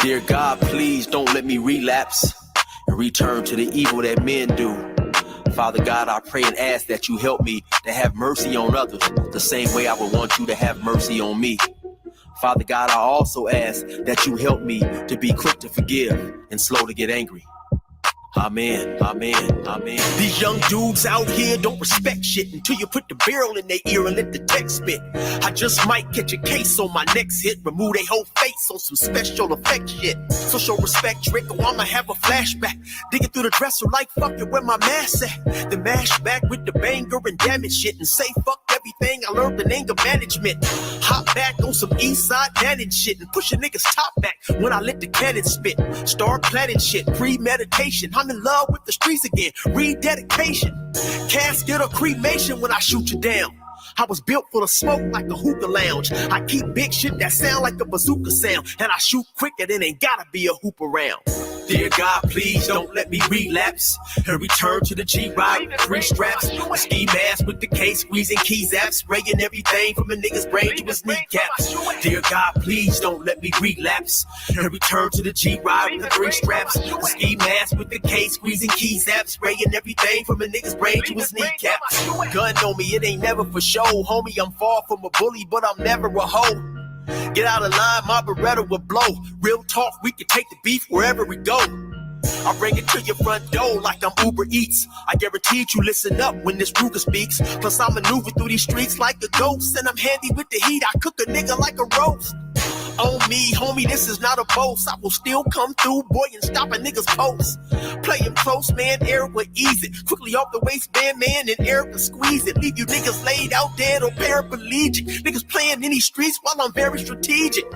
Dear God, please don't let me relapse and return to the evil that men do. Father God, I pray and ask that you help me to have mercy on others the same way I would want you to have mercy on me. Father God, I also ask that you help me to be quick to forgive and slow to get angry. Amen, amen, amen. These young dudes out here don't respect shit until you put the barrel in their ear and let the text spit. I just might catch a case on my next hit, remove their whole face on some special effect shit. So show respect, Drake, or I'ma have a flashback. Digging through the dresser like fuck it, where my mask at? The mash back with the banger and damage shit and say fuck everything I learned in anger management. Hop back on some east side manning shit and push a nigga's top back when I let the cannon spit. Start planning shit, premeditation. I'm in love with the streets again, rededication. Casket or cremation when I shoot you down. I was built full of smoke like a hookah lounge. I keep big shit that sound like a bazooka sound, and I shoot quicker than ain't gotta be a hoop around. Dear God, please don't let me relapse and return to the G-Ride with 3 straps. A ski mask with the K squeezing keys apps, spraying everything from a nigga's brain to his kneecaps. Dear God, please don't let me relapse and return to the G-Ride with the 3 straps. A ski mask with the K squeezing keys apps, spraying everything from a nigga's brain to his kneecaps. Gun on me, it ain't never for show, homie. I'm far from a bully, but I'm never a hoe. Get out of line, my Beretta will blow. Real talk, we can take the beef wherever we go. I bring it to your front door like I'm Uber Eats. I guarantee you listen up when this Ruger speaks. Plus I maneuver through these streets like a ghost, and I'm handy with the heat. I cook a nigga like a roast. On me, homie, this is not a boast. I will still come through, boy, and stop a nigga's post. Play him close, man, air will ease it. Quickly off the waistband, man, and air will squeeze it. Leave you niggas laid out dead or paraplegic. Niggas playing in these streets while I'm very strategic.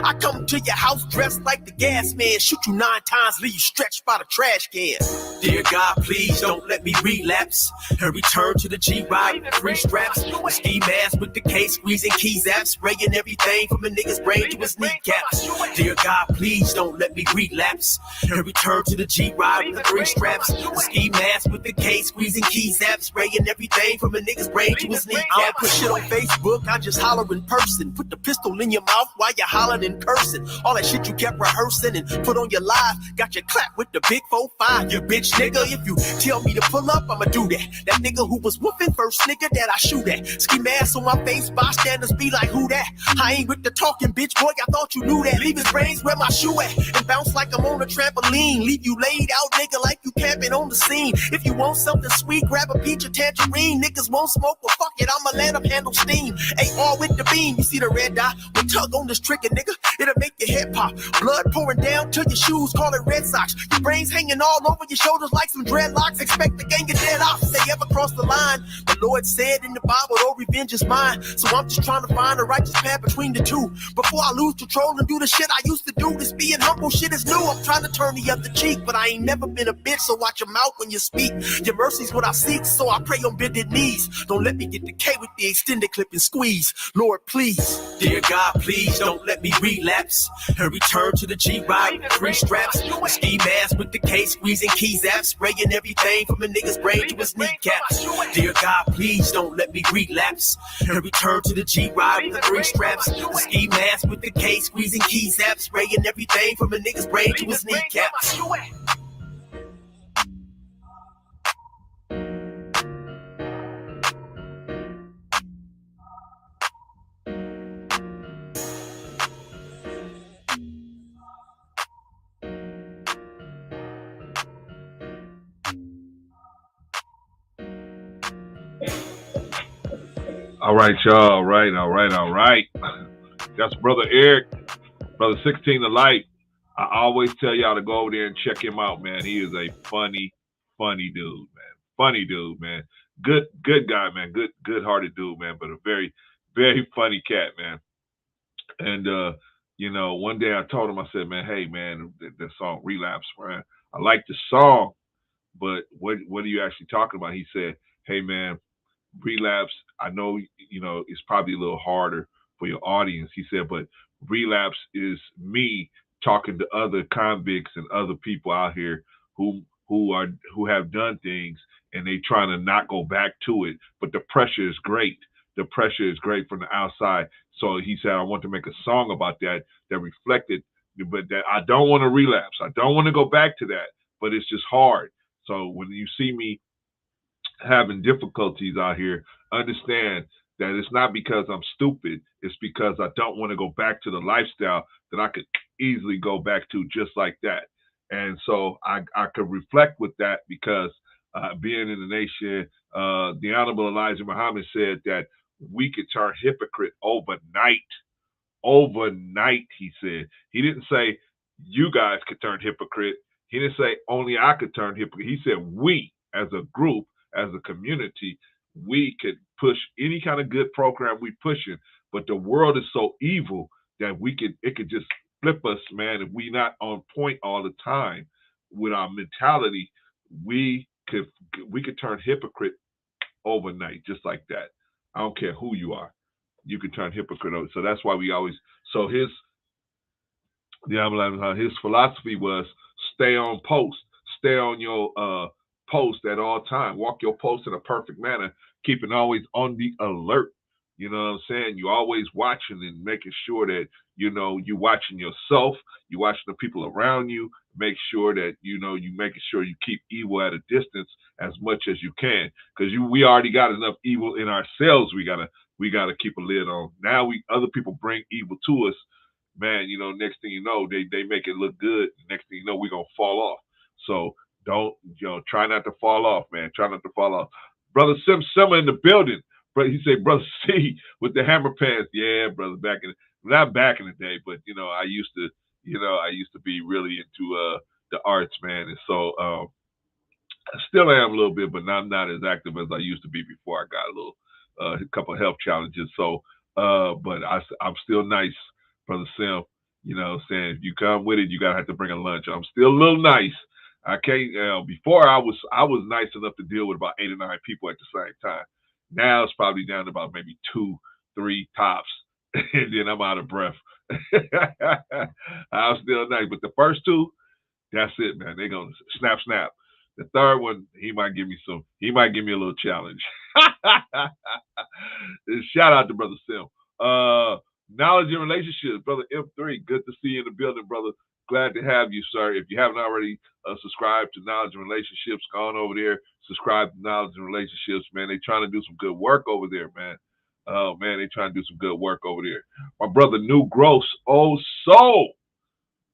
I come to your house dressed like the gas man. Shoot you 9 times, leave you stretched by the trash can. Dear God, please don't let me relapse and return to the G-Ride with 3 straps. A ski mask with the K squeezing keys apps, spraying everything from a nigga's brain to his kneecaps. Dear God, please don't let me relapse and return to the G-Ride with the 3 straps. A ski mask with the K squeezing keys apps, spraying everything from a nigga's brain to his kneecaps. I don't put shit on Facebook, I just holler in person. Put the pistol in your mouth while you hollering and cursing. All that shit you kept rehearsing and put on your live, got your clap with the big 4-5. You bitch nigga, if you tell me to pull up, I'ma do that. That nigga who was whooping first nigga that I shoot at. Ski mask on my face, bystanders be like, who that? I ain't with the talking, bitch boy, I thought you knew that. Leave his brains where my shoe at and bounce like I'm on a trampoline. Leave you laid out, nigga, like you camping on the scene. If you want something sweet, grab a peach or tangerine. Niggas won't smoke, well fuck it, I'ma let them handle steam. AR with the beam, you see the red dot? We tug on this trigger, nigga, it'll make your head pop. Blood pouring down to your shoes, call it Red Sox. Your brains hanging all over your shoulders like some dreadlocks. Expect the gang of dead off if they ever cross the line. The Lord said in the Bible, oh, revenge is mine. So I'm just trying to find a righteous path between the two. Before I lose control and do the shit I used to do. This being humble shit is new. I'm trying to turn the other cheek, but I ain't never been a bitch, so watch your mouth when you speak. Your mercy's what I seek, so I pray on bended knees. Don't let me get the K with the extended clip and squeeze. Lord, please. Dear God, please don't let me relapse and return to the G-Ride with 3 straps. A ski mask with the K squeezing keys apps, spraying everything from a nigga's brain to his kneecaps. Dear God, please don't let me relapse and return to the G-Ride with 3 straps. A ski mask with the K squeezing keys apps, spraying everything from a nigga's brain to his kneecaps. All right, y'all. All right. That's Brother Eric, Brother 16 to Light. I always tell y'all to go over there and check him out, man. He is a funny dude, man. Funny dude, man. Good guy, man. Good-hearted dude, man. But a very, very funny cat, man. And one day I told him, I said, man, hey, man, the song Relapse, man. I like the song, but what are you actually talking about? He said, hey, man, Relapse, I know, it's probably a little harder for your audience. He said, but Relapse is me talking to other convicts and other people out here who have done things and they trying to not go back to it. But the pressure is great. The pressure is great from the outside. So he said, I want to make a song about that reflected but that I don't want to relapse. I don't want to go back to that, but it's just hard. So when you see me having difficulties out here, understand that it's not because I'm stupid. It's because I don't want to go back to the lifestyle that I could easily go back to just like that. And so I could reflect with that because being in the nation, the Honorable Elijah Muhammad said that we could turn hypocrite overnight. Overnight, he said. He didn't say you guys could turn hypocrite. He didn't say only I could turn hypocrite. He said we as a group, as a community, we could push any kind of good program we pushing, but the world is so evil that it could just flip us, man. If we not on point all the time with our mentality, we could turn hypocrite overnight, just like that. I don't care who you are. You can turn hypocrite over. So that's why we always so his philosophy was stay on post, stay on your post at all time, walk your post in a perfect manner, keeping always on the alert. You know what I'm saying? You're always watching and making sure that you're watching yourself, you're watching the people around you. Make sure that you making sure you keep evil at a distance as much as you can, because we already got enough evil in ourselves. We gotta keep a lid on. Now other people bring evil to us, man. Next thing you know, they make it look good. Next thing you know, we're gonna fall off. So don't try not to fall off, man. Try not to fall off. Brother Simmer in the building. But he said, Brother C with the hammer pants. Yeah, brother, not back in the day, but I used to be really into the arts, man. And so I still am a little bit, but I'm not as active as I used to be before I got a couple of health challenges. So but I'm still nice, Brother Sim. Saying if you come with it, you gotta have to bring a lunch. I'm still a little nice. I can't. Before I was nice enough to deal with about 8 or 9 people at the same time. Now it's probably down to about maybe 2, 3 tops, and then I'm out of breath. I'm still nice, but the first 2, that's it, man. They're gonna snap, snap. The third one, he might give me a little challenge. Shout out to Brother Sim. Knowledge and relationships, Brother M3. Good to see you in the building, brother. Glad to have you, sir. If you haven't already subscribed to Knowledge and Relationships, go on over there. Subscribe to Knowledge and Relationships, man. They trying to do some good work over there, man. Oh, man, they trying to do some good work over there. My brother, New Gross. Oh, so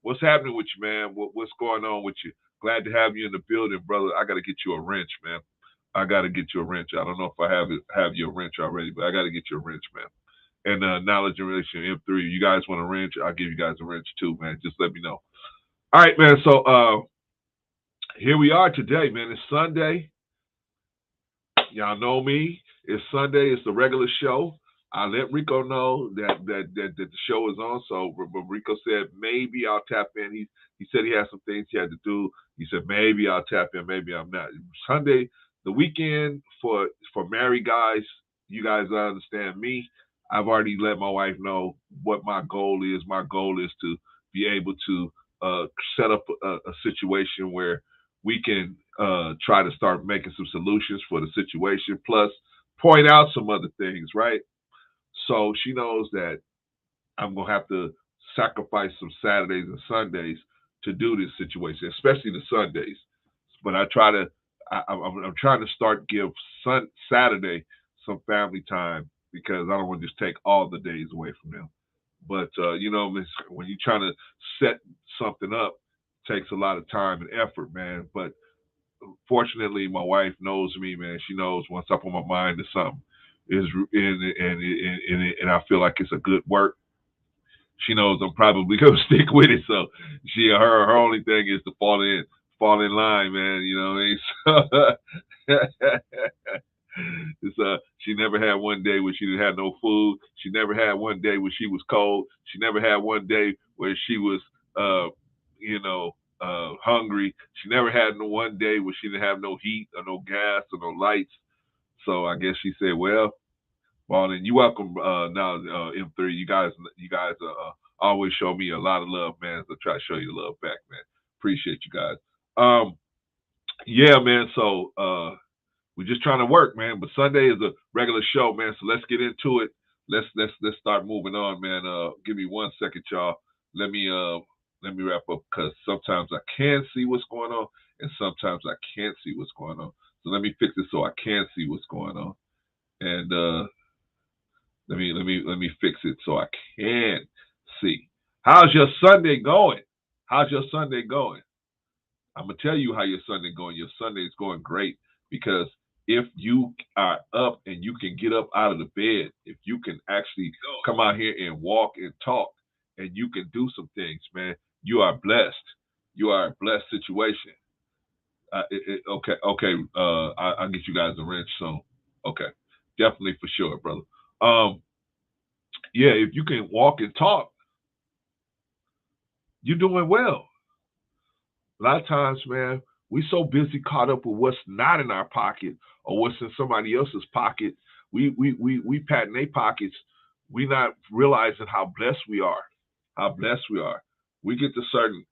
what's happening with you, man? What's going on with you? Glad to have you in the building, brother. I got to get you a wrench, man. I got to get you a wrench. I don't know if I have you a wrench already, but I got to get you a wrench, man. And Knowledge and Relation M3, you guys want a wrench? I'll give you guys a wrench too, man. Just let me know. All right, man. So here we are today, man. It's Sunday. Y'all know me. It's Sunday. It's the regular show. I let Rico know that the show is on. So Rico said maybe I'll tap in. He said he had some things he had to do. He said maybe I'll tap in. Maybe I'm not. Sunday, the weekend for married guys. You guys understand me. I've already let my wife know what my goal is. My goal is to be able to set up a situation where we can try to start making some solutions for the situation, plus point out some other things, right? So she knows that I'm going to have to sacrifice some Saturdays and Sundays to do this situation, especially the Sundays. But I'm trying to start give Saturday some family time, because I don't want to just take all the days away from them. But, when you're trying to set something up, it takes a lot of time and effort, man. But fortunately, my wife knows me, man. She knows once I put my mind to something, and I feel like it's a good work, she knows I'm probably gonna stick with it. So her only thing is to fall in line, man. You know what I mean? She never had one day where she didn't have no food. She never had one day where she was cold. She never had one day where she was hungry. She never had one day where she didn't have no heat or no gas or no lights. So I guess she said, well, then you welcome now M3. You guys always show me a lot of love, man. So try to show you the love back, man. Appreciate you guys. Yeah, man. So we're just trying to work, man. But Sunday is a regular show, man. So let's get into it. Let's start moving on, man. Give me 1 second, y'all. Let me let me wrap up because sometimes I can see what's going on and sometimes I can't see what's going on. So let me fix it so I can see what's going on. And let me fix it so I can see. How's your Sunday going? How's your Sunday going? I'm gonna tell you how your Sunday going. Your Sunday is going great because if you are up and you can get up out of the bed, if you can actually come out here and walk and talk, and you can do some things, man, you are blessed. You are a blessed situation. Okay. I'll get you guys a wrench soon. Okay, definitely for sure, brother. Yeah, if you can walk and talk, you're doing well. A lot of times, man, we so busy caught up with what's not in our pocket or what's in somebody else's pocket. We patting their pockets. We not realizing how blessed we are. How blessed we are. We get to certain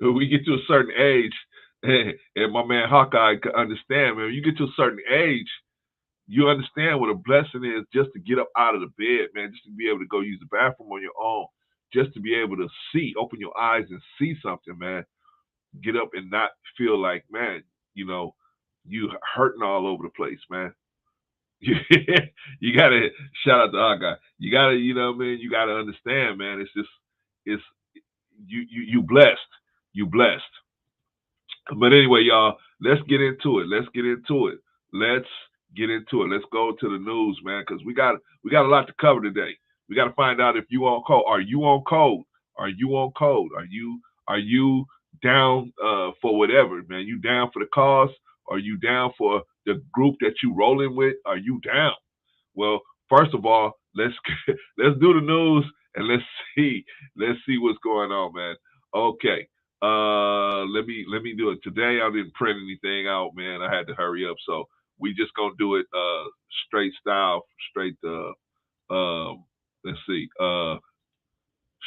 we get to a certain age, and my man Hawkeye can understand, man. You get to a certain age, you understand what a blessing is just to get up out of the bed, man, just to be able to go use the bathroom on your own, just to be able to see, open your eyes and see something, man. Get up and not feel like, man, you hurting all over the place, man. You gotta shout out to our guy. You gotta, man, you gotta understand, man. It's just, it's you blessed. You blessed. But anyway, y'all, let's get into it. Let's get into it. Let's get into it. Let's go to the news, man, because we got a lot to cover today. We got to find out if you on code. Are you on code? Are you on code? Are you down for whatever, man? You down for the cause? Are you down for the group that you rolling with? Are you down? Well, first of all, let's do the news and let's see what's going on, man. Okay. Let me do it. Today I didn't print anything out, man. I had to hurry up. So we just gonna do it straight style, straight let's see,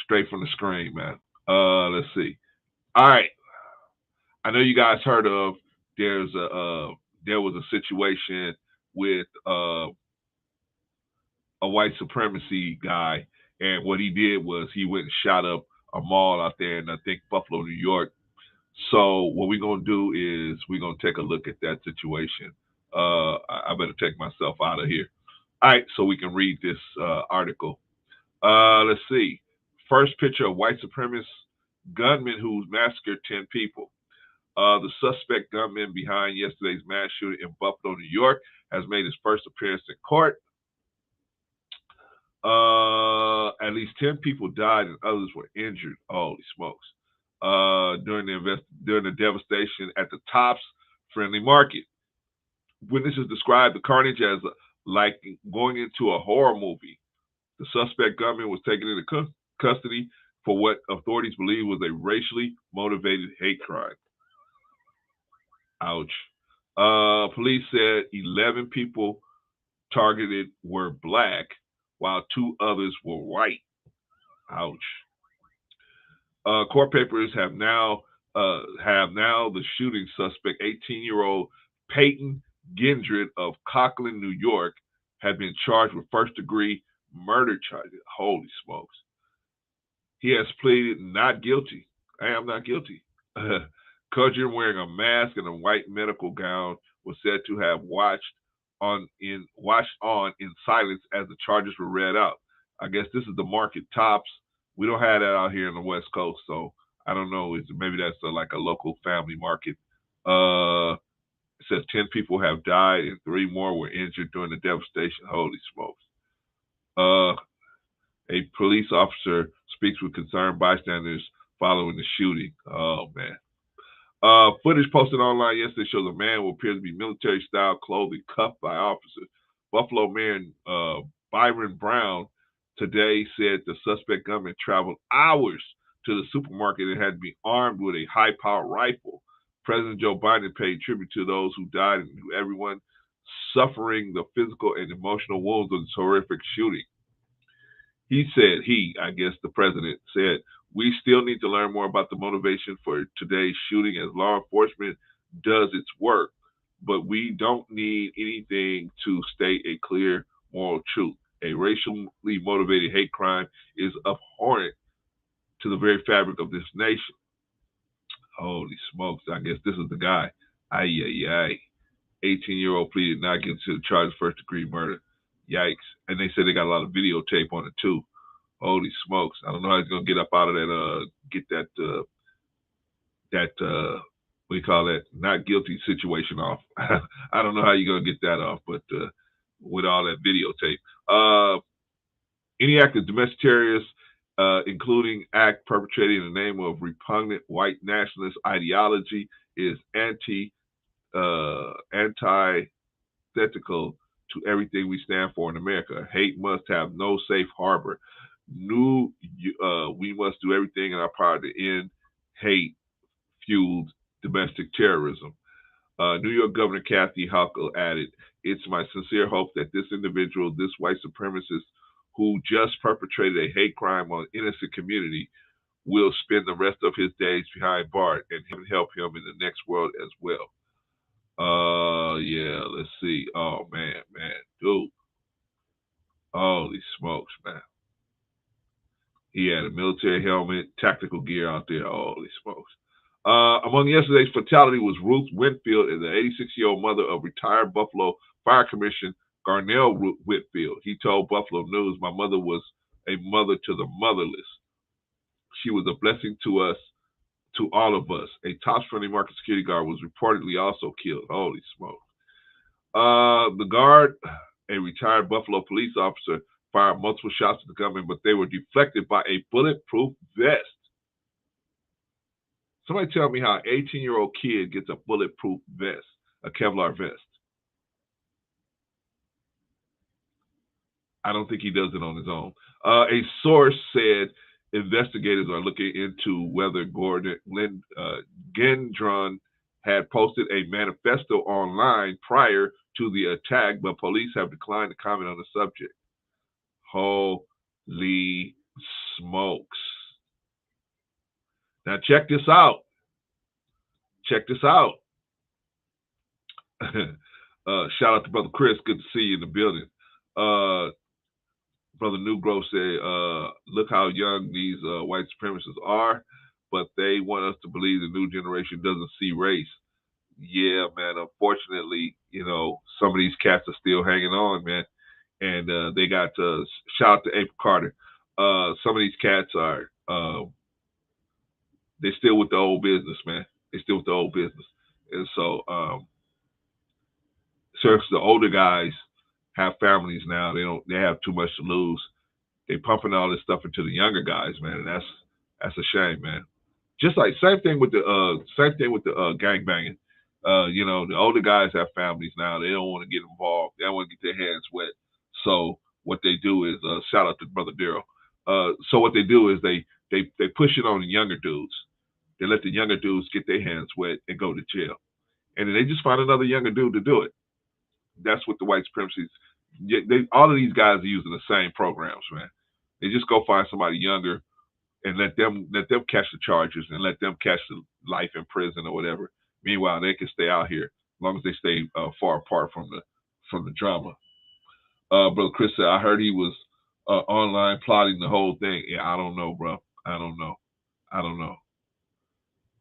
straight from the screen, man. Let's see. All right. I know you guys heard of there was a situation with a white supremacy guy, and what he did was he went and shot up a mall out there in, I think, Buffalo, New York. So what we're gonna do is we're gonna take a look at that situation. I better take myself out of here. All right, so we can read this article. Let's see. First picture of white supremacist gunman who massacred 10 people. The suspect gunman behind yesterday's mass shooting in Buffalo, New York, has made his first appearance in court. At least 10 people died and others were injured. Holy smokes. During the devastation at the Tops Friendly Market. Witnesses described the carnage as like going into a horror movie. The suspect gunman was taken into custody for what authorities believe was a racially motivated hate crime. Ouch. Police said 11 people targeted were black, while 2 others were white. Ouch. Court papers have now the shooting suspect, 18-year-old Peyton Gendron of Conklin, New York, had been charged with first-degree murder charges. Holy smokes! He has pleaded not guilty. I am not guilty. Gendron, wearing a mask and a white medical gown, was said to have watched on in silence as the charges were read out. I guess this is the market Tops. We don't have that out here in the West Coast, so I don't know. Maybe that's like a local family market. It says 10 people have died and 3 more were injured during the devastation. Holy smokes. A police officer speaks with concerned bystanders following the shooting. Oh, man. Footage posted online yesterday shows a man who appears to be military-style clothing cuffed by officers. Buffalo Mayor Byron Brown today said the suspect gunman traveled hours to the supermarket and had to be armed with a high-powered rifle. President Joe Biden paid tribute to those who died and to everyone suffering the physical and emotional wounds of this horrific shooting. I guess the president said, we still need to learn more about the motivation for today's shooting as law enforcement does its work, but we don't need anything to state a clear moral truth. A racially motivated hate crime is abhorrent to the very fabric of this nation. Holy smokes! I guess this is the guy. Ay, ay, ay. 18-year-old pleaded not guilty to the charge of first-degree murder. Yikes! And they said they got a lot of videotape on it too. Holy smokes! I don't know how he's gonna get up out of that. Get that what do you call that? Not guilty situation off. I don't know how you're gonna get that off, but with all that videotape. Any act of domestic terrorist, including act perpetrated in the name of repugnant white nationalist ideology, is antithetical to everything we stand for in America. Hate must have no safe harbor. We must do everything in our power to end hate-fueled domestic terrorism. New York Governor Kathy Hochul added, "It's my sincere hope that this individual, this white supremacist who just perpetrated a hate crime on an innocent community, will spend the rest of his days behind bars and help him in the next world as well." Yeah, let's see. Oh, man, dude. Holy smokes, man. He had a military helmet, tactical gear out there. Holy smokes. Among yesterday's fatality was Ruth Whitfield, the 86-year-old mother of retired Buffalo Fire Commission Garnell Whitfield. He told Buffalo News, "My mother was a mother to the motherless. She was a blessing to us, to all of us." A Tops-friendly market security guard was reportedly also killed. Holy smoke. The guard, a retired Buffalo police officer, fired multiple shots at the gunman, but they were deflected by a bulletproof vest. Somebody tell me how an 18-year-old kid gets a bulletproof vest, a Kevlar vest. I don't think he does it on his own. A source said investigators are looking into whether Gendron had posted a manifesto online prior to the attack, but police have declined to comment on the subject. Holy smokes. Now check this out. Check this out. Shout out to Brother Chris. Good to see you in the building. Brother Newgrove said, "Look how young these white supremacists are, but they want us to believe the new generation doesn't see race." Yeah, man. Unfortunately, some of these cats are still hanging on, man. And they got shout out to April Carter. Some of these cats are they're still with the old business, man. They're still with the old business, and so the older guys have families now. They have too much to lose. They pumping all this stuff into the younger guys, man, and that's a shame, man. Just like same thing with the gang banging. The older guys have families now. They don't want to get involved. They don't want to get their hands wet. So what they do is shout out to Brother Daryl. So what they do is they push it on the younger dudes. They let the younger dudes get their hands wet and go to jail, and then they just find another younger dude to do it. That's what the white supremacists. All of these guys are using the same programs, man. They just go find somebody younger and let them catch the charges and let them catch the life in prison or whatever. Meanwhile, they can stay out here as long as they stay far apart from the drama. Brother Chris said, "I heard he was online plotting the whole thing." Yeah, I don't know, bro. I don't know.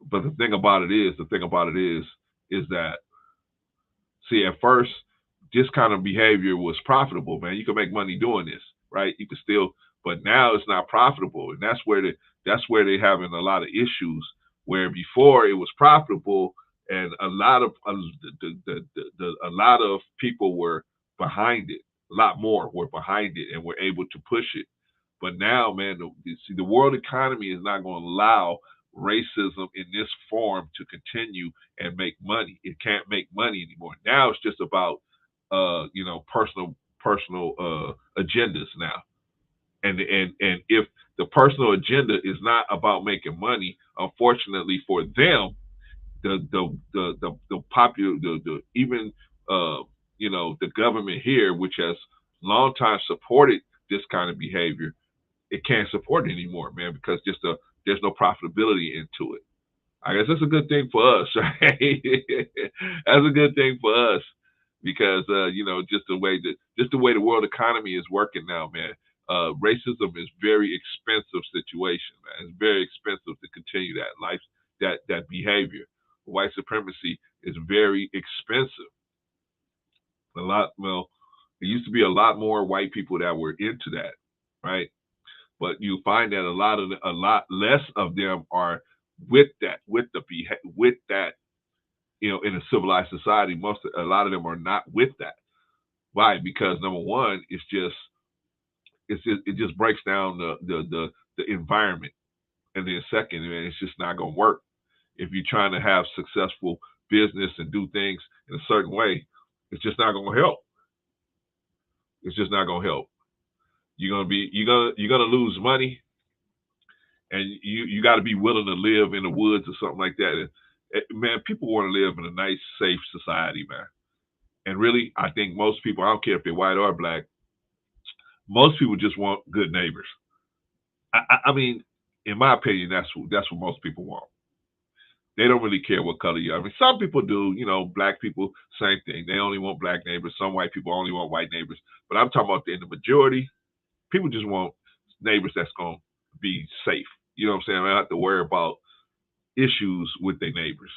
But the thing about it is that, see, at first, this kind of behavior was profitable, man. You can make money doing this, right? You can still, but now it's not profitable, and that's where they're having a lot of issues. Where before it was profitable, and a lot of people were behind it. A lot more were behind it and were able to push it. But now, man, the world economy is not going to allow racism in this form to continue and make money. It can't make money anymore. Now it's just about personal agendas now. And if the personal agenda is not about making money, unfortunately for them, the popular even the government here, which has long time supported this kind of behavior, it can't support it anymore, man, because there's no profitability into it. I guess that's a good thing for us, right? That's a good thing for us because just the way the world economy is working now, man. Racism is very expensive situation, man. It's very expensive to continue that life, that behavior. White supremacy is very expensive. Well, there used to be a lot more white people that were into that, right? But you find that a lot less of them are with that, with that, in a civilized society. A lot of them are not with that. Why? Because number one, it just breaks down the environment, and then second, man, it's just not gonna work if you're trying to have successful business and do things in a certain way. It's just not gonna help. It's just not gonna help. You're gonna lose money, and you got to be willing to live in the woods or something like that. Man, people want to live in a nice, safe society, man. And really, I think most people, I don't care if they're white or black, most people just want good neighbors. I mean, in my opinion, that's what most people want. They don't really care what color you are. I mean, some people do. Black people, same thing. They only want black neighbors. Some white people only want white neighbors. But I'm talking about in the majority, people just want neighbors that's going to be safe. You know what I'm saying? I don't have to worry about issues with their neighbors.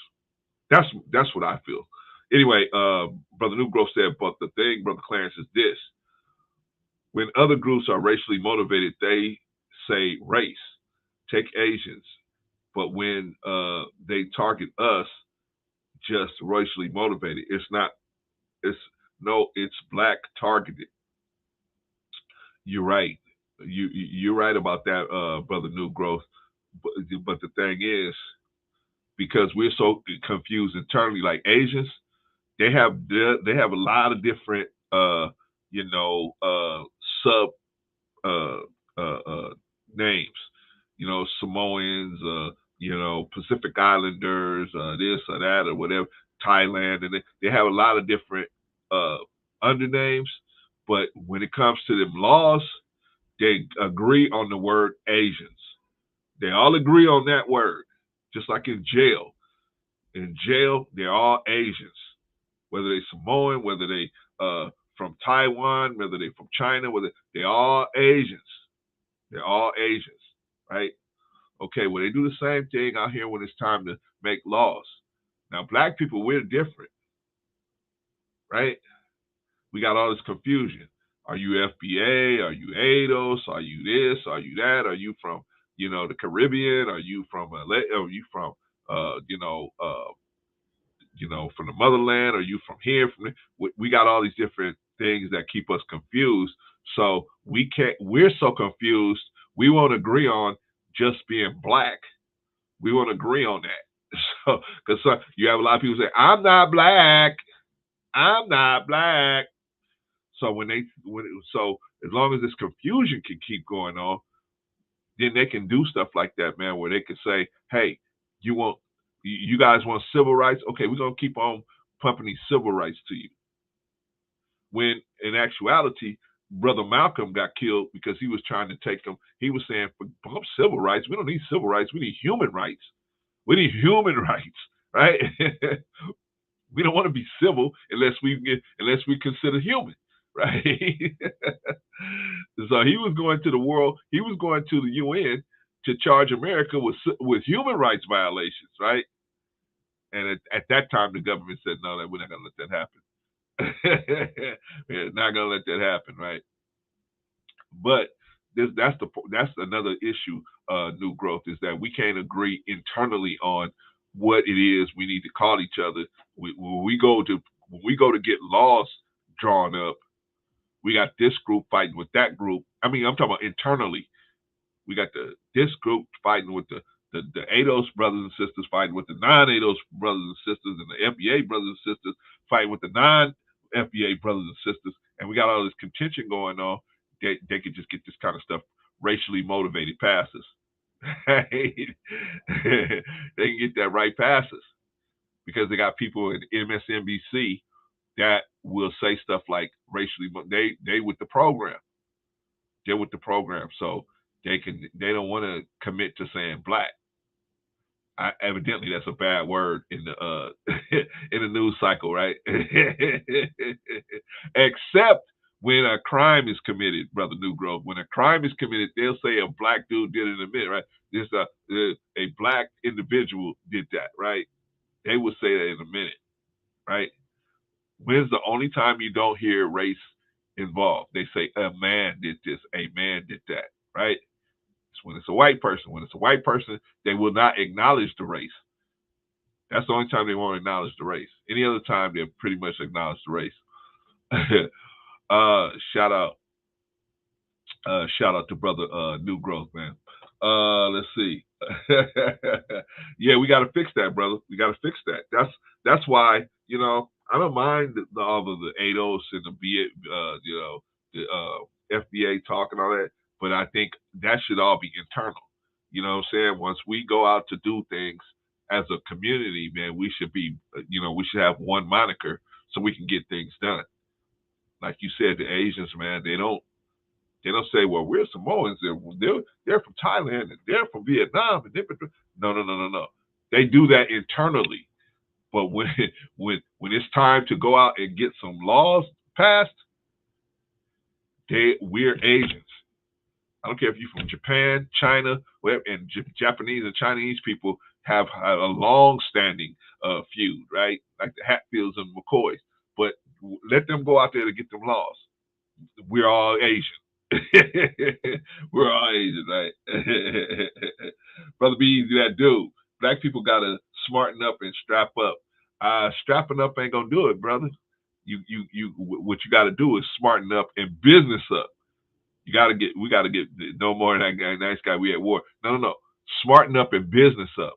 That's what I feel. Anyway, Brother New Growth said, but the thing, Brother Clarence, is this. When other groups are racially motivated, they say race. Take Asians. But when they target us, just racially motivated. It's black targeted. You're right. You're right about that, Brother New Growth. But the thing is, because we're so confused internally, like Asians, they have a lot of different sub names. Samoans, Pacific Islanders, this or that or whatever, Thailand, and they have a lot of different undernames. But when it comes to them laws, they agree on the word Asians. They all agree on that word, just like in jail. In jail, they're all Asians, whether they Samoan, whether they from Taiwan, whether they from China, they're all Asians. They're all Asians, right? Okay, well, they do the same thing out here when it's time to make laws. Now, black people, we're different, right? We got all this confusion. Are you FBA? Are you ADOS? Are you this? Are you that? Are you from, the Caribbean? Are you from Are you from, from the motherland? Are you from here? We got all these different things that keep us confused. So we're so confused. We won't agree on just being black. We won't agree on that. So, because you have a lot of people say, I'm not black. I'm not black. So so as long as this confusion can keep going on, then they can do stuff like that, man, where they can say, hey, you guys want civil rights? Okay, we're going to keep on pumping these civil rights to you. When in actuality, Brother Malcolm got killed because he was trying to take them. He was saying, bump civil rights. We don't need civil rights. We need human rights. We need human rights, right? We don't want to be civil unless we consider human, right? So he was going to the world. He was going to the UN to charge America with human rights violations, right? And at that time, the government said, no, we're not going to let that happen. We're not going to let that happen, right? But that's another issue, New Growth, is that we can't agree internally on what it is we need to call each other. When we go to get laws drawn up, we got this group fighting with that group. I mean, I'm talking about internally. We got this group fighting with the ADOS brothers and sisters, fighting with the non-ADOS brothers and sisters, and the FBA brothers and sisters fighting with the non-FBA brothers and sisters. And we got all this contention going on. They could just get this kind of stuff racially motivated passes. They can get that right passes because they got people in MSNBC that will say stuff like racially. They with the program. They're with the program, so they don't want to commit to saying black. Evidently, that's a bad word in the in the news cycle, right? Except when a crime is committed, Brother New Grove, when a crime is committed, they'll say a black dude did it in a minute, right? There's a black individual did that, right? They will say that in a minute, right? When's the only time you don't hear race involved? They say a man did this, a man did that, right? It's when it's a white person. When it's a white person, they will not acknowledge the race. That's the only time they won't acknowledge the race. Any other time, they pretty much acknowledge the race. Shout out to Brother New Growth, man. Let's see. Yeah, we got to fix that, brother. We got to fix that. That's why, you know, I don't mind all of the ADOS and the FBA talk and all that, but I think that should all be internal. You know what I'm saying? Once we go out to do things as a community, man, we should be, we should have one moniker so we can get things done. Like you said, the Asians, man, they don't say, well, we're Samoans, they're from Thailand, and they're from Vietnam, and no. They do that internally. But when it's time to go out and get some laws passed, we're Asians. I don't care if you're from Japan, China, and Japanese and Chinese people have a long-standing feud, right? Like the Hatfields and McCoys. But let them go out there to get them laws. We're all Asian. We're all Asian, right? Brother B, Easy, that dude. Black people gotta smarten up and strap up. Strapping up ain't gonna do it, brother. What you gotta do is smarten up and business up. We gotta get no more than that nice guy we at war. No. Smarten up and business up.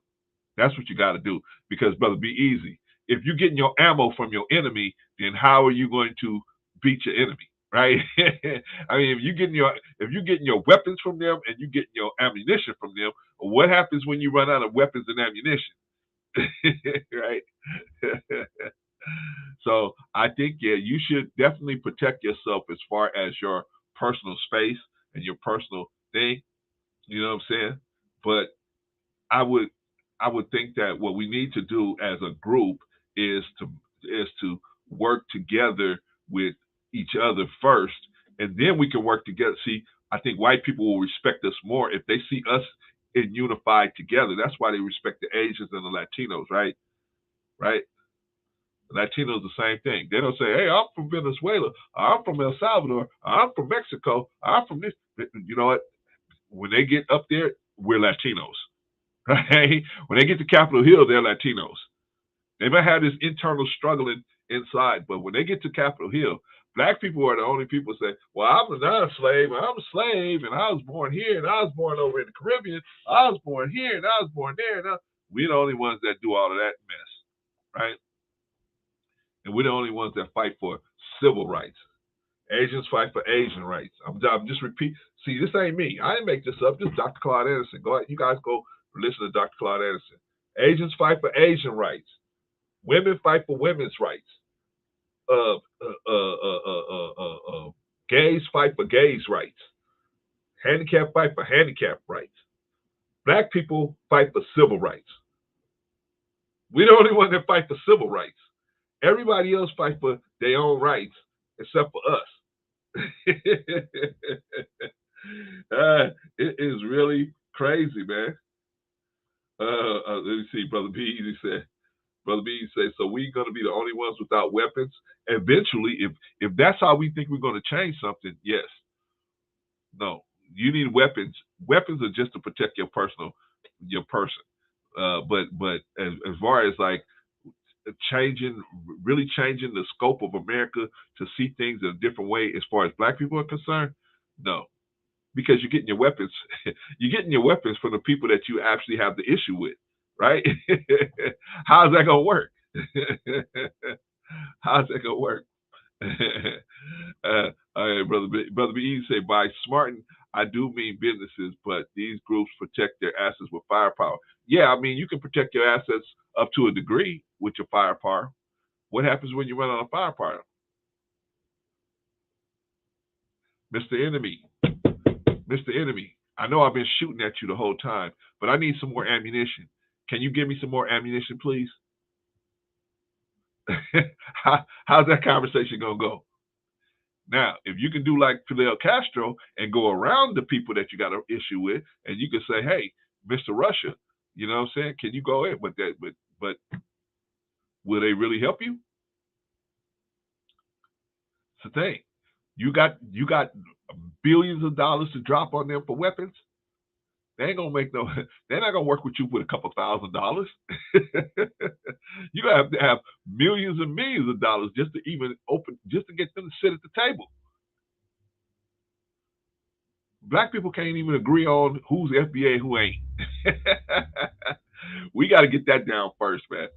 That's what you gotta do. Because, brother, be easy. If you're getting your ammo from your enemy, then how are you going to beat your enemy? Right? I mean, if you're getting your weapons from them and you're getting your ammunition from them, what happens when you run out of weapons and ammunition? Right? So I think, yeah, you should definitely protect yourself as far as your personal space and your personal thing. You know what I'm saying? But I would think that what we need to do as a group is to work together with each other first, and then we can work together. See, I think white people will respect us more if they see us unified together. That's why they respect the Asians and the Latinos, right? Right? The Latinos the same thing. They don't say, "Hey, I'm from Venezuela. I'm from El Salvador. I'm from Mexico. I'm from this." You know what? When they get up there, we're Latinos. Right? When they get to Capitol Hill, they're Latinos. They might have this internal struggling inside, but when they get to Capitol Hill, black people are the only people who say, well, I'm not a slave, I'm a slave, and I was born here, and I was born over in the Caribbean, I was born here, and I was born there. And we're the only ones that do all of that mess, right? And we're the only ones that fight for civil rights. Asians fight for Asian rights. I'm just repeat. See, this ain't me. I didn't make this up. This is Dr. Claude Anderson. Go ahead. You guys go listen to Dr. Claude Anderson. Asians fight for Asian rights. Women fight for women's rights. Gays fight for gays' rights. Handicapped fight for handicapped rights. Black people fight for civil rights. We're the only one that fight for civil rights. Everybody else fight for their own rights except for us. It is really crazy, man. Let me see. Brother B Easy said, so we're going to be the only ones without weapons? Eventually, if that's how we think we're going to change something, yes. No, you need weapons. Weapons are just to protect your person. But as far as like really changing the scope of America to see things in a different way as far as black people are concerned, no. Because you're getting your weapons. You're getting your weapons from the people that you actually have the issue with, right? How's that gonna work? How's that gonna work? All right, brother B say, by smarting, I do mean businesses, but these groups protect their assets with firepower. Yeah, I mean, you can protect your assets up to a degree with your firepower. What happens when you run out of firepower? Mr. Enemy, I know I've been shooting at you the whole time, but I need some more ammunition. Can you give me some more ammunition, please? How's that conversation gonna go? Now, if you can do like Fidel Castro and go around the people that you got an issue with, and you can say, "Hey, Mr. Russia, you know what I'm saying? Can you go ahead?" But will they really help you? It's the thing. You got billions of dollars to drop on them for weapons. They ain't gonna make no. They're not gonna work with you with a couple $1,000. You gonna have to have millions and millions of dollars just to even open, just to get them to sit at the table. Black people can't even agree on who's FBA and who ain't. We got to get that down first, man.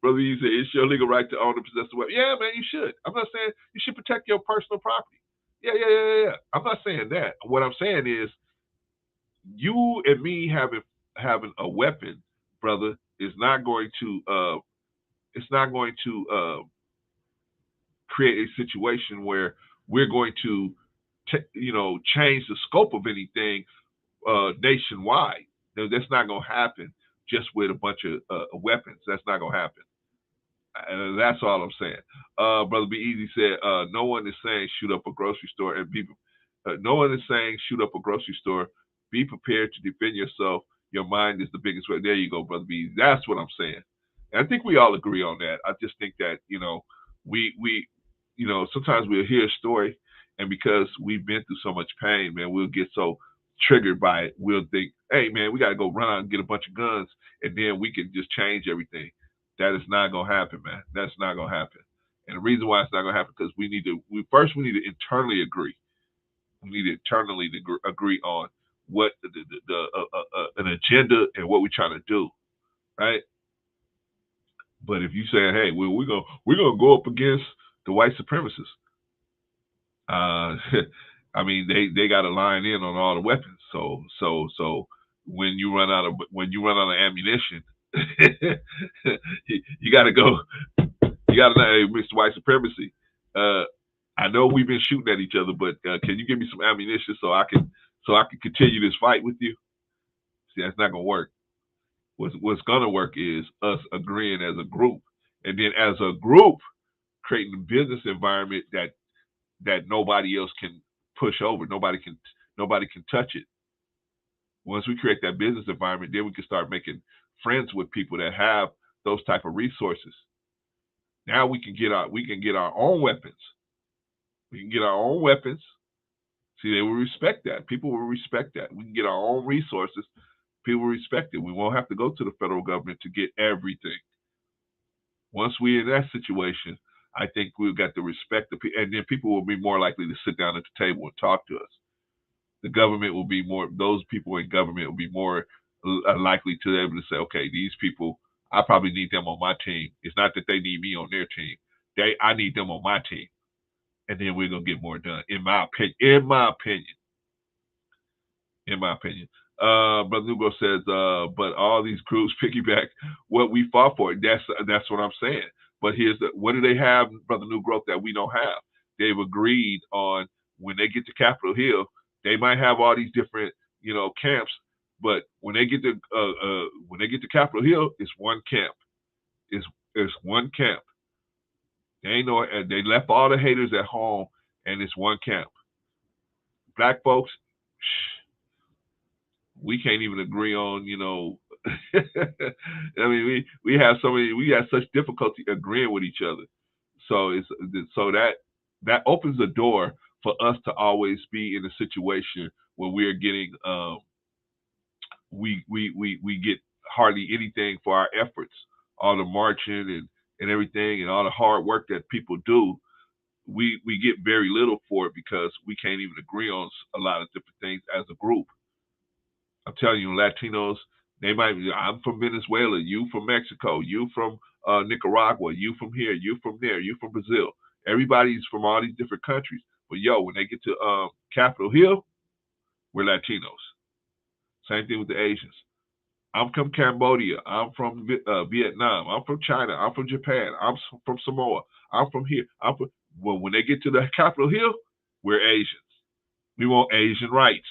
Brother, you say it's your legal right to own and possess the weapon. Yeah, man, you should. I'm not saying you should protect your personal property. Yeah. I'm not saying that. What I'm saying is you and me having a weapon, brother, is not going to it's not going to create a situation where we're going to change the scope of anything nationwide. That's not going to happen just with a bunch of weapons. That's not going to happen. That's all I'm saying. Brother Be Easy said, no one is saying shoot up a grocery store and be. No one is saying shoot up a grocery store. Be prepared to defend yourself. Your mind is the biggest way. There you go, Brother B Easy. That's what I'm saying. And I think we all agree on that. I just think that we sometimes we'll hear a story, and because we've been through so much pain, man, we'll get so triggered by it. We'll think, hey, man, we got to go run out and get a bunch of guns, and then we can just change everything. That is not gonna happen, man. That's not gonna happen. And the reason why it's not gonna happen because we need to internally agree. We need to internally agree on what an agenda and what we're trying to do, right? But if you say, hey, we're gonna go up against the white supremacists, I mean they got to line in on all the weapons. So when you run out of ammunition, you got to go. You got to know, hey, Mr. White Supremacy. I know we've been shooting at each other, but can you give me some ammunition so I can continue this fight with you? See, that's not gonna work. What's gonna work is us agreeing as a group, and then as a group creating a business environment that nobody else can push over. Nobody can touch it. Once we create that business environment, then we can start making friends with people that have those type of resources. Now we can get our own weapons. We can get our own weapons. See, they will respect that. People will respect that. We can get our own resources. People will respect it. We won't have to go to the federal government to get everything. Once we're in that situation, I think we've got to respect the people, and then people will be more likely to sit down at the table and talk to us. The government will be more, those people in government will be more likely to be able to say, okay, these people, I probably need them on my team. It's not that they need me on their team. I need them on my team. And then we're going to get more done, in my opinion. In my opinion. Brother Nugo says, but all these groups piggyback what we fought for. That's what I'm saying. But what do they have, Brother New Growth, that we don't have? They've agreed on when they get to Capitol Hill, they might have all these different, camps, but when they get to Capitol Hill, it's one camp. It's one camp. They left all the haters at home, and it's one camp. Black folks, we can't even agree on, I mean, we have such difficulty agreeing with each other. So that opens the door for us to always be in a situation where we're getting we get hardly anything for our efforts, all the marching and everything, and all the hard work that people do. We get very little for it because we can't even agree on a lot of different things as a group. I'm telling you, Latinos, they might be, I'm from Venezuela, you from Mexico, you from Nicaragua, you from here, you from there, you from Brazil. Everybody's from all these different countries. But when they get to Capitol Hill, we're Latinos. Same thing with the Asians. I'm from Cambodia. I'm from Vietnam. I'm from China. I'm from Japan. I'm from Samoa. I'm from here. Well, when they get to the Capitol Hill, we're Asians. We want Asian rights.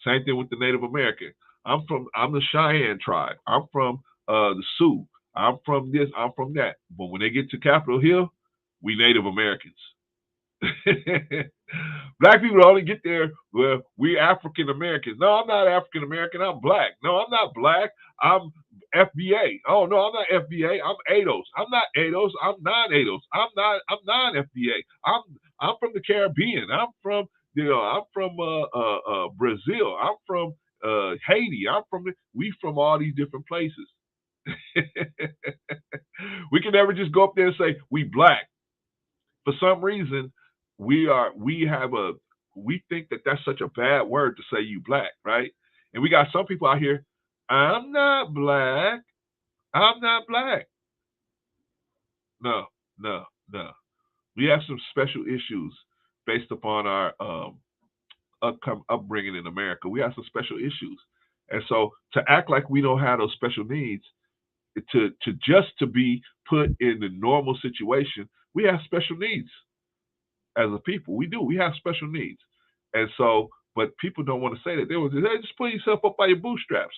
Same thing with the Native American. I'm the Cheyenne tribe. I'm from the Sioux. I'm from this. I'm from that. But when they get to Capitol Hill, we Native Americans. Black people only get there, well, we African Americans. No, I'm not African American. I'm black. No, I'm not black. I'm FBA. Oh no, I'm not FBA. I'm ADOS. I'm not ADOS. I'm non-ADOS. I'm non-FBA. I'm from the Caribbean. I'm from Brazil. I'm from Haiti. We from all these different places. We can never just go up there and say we black. For some reason, we think that that's such a bad word to say you black, right? And we got some people out here. I'm not black. I'm not black. No, no, no. We have some special issues based upon our upbringing in America. We have some special issues, and so to act like we don't have those special needs, to be put in the normal situation, we have special needs as a people. We do. We have special needs, and so, but people don't want to say that. They will just, hey, just pull yourself up by your bootstraps,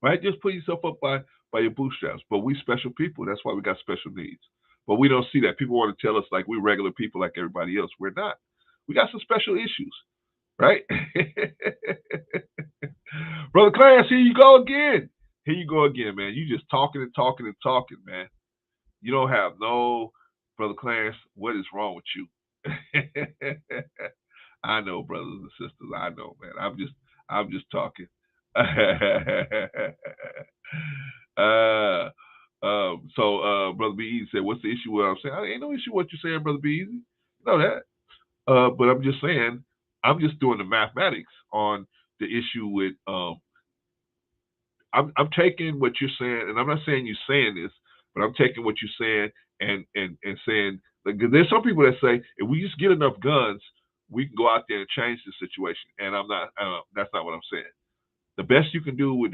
right? Just pull yourself up by your bootstraps. But we special people. That's why we got special needs. But we don't see that. People want to tell us like we're regular people like everybody else. We're not. We got some special issues, right? Brother Clarence, here you go again. Here you go again, man. You just talking and talking and talking, man. You don't have no, Brother Clarence, what is wrong with you? I know, brothers and sisters. I know, man. I'm just talking. Brother B Easy said, "What's the issue with what I'm saying?" I ain't no issue with what you're saying, Brother B Easy. You know that. But I'm just saying, I'm just doing the mathematics on the issue with. I'm taking what you're saying, and I'm not saying you're saying this, but I'm taking what you're saying and saying, like, there's some people that say if we just get enough guns, we can go out there and change the situation. And I'm not. That's not what I'm saying. The best you can do with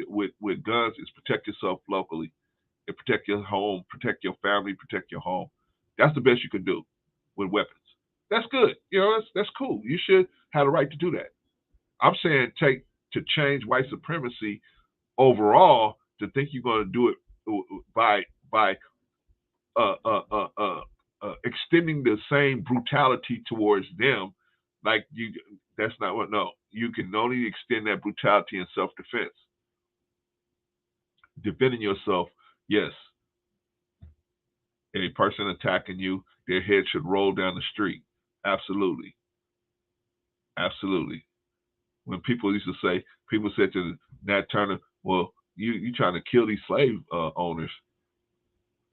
guns is protect yourself locally and protect your home, protect your family, protect your home. That's the best you can do with weapons. That's good. You know, that's cool. You should have the right to do that. I'm saying to change white supremacy overall, to think you're going to do it by uh, uh, uh, uh, extending the same brutality towards them, like you. That's not what. No, you can only extend that brutality in self-defense. Defending yourself, yes. A person attacking you, their head should roll down the street. Absolutely, absolutely. When people used to say, people said to Nat Turner, "Well, you trying to kill these slave owners?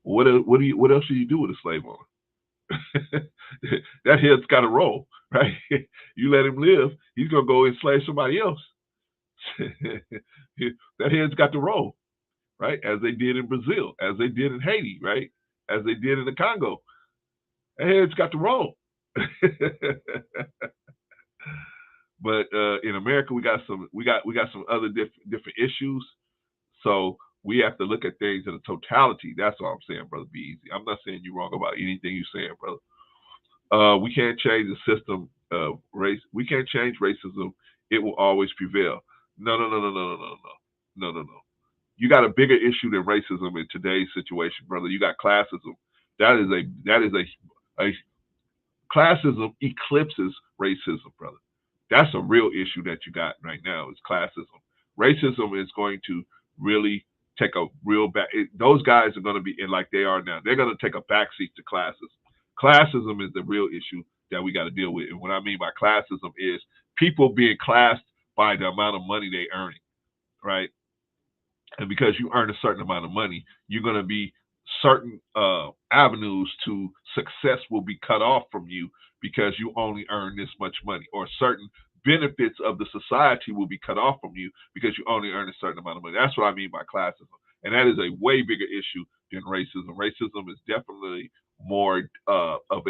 What else do you do with a slave owner? That head's got to roll, right? You let him live, he's gonna go enslave somebody else. That head's got to roll, right? As they did in Brazil, as they did in Haiti, right? As they did in the Congo. That head's got to roll." But in America, we got some other different issues. So we have to look at things in a totality. That's all I'm saying, Brother B Easy. I'm not saying you're wrong about anything you're saying, brother. We can't change the system of race. We can't change racism. It will always prevail. No, no, no, no, no, no, no, no, no, no, no. You got a bigger issue than racism in today's situation, brother. You got classism. A classism eclipses racism, brother. That's a real issue that you got right now is classism. Racism is going to really take a real back. Those guys are going to be in like they are now. They're going to take a backseat to classism. Classism is the real issue that we got to deal with. And what I mean by classism is people being classed by the amount of money they earning, right? And because you earn a certain amount of money, you're going to be certain avenues to success will be cut off from you because you only earn this much money, or certain benefits of the society will be cut off from you because you only earn a certain amount of money. That's what I mean by classism, and that is a way bigger issue than racism. Racism is definitely more uh, uh,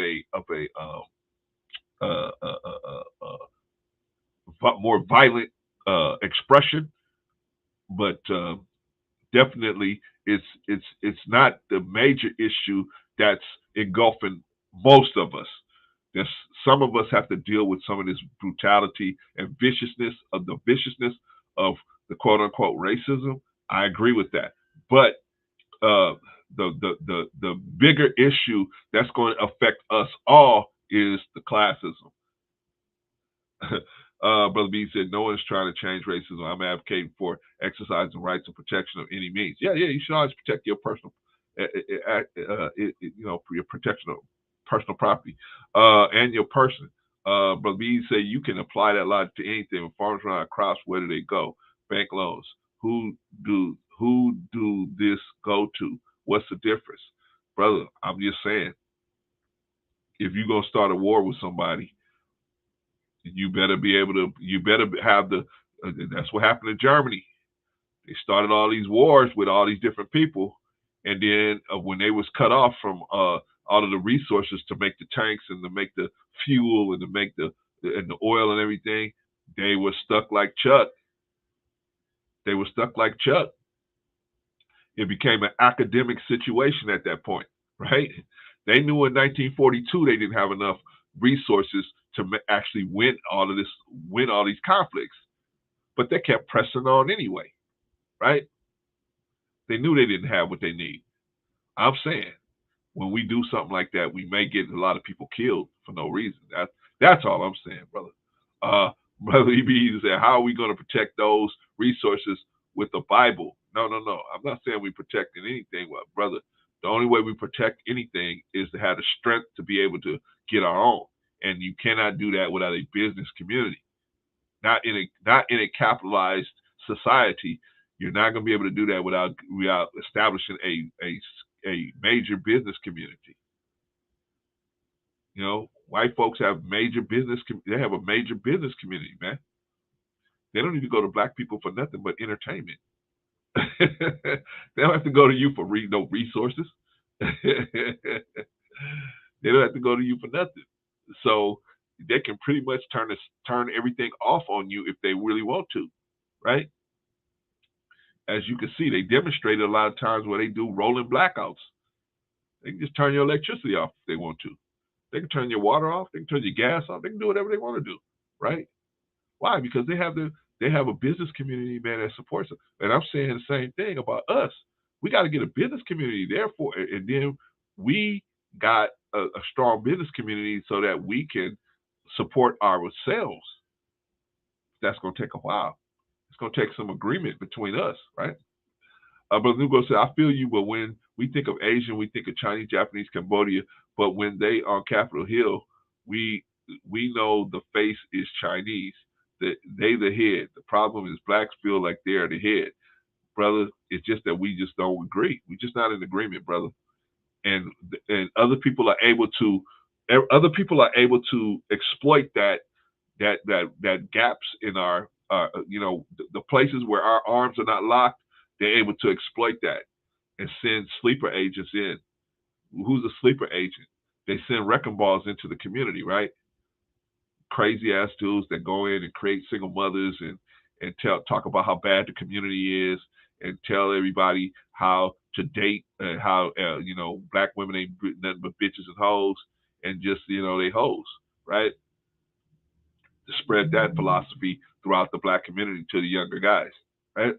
uh, more violent expression, but definitely it's not the major issue that's engulfing most of us. There's some of us have to deal with some of this brutality and viciousness of the quote unquote racism. I agree with that, but uh, the bigger issue that's going to affect us all is the classism. Brother B said, no one's trying to change racism. I'm advocating for exercising rights and protection of any means. Yeah, you should always protect your personal, for your protection of personal property and your person. Brother B said, you can apply that logic to anything. When farmers run out of crops, where do they go? Bank loans. Who do this go to? What's the difference? Brother, I'm just saying, if you're going to start a war with somebody, you better be able to, you better have the, that's what happened in Germany. They started all these wars with all these different people. And then when they was cut off from all of the resources to make the tanks and to make the fuel and to make the oil and everything, they were stuck like Chuck. They were stuck like Chuck. It became an academic situation at that point, right? They knew in 1942 they didn't have enough resources to actually win all these conflicts, but they kept pressing on anyway, right? They knew they didn't have what they need. I'm saying, when we do something like that, we may get a lot of people killed for no reason. That's all I'm saying, brother. Brother EB said, how are we going to protect those resources with the Bible? No. I'm not saying we protecting anything, well, brother. The only way we protect anything is to have the strength to be able to get our own. And you cannot do that without a business community. Not in a capitalized society. You're not going to be able to do that without establishing a major business community. You know, white folks have major business. They have a major business community, man. They don't need to go to black people for nothing but entertainment. They don't have to go to you for no resources. They don't have to go to you for nothing. So they can pretty much turn everything off on you if they really want to, right? As you can see, they demonstrated a lot of times where they do rolling blackouts. They can just turn your electricity off if they want to. They can turn your water off. They can turn your gas off. They can do whatever they want to do, right? Why? Because they have a business community, man, that supports them. And I'm saying the same thing about us. We got to get a business community, therefore, and then we got a strong business community so that we can support ourselves. That's going to take a while. It's going to take some agreement between us, right? But Lugo said, I feel you, but when we think of Asian, we think of Chinese, Japanese, Cambodia, but when they on Capitol Hill, we know the face is Chinese. They the head. The problem is blacks feel like they're the head. Brother, it's just that we just don't agree. We're just not in agreement, brother. And other people are able to exploit that gaps in our the places where our arms are not locked. They're able to exploit that and send sleeper agents in. Who's a sleeper agent? They send wrecking balls into the community, right? Crazy ass dudes that go in and create single mothers and talk about how bad the community is and tell everybody how to date and how black women ain't nothing but bitches and hoes and just they hoes, right? To spread that philosophy throughout the black community to the younger guys, right?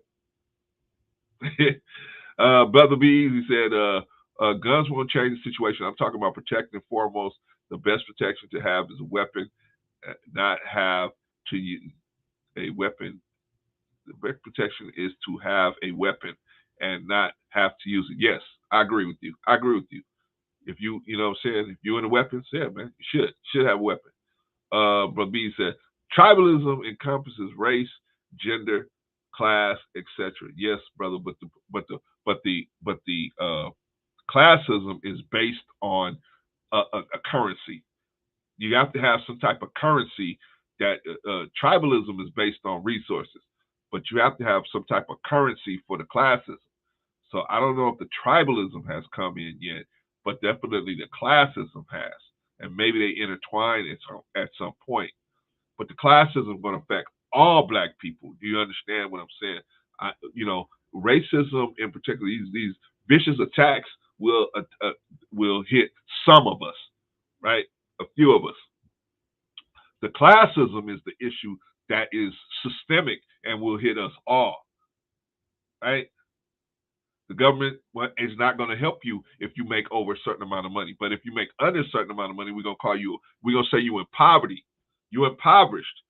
Brother B, he said, guns won't change the situation. I'm talking about protecting foremost. The best protection to have is a weapon, not have to use a weapon. The best protection is to have a weapon and not have to use it. Yes, I agree with you. If you know what I'm saying, if you're in a weapon, yeah, man, you should have a weapon. Brother B said, tribalism encompasses race, gender, class, etc. Yes, brother, but the classism is based on a currency. You have to have some type of currency. That tribalism is based on resources, but you have to have some type of currency for the classism. So I don't know if the tribalism has come in yet, but definitely the classism has, and maybe they intertwine at some point. But the classism is going to affect all black people. Do you understand what I'm saying? Racism in particular, these vicious attacks will hit some of us, right? A few of us. The classism is the issue that is systemic and will hit us all, right? The government is not going to help you if you make over a certain amount of money. But if you make under a certain amount of money, we're going to say you in poverty. You're impoverished.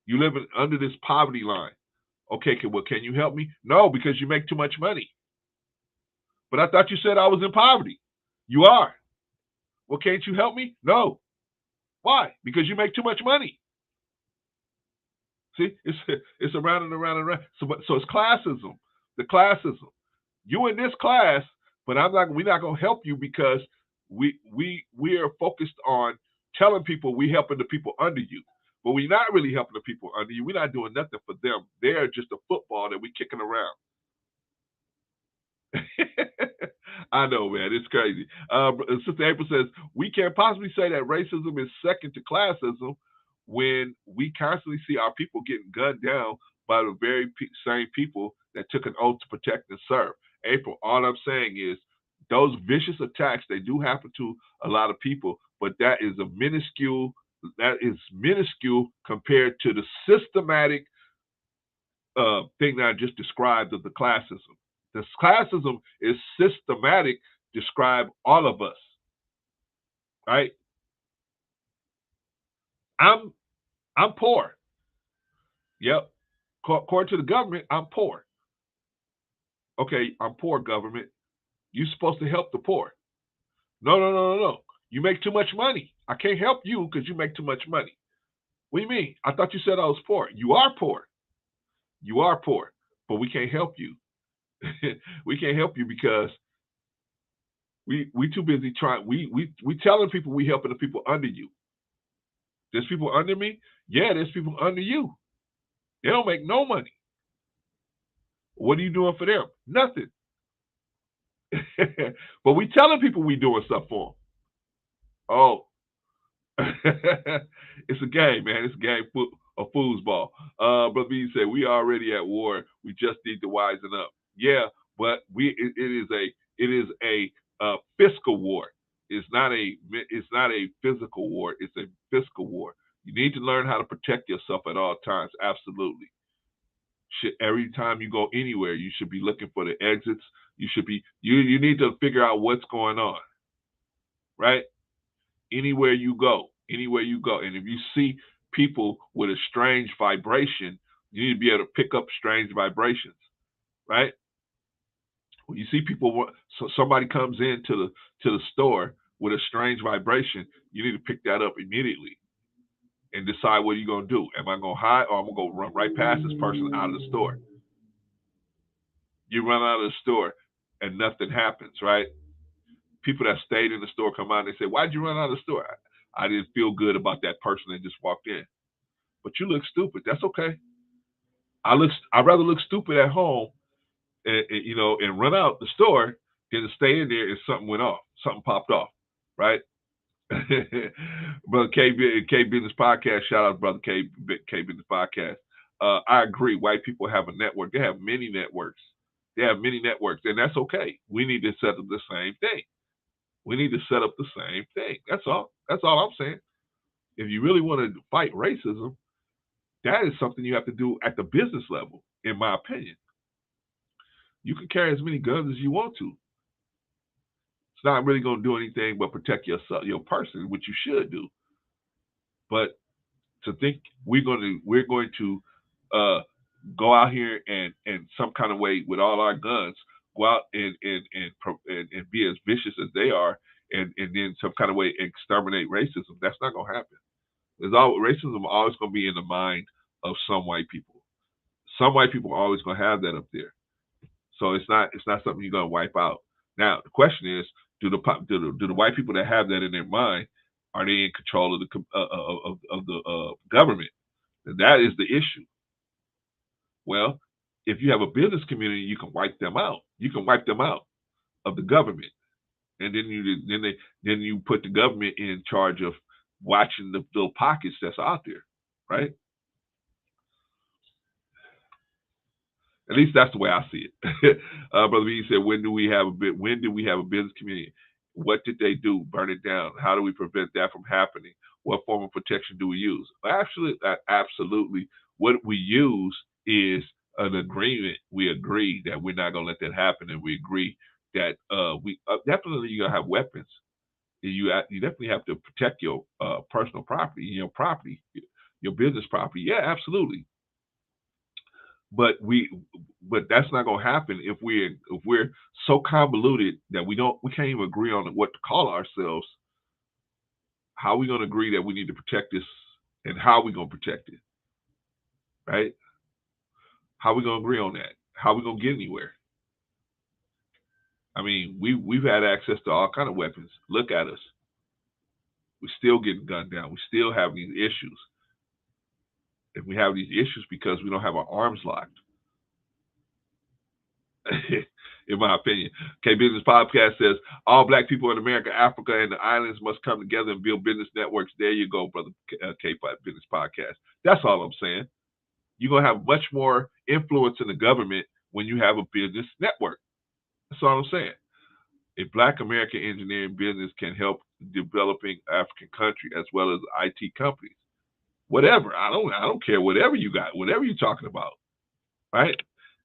You live under this poverty line. Okay, well, can you help me? No, because you make too much money. But I thought you said I was in poverty. You are. Well, can't you help me? No. Why? Because you make too much money. See, it's around and around and around. So it's classism. The classism. You in this class, but we're not gonna help you because we are focused on telling people we helping the people under you. But we're not really helping the people under you. We're not doing nothing for them. They're just a football that we're kicking around. I know, man. It's crazy. Sister April says, we can't possibly say that racism is second to classism when we constantly see our people getting gunned down by the very same people that took an oath to protect and serve. April, all I'm saying is those vicious attacks, they do happen to a lot of people, but that is minuscule compared to the systematic thing that I just described of the classism. The classism is systematic, describe all of us, right? I'm poor. Yep. According to the government, I'm poor. Okay, I'm poor, government. You're supposed to help the poor. No. You make too much money. I can't help you because you make too much money. What do you mean? I thought you said I was poor. You are poor. You are poor, but we can't help you. We can't help you because we too busy trying. We telling people we helping the people under you. There's people under me. Yeah, there's people under you. They don't make no money. What are you doing for them? Nothing. But we telling people we doing stuff for them. Oh, it's a game, man. It's a game of foosball. Brother B said we already at war. We just need to wisen up. Yeah, but it is a fiscal war. It's not a physical war. It's a fiscal war. You need to learn how to protect yourself at all times. Absolutely. Every time you go anywhere, you should be looking for the exits. You need to figure out what's going on, right? Anywhere you go, and if you see people with a strange vibration, you need to be able to pick up strange vibrations, right? When you see people, so somebody comes into the store with a strange vibration, you need to pick that up immediately and decide what you're gonna do. Am I gonna hide or I'm gonna go run right past this person out of the store? You run out of the store and nothing happens, right? People that stayed in the store come out and they say, "Why'd you run out of the store?" I didn't feel good about that person that just walked in. But you look stupid. That's okay. I'd rather look stupid at home and run out the store than to stay in there and something popped off, right? Brother K Business Podcast, shout out to Brother K Business Podcast. I agree. White people have a network. They have many networks. And that's okay. We need to set up the same thing. That's all. That's all I'm saying. If you really want to fight racism, that is something you have to do at the business level, in my opinion. You can carry as many guns as you want to. It's not really going to do anything but protect yourself, your person, which you should do. But to think we're going to go out here and some kind of way with all our guns, go out and be as vicious as they are, and then some kind of way exterminate racism. That's not going to happen. Racism always going to be in the mind of some white people. Some white people are always going to have that up there. So it's not something you're going to wipe out. Now the question is, do the white people that have that in their mind, are they in control of the government? And that is the issue. Well, if you have a business community, you can wipe them out. You can wipe them out of the government, and then you put the government in charge of watching the little pockets that's out there, right? At least that's the way I see it. Brother B said, when did we have a business community? What did they do? Burn it down? How do we prevent that from happening? What form of protection do we use? Absolutely. What we use is an agreement. We agree that we're not going to let that happen, and we agree that we definitely you're going to have weapons. You definitely have to protect your personal property, your property, your business property. Yeah, absolutely. But but that's not going to happen if we're so convoluted that we can't even agree on what to call ourselves. How are we going to agree that we need to protect this, and how are we going to protect it, right? How are we going to agree on that? How are we going to get anywhere? I mean, we've had access to all kind of weapons. Look at us. We're still getting gunned down. We still have these issues. And we have these issues because we don't have our arms locked. In my opinion. K Business Podcast says all black people in America, Africa, and the islands must come together and build business networks. There you go, brother. K Business Podcast. That's all I'm saying. You're going to have much more influence in the government when you have a business network. That's all I'm saying. A black American engineering business can help developing African country as well as IT companies. Whatever. I don't care. Whatever you got, whatever you're talking about. Right?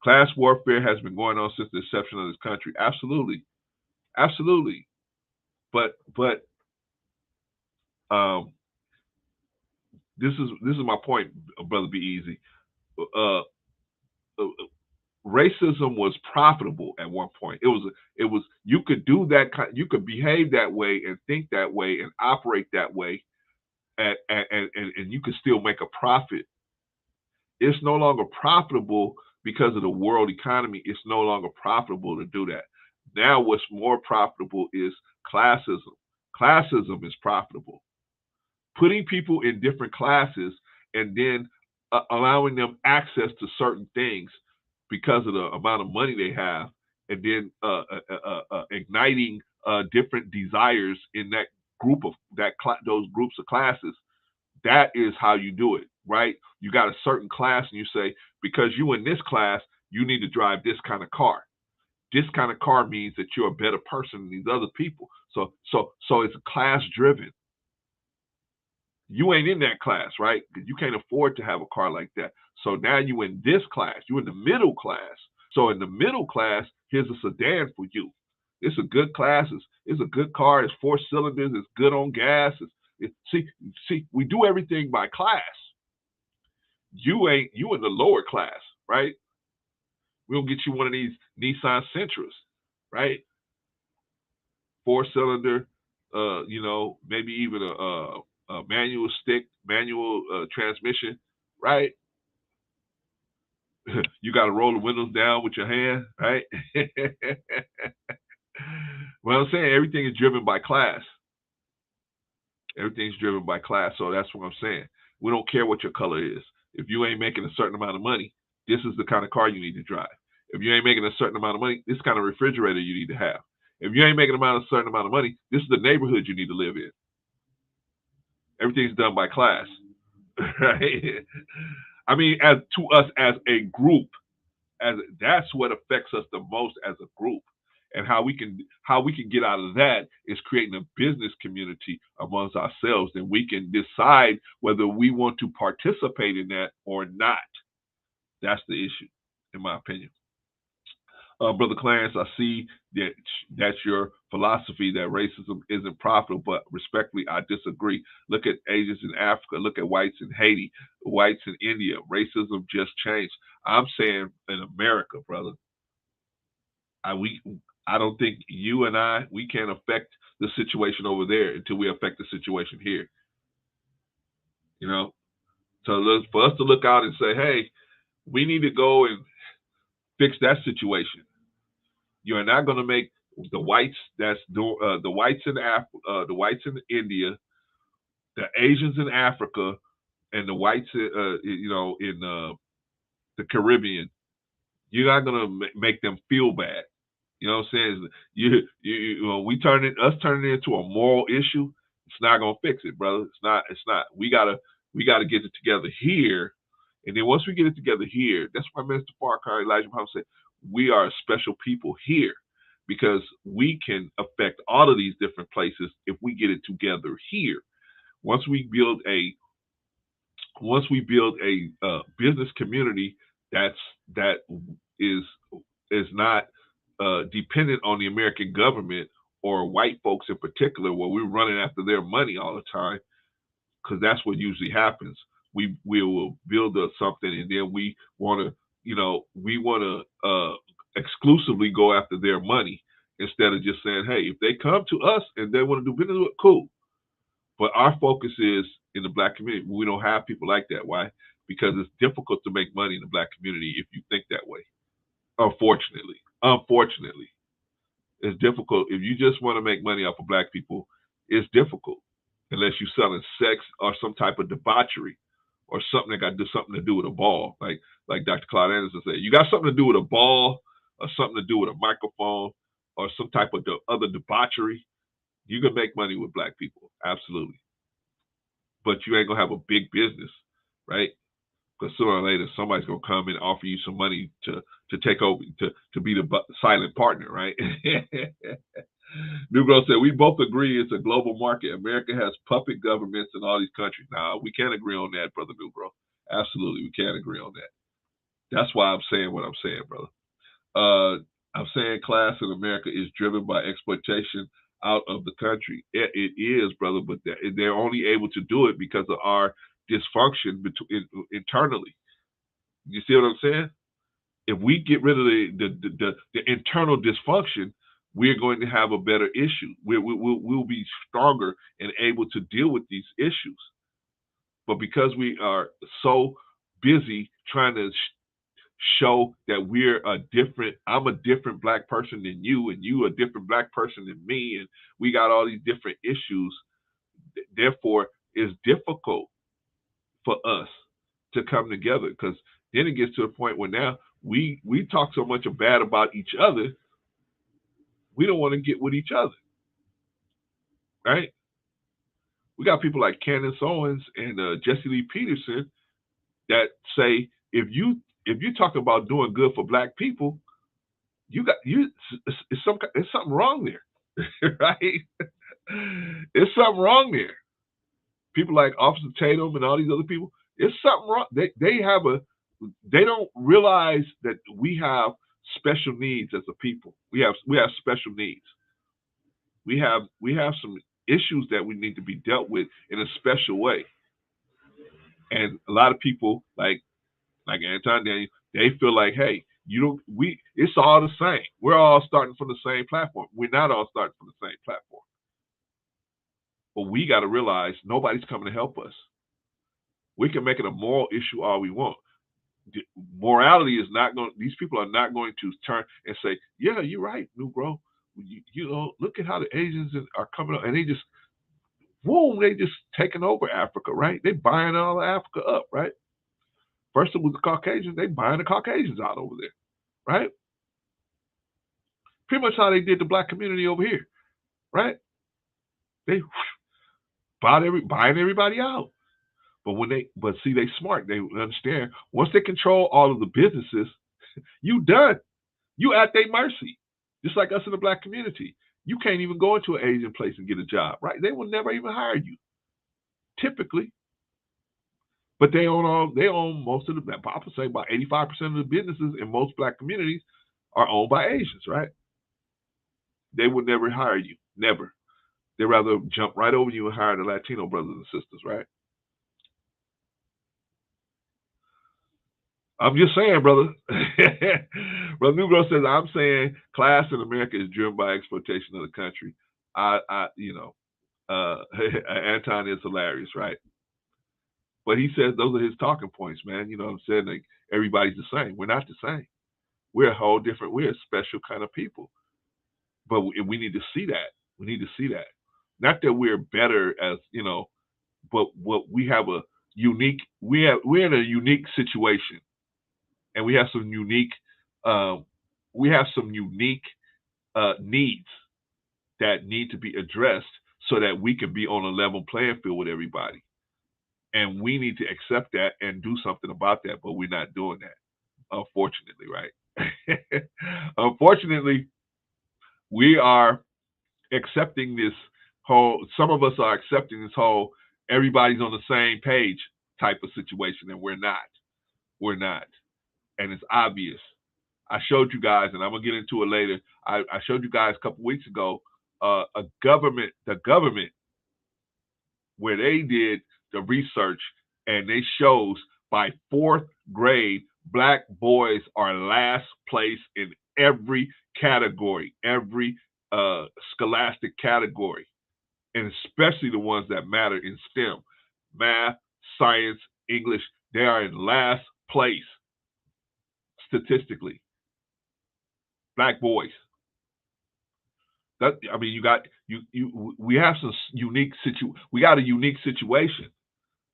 Class warfare has been going on since the inception of this country. Absolutely. Absolutely. But this is my point, brother. Be easy. Racism was profitable at one point. It was you could do that. You could behave that way and think that way and operate that way, and you could still make a profit. It's no longer profitable because of the world economy. It's no longer profitable to do that. Now, what's more profitable is classism. Classism is profitable. Putting people in different classes and then allowing them access to certain things because of the amount of money they have, and then igniting different desires in that group of those groups of classes. That is how you do it, right? You got a certain class, and you say, because you in this class, you need to drive this kind of car. This kind of car means that you're a better person than these other people. So it's class driven. You ain't in that class, right? You can't afford to have a car like that. So now you in this class. You in the middle class. So in the middle class, here's a sedan for you. It's a good class. It's a good car. It's 4 cylinders. It's good on gas. See, we do everything by class. You in the lower class, right? We'll get you one of these Nissan Sentras, right? 4-cylinder, maybe even a manual transmission, right? You got to roll the windows down with your hand, right? Well, I'm saying everything is driven by class. Everything's driven by class, so that's what I'm saying. We don't care what your color is. If you ain't making a certain amount of money, this is the kind of car you need to drive. If you ain't making a certain amount of money, this kind of refrigerator you need to have. If you ain't making a certain amount of money, this is the neighborhood you need to live in. Everything's done by class, right? I mean, to us as a group, that's what affects us the most as a group. And how we can get out of that is creating a business community amongst ourselves, and we can decide whether we want to participate in that or not. That's the issue, in my opinion. Brother Clarence, I see that that's your philosophy that racism isn't profitable, but respectfully, I disagree. Look at Asians in Africa. Look at whites in Haiti, whites in India. Racism just changed. I'm saying in America, brother. I don't think you and we can't affect the situation over there until we affect the situation here. You know, so for us to look out and say, hey, we need to go and fix that situation. You're not going to make the whites the whites in the whites in India, the Asians in Africa, and the whites in the Caribbean. You're not going to make them feel bad. You know what I'm saying? We turning it into a moral issue. It's not gonna fix it, brother. It's not. We gotta get it together here, and then once we get it together here, that's why Minister Farrakhan, Elijah Muhammad said, we are a special people here because we can affect all of these different places if we get it together here. Once we build a business community that's that is not dependent on the American government or white folks in particular, where we're running after their money all the time, because that's what usually happens. We will build up something, and then we want to, exclusively go after their money instead of just saying, hey, if they come to us and they want to do business with, cool. But our focus is in the black community. We don't have people like that. Why? Because it's difficult to make money in the black community if you think that way. Unfortunately, it's difficult. If you just want to make money off of black people, it's difficult unless you're selling sex or some type of debauchery or something that got something to do with a ball. Like Dr. Claude Anderson said, you got something to do with a ball or something to do with a microphone or some type of other debauchery, you can make money with black people. Absolutely. But you ain't going to have a big business, right? Because sooner or later, somebody's going to come and offer you some money to take over, to be the silent partner, right? Negro said, we both agree it's a global market. America has puppet governments in all these countries. Now, we can't agree on that, Brother Negro. Absolutely, we can't agree on that. That's why I'm saying what I'm saying, brother. I'm saying class in America is driven by exploitation out of the country. It is, brother, but they're only able to do it because of our dysfunction internally. You see what I'm saying? If we get rid of the internal dysfunction, we're going to have a better issue. We'll be stronger and able to deal with these issues. But because we are so busy trying to show that I'm a different black person than you, and you a different black person than me, and we got all these different issues, therefore it's difficult for us to come together, because then it gets to a point where now we talk so much bad about each other, we don't want to get with each other, right? We got people like Candace Owens and Jesse Lee Peterson that say, if you talk about doing good for black people, it's something wrong there, right? It's something wrong there. People like Officer Tatum and all these other people, it's something wrong. They don't realize that we have special needs as a people. We have special needs. We have some issues that we need to be dealt with in a special way. And a lot of people like Anton Daniel, they feel like, hey, it's all the same. We're all starting from the same platform. We're not all starting from the same platform. But we got to realize nobody's coming to help us. We can make it a moral issue all we want. Morality is not going. These people are not going to turn and say, "Yeah, you're right, Negro. Look at how the Asians are coming up, and they just taking over Africa, right? They buying all of Africa up, right? First it was the Caucasians, they buying the Caucasians out over there, right? Pretty much how they did the black community over here, right? They buying everybody out. But see, they smart. They understand. Once they control all of the businesses, you done. You at their mercy. Just like us in the black community. You can't even go into an Asian place and get a job, right? They will never even hire you, typically. But they own most of the, I would say about 85% of the businesses in most black communities are owned by Asians, right? They would never hire you, never. They'd rather jump right over you and hire the Latino brothers and sisters, right? I'm just saying, brother. Brother Negro says, I'm saying class in America is driven by exploitation of the country. Anton is hilarious, right? But he says those are his talking points, man. You know what I'm saying? Like, everybody's the same. We're not the same. We're a whole different, we're a special kind of people. But we need to see that. We need to see that. Not that we're better as, but what we have we're in a unique situation. And we have some unique needs that need to be addressed so that we can be on a level playing field with everybody. And we need to accept that and do something about that, but we're not doing that, unfortunately, right? Unfortunately, we are accepting this some of us are accepting this whole everybody's on the same page type of situation, and we're not. We're not. and it's obvious. I showed you guys, and I'm gonna get into it later. I showed you guys a couple weeks ago the government, where they did the research, and they shows by fourth grade, black boys are last place in every category, every scholastic category, and especially the ones that matter in STEM, math, science, English. They are in last place statistically. Black boys. That, I mean, you got you. We have some unique We got a unique situation.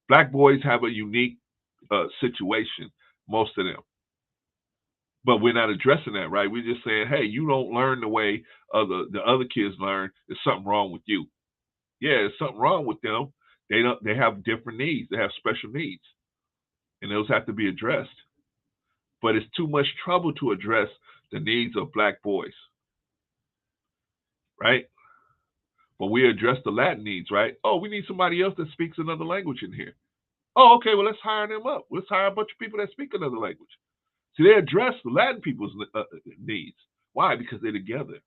Black boys have a unique situation, most of them. But we're not addressing that, right? We're just saying, hey, you don't learn the way the other kids learn. There's something wrong with you. Yeah, there's something wrong with them. They have different needs. They have special needs, and those have to be addressed. But it's too much trouble to address the needs of black boys, right? But we address the Latin needs, right? Oh, we need somebody else that speaks another language in here. Oh, okay, well, let's hire them up. Let's hire a bunch of people that speak another language. See, they address the Latin people's needs. Why? Because they're together.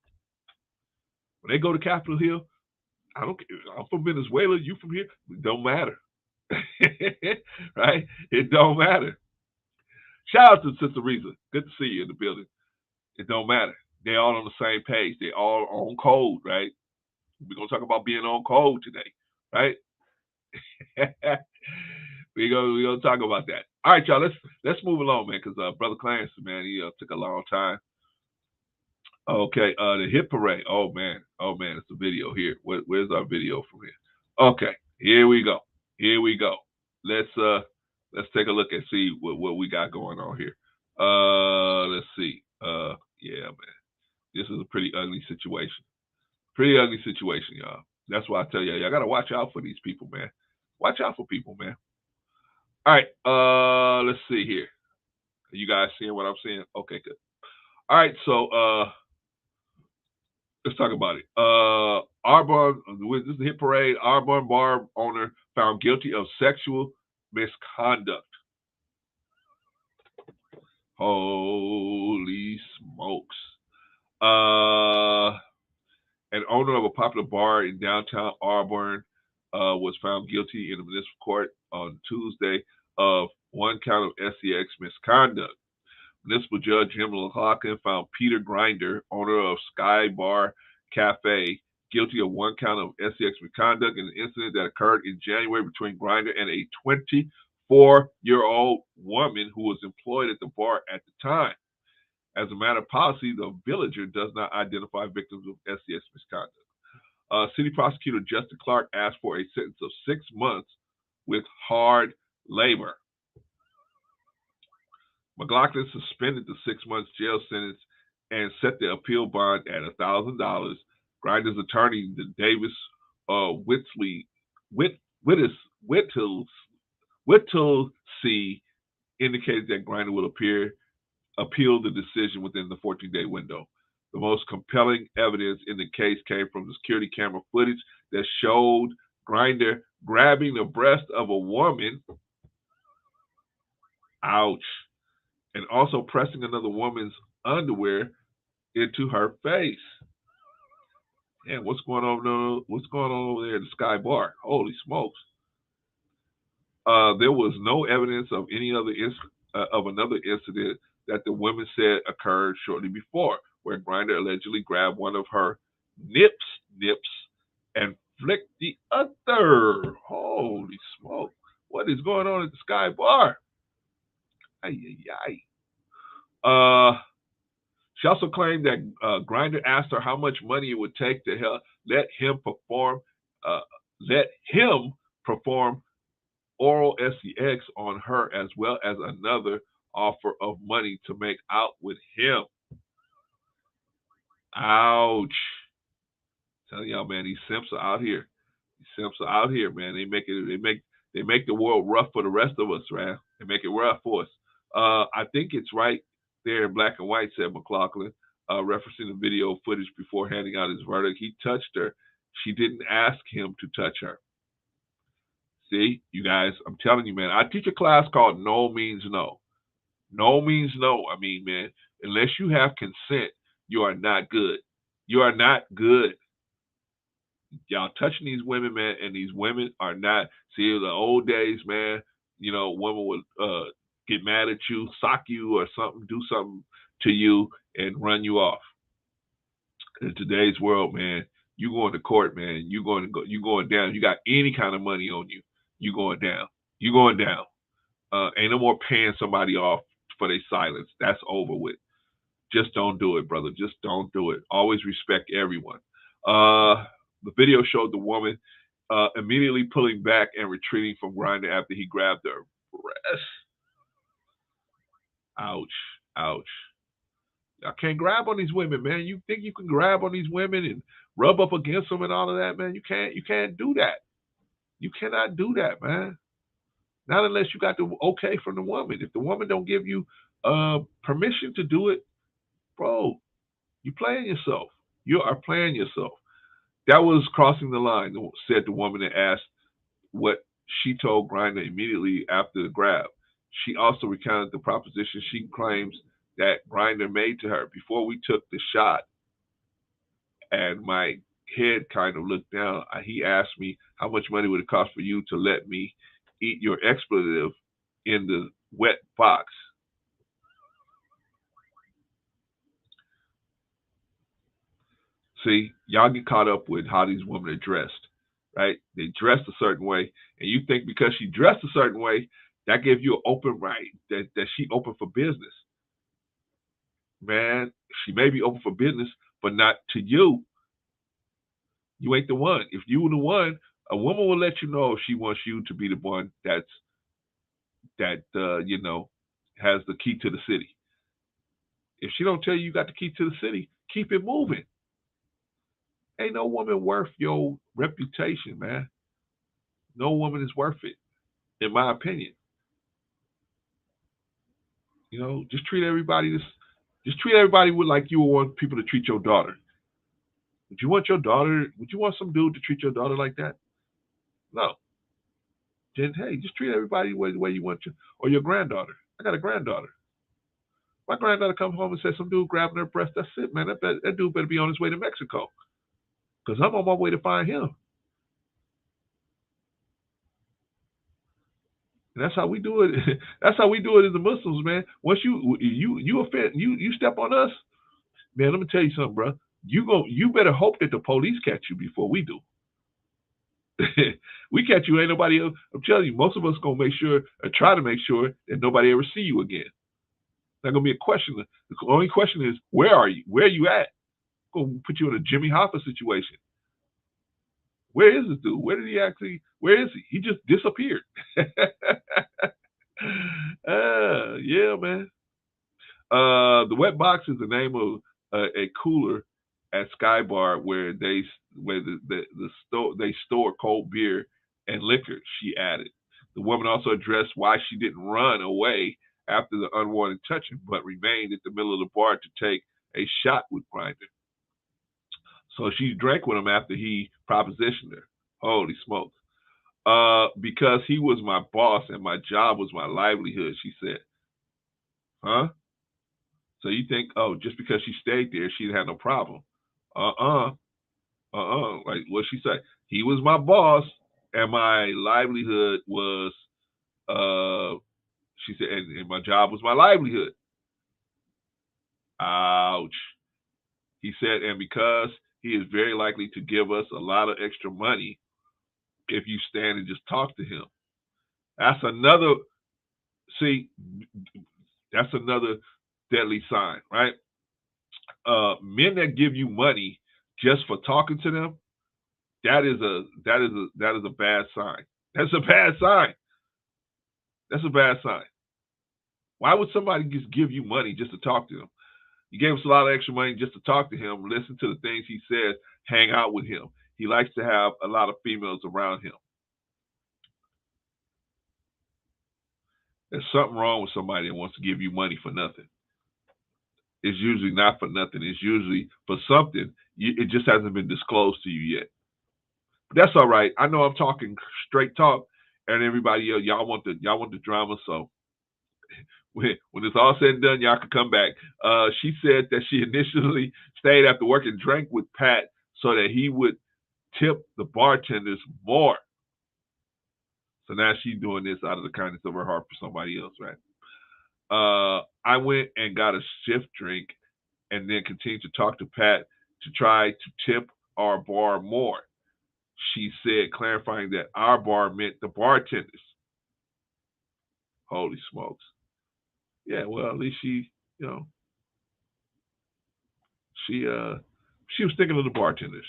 When they go to Capitol Hill, I don't care. I'm from Venezuela. You from here? It don't matter. Right? It don't matter. Shout out to Sister Reza. Good to see you in the building. It don't matter. They're all on the same page. They're all on code, right? We're going to talk about being on code today, right? We're gonna talk about that. All right, y'all. Let's move along, man, because Brother Clancy, man, he took a long time. Okay, the hit parade. Oh man, it's a video here. Where's our video from here? Okay, here we go. Let's take a look and see what we got going on here. Let's see. Yeah, man, this is a pretty ugly situation. Pretty ugly situation, y'all. That's why I tell y'all gotta watch out for these people, man. Watch out for people, man. All right, let's see here. Are you guys seeing what I'm seeing? Okay, good. All right, so let's talk about it. Arbonne, this is the hit parade. Arbonne bar owner found guilty of sexual misconduct. Holy smokes. An owner of a popular bar in downtown Arbonne was found guilty in a municipal court on Tuesday of one count of sex misconduct. Municipal Judge Jim McLaughlin found Peter Grinder, owner of Sky Bar Cafe, guilty of one count of sex misconduct in an incident that occurred in January between Grinder and a 24-year-old woman who was employed at the bar at the time. As a matter of policy, the villager does not identify victims of sex misconduct. City Prosecutor Justin Clark asked for a sentence of 6 months with hard labor. McLaughlin suspended the 6 months jail sentence and set the appeal bond at $1,000. Grinder's attorney, Davis Whittlesey, indicated that Grinder will appeal the decision within the 14-day window. The most compelling evidence in the case came from the security camera footage that showed Grinder grabbing the breast of a woman, ouch, and also pressing another woman's underwear into her face. Man, what's going on? What's going on over there at the Sky Bar? Holy smokes! There was no evidence of any other another incident that the woman said occurred shortly before, where Grinder allegedly grabbed one of her nips, and flicked the other. Holy smoke! What is going on at the Sky Bar? She also claimed that Grinder asked her how much money it would take to let him perform oral sex on her, as well as another offer of money to make out with him. Ouch! Telling y'all, man, these simps are out here. Man. They make the world rough for the rest of us, man. They make it rough for us. I think it's right there in black and white, said McLaughlin, referencing the video footage before handing out his verdict. He touched her. She didn't ask him to touch her. See, you guys, I'm telling you, man, I teach a class called No Means No. No means no. I mean, man, unless you have consent, you are not good. You are not good. Y'all touching these women, man, and these women are not. See, in the old days, man, women would get mad at you, sock you, or something, do something to you, and run you off. In today's world, man, you going to court, man. You going down. You got any kind of money on you, you going down. You going down. Ain't no more paying somebody off for their silence. That's over with. Just don't do it, brother. Just don't do it. Always respect everyone. The video showed the woman immediately pulling back and retreating from Grindr after he grabbed her breast. Ouch. Ouch. I can't grab on these women, man. You think you can grab on these women and rub up against them and all of that, man? You can't do that. You cannot do that, man. Not unless you got the okay from the woman. If the woman don't give you permission to do it, bro, you playing yourself. You are playing yourself. That was crossing the line, said the woman that asked what she told Grindr immediately after the grab. She also recounted the proposition she claims that Grindr made to her. Before we took the shot, and my head kind of looked down, he asked me, how much money would it cost for you to let me eat your expletive in the wet box? See, y'all get caught up with how these women are dressed, right? They dress a certain way, and you think because she dressed a certain way, that gives you an open right, that she open for business. Man, she may be open for business, but not to you. You ain't the one. If you were the one, a woman will let you know if she wants you to be the one that has the key to the city. If she don't tell you got the key to the city, keep it moving. Ain't no woman worth your reputation, man. No woman is worth it, in my opinion. Just treat everybody with like you would want people to treat your daughter. Would you want some dude to treat your daughter like that? No. Then hey, just treat everybody the way you want you, or your granddaughter. I got a granddaughter. My granddaughter comes home and says some dude grabbing her breast. That's it, man. That dude better be on his way to Mexico, because I'm on my way to find him. And that's how we do it. That's how we do it as the Muslims, man. Once you offend, you step on us, man. Let me tell you something, bro. You better hope that the police catch you before we do. We catch you, ain't nobody else. I'm telling you, most of us gonna make sure or try to make sure that nobody ever see you again. Not gonna be a question. The only question is, where are you? Where are you at? Gonna put you in a Jimmy Hoffa situation. Where is this dude? Where is he? He just disappeared. Yeah, man. The wet box is the name of a cooler at Sky Bar where they store cold beer and liquor. She added. The woman also addressed why she didn't run away after the unwanted touching, but remained at the middle of the bar to take a shot with Grindr. So she drank with him after he propositioned her. Holy smokes. Because he was my boss and my job was my livelihood, she said. Huh? So you think, just because she stayed there, she'd have no problem. Like what she said. He was my boss and my livelihood was, she said, and my job was my livelihood. Ouch. He said, and because he is very likely to give us a lot of extra money if you stand and just talk to him. That's another deadly sign, right? Men that give you money just for talking to them, that is a bad sign. That's a bad sign. That's a bad sign. Why would somebody just give you money just to talk to them? You gave us a lot of extra money just to talk to him, listen to the things he says, hang out with him. He likes to have a lot of females around him. There's something wrong with somebody that wants to give you money for nothing. It's usually not for nothing. It's usually for something. It just hasn't been disclosed to you yet. But that's all right. I know I'm talking straight talk, and everybody else, y'all want the drama. So when it's all said and done, y'all can come back. She said that she initially stayed after work and drank with Pat so that he would tip the bartenders more. So now she's doing this out of the kindness of her heart for somebody else, right? I went and got a shift drink and then continued to talk to Pat to try to tip our bar more. She said, clarifying that our bar meant the bartenders. Holy smokes. Yeah, well, at least she, you know, she was thinking of the bartenders.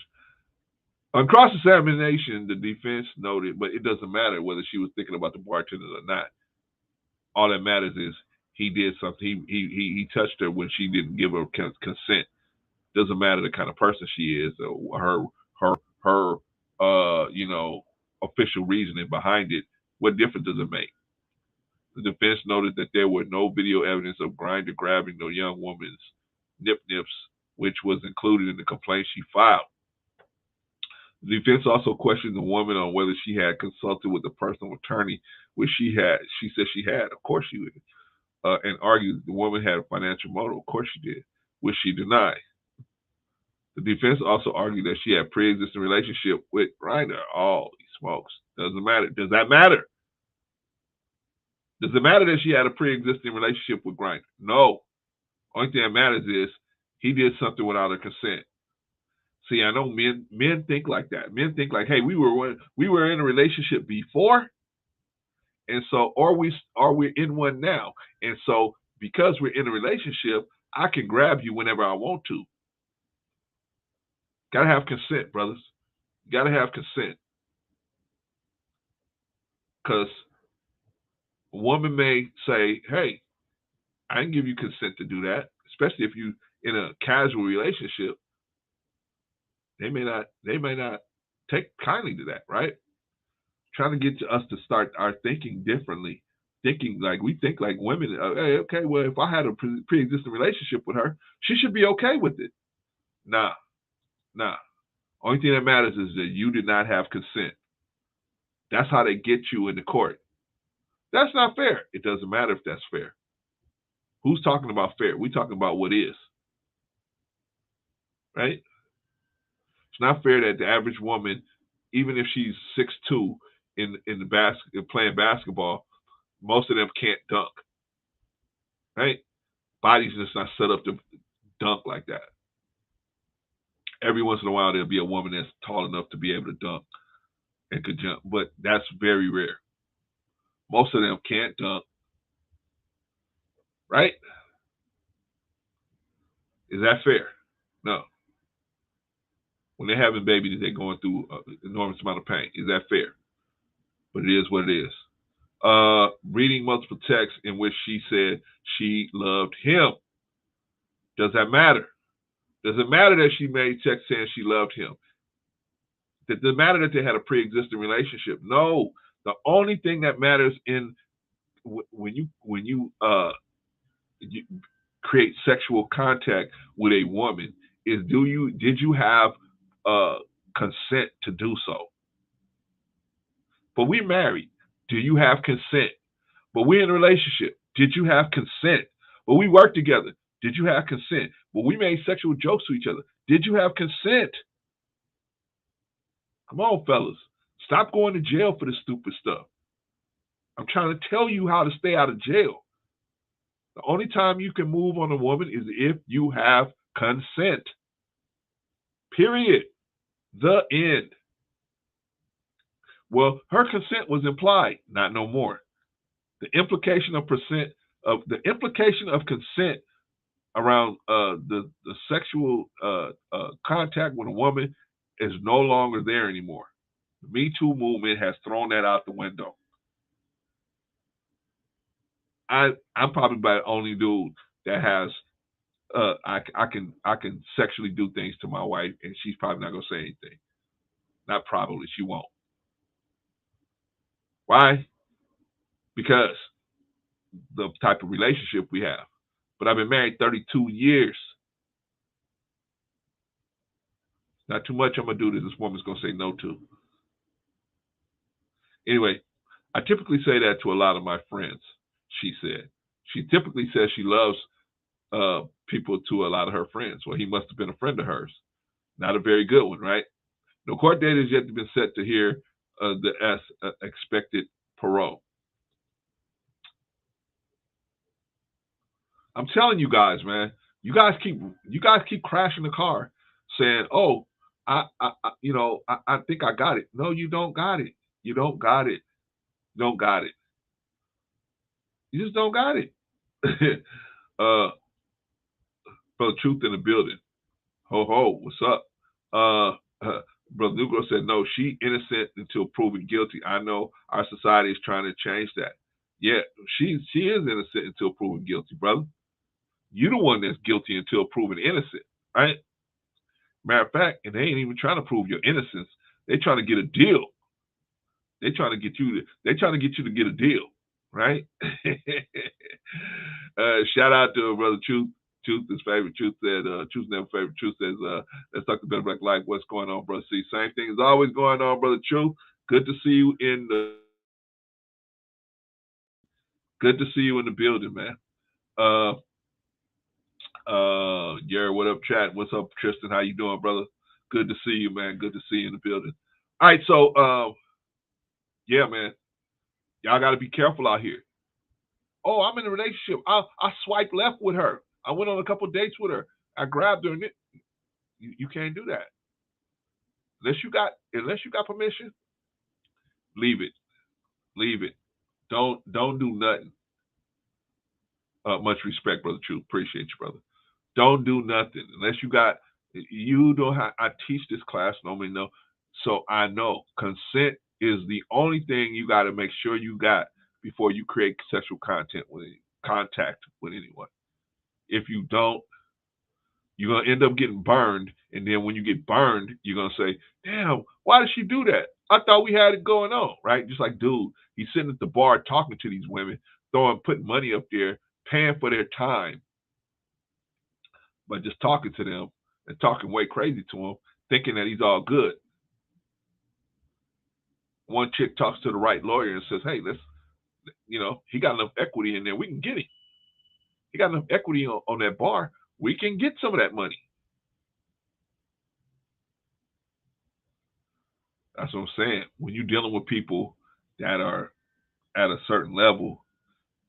On cross-examination, the defense noted, but it doesn't matter whether she was thinking about the bartenders or not. All that matters is he did something. He touched her when she didn't give her consent. Doesn't matter the kind of person she is or her official reasoning behind it. What difference does it make? The defense noted that there were no video evidence of Grindr grabbing the young woman's nips, which was included in the complaint she filed. The defense also questioned the woman on whether she had consulted with the personal attorney, which she had. She said she had. Of course she did. And argued the woman had a financial motive. Of course she did, which she denied. The defense also argued that she had a pre-existing relationship with Grindr. Oh, he smokes. Doesn't matter. Does that matter? Does it matter that she had a pre-existing relationship with Grindr? No. Only thing that matters is he did something without her consent. See, I know men think like that. Men think like, hey, we were in a relationship before, and so or we're in one now. And so because we're in a relationship, I can grab you whenever I want to. Gotta have consent, brothers. Gotta have consent. Because a woman may say, hey, I didn't give you consent to do that, especially if you in a casual relationship. They may not take kindly to that, right? Trying to get us to start our thinking differently. Thinking like we think like women, hey, okay, well, if I had a pre-existing relationship with her, she should be okay with it. Nah. Only thing that matters is that you did not have consent. That's how they get you in the court. That's not fair. It doesn't matter if that's fair. Who's talking about fair? We're talking about what is. Right? It's not fair that the average woman, even if she's 6'2", in the playing basketball, most of them can't dunk. Right? Body's just not set up to dunk like that. Every once in a while, there'll be a woman that's tall enough to be able to dunk and could jump, but that's very rare. Most of them can't dunk. Right? Is that fair? No. When they're having babies, they're going through an enormous amount of pain. Is that fair? But it is what it is. Reading multiple texts in which she said she loved him. Does that matter? Does it matter that she made texts saying she loved him? Does it matter that they had a pre-existing relationship? No. The only thing that matters in when you create sexual contact with a woman is did you have consent to do so? But we're married. Do you have consent? But we're in a relationship. Did you have consent? But we work together. Did you have consent? But we made sexual jokes to each other. Did you have consent? Come on, fellas. Stop going to jail for this stupid stuff. I'm trying to tell you how to stay out of jail. The only time you can move on a woman is if you have consent. Period. The end. Well, her consent was implied, not no more. The implication of consent around the sexual contact with a woman is no longer there anymore. The Me Too movement has thrown that out the window. I'm probably the only dude that has I can sexually do things to my wife, and she's probably not gonna say anything. Not probably, she won't. Why? Because the type of relationship we have. But I've been married 32 years. Not too much I'm gonna do that this woman's gonna say no to. Anyway, I typically say that to a lot of my friends, she said. She typically says she loves people to a lot of her friends. Well, he must have been a friend of hers. Not a very good one, right? No court date has yet been set to hear the expected parole. I'm telling you guys, man. You guys keep crashing the car, saying, "Oh, I think I got it." No, you don't got it. You don't got it. You don't got it. You just don't got it. Brother Truth in the building. Ho ho, what's up? Brother Negro said, no, she innocent until proven guilty. I know our society is trying to change that. Yeah, she is innocent until proven guilty, brother. You the one that's guilty until proven innocent, right? Matter of fact, and they ain't even trying to prove your innocence. They trying to get a deal. They trying to get you to get a deal, right? Shout out to Brother Truth. Truth is favorite. Truth said, Truth's never favorite. Truth says, let's talk to Better Black Life. What's going on, Brother C? Same thing is always going on, Brother Truth. Good to see you in the building, man. Gary, what up, chat? What's up, Tristan? How you doing, brother? Good to see you, man. Good to see you in the building. All right, so yeah, man. Y'all gotta be careful out here. Oh, I'm in a relationship. I swiped left with her. I went on a couple dates with her. I grabbed her, and you can't do that unless you got permission. Leave it. Don't do nothing. Much respect, Brother Truth. Appreciate you, brother. Don't do nothing unless you got. You don't have. I teach this class. Normally know, so I know consent is the only thing you got to make sure you got before you create sexual contact with anyone. If you don't, you're gonna end up getting burned, and then when you get burned, you're gonna say, "Damn, why did she do that? I thought we had it going on, right?" Just like, dude, he's sitting at the bar talking to these women, putting money up there, paying for their time, but just talking to them and talking way crazy to them, thinking that he's all good. One chick talks to the right lawyer and says, "Hey, let's, he got enough equity in there. We can get him. He got enough equity on that bar. We can get some of that money." That's what I'm saying. When you're dealing with people that are at a certain level,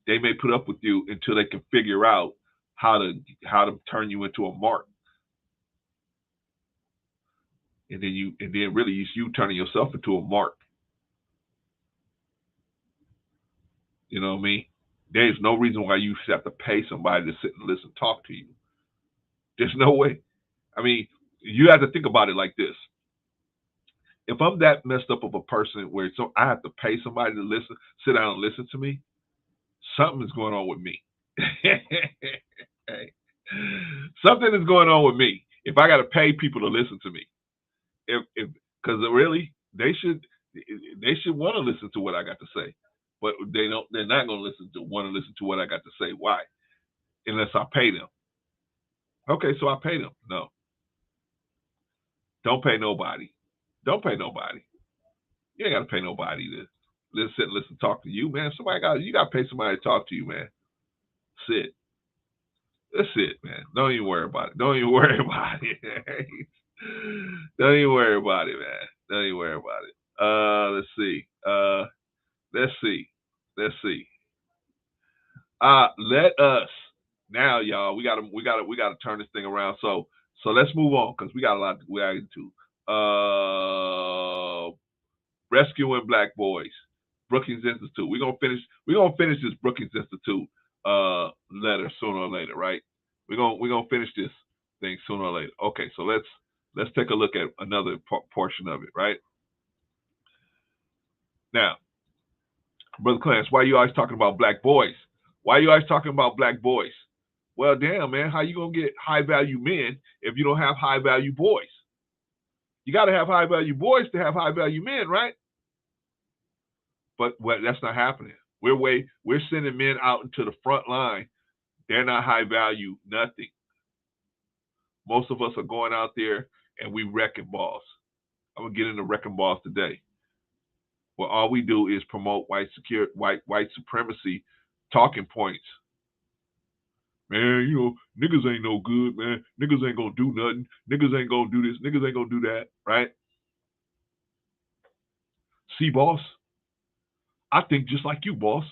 they may put up with you until they can figure out how to turn you into a mark. And then really it's you turning yourself into a mark. You know what I mean? There's no reason why you should have to pay somebody to sit and listen, talk to you. There's no way. I mean, you have to think about it like this. If I'm that messed up of a person where I have to pay somebody to sit down and listen to me, something is going on with me. Hey. Something is going on with me. If I got to pay people to listen to me, because really they should want to listen to what I got to say, but they don't. They're not going to want to listen to what I got to say. Why? Unless I pay them. Okay, so I pay them. No, don't pay nobody. Don't pay nobody. You ain't got to pay nobody to listen, talk to you, man. You got to pay somebody to talk to you, man. Sit. That's it, man. Don't even worry about it. Don't even worry about it. Don't even worry about it, man. Don't even worry about it. Let's see. Let us now, y'all. We gotta turn this thing around. So let's move on because we got a lot we got to. Rescuing Black Boys, Brookings Institute. We're gonna finish this Brookings Institute letter sooner or later, right? We're gonna finish this thing sooner or later. Okay, so let's take a look at another portion of it, right? Now, Brother Clarence, why are you always talking about black boys? Why are you always talking about black boys? Well, damn, man, how you gonna get high value men if you don't have high value boys? You got to have high value boys to have high value men, right? But that's not happening. We're sending men out into the front line. They're not high value, nothing. Most of us are going out there and we wrecking balls. I'm gonna get into wrecking balls today. Well, all we do is promote white supremacy talking points Man, niggas ain't no good, man. Niggas ain't gonna do nothing. Niggas ain't gonna do this. Niggas ain't gonna do that, right? See, boss, I think just like you, boss.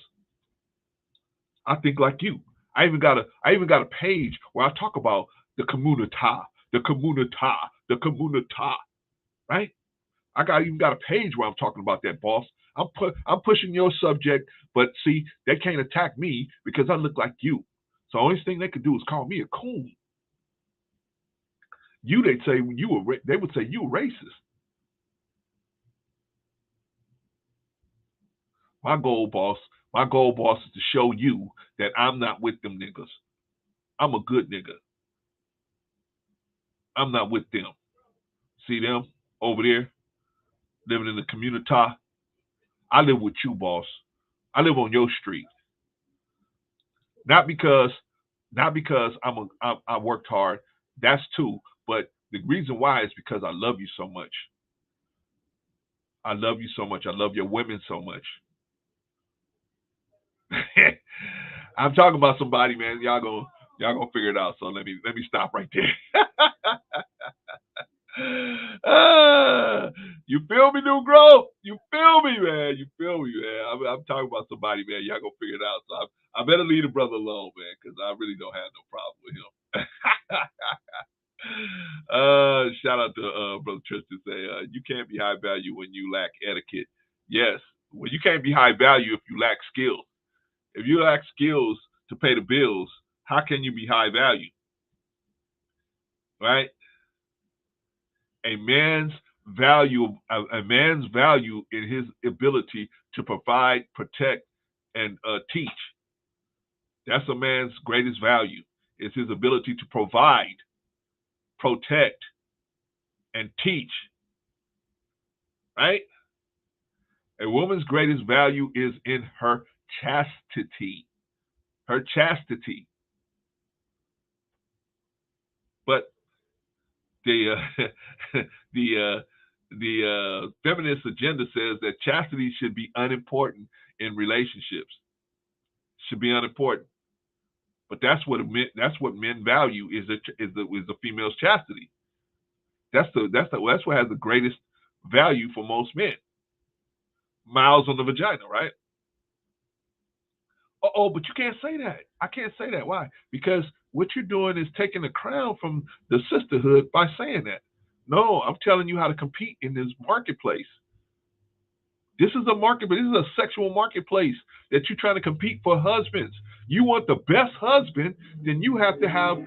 I think like you. I even got a page where I talk about the communita, the communita, the communita, right? Even got a page where I'm talking about that, boss. I'm pushing your subject, but see, they can't attack me because I look like you. So the only thing they could do is call me a coon. They'd say they would say you were racist. My goal, boss, is to show you that I'm not with them niggas. I'm a good nigga. I'm not with them. See them over there living in the community. I live with you, boss. I live on your street. Not because I worked hard. That's too. But the reason why is because I love you so much. I love you so much. I love your women so much. I'm talking about somebody, man. Y'all gonna figure it out. So let me stop right there. You feel me, New Growth? You feel me, man? You feel me, man? I'm talking about somebody, man. Y'all gonna figure it out. So I better leave the brother alone, man, because I really don't have no problem with him. Shout out to Brother Tristan say, you can't be high value when you lack etiquette. Yes, well, you can't be high value if you lack skills. If you lack skills to pay the bills, how can you be high value? Right? A man's value in his ability to provide, protect, and teach. That's a man's greatest value. Is his ability to provide, protect, and teach. Right? A woman's greatest value is in her chastity. Her chastity. But the feminist agenda says that chastity should be unimportant in relationships. Should be unimportant. But that's what men value is the female's chastity. That's what has the greatest value for most men. Miles on the vagina, right? Oh, but you can't say that. I can't say that. Why? Because what you're doing is taking the crown from the sisterhood by saying that. No, I'm telling you how to compete in this marketplace. This is a market, but this is a sexual marketplace that you're trying to compete for husbands. You want the best husband, then you have to have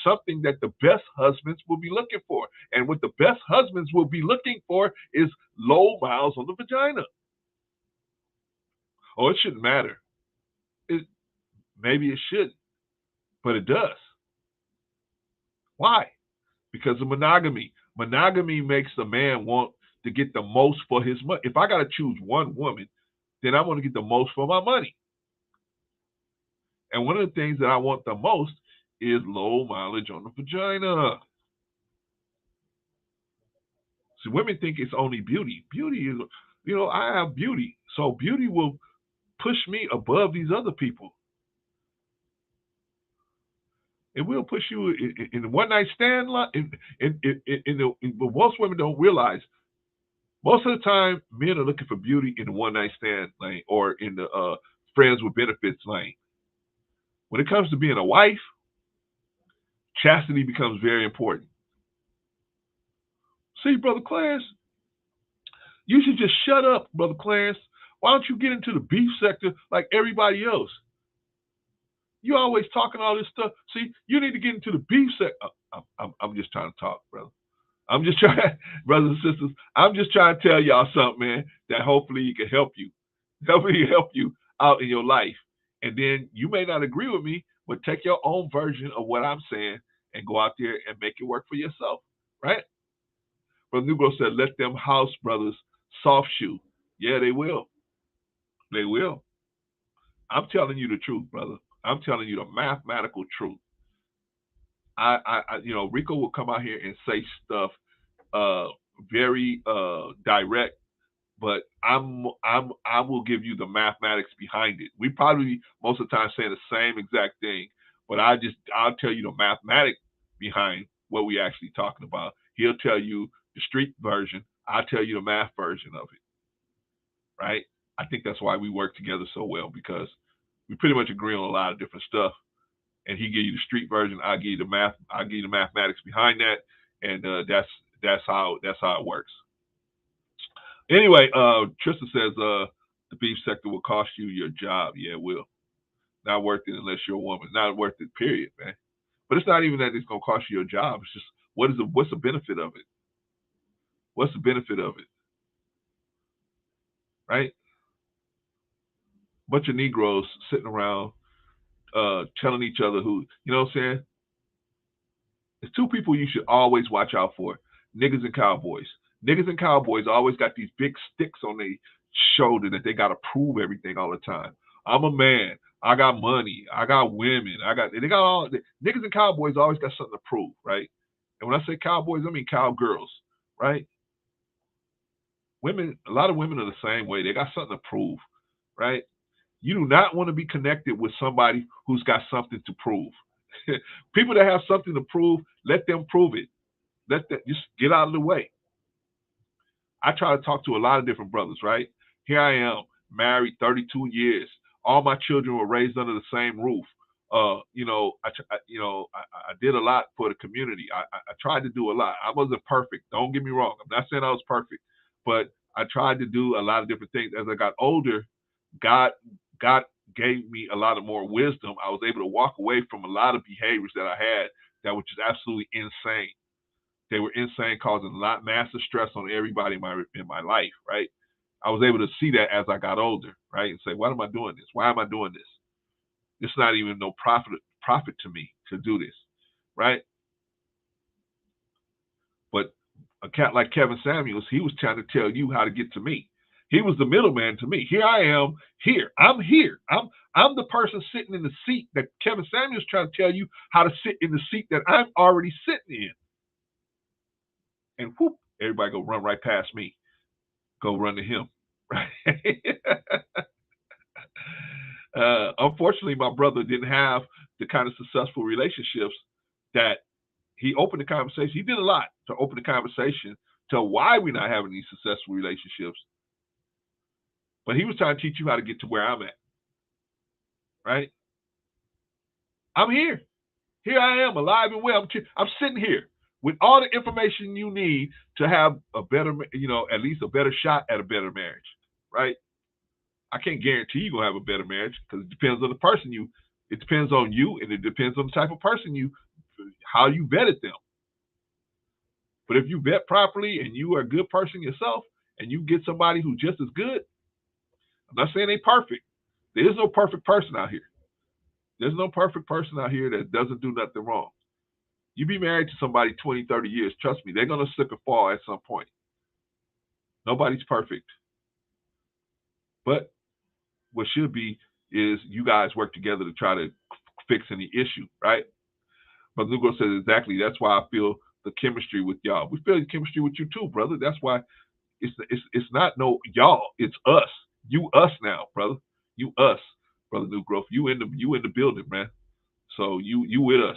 something that the best husbands will be looking for. And what the best husbands will be looking for is low miles on the vagina. Oh, it shouldn't matter. Maybe it shouldn't, but it does. Why? Because of monogamy. Monogamy makes the man want to get the most for his money. If I got to choose one woman, then I want to get the most for my money. And one of the things that I want the most is low mileage on the vagina. See, women think it's only beauty. Beauty is, I have beauty. So beauty will push me above these other people. It will push you in the one night stand. But most women don't realize. Most of the time, men are looking for beauty in the one night stand lane or in the friends with benefits lane. When it comes to being a wife, chastity becomes very important. See, Brother Clarence, you should just shut up, Brother Clarence. Why don't you get into the beef sector like everybody else? You always talking all this stuff. See, you need to get into the beef sector. I'm just trying to talk, brother. I'm just trying, brothers and sisters, I'm just trying to tell y'all something, man, that hopefully it can help you. Hopefully help you out in your life. And then you may not agree with me, but take your own version of what I'm saying and go out there and make it work for yourself, right? Brother Negro said, let them house brothers soft shoe. Yeah, they will. They will. I'm telling you the truth, brother. I'm telling you the mathematical truth. Rico will come out here and say stuff very direct, but I will give you the mathematics behind it. We probably most of the time saying the same exact thing, But I'll tell you the mathematics behind what we actually talking about. He'll tell you the street version. I'll tell you the math version of it. Right? I think that's why we work together so well, because we pretty much agree on a lot of different stuff. And he give you the street version, I give you the math, I give you the mathematics behind that, and that's how it works. Anyway, Trista says the beef sector will cost you your job. Yeah, it will. Not worth it unless you're a woman. Not worth it, period, man. But it's not even that it's gonna cost you your job. It's just what's the benefit of it? What's the benefit of it? Right? Bunch of Negroes sitting around telling each other who, you know what I'm saying? There's two people you should always watch out for: niggas and cowboys. Niggas and cowboys always got these big sticks on their shoulder that they got to prove everything all the time. I'm a man. I got money. I got women. They got all niggas and cowboys always got something to prove, right? And when I say cowboys, I mean cowgirls, right? Women, a lot of women are the same way. They got something to prove, right? You do not want to be connected with somebody who's got something to prove. People that have something to prove, let them prove it. Let them just get out of the way. I try to talk to a lot of different brothers, right? Here I am, married 32 years. All my children were raised under the same roof. I did a lot for the community. I tried to do a lot. I wasn't perfect. Don't get me wrong. I'm not saying I was perfect, but I tried to do a lot of different things. As I got older, God gave me a lot of more wisdom. I was able to walk away from a lot of behaviors that I had that were just absolutely insane. They were insane, causing a lot massive stress on everybody in my life, right? I was able to see that as I got older, right? And say, why am I doing this? Why am I doing this? It's not even no profit to me to do this, right? But a cat like Kevin Samuels, he was trying to tell you how to get to me. He was the middleman to me. Here I am, here. I'm here. I'm the person sitting in the seat that Kevin Samuels trying to tell you how to sit in the seat that I'm already sitting in. And whoop, everybody go run right past me. Go run to him. Right? Unfortunately, my brother didn't have the kind of successful relationships that he opened the conversation. He did a lot to open the conversation to why we're not having these successful relationships. But he was trying to teach you how to get to where I'm at. Right? I'm here. Here I am, alive and well. I'm sitting here with all the information you need to have a better, at least a better shot at a better marriage. Right? I can't guarantee you're going to have a better marriage because it depends on the person it depends on you, and it depends on the type of person how you vetted them. But if you vet properly and you are a good person yourself and you get somebody who's just as good, I'm not saying they're perfect. There is no perfect person out here. There's no perfect person out here that doesn't do nothing wrong. You be married to somebody 20, 30 years, trust me, they're going to slip and fall at some point. Nobody's perfect. But what should be is you guys work together to try to fix any issue, right? But Negro says exactly. That's why I feel the chemistry with y'all. We feel the chemistry with you too, brother. That's why it's not no y'all. It's us. You us now, brother. You us, brother New Growth. You in the building, man. So you with us.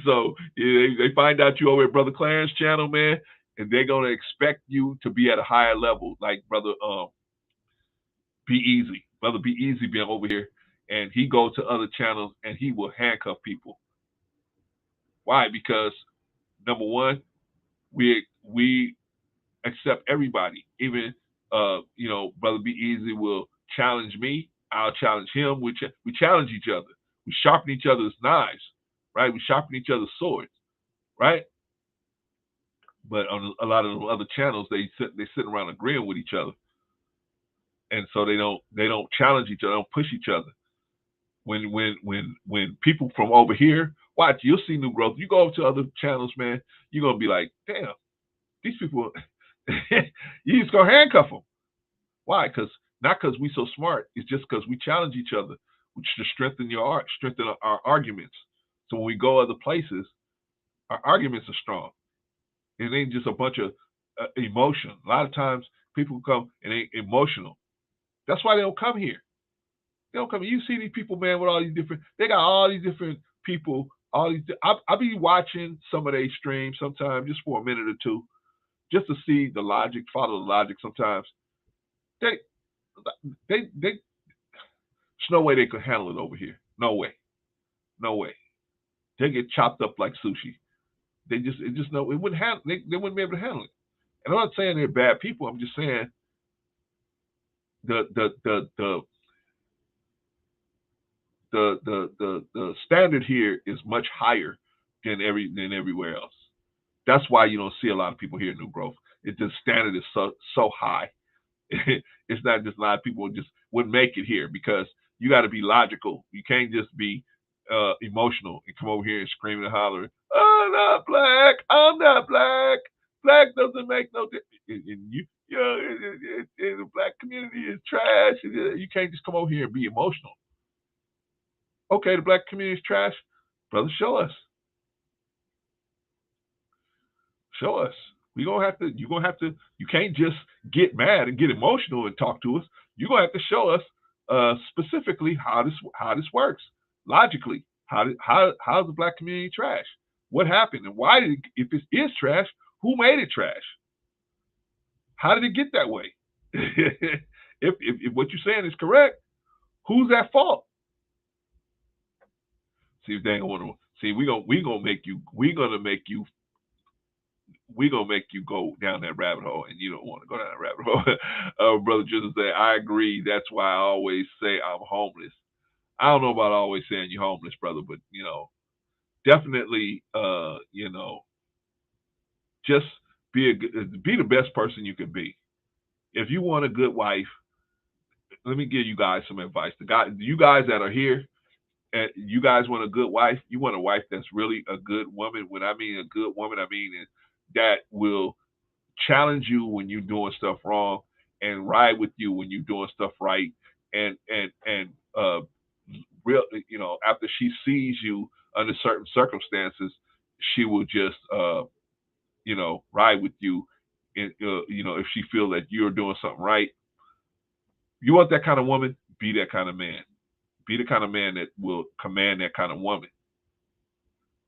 So they find out you over at Brother Clarence channel, man, and they're gonna expect you to be at a higher level, like brother Be Easy. Brother Be Easy being over here, and he goes to other channels and he will handcuff people. Why? Because number one, we accept everybody. Even Brother Be Easy will challenge me. I'll challenge him. We challenge each other. We sharpen each other's knives, right? We sharpen each other's swords, right? But on a lot of the other channels, they sit around agreeing with each other, and so they don't challenge each other, don't push each other. When people from over here watch, you'll see New Growth. You go over to other channels, man, you're gonna be like, damn, these people, you just gonna handcuff them. Why? Not because we so smart. It's just because we challenge each other, which to strengthen our arguments. So when we go other places, our arguments are strong. It ain't just a bunch of emotion. A lot of times people come and they emotional. That's why they don't come here. They don't come. You see these people, man, with all these different. They got all these different people. All these. I be watching some of their streams sometimes, just for a minute or two, just to see the logic, follow the logic. Sometimes they. There's no way they could handle it over here. No way. No way. They get chopped up like sushi. It wouldn't handle. They wouldn't be able to handle it. And I'm not saying they're bad people. I'm just saying the standard here is much higher than everywhere else. That's why you don't see a lot of people here in New Growth. The standard is so high. It's not just a lot of people just wouldn't make it here because you got to be logical. You can't just be emotional and come over here and scream and holler, "I'm not black. I'm not black. Black doesn't make no difference." And the black community is trash. You can't just come over here and be emotional. Okay, the black community is trash. Brother, show us. Show us. You're gonna have to. You can't just get mad and get emotional and talk to us. You're gonna have to show us specifically how this works logically. How's the black community trash? What happened and why did it, if it is trash, who made it trash? How did it get that way? if what you're saying is correct, who's at fault? See if they don't want to. See, we're gonna make you go down that rabbit hole, and you don't want to go down that rabbit hole. Brother Justin said, I agree. That's why I always say I'm homeless. I don't know about always saying you're homeless, brother, but definitely, just be the best person you can be. If you want a good wife, let me give you guys some advice. You guys that are here, and you guys want a good wife. You want a wife that's really a good woman. When I mean a good woman, I mean that will challenge you when you're doing stuff wrong and ride with you when you're doing stuff right. And real, after she sees you under certain circumstances, she will just, ride with you. And, if she feels that you're doing something right, you want that kind of woman, be that kind of man. Be the kind of man that will command that kind of woman.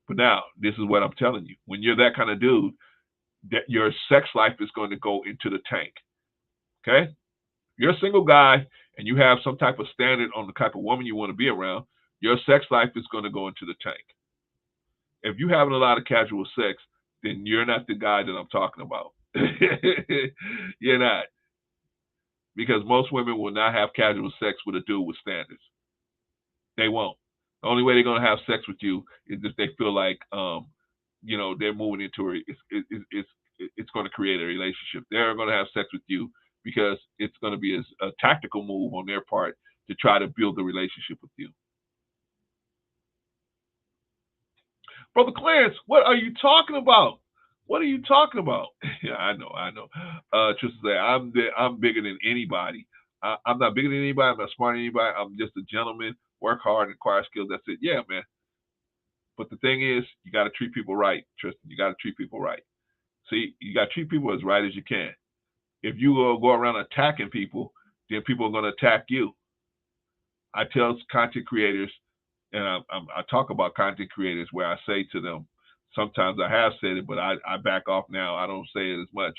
But now, this is what I'm telling you. When you're that kind of dude, that your sex life is going to go into the tank. Okay? You're a single guy and you have some type of standard on the type of woman you want to be around, your sex life is going to go into the tank. If you're having a lot of casual sex, then you're not the guy that I'm talking about. You're not. Because most women will not have casual sex with a dude with standards. They won't. The only way they're going to have sex with you is if they feel like, they're moving into it. It's going to create a relationship. They're going to have sex with you because it's going to be a tactical move on their part to try to build a relationship with you. Brother Clarence, what are you talking about? What are you talking about? Yeah, I know. Tristan said, I'm bigger than anybody. I'm not bigger than anybody. I'm not smarter than anybody. I'm just a gentleman. Work hard and acquire skills. That's it. Yeah, man. But the thing is, you got to treat people right, Tristan. You got to treat people right. See, you got to treat people as right as you can. If you go around attacking people, then people are going to attack you. I tell content creators, and I talk about content creators where I say to them, sometimes I have said it, but I back off now. I don't say it as much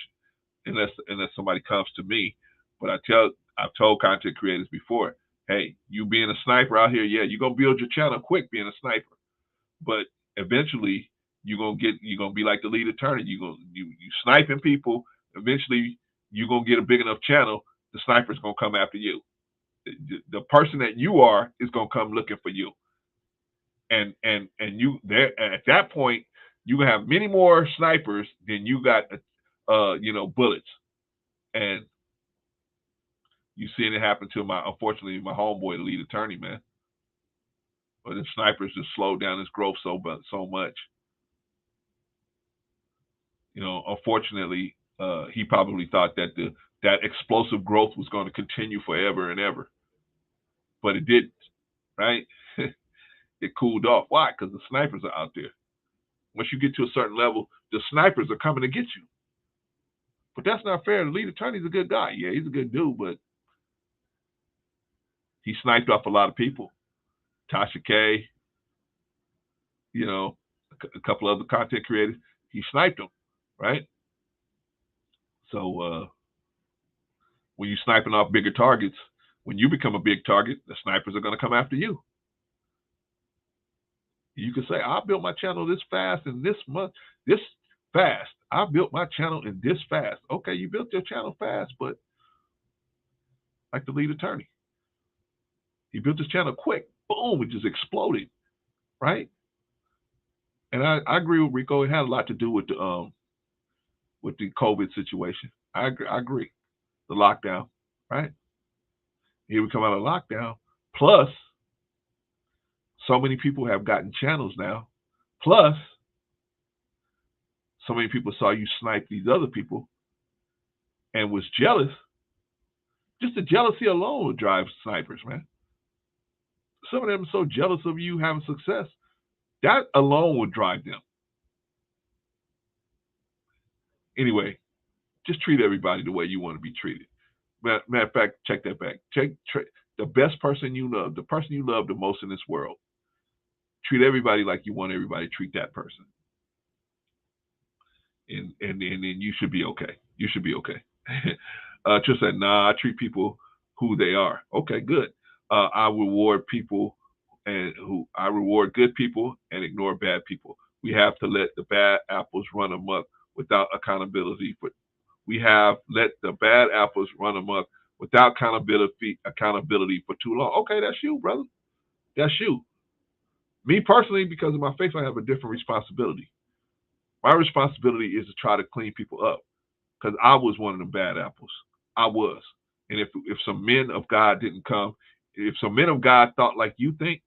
unless somebody comes to me. But I've told content creators before, hey, you being a sniper out here, yeah, you're gonna build your channel quick being a sniper. But eventually you're gonna be like the lead attorney. You sniping people, eventually you're gonna get a big enough channel, the sniper's gonna come after you. The person that you are is gonna come looking for you. And you there at that point, you gonna have many more snipers than you got bullets. And you seeing it happen to unfortunately my homeboy, the lead attorney, man. But the snipers just slowed down his growth so much. Unfortunately, he probably thought that that explosive growth was going to continue forever and ever. But it didn't, right? It cooled off. Why? Because the snipers are out there. Once you get to a certain level, the snipers are coming to get you. But that's not fair. The lead attorney's a good guy. Yeah, he's a good dude, but He sniped off a lot of people. Tasha K, you know, a couple other content creators. He sniped them, right? So when you're sniping off bigger targets, when you become a big target, the snipers are going to come after you. You can say, I built my channel this fast in this month, this fast. I built my channel in this fast. Okay, you built your channel fast, but like the lead attorney, he built his channel quick. Boom, it just exploded, right? And I agree with Rico. It had a lot to do with the COVID situation. I agree. The lockdown, right? Here we come out of lockdown. Plus, so many people have gotten channels now. Plus, so many people saw you snipe these other people and was jealous. Just the jealousy alone would drive snipers, man. Some of them are so jealous of you having success. That alone would drive them. Anyway, just treat everybody the way you want to be treated. Matter of fact, check that back. The best person you love, the person you love the most in this world. Treat everybody like you want everybody to treat that person. And then you should be okay. You should be okay. Just said, nah, I treat people who they are. Okay, good. I reward people I reward good people and ignore bad people. We have to let the bad apples run amok without accountability. We have let the bad apples run amok without accountability for too long. Okay, that's you, brother. That's you. Me personally, because of my faith, I have a different responsibility. My responsibility is to try to clean people up because I was one of the bad apples. I was. And if some men of God didn't come, if some men of God thought like you think,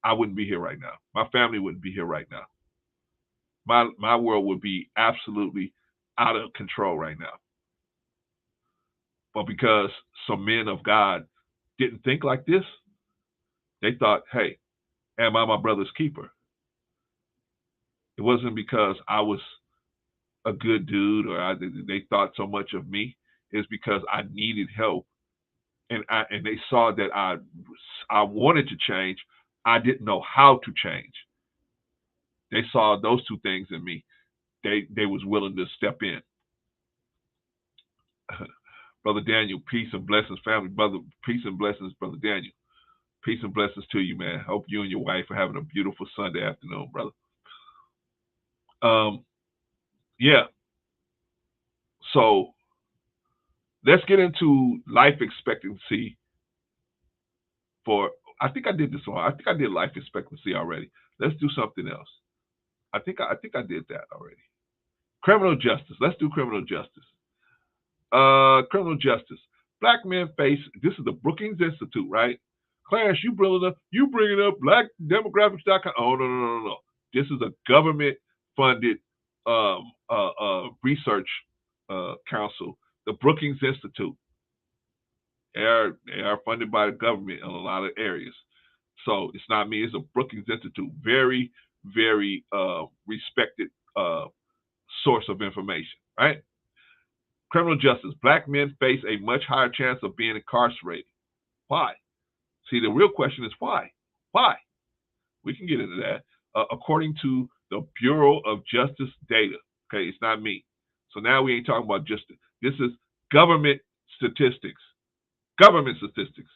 I wouldn't be here right now. My family wouldn't be here right now. My world would be absolutely out of control right now. But because some men of God didn't think like this, they thought, hey, am I my brother's keeper? It wasn't because I was a good dude or they thought so much of me. It's because I needed help. And they saw that I wanted to change. I didn't know how to change. They saw those two things in me. They was willing to step in. Brother Daniel, peace and blessings, family. Brother, peace and blessings, Brother Daniel. Peace and blessings to you, man. Hope you and your wife are having a beautiful Sunday afternoon, brother. Yeah. So let's get into life expectancy I think I did this one. I think I did life expectancy already. Let's do something else. I think I did that already. Criminal justice. Let's do criminal justice. Criminal justice. Black men face. This is the Brookings Institute, right? Clarence, you bringing up blackdemographics.com. Oh no. This is a government-funded research council, the Brookings Institute. They are funded by the government in a lot of areas. So it's not me. It's a Brookings Institute. Very, very respected source of information, right? Criminal justice. Black men face a much higher chance of being incarcerated. Why? See, the real question is why? Why? We can get into that. According to the Bureau of Justice data. Okay, it's not me. So now we ain't talking about justice. This is government statistics. Government statistics.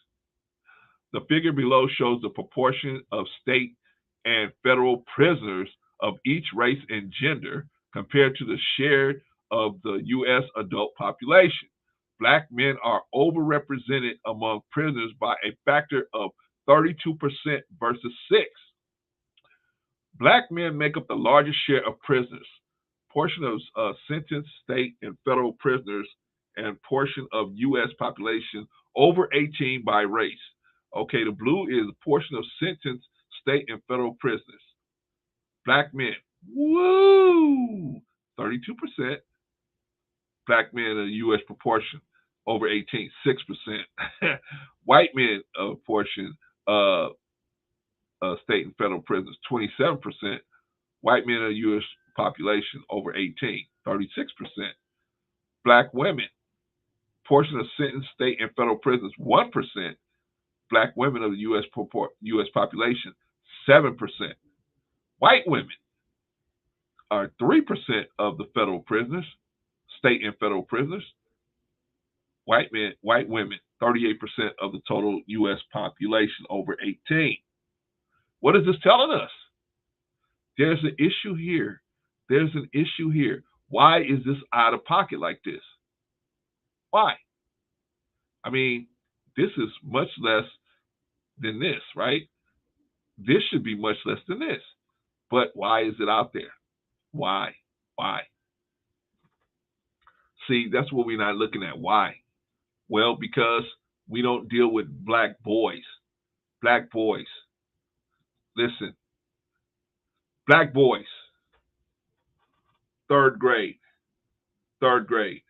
The figure below shows the proportion of state and federal prisoners of each race and gender compared to the share of the U.S. adult population. Black men are overrepresented among prisoners by a factor of 32% versus 6%. Black men make up the largest share of prisoners. Portion of sentenced state and federal prisoners and portion of U.S. population over 18 by race. Okay, the blue is a portion of sentenced state and federal prisoners. Black men, woo, 32%. Black men in the U.S. proportion over 18, 6%. White men portion state and federal prisoners, 27%. White men in the U.S. population over 18, 36%. Black women, portion of sentenced state and federal prisoners, 1%. Black women of the U.S. population, 7%. White women are 3% of the federal prisoners, state and federal prisoners. White women, 38% of the total U.S. population over 18. What is this telling us? There's an issue here. There's an issue here. Why is this out of pocket like this? Why? I mean, this is much less than this, right? This should be much less than this. But why is it out there? Why? Why? See, that's what we're not looking at. Why? Well, because we don't deal with black boys. Black boys. Listen. Black boys. Third grade. Third grade.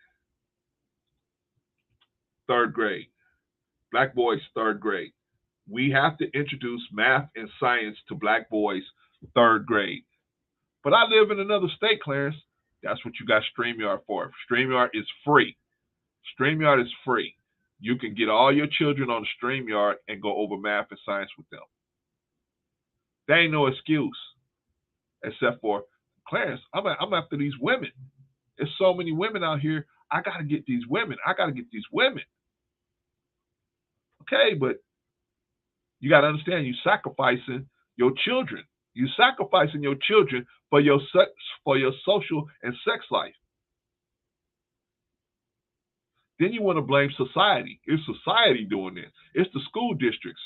Third grade. Black boys, third grade. We have to introduce math and science to black boys, third grade. But I live in another state, Clarence. That's what you got StreamYard for. StreamYard is free. StreamYard is free. You can get all your children on StreamYard and go over math and science with them. There ain't no excuse, except for, Clarence, I'm after these women. There's so many women out here. I got to get these women. I got to get these women. Okay, but you got to understand, you're sacrificing your children. You're sacrificing your children for your social and sex life. Then you want to blame society. It's society doing this. It's the school districts.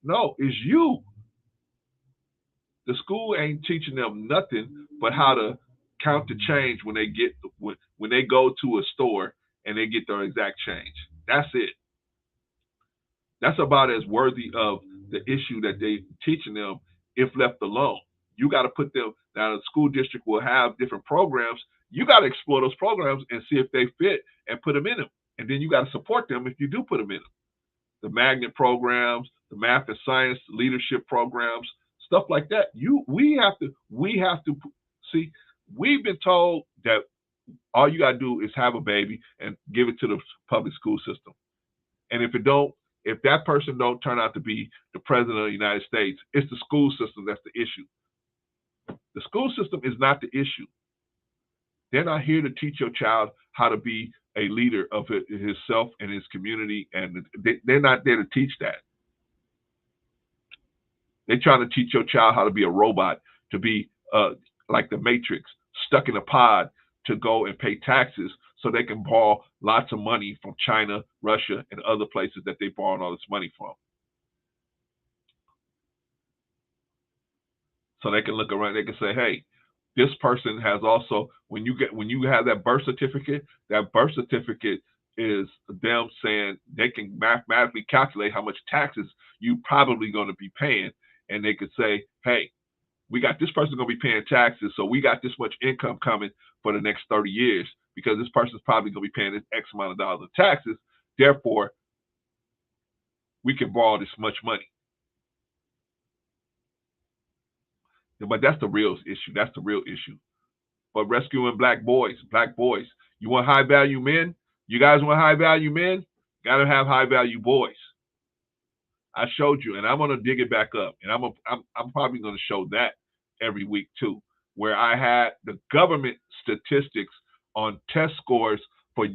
No, it's you. The school ain't teaching them nothing but how to count the change when they go to a store and they get their exact change. That's it. That's about as worthy of the issue that they teaching them if left alone. You got to put them, now the school district will have different programs. You got to explore those programs and see if they fit and put them in them. And then you got to support them if you do put them in them. The magnet programs, the math and science leadership programs, stuff like that. We have to see, we've been told that all you got to do is have a baby and give it to the public school system. And if that person don't turn out to be the president of the United States, it's the school system that's the issue. The school system is not the issue. They're not here to teach your child how to be a leader of himself and his community, and they're not there to teach that. They're trying to teach your child how to be a robot, to be like the Matrix, stuck in a pod to go and pay taxes so they can borrow lots of money from China, Russia, and other places that they borrowed all this money from. So they can look around, they can say, hey, this person has also, when you have that birth certificate is them saying they can mathematically calculate how much taxes you probably going to be paying. And they could say, hey, we got this person going to be paying taxes, so we got this much income coming for the next 30 years because this person's probably going to be paying this X amount of dollars of taxes. Therefore, we can borrow this much money. But that's the real issue. That's the real issue. But rescuing black boys. You want high value men? You guys want high value men? Got to have high value boys. I showed you, and I'm going to dig it back up, and I'm probably going to show that every week too, where I had the government statistics on test scores for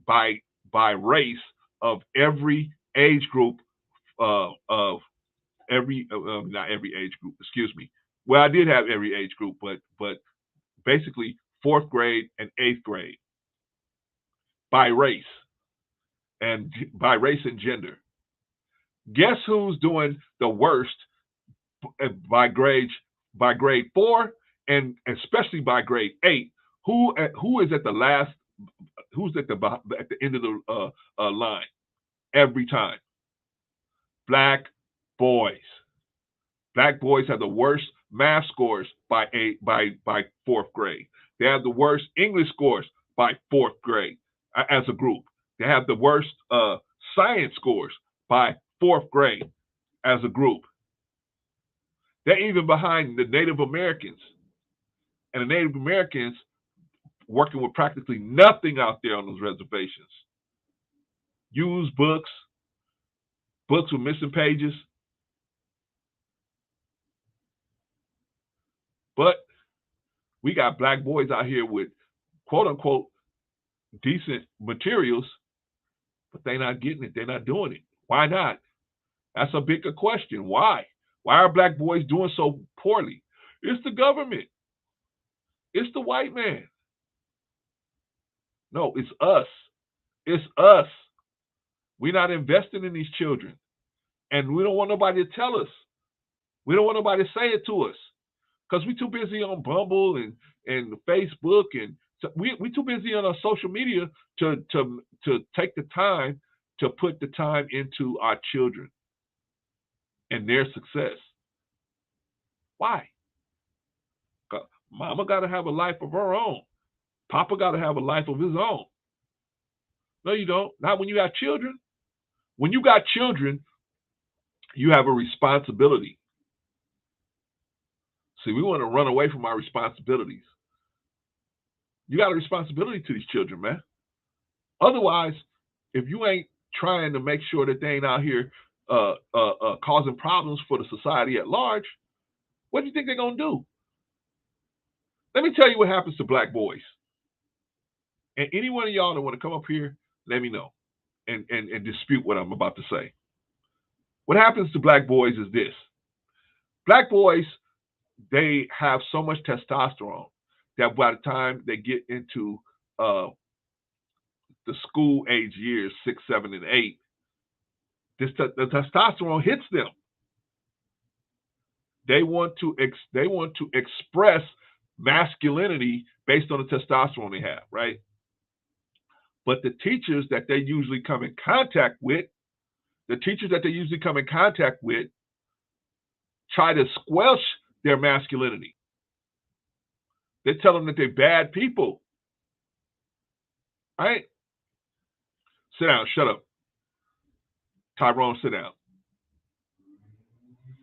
by race of every age group not every age group, excuse me. Well, I did have every age group, but basically 4th grade and 8th grade by race and gender. Guess who's doing the worst by grade 4 and especially by grade 8? Who is at the last? Who's at the end of the line every time? Black boys. Black boys have the worst math scores by 4th grade. They have the worst English scores by 4th grade as a group. They have the worst science scores by 4th grade as a group. They're even behind the Native Americans. And the Native Americans working with practically nothing out there on those reservations. used books, books with missing pages. But we got black boys out here with quote unquote decent materials, but they're not getting it. They're not doing it. Why not? That's a bigger question. Why? Why are black boys doing so poorly? It's the government. It's the white man. No, it's us. It's us. We're not investing in these children. And we don't want nobody to tell us. We don't want nobody to say it to us. Because we're too busy on Bumble and Facebook, and we're too busy on our social media to take the time to put the time into our children and their success. Why? Mama got to have a life of her own. Papa got to have a life of his own. No, you don't. Not when you got children. When you got children, you have a responsibility. See, we want to run away from our responsibilities. You got a responsibility to these children, man. Otherwise, if you ain't trying to make sure that they ain't out here causing problems for the society at large, what do you think they're going to do? Let me tell you what happens to black boys. And any one of y'all that want to come up here, let me know and dispute what I'm about to say. What happens to black boys is this. Black boys, they have so much testosterone that by the time they get into the school age years, 6, 7, and 8, the testosterone hits them. They want to express masculinity based on the testosterone they have, right? But the teachers that they usually come in contact with, try to squelch their masculinity. They tell them that they're bad people. Right? Sit down, shut up. Tyrone, sit down.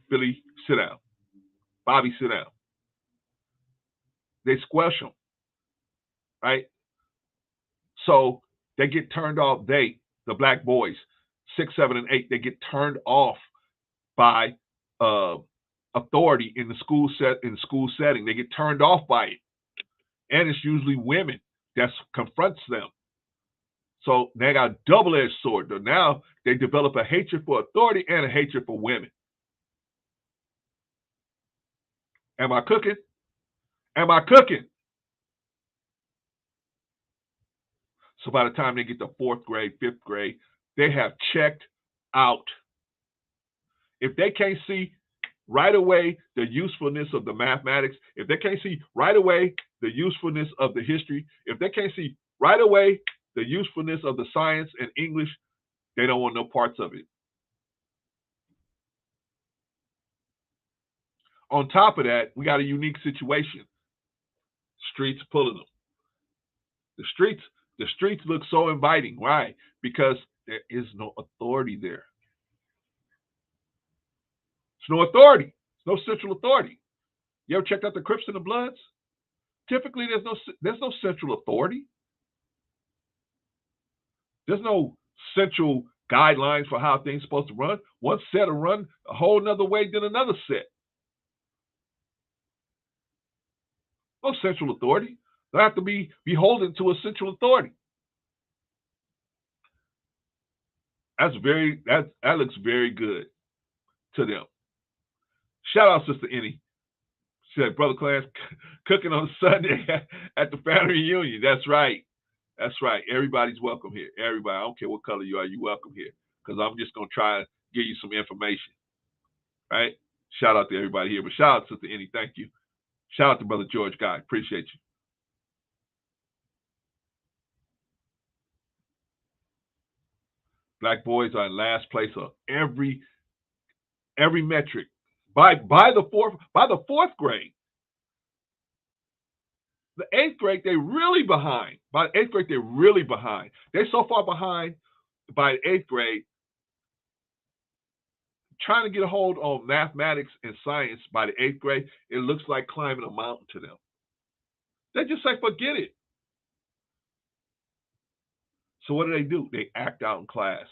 Billy, sit down. Bobby, sit down. They squelch them. Right? So they get turned off. The black boys, 6, 7, and 8, they get turned off by authority in the school setting. They get turned off by it. And it's usually women that confronts them. So they got a double-edged sword. So now they develop a hatred for authority and a hatred for women. Am I cooking? Am I cooking? So by the time they get to 4th grade, 5th grade, they have checked out. If they can't see right away the usefulness of the mathematics, if they can't see right away the usefulness of the history, if they can't see right away the usefulness of the science and English, they don't want no parts of it. On top of that, we got a unique situation. Streets pulling them. The streets look so inviting. Why? Because there is no authority there. There's no authority. There's no central authority. You ever checked out the Crips and the Bloods? Typically, there's no central authority. There's no central guidelines for how things are supposed to run. One set will run a whole nother way than another set. No central authority. They have to be beholden to a central authority. That looks very good to them. Shout out Sister Annie. She said, Brother Clarence, cooking on Sunday at the family reunion. That's right. That's right. Everybody's welcome here. Everybody. I don't care what color you are. You're welcome here. Because I'm just going to try and give you some information. Right? Shout out to everybody here. But shout out to Sister Annie. Thank you. Shout out to Brother George Guy. Appreciate you. Black boys are in last place of every metric. By the fourth grade. The 8th grade, they're really behind. By the 8th grade, they're really behind. They're so far behind by the 8th grade, trying to get a hold on mathematics and science by the 8th grade, it looks like climbing a mountain to them. They just say, forget it. So what do? They act out in class.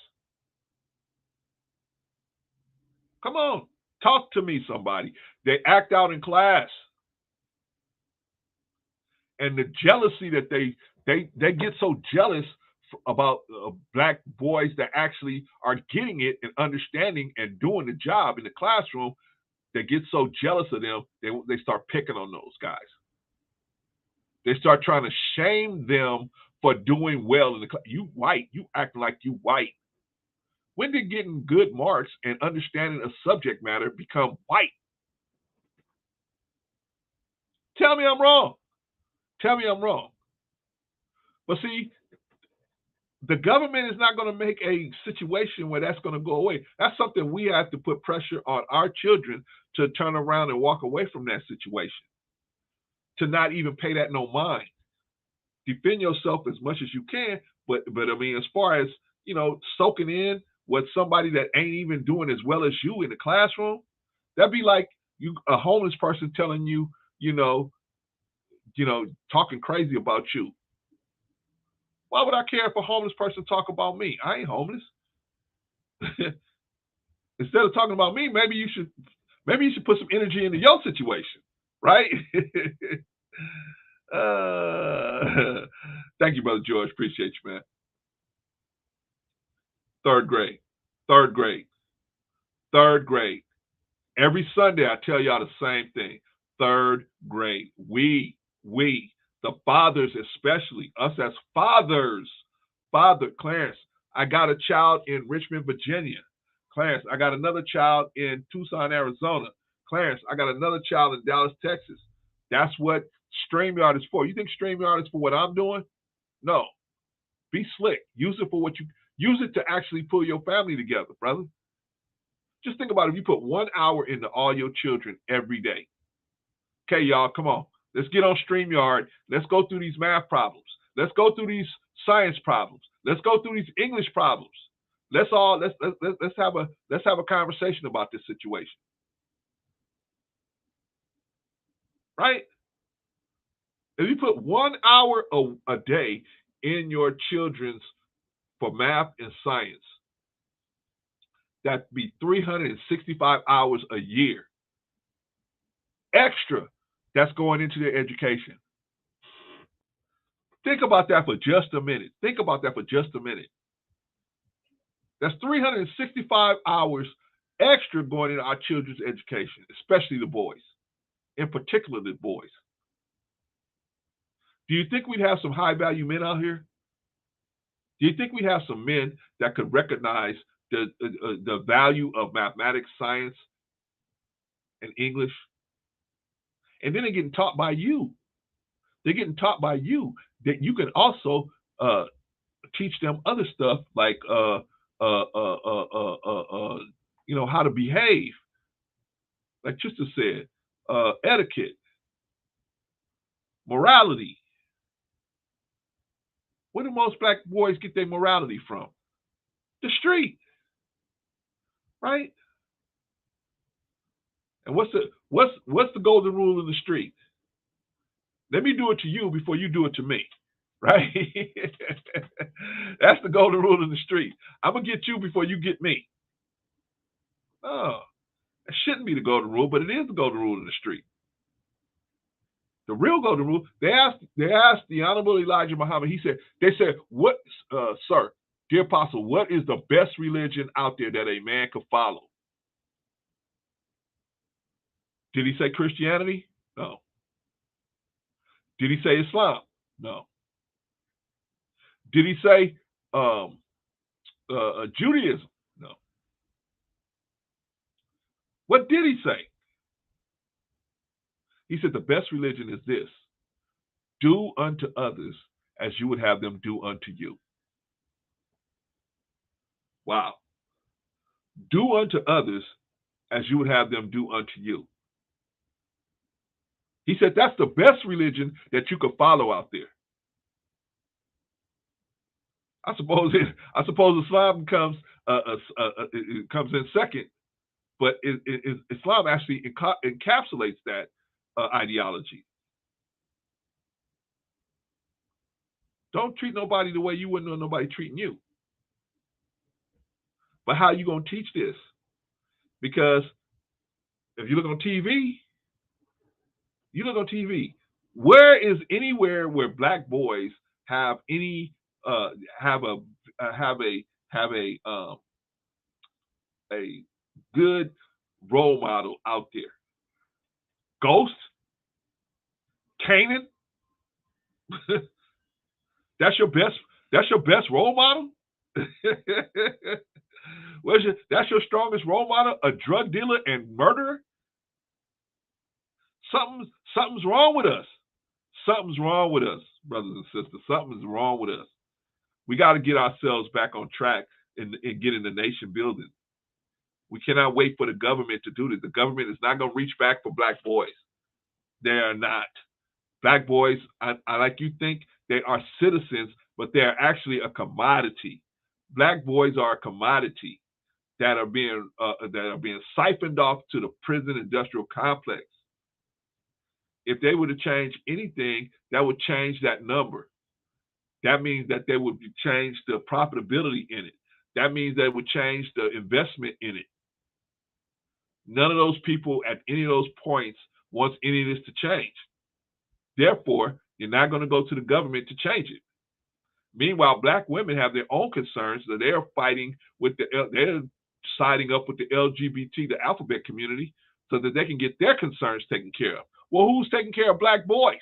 Come on, talk to me, somebody. They act out in class. And the jealousy that they get so jealous about black boys that actually are getting it and understanding and doing the job in the classroom. They get so jealous of them, they start picking on those guys. They start trying to shame them for doing well in the class. You white, you acting like you white. When did getting good marks and understanding a subject matter become white? Tell me I'm wrong. Tell me I'm wrong. But see, the government is not going to make a situation where that's going to go away. That's something we have to put pressure on our children to turn around and walk away from that situation, to not even pay that no mind. Defend yourself as much as you can, but I mean, as far as, soaking in what somebody that ain't even doing as well as you in the classroom, that'd be like a homeless person telling you, talking crazy about you. Why would I care if a homeless person talk about me? I ain't homeless. Instead of talking about me, maybe you should put some energy into your situation, right? Thank you, Brother George. Appreciate you, man. Third grade. Every Sunday, I tell y'all the same thing. Third grade. We, the fathers especially, us as fathers. Father, Clarence, I got a child in Richmond, Virginia. Clarence, I got another child in Tucson, Arizona. Clarence, I got another child in Dallas, Texas. That's what StreamYard is for. You think StreamYard is for what I'm doing? No. Be slick. Use it to actually pull your family together, brother. Just think about it. If you put 1 hour into all your children every day. Okay, y'all, come on. Let's get on StreamYard. Let's go through these math problems. Let's go through these science problems. Let's go through these English problems. Let's have a conversation about this situation. Right? If you put 1 hour a day in your children's for math and science, that'd be 365 hours a year extra that's going into their education. Think about that for just a minute. That's 365 hours extra going into our children's education, especially the boys, in particular the boys. Do you think we'd have some high-value men out here? Do you think we'd have some men that could recognize the value of mathematics, science, and English? And then they're getting taught by you. They're getting taught by you that you can also teach them other stuff like how to behave. Like Trista said, etiquette, morality. Where do most black boys get their morality from? The street, right? And what's the golden rule in the street? Let me do it to you before you do it to me, right? That's the golden rule in the street. I'm gonna get you before you get me. Oh, it shouldn't be the golden rule, but it is the golden rule in the street. The real golden rule. They asked the Honorable Elijah Muhammad. They said, what, sir, dear apostle, what is the best religion out there that a man could follow? Did he say Christianity? No. Did he say Islam? No. Did he say Judaism? No. What did he say? He said the best religion is this: do unto others as you would have them do unto you. Wow. Do unto others as you would have them do unto you. He said that's the best religion that you could follow out there. I suppose Islam comes in second, but Islam actually encapsulates that ideology. Don't treat nobody the way you wouldn't know nobody treating you. But how you going to teach this? Because if you look on TV, where is anywhere where black boys have any have a have a good role model out there? Ghost? Canaan? That's your best role model? That's your strongest role model? A drug dealer and murderer? Something's wrong with us. Something's wrong with us, brothers and sisters. Something's wrong with us. We got to get ourselves back on track and get in the nation building. We cannot wait for the government to do this. The government is not going to reach back for black boys. They are not. Black boys, I like you think they are citizens, but they are actually a commodity. Black boys are a commodity that are being siphoned off to the prison industrial complex. If they were to change anything, that would change that number. That means that they would change the profitability in it. That means they would change the investment in it. None of those people at any of those points wants any of this to change. Therefore, you're not going to go to the government to change it. Meanwhile, black women have their own concerns that they're fighting with they're siding up with the LGBT, the alphabet community, so that they can get their concerns taken care of. Well, who's taking care of black boys?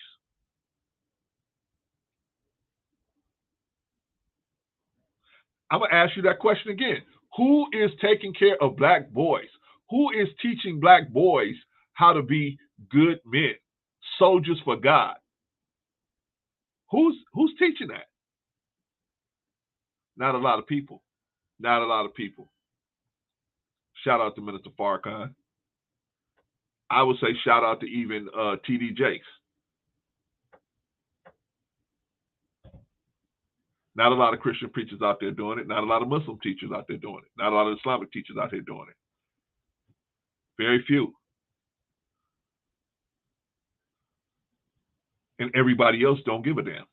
I'm going to ask you that question again. Who is taking care of black boys? Who is teaching black boys how to be good men, soldiers for God? Who's teaching that? Not a lot of people. Not a lot of people. Shout out to Minister Farrakhan. I would say shout out to even T.D. Jakes. Not a lot of Christian preachers out there doing it. Not a lot of Muslim teachers out there doing it. Not a lot of Islamic teachers out there doing it. Very few. And everybody else don't give a damn.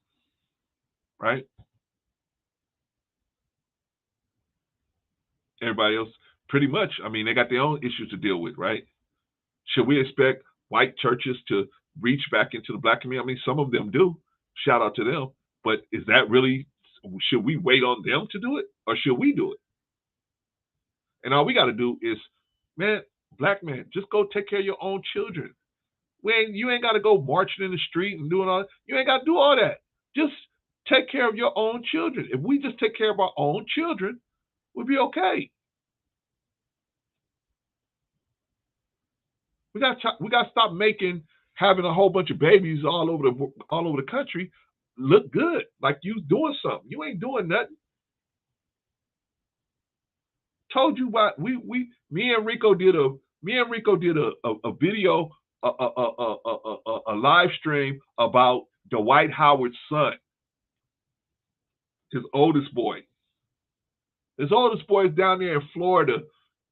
Right? Everybody else, pretty much, I mean, they got their own issues to deal with, right? Should we expect white churches to reach back into the black community? I mean, some of them do. Shout out to them. But is that really, should we wait on them to do it? Or should we do it? And all we got to do is, man, black man, just go take care of your own children. You ain't got to go marching in the street and doing all that. You ain't got to do all that. Just take care of your own children. If we just take care of our own children, we'll be okay. We got to stop having a whole bunch of babies all over the country look good, like you doing something. You ain't doing nothing. Told you why me and Rico did a video, a live stream about Dwight Howard's son, his oldest boy. His oldest boy is down there in Florida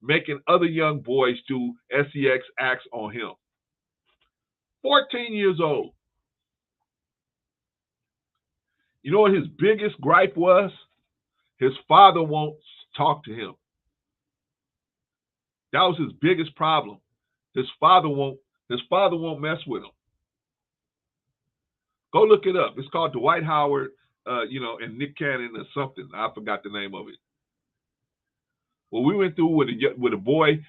making other young boys do sex acts on him. 14 years old. You know what his biggest gripe was? His father won't talk to him. That was his biggest problem. His father won't mess with him. Go look it up. It's called Dwight Howard, and Nick Cannon or something. I forgot the name of it. Well, we went through with a boy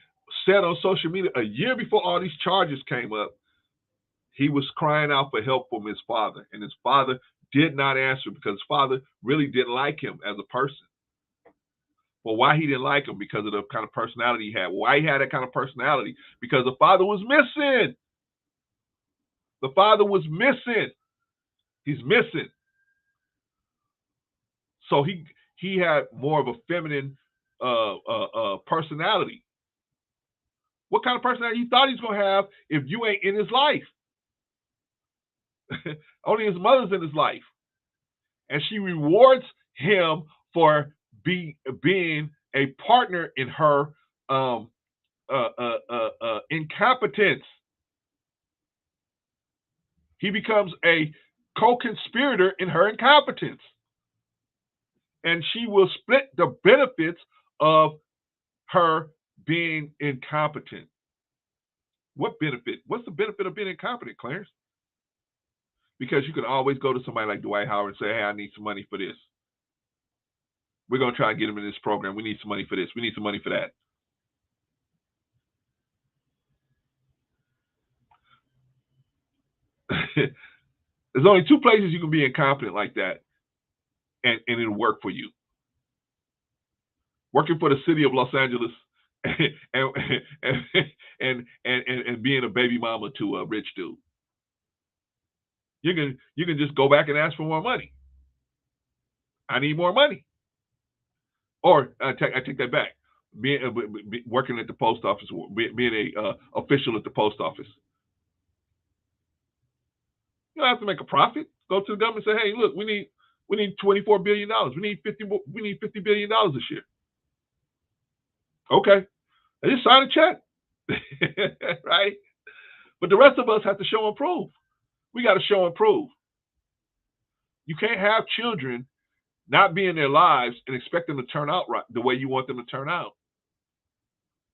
said on social media a year before all these charges came up, he was crying out for help from his father, and his father did not answer because his father really didn't like him as a person. Well, why he didn't like him? Because of the kind of personality he had. Why he had that kind of personality? Because the father was missing. The father was missing. He's missing. So he had more of a feminine personality. What kind of personality you thought he's going to have if you ain't in his life? Only his mother's in his life. And she rewards him for being a partner in her incompetence. He becomes a co-conspirator in her incompetence. And she will split the benefits of her being incompetent. What benefit? What's the benefit of being incompetent, Clarence? Because you can always go to somebody like Dwight Howard and say, hey, I need some money for this. We're going to try and get him in this program. We need some money for this. We need some money for that. There's only two places you can be incompetent like that, and it'll work for you. Working for the city of Los Angeles and being a baby mama to a rich dude. You can just go back and ask for more money. I need more money. Or I take that back. Working at the post office, being a official at the post office. You don't have to make a profit. Go to the government and say, hey, look, we need $24 billion. We need $50 billion this year. Okay. They just sign a check. Right? But the rest of us have to show and prove. We got to show and prove. You can't have children not be in their lives and expect them to turn out right the way you want them to turn out.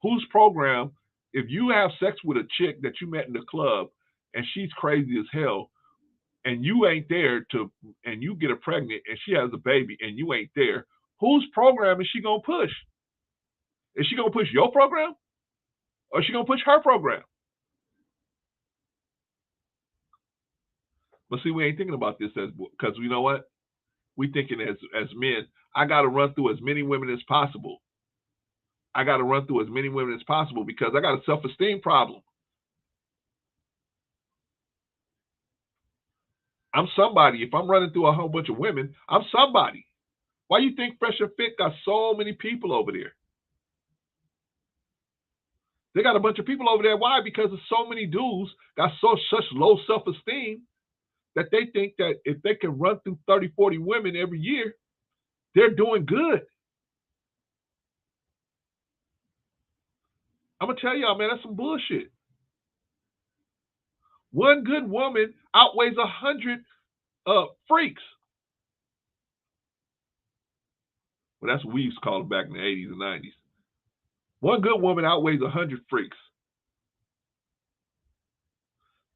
Whose program, if you have sex with a chick that you met in the club and she's crazy as hell, and you ain't there and you get her pregnant and she has a baby and you ain't there, whose program is she going to push? Is she going to push your program? Or is she going to push her program? But see, we ain't thinking about this because you know what? We thinking as men, I got to run through as many women as possible. I got to run through as many women as possible because I got a self-esteem problem. I'm somebody. If I'm running through a whole bunch of women, I'm somebody. Why you think Fresh and Fit got so many people over there? They got a bunch of people over there. Why? Because of so many dudes got such low self-esteem that they think that if they can run through 30, 40 women every year, they're doing good. I'm going to tell y'all, man, that's some bullshit. One good woman outweighs 100 freaks. Well, that's what we used to call it back in the 80s and 90s. One good woman outweighs 100 freaks.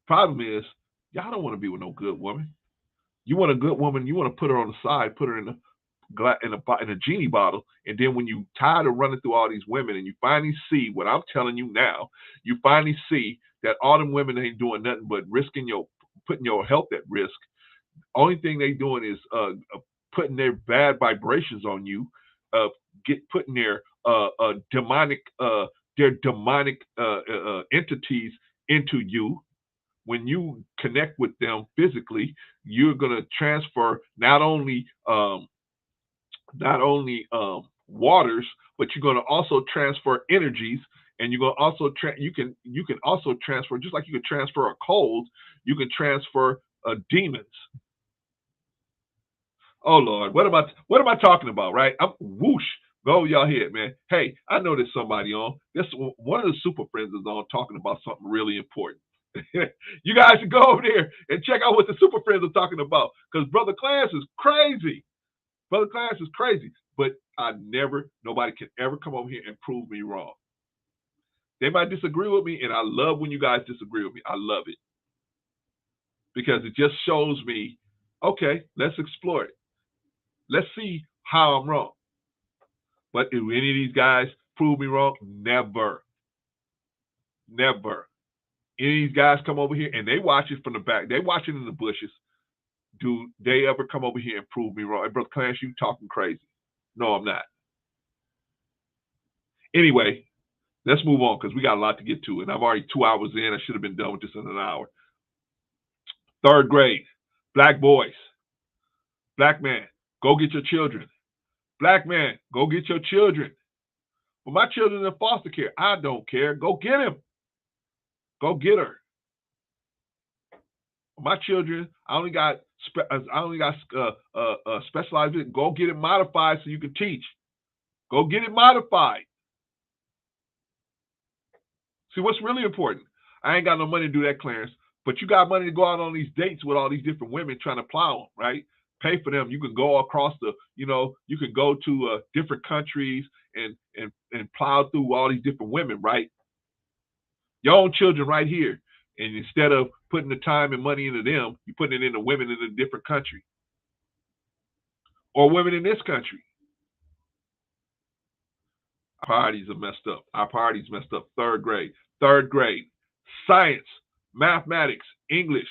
Problem is, y'all don't want to be with no good woman. You want a good woman, you want to put her on the side, put her in a genie bottle, and then when you tired of running through all these women and you finally see what I'm telling you now, you finally see that all them women ain't doing nothing but putting your health at risk. Only thing they doing is putting their bad vibrations on you, putting their demonic entities into you. When you connect with them physically, you're gonna transfer not only waters, but you're gonna also transfer energies, and you're gonna also you can also transfer, just like you can transfer a cold, you can transfer demons. Oh Lord, what am I talking about? Right? I'm whoosh. Go over y'all head, man. Hey, I know there's somebody on. This one of the super friends is on talking about something really important. You guys should go over there and check out what the super friends are talking about, because Brother Clarence is crazy. Brother Clarence is crazy, but nobody can ever come over here and prove me wrong. They might disagree with me, and I love when you guys disagree with me. I love it because it just shows me, okay, let's explore it. Let's see how I'm wrong. But if any of these guys prove me wrong, never. Never. Any of these guys come over here and they watch it from the back. They watch it in the bushes. Do they ever come over here and prove me wrong? Hey, Brother Clarence, you talking crazy. No, I'm not. Anyway, let's move on because we got a lot to get to. And I'm already 2 hours in. I should have been done with this in an hour. 3rd grade. Black boys. Black man, go get your children. Black man, go get your children. Well, my children in foster care. I don't care. Go get him. Go get her. My children, I only got specialized. Go get it modified so you can teach. Go get it modified. See, what's really important? I ain't got no money to do that, Clarence, But you got money to go out on these dates with all these different women trying to plow them, right? Pay for them. You can go across you can go to different countries and plow through all these different women, right? Your own children right here. And instead of putting the time and money into them, you're putting it into women in a different country or women in this country. Our priorities are messed up. Our priorities messed up. Third grade. Third grade. Science, mathematics, English.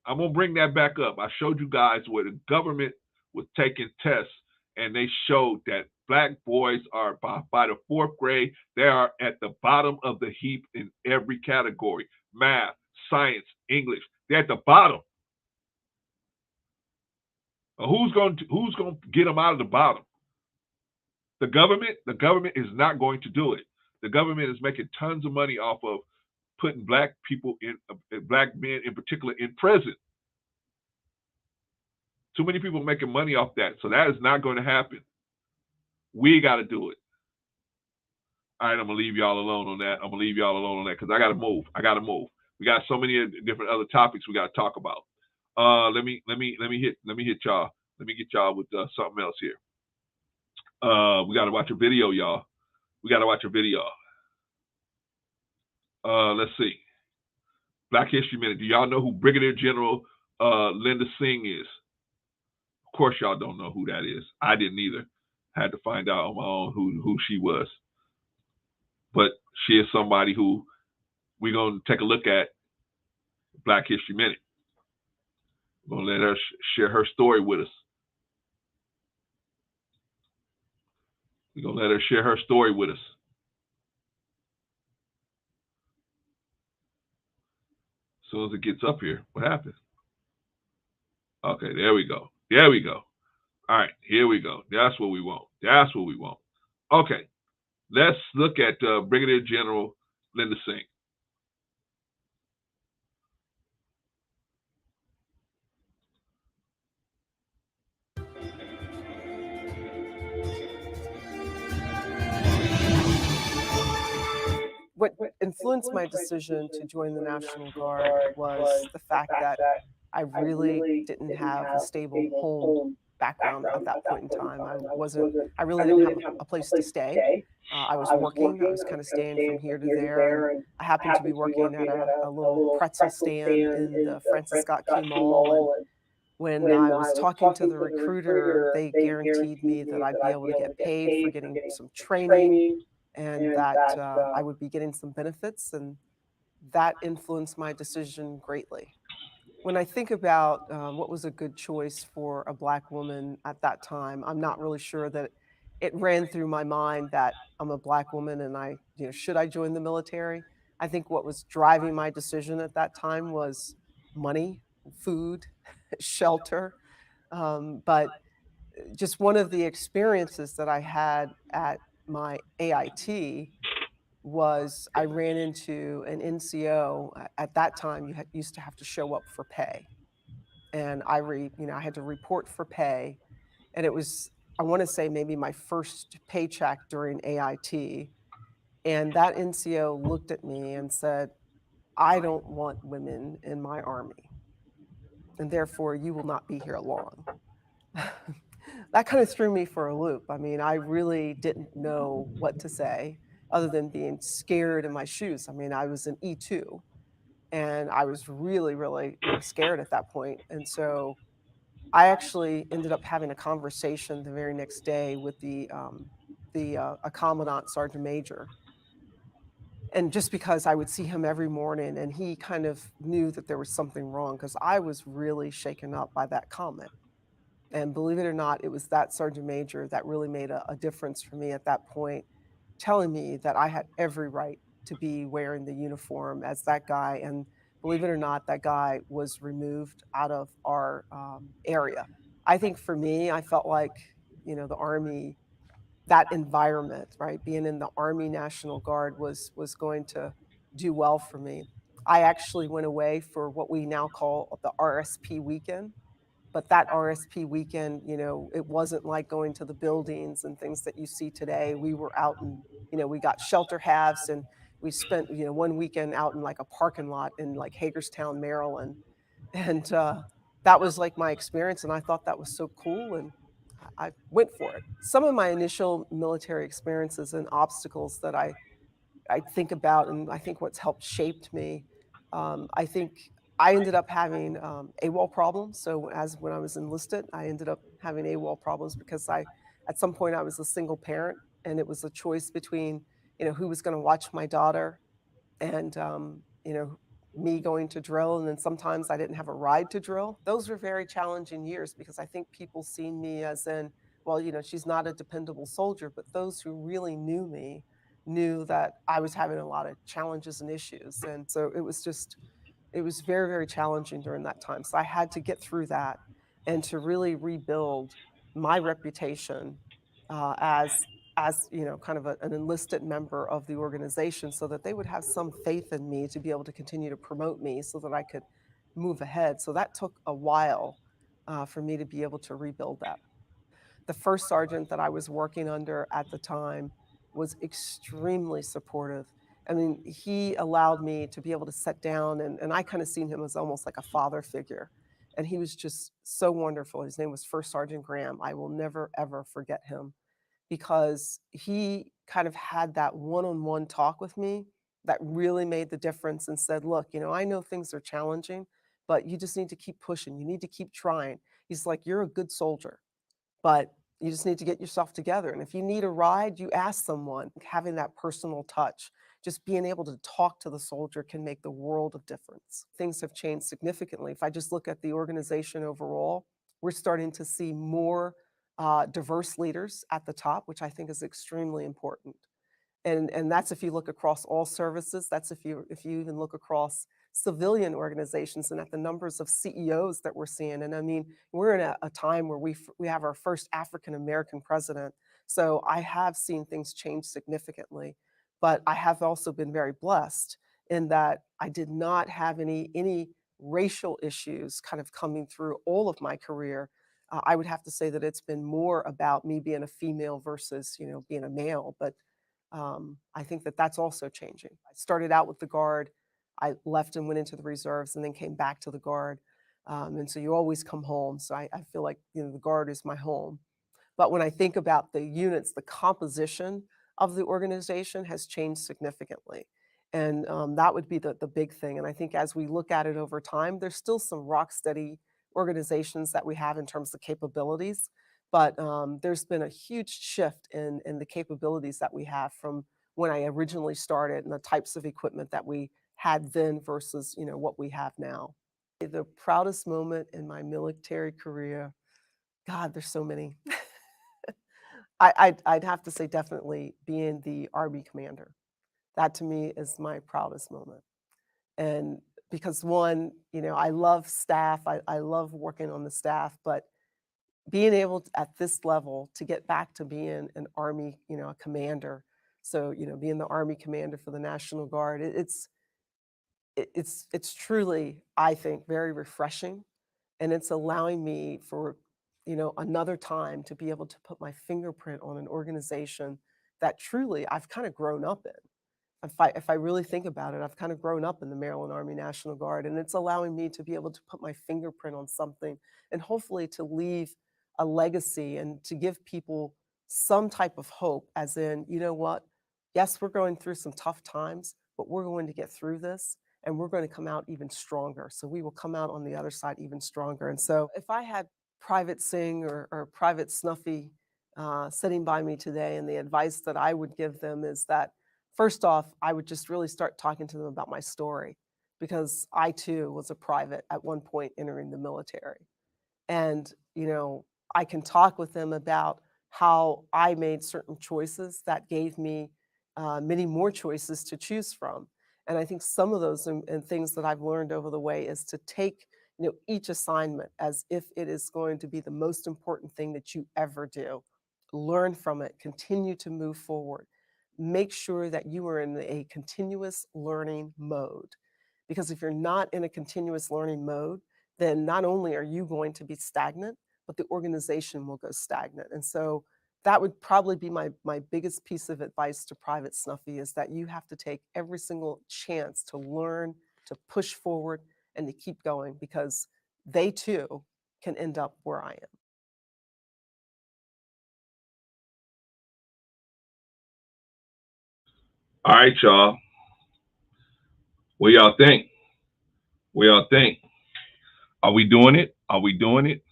I'm going to bring that back up. I showed you guys where the government was taking tests, and they showed that black boys are, by the fourth grade, they are at the bottom of the heap in every category. Math, science, English. They're at the bottom. Who's going to get them out of the bottom? The government? The government is not going to do it. The government is making tons of money off of putting black people black men in particular in prison. Too many people making money off that. So that is not going to happen. We got to do it. All right, I'm going to leave y'all alone on that. I'm going to leave y'all alone on that because I got to move. We got so many different other topics we got to talk about. Let me hit y'all. Let me get y'all with something else here. We got to watch a video, y'all. We got to watch a video. Let's see. Black History Minute. Do y'all know who Brigadier General Linda Singh is? Of course, y'all don't know who that is. I didn't either. Had to find out on my own who she was. But she is somebody who we're going to take a look at Black History Minute. We're going to let her share her story with us. We're going to let her share her story with us. As soon as it gets up here, what happens? Okay, there we go. There we go. All right, here we go. That's what we want. That's what we want. Okay, let's look at Brigadier General Linda Singh. What influenced my decision to join the National Guard was the fact that I really didn't have a stable home background at that point in time. I really didn't have a place to stay. I was working, I was kind of staying from here to there, and I happened to be working at a little pretzel stand in the Francis Scott Key Mall. And when I was talking to the recruiter, they guaranteed me that I'd be able to get paid for getting some training and that I would be getting some benefits, and that influenced my decision greatly. When I think about what was a good choice for a Black woman at that time, I'm not really sure that it ran through my mind that I'm a Black woman and should I join the military? I think what was driving my decision at that time was money, food, shelter. But just one of the experiences that I had at my AIT was I ran into an NCO. At that time, you used to have to show up for pay, and I had to report for pay, and it was, I want to say, maybe my first paycheck during AIT, and that NCO looked at me and said, "I don't want women in my army, and therefore you will not be here long." That kind of threw me for a loop. I mean, I really didn't know what to say other than being scared in my shoes. I mean, I was an E2 and I was really, really, scared at that point. And so I actually ended up having a conversation the very next day with a commandant sergeant major. And just because I would see him every morning and he kind of knew that there was something wrong because I was really shaken up by that comment. And believe it or not, it was that sergeant major that really made a difference for me at that point, telling me that I had every right to be wearing the uniform as that guy. And believe it or not, that guy was removed out of our area. I think for me, I felt like, the Army, that environment, right, being in the Army National Guard was going to do well for me. I actually went away for what we now call the RSP weekend. But that RSP weekend, it wasn't like going to the buildings and things that you see today. We were out and, we got shelter halves and we spent, one weekend out in like a parking lot in like Hagerstown, Maryland. And that was like my experience. And I thought that was so cool. And I went for it. Some of my initial military experiences and obstacles that I think about, and I think what's helped shaped me. I think I ended up having AWOL problems. So as when I was enlisted, I ended up having AWOL problems because at some point, I was a single parent, and it was a choice between, who was going to watch my daughter, and me going to drill, and then sometimes I didn't have a ride to drill. Those were very challenging years because I think people seen me as in, well, she's not a dependable soldier, but those who really knew me knew that I was having a lot of challenges and issues. And so it was very, very challenging during that time. So I had to get through that and to really rebuild my reputation as kind of an enlisted member of the organization, so that they would have some faith in me to be able to continue to promote me so that I could move ahead. So that took a while for me to be able to rebuild that. The first sergeant that I was working under at the time was extremely supportive. I mean, he allowed me to be able to sit down, and I kind of seen him as almost like a father figure. And he was just so wonderful. His name was First Sergeant Graham. I will never, ever forget him because he kind of had that one-on-one talk with me that really made the difference and said, look, I know things are challenging, but you just need to keep pushing. You need to keep trying. He's like, you're a good soldier, but you just need to get yourself together. And if you need a ride, you ask someone. Having that personal touch, just being able to talk to the soldier can make the world of difference. Things have changed significantly. If I just look at the organization overall, we're starting to see more diverse leaders at the top, which I think is extremely important. And that's if you look across all services. That's if you even look across civilian organizations and at the numbers of CEOs that we're seeing. And I mean, we're in a time where we have our first African American president. So I have seen things change significantly, but I have also been very blessed in that I did not have any racial issues kind of coming through all of my career. I would have to say that it's been more about me being a female versus being a male, but I think that that's also changing. I started out with the Guard. I left and went into the reserves and then came back to the Guard. And so you always come home. So I feel like the Guard is my home. But when I think about the units, the composition of the organization has changed significantly. And that would be the big thing. And I think as we look at it over time, there's still some rock steady organizations that we have in terms of capabilities. But there's been a huge shift in the capabilities that we have from when I originally started and the types of equipment that we had then versus what we have now. The proudest moment in my military career, God, there's so many. I'd have to say definitely being the Army commander. That to me is my proudest moment. And because one, I love staff, I love working on the staff, but being able at this level to get back to being an Army, a commander. So, being the Army commander for the National Guard, it's truly, I think, very refreshing, and it's allowing me for another time to be able to put my fingerprint on an organization that truly I've kind of grown up in. If I really think about it, I've kind of grown up in the Maryland Army National Guard, and it's allowing me to be able to put my fingerprint on something and hopefully to leave a legacy and to give people some type of hope, as in, you know what? Yes, we're going through some tough times, but we're going to get through this and we're going to come out even stronger. So we will come out on the other side even stronger. And so if I had Private Singh or Private Snuffy sitting by me today, and the advice that I would give them is that first off, I would just really start talking to them about my story because I too was a private at one point entering the military. And, I can talk with them about how I made certain choices that gave me many more choices to choose from. And I think some of those and things that I've learned over the way is to take, each assignment as if it is going to be the most important thing that you ever do. Learn from it, continue to move forward. Make sure that you are in a continuous learning mode. Because if you're not in a continuous learning mode, then not only are you going to be stagnant, but the organization will go stagnant. And so that would probably be my biggest piece of advice to Private Snuffy, is that you have to take every single chance to learn, to push forward, and to keep going, because they too can end up where I am. All right, y'all. What y'all think? What y'all think? Are we doing it? Are we doing it?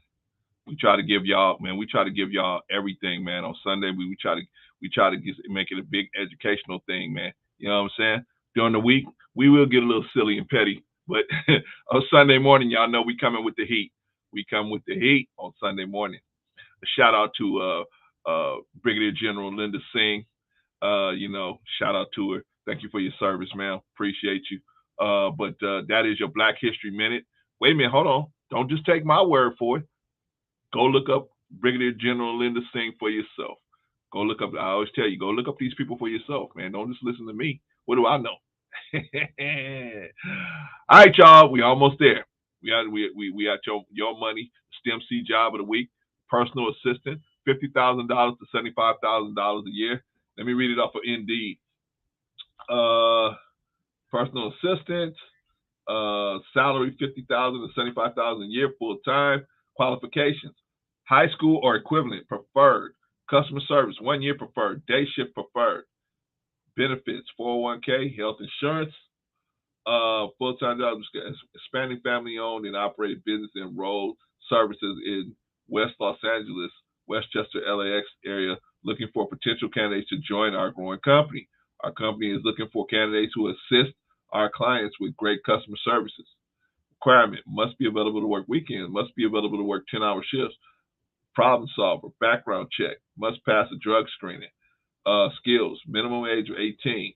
We try to give y'all, man. We try to give y'all everything, man. On Sunday, we try to make it a big educational thing, man. You know what I'm saying? During the week, we will get a little silly and petty, but on Sunday morning, y'all know we coming with the heat. We come with the heat on Sunday morning. A shout out to Brigadier General Linda Singh. Shout out to her. Thank you for your service, man. Appreciate you. But that is your Black History Minute. Wait a minute, hold on. Don't just take my word for it. Go look up Brigadier General Linda Singh for yourself. Go look up. I always tell you, go look up these people for yourself, man. Don't just listen to me. What do I know? All right, y'all. We almost there. We got your money STEM C job of the week. Personal assistant, $50,000 to $75,000 a year. Let me read it off of Indeed. Personal assistant, salary $50,000 to $75,000 a year, full time. Qualifications: high school or equivalent, preferred. Customer service, 1 year preferred. Day shift preferred. Benefits: 401k, health insurance. Full-time job, expanding family-owned and operated business and role services in West Los Angeles, Westchester, LAX area, looking for potential candidates to join our growing company. Our company is looking for candidates who assist our clients with great customer services. Requirement: must be available to work weekends, must be available to work 10-hour shifts. Problem solver, background check, must pass a drug screening. Skills: minimum age of 18.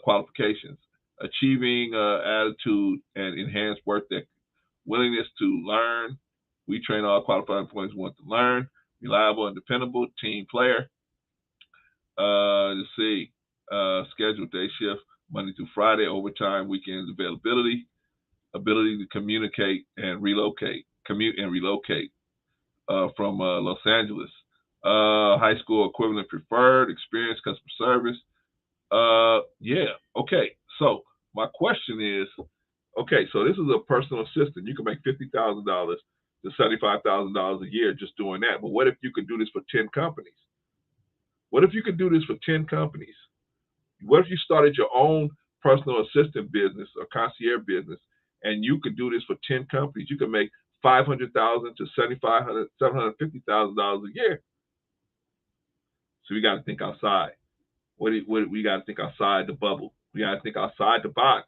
Qualifications: achieving attitude and enhanced work ethic. Willingness to learn. We train all qualified employees who want to learn. Reliable and dependable team player. Let's see. Scheduled day shift, Monday through Friday, overtime, weekends availability. Ability to commute and relocate from Los Angeles. High school equivalent preferred. Experience, customer service. Yeah. Okay. So my question is, okay, so this is a personal assistant. You can make $50,000 to $75,000 a year just doing that. But what if you could do this for 10 companies? What if you could do this for 10 companies? What if you started your own personal assistant business or concierge business, and you could do this for 10 companies? You could make $500,000 to $750,000 a year. So we got to think outside. We got to think outside the bubble. We got to think outside the box.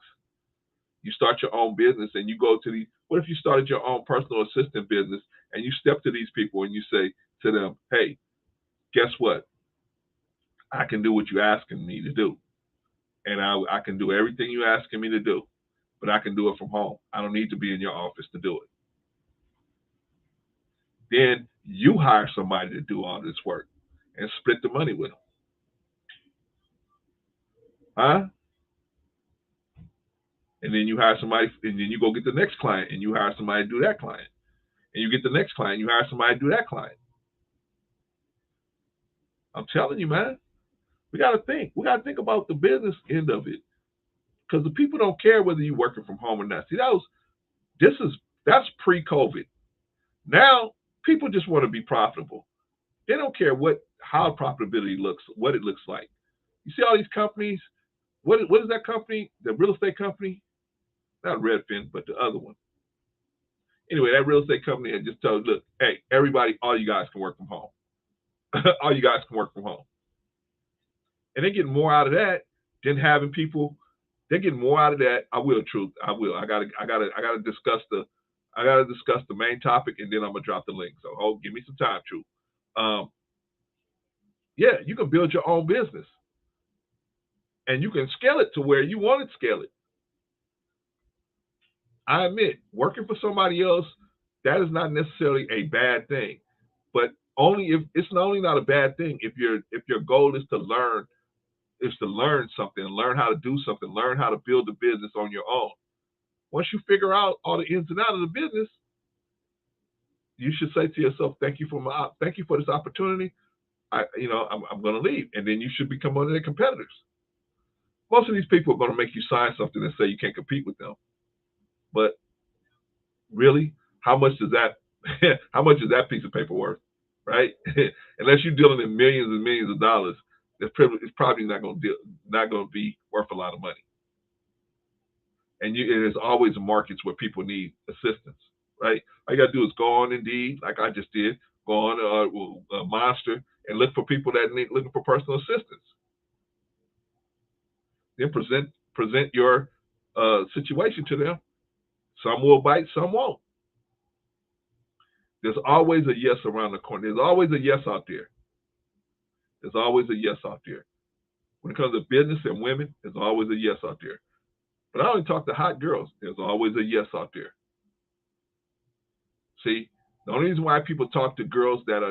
You start your own business and you go to the. What if you started your own personal assistant business and you step to these people and you say to them, "Hey, guess what? I can do what you're asking me to do, and I can do everything you're asking me to do, but I can do it from home. I don't need to be in your office to do it." Then you hire somebody to do all this work and split the money with them. Huh? And then you hire somebody, and then you go get the next client, and you hire somebody to do that client. And you get the next client, you hire somebody to do that client. I'm telling you, man, we got to think. We got to think about the business end of it, because the people don't care whether you're working from home or not. See, that's pre-COVID. Now people just want to be profitable. They don't care how profitability looks, what it looks like. You see all these companies. What is that company? The real estate company? Not Redfin, but the other one. Anyway, that real estate company had just told, look, hey, everybody, all you guys can work from home. All you guys can work from home. And they're getting more out of that than having people. They're getting more out of that. I will, truth. I will. I gotta discuss the main topic, and then I'm gonna drop the link. So give me some time, truth. Yeah, you can build your own business, and you can scale it to where you want to scale it. I admit, working for somebody else, that is not necessarily a bad thing, but only if it's not a bad thing if your goal is to learn something, learn how to do something, learn how to build a business on your own. Once you figure out all the ins and outs of the business, you should say to yourself, thank you for this opportunity. I'm going to leave. And then you should become one of their competitors. Most of these people are going to make you sign something and say you can't compete with them. But really, how much is that piece of paper worth, right? Unless you're dealing in millions and millions of dollars, it's probably not going to be worth a lot of money. And there's always markets where people need assistance, right? All you got to do is go on Indeed, like I just did, go on Monster, and look for people that need looking for personal assistance. Then present your situation to them. Some will bite, some won't. There's always a yes around the corner. There's always a yes out there. There's always a yes out there. When it comes to business and women, there's always a yes out there. But I only talk to hot girls. There's always a yes out there. See, the only reason why people talk to girls that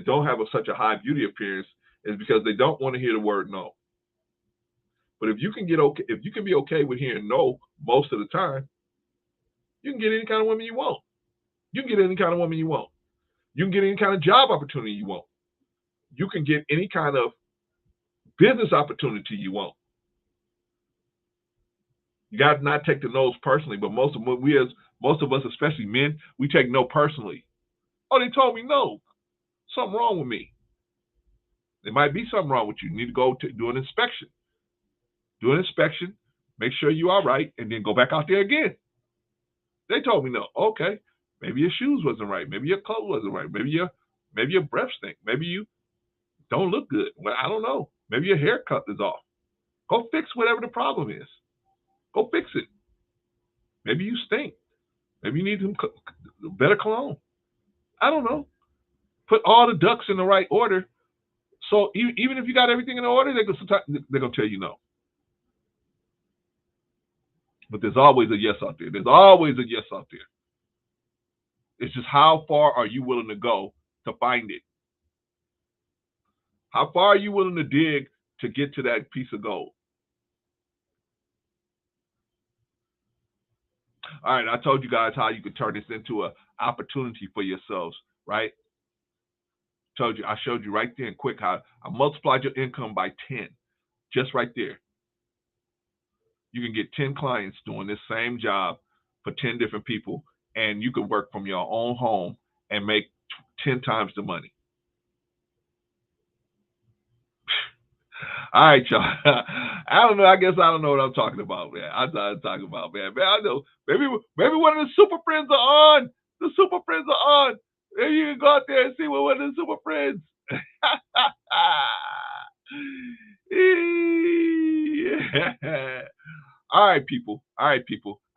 don't have such a high beauty appearance is because they don't want to hear the word no. But if you can be okay with hearing no most of the time, you can get any kind of woman you want. You can get any kind of woman you want. You can get any kind of job opportunity you want. You can get any kind of business opportunity you want. You got to not take the no's personally, but most of us, especially men, we take no personally. Oh, they told me no. Something wrong with me. There might be something wrong with you. You need to go do an inspection. Do an inspection, make sure you are right, and then go back out there again. They told me no. Okay. Maybe your shoes wasn't right. Maybe your clothes wasn't right. Maybe your breath stink. Maybe you don't look good. Well, I don't know. Maybe your haircut is off. Go fix whatever the problem is. Go fix it. Maybe you stink. Maybe you need some better cologne. I don't know. Put all the ducks in the right order. So even if you got everything in order, they're going to tell you no. But there's always a yes out there. There's always a yes out there. It's just how far are you willing to go to find it? How far are you willing to dig to get to that piece of gold? All right, I told you guys how you could turn this into an opportunity for yourselves, right? I showed you right there and quick how I multiplied your income by 10, just right there. You can get 10 clients doing this same job for 10 different people, and you can work from your own home and make 10 times the money. All right, y'all. I don't know. I guess I don't know what I'm talking about, man. I'm talking about, man. I know. Maybe one of the super friends are on. The super friends are on. Maybe you can go out there and see what one of the super friends. All right, people.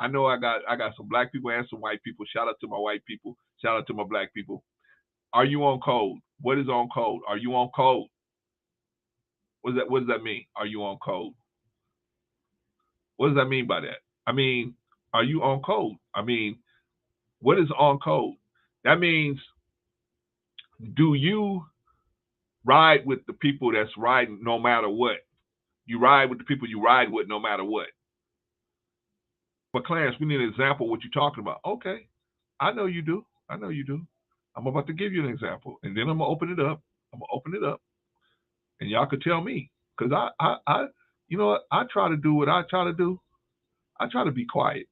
I know I got some black people and some white people. Shout out to my white people. Shout out to my black people. Are you on code? What is on code? Are you on code? What does that mean? Are you on code? What does that mean by that? I mean, are you on code? I mean, what is on code? That means, do you ride with the people that's riding no matter what? You ride with the people you ride with no matter what. But Clarence, we need an example of what you're talking about. Okay, I know you do. I'm about to give you an example, and then I'm gonna open it up. And y'all could tell me, because I you know what? I try to do what I try to do. I try to be quiet.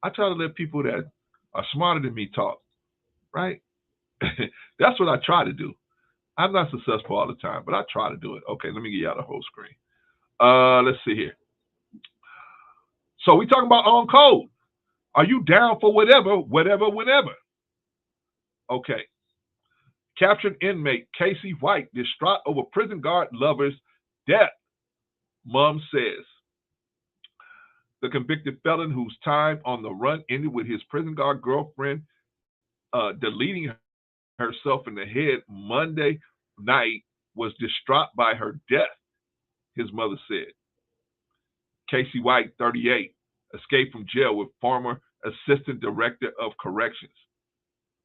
I try to let people that are smarter than me talk, right? That's what I try to do. I'm not successful all the time, but I try to do it. Okay, let me get you out the whole screen. Let's see here. So we talking about on code. Are you down for whatever, whenever? Okay. Captured inmate Casey White distraught over prison guard lover's death, mom says. The convicted felon whose time on the run ended with his prison guard girlfriend deleting herself in the head Monday night was distraught by her death, his mother said. Casey White, 38, escaped from jail with former assistant director of corrections.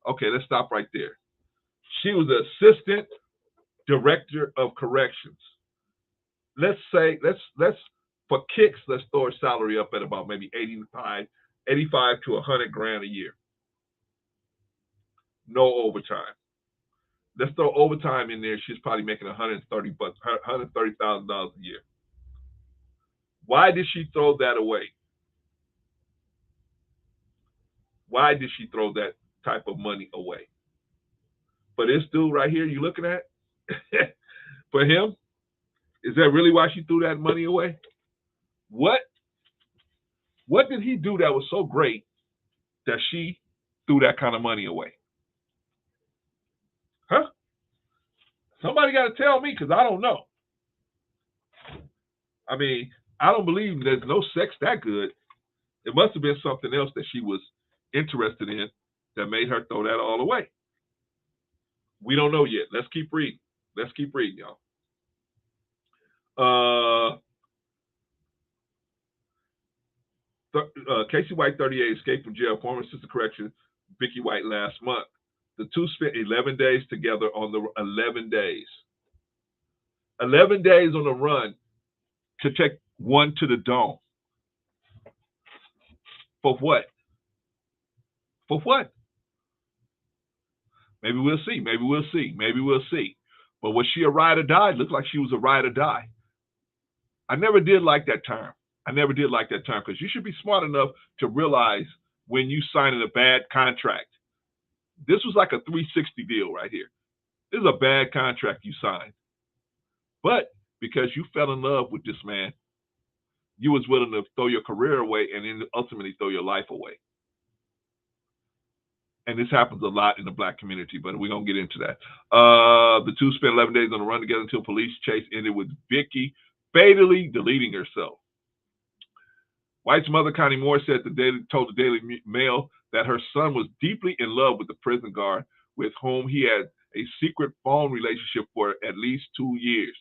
Okay, let's stop right there. She was the assistant director of corrections. Let's say, let's for kicks, let's throw her salary up at about maybe 85 to 100 grand a year. No overtime. let's throw overtime in there. She's probably making $130,000 a year. Why did she throw that away? Why did she throw that type of money away? For this dude right here, you looking at? For him, is that really why she threw that money away? What did he do that was so great that she threw that kind of money away? Huh? Somebody got to tell me, because I don't know. I mean, I don't believe there's no sex that good. It must have been something else that she was interested in that made her throw that all away. We don't know yet. Let's keep reading. Let's keep reading, y'all. Casey White, 38, escaped from jail. Former assistant correction Vicky White last month. The two spent 11 days together on the 11 days. 11 days on the run to take one to the dome. For what? For what? Maybe we'll see. Maybe we'll see. Maybe we'll see. But was she a ride or die? Looked like she was a ride or die. I never did like that term. I never did like that term, because you should be smart enough to realize when you signing a bad contract. This was like a 360 deal right here. This is a bad contract you signed. But because you fell in love with this man, you was willing to throw your career away and then ultimately throw your life away. And this happens a lot in the black community, but we're going to get into that. The two spent 11 days on the run together until police chase ended with Vicky fatally deleting herself. White's mother, Connie Moore, told the Daily Mail that her son was deeply in love with the prison guard with whom he had a secret phone relationship for at least 2 years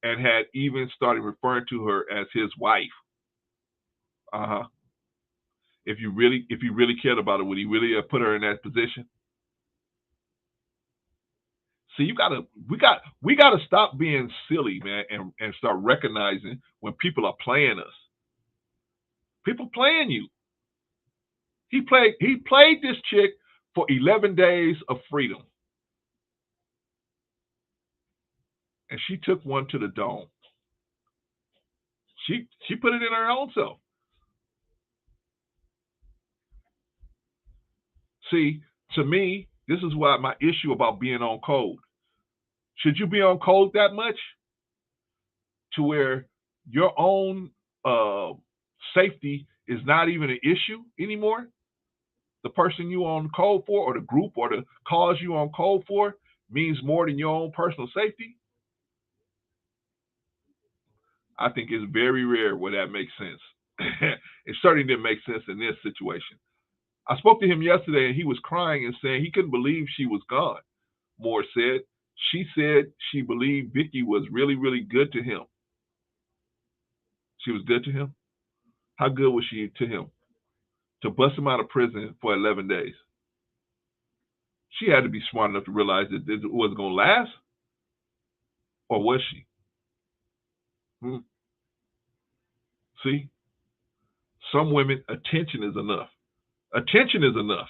and had even started referring to her as his wife. If he really cared about her, would he really have put her in that position? See, we gotta stop being silly, man, and start recognizing when people are playing us. People playing you. He played this chick for 11 days of freedom. And she took one to the dome. She put it in her own self. See, to me, this is why my issue about being on code. Should you be on code that much to where your own safety is not even an issue anymore? The person you on code for, or the group, or the cause you on code for means more than your own personal safety? I think it's very rare where that makes sense. It certainly didn't make sense in this situation. I spoke to him yesterday and he was crying and saying he couldn't believe she was gone. Moore said she believed Vicky was really, really good to him. She was good to him? How good was she to him? To bust him out of prison for 11 days. She had to be smart enough to realize that this wasn't going to last. Or was she? See? Some women, attention is enough. Attention is enough.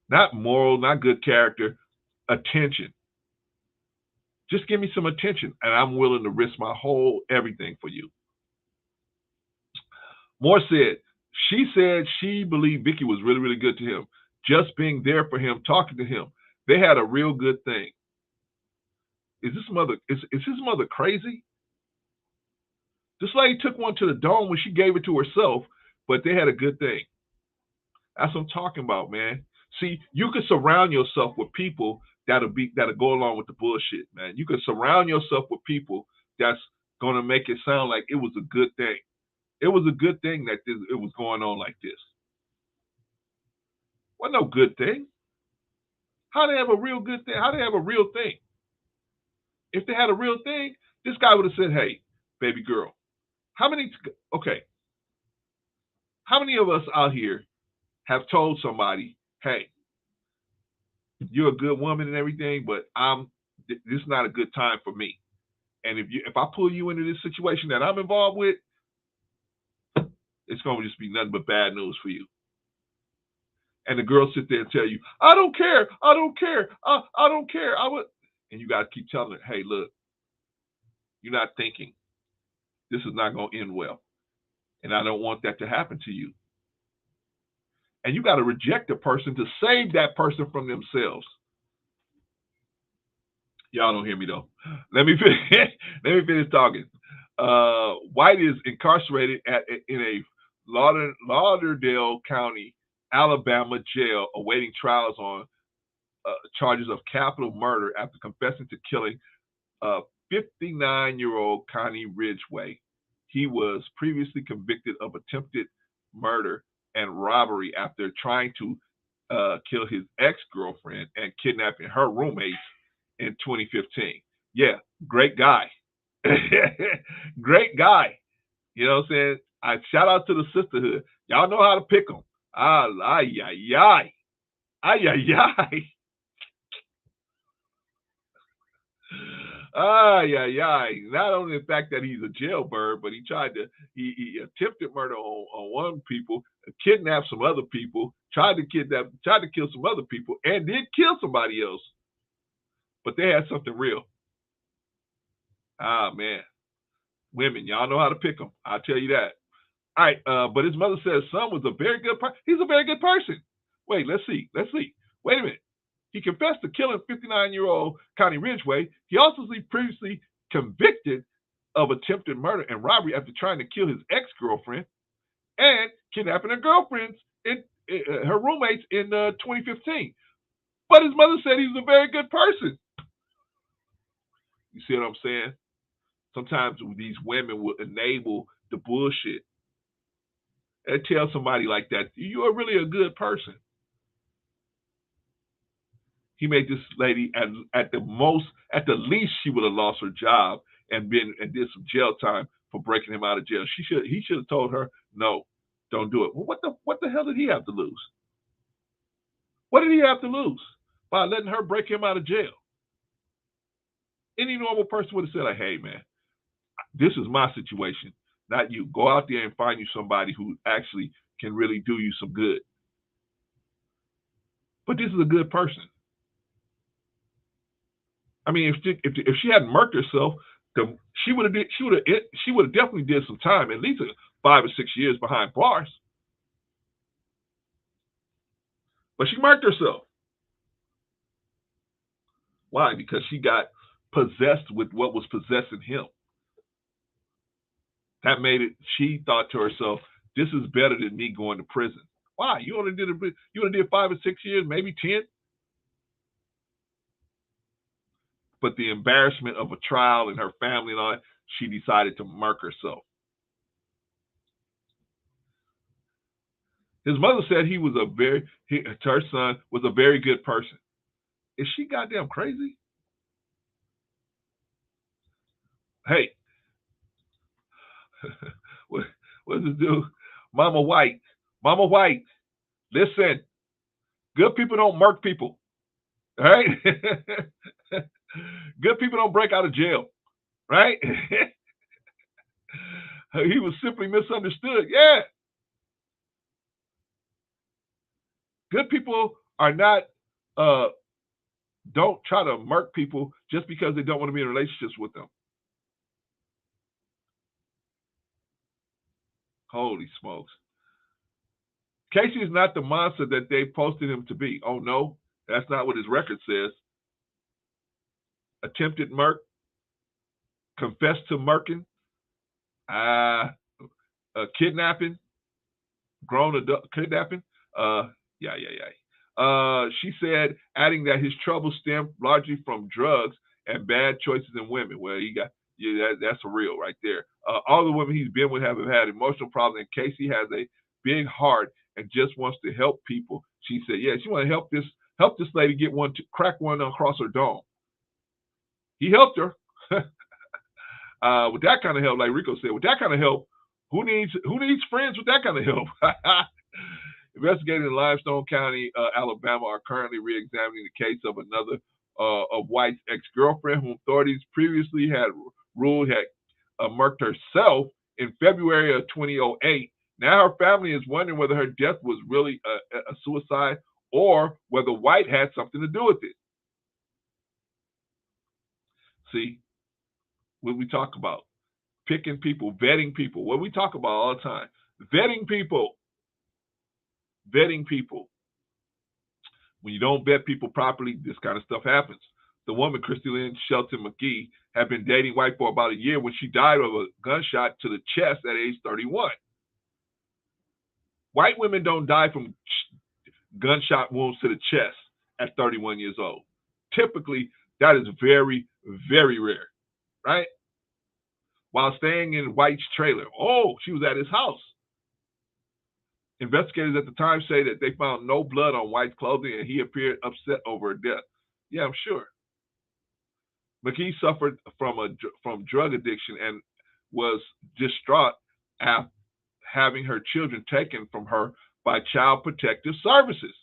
Not moral, not good character. Attention. Just give me some attention, and I'm willing to risk my whole everything for you. Moore said she believed Vicky was really, really good to him. Just being there for him, talking to him. They had a real good thing. Is his mother crazy? This lady took one to the dome when she gave it to herself, but they had a good thing. That's what I'm talking about, man. See, you can surround yourself with people that'll go along with the bullshit, man. You can surround yourself with people that's gonna make it sound like it was a good thing. It was a good thing that it was going on like this. Well, no good thing. How they have a real good thing? How they have a real thing? If they had a real thing, this guy would have said, "Hey, baby girl, how many of us out here have told somebody, hey, you're a good woman and everything, but this is not a good time for me. And if I pull you into this situation that I'm involved with, it's going to just be nothing but bad news for you." And the girls sit there and tell you, I don't care, I don't care, I don't care. I would, and you got to keep telling her, hey, look, you're not thinking. This is not going to end well. And I don't want that to happen to you. And you got to reject the person to save that person from themselves. Y'all don't hear me though. Let me finish, let me finish talking. White is incarcerated in a Lauderdale County, Alabama jail, awaiting trials on charges of capital murder after confessing to killing 59-year-old Connie Ridgway. He was previously convicted of attempted murder and robbery after trying to kill his ex-girlfriend and kidnapping her roommates in 2015. Yeah, great guy. Great guy. You know what I'm saying? I shout out to the sisterhood. Y'all know how to pick them. Ay, ay, ay. Ay, ay, ay. Ay, ay, ay. Not only the fact that he's a jailbird, but he attempted murder on one people, kidnapped some other people, tried to kill some other people, and did kill somebody else. But they had something real. Ah, man. Women, y'all know how to pick them. I'll tell you that. All right, but his mother says son was a very good person. He's a very good person. Wait, let's see. Wait a minute. He confessed to killing 59-year-old Connie Ridgway. He also was previously convicted of attempted murder and robbery after trying to kill his ex-girlfriend and kidnapping her girlfriends, her roommates in 2015. But his mother said he was a very good person. You see what I'm saying? Sometimes these women will enable the bullshit and tell somebody like that, you're really a good person. He made this lady at the least she would have lost her job and did some jail time for breaking him out of jail. He should have told her, no, don't do it. Well, what the hell did he have to lose? What did he have to lose by letting her break him out of jail? Any normal person would have said, like, hey man, this is my situation, not you. Go out there and find you somebody who actually can really do you some good. But this is a good person. I mean, if she hadn't murked herself, she would have definitely did some time, at least 5 or 6 years behind bars. But she murked herself. Why? Because she got possessed with what was possessing him. That made it. She thought to herself, "This is better than me going to prison." Why? You only did 5 or 6 years, maybe 10. But the embarrassment of a trial and her family and all that, she decided to murk herself. His mother said her son was a very good person. Is she goddamn crazy? Hey, what does it do? Mama White, listen. Good people don't murk people. All right? Good people don't break out of jail. Right? He was simply misunderstood. Yeah. Good people are not, don't try to murk people just because they don't want to be in relationships with them. Holy smokes. Casey is not the monster that they posted him to be. Oh, no, that's not what his record says. Attempted murk, confessed to murking, kidnapping, grown adult kidnapping. She said, adding that his trouble stemmed largely from drugs and bad choices in women. Well, that's a real right there. All the women he's been with have had emotional problems, and Casey has a big heart and just wants to help people. She said, yeah, she want to help this lady get one, to crack one across her dome. He helped her. With that kind of help, like Rico said, with that kind of help, who needs friends with that kind of help? Investigators in Limestone County, Alabama, are currently re-examining the case of another of White's ex-girlfriend, whom authorities previously had ruled had murked herself in February of 2008. Now her family is wondering whether her death was really a suicide or whether White had something to do with it. See, what we talk about, picking people, vetting people, what we talk about all the time, vetting people. Vetting people. When you don't vet people properly, this kind of stuff happens. The woman, Christy Lynn Shelton McGee, had been dating White for about a year when she died of a gunshot to the chest at age 31. White women don't die from gunshot wounds to the chest at 31 years old. Typically, that is very, very rare, right? While staying in White's trailer. Oh, she was at his house. Investigators at the time say that they found no blood on White's clothing and he appeared upset over her death. Yeah, I'm sure. McGee suffered from drug addiction and was distraught after having her children taken from her by Child Protective Services.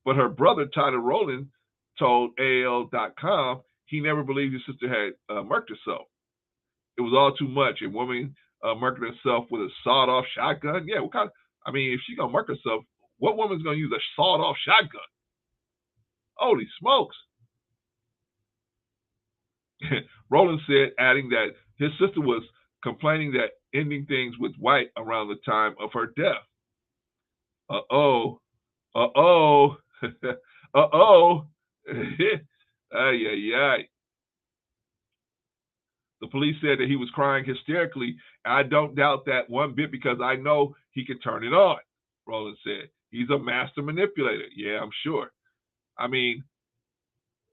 But her brother, Tyler Rowland, told AL.com he never believed his sister had murked herself. It was all too much. A woman murked herself with a sawed-off shotgun? Yeah, what kind of, I mean, if she's going to murk herself, what woman's going to use a sawed-off shotgun? Holy smokes. Rowland said, adding that his sister was complaining that ending things with White around the time of her death. Uh-oh. Uh-oh. Uh-oh. Ay, ay, ay. The police said that he was crying hysterically. I don't doubt that one bit because I know he can turn it on, Rowland said. He's a master manipulator. Yeah, I'm sure. I mean,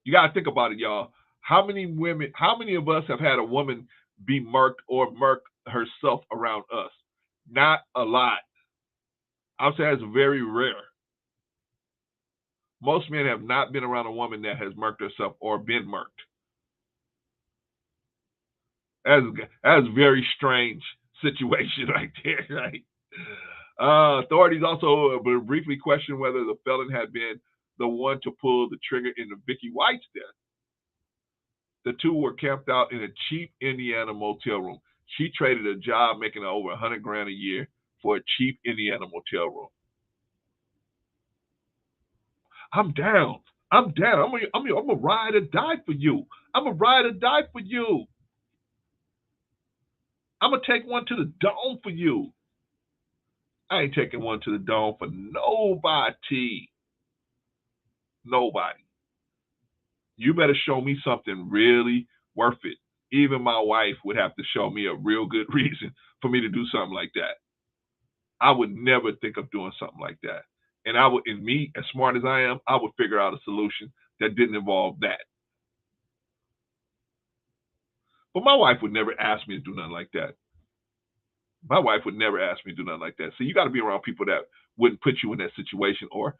you got to think about it, y'all. How many of us have had a woman be murked or murk herself around us? Not a lot. I would say it's very rare. Most men have not been around a woman that has murked herself or been murked. That's a very strange situation right there, right? Authorities also briefly questioned whether the felon had been the one to pull the trigger in the Vicky White's death. The two were camped out in a cheap Indiana motel room. She traded a job making over $100,000 a year for a cheap Indiana motel room. I'm down. I'm down. I'm a ride or die for you. I'm a ride or die for you. I'm going to take one to the dome for you. I ain't taking one to the dome for nobody. Nobody. You better show me something really worth it. Even my wife would have to show me a real good reason for me to do something like that. I would never think of doing something like that. And me, as smart as I am, I would figure out a solution that didn't involve that. But my wife would never ask me to do nothing like that. My wife would never ask me to do nothing like that. So you got to be around people that wouldn't put you in that situation or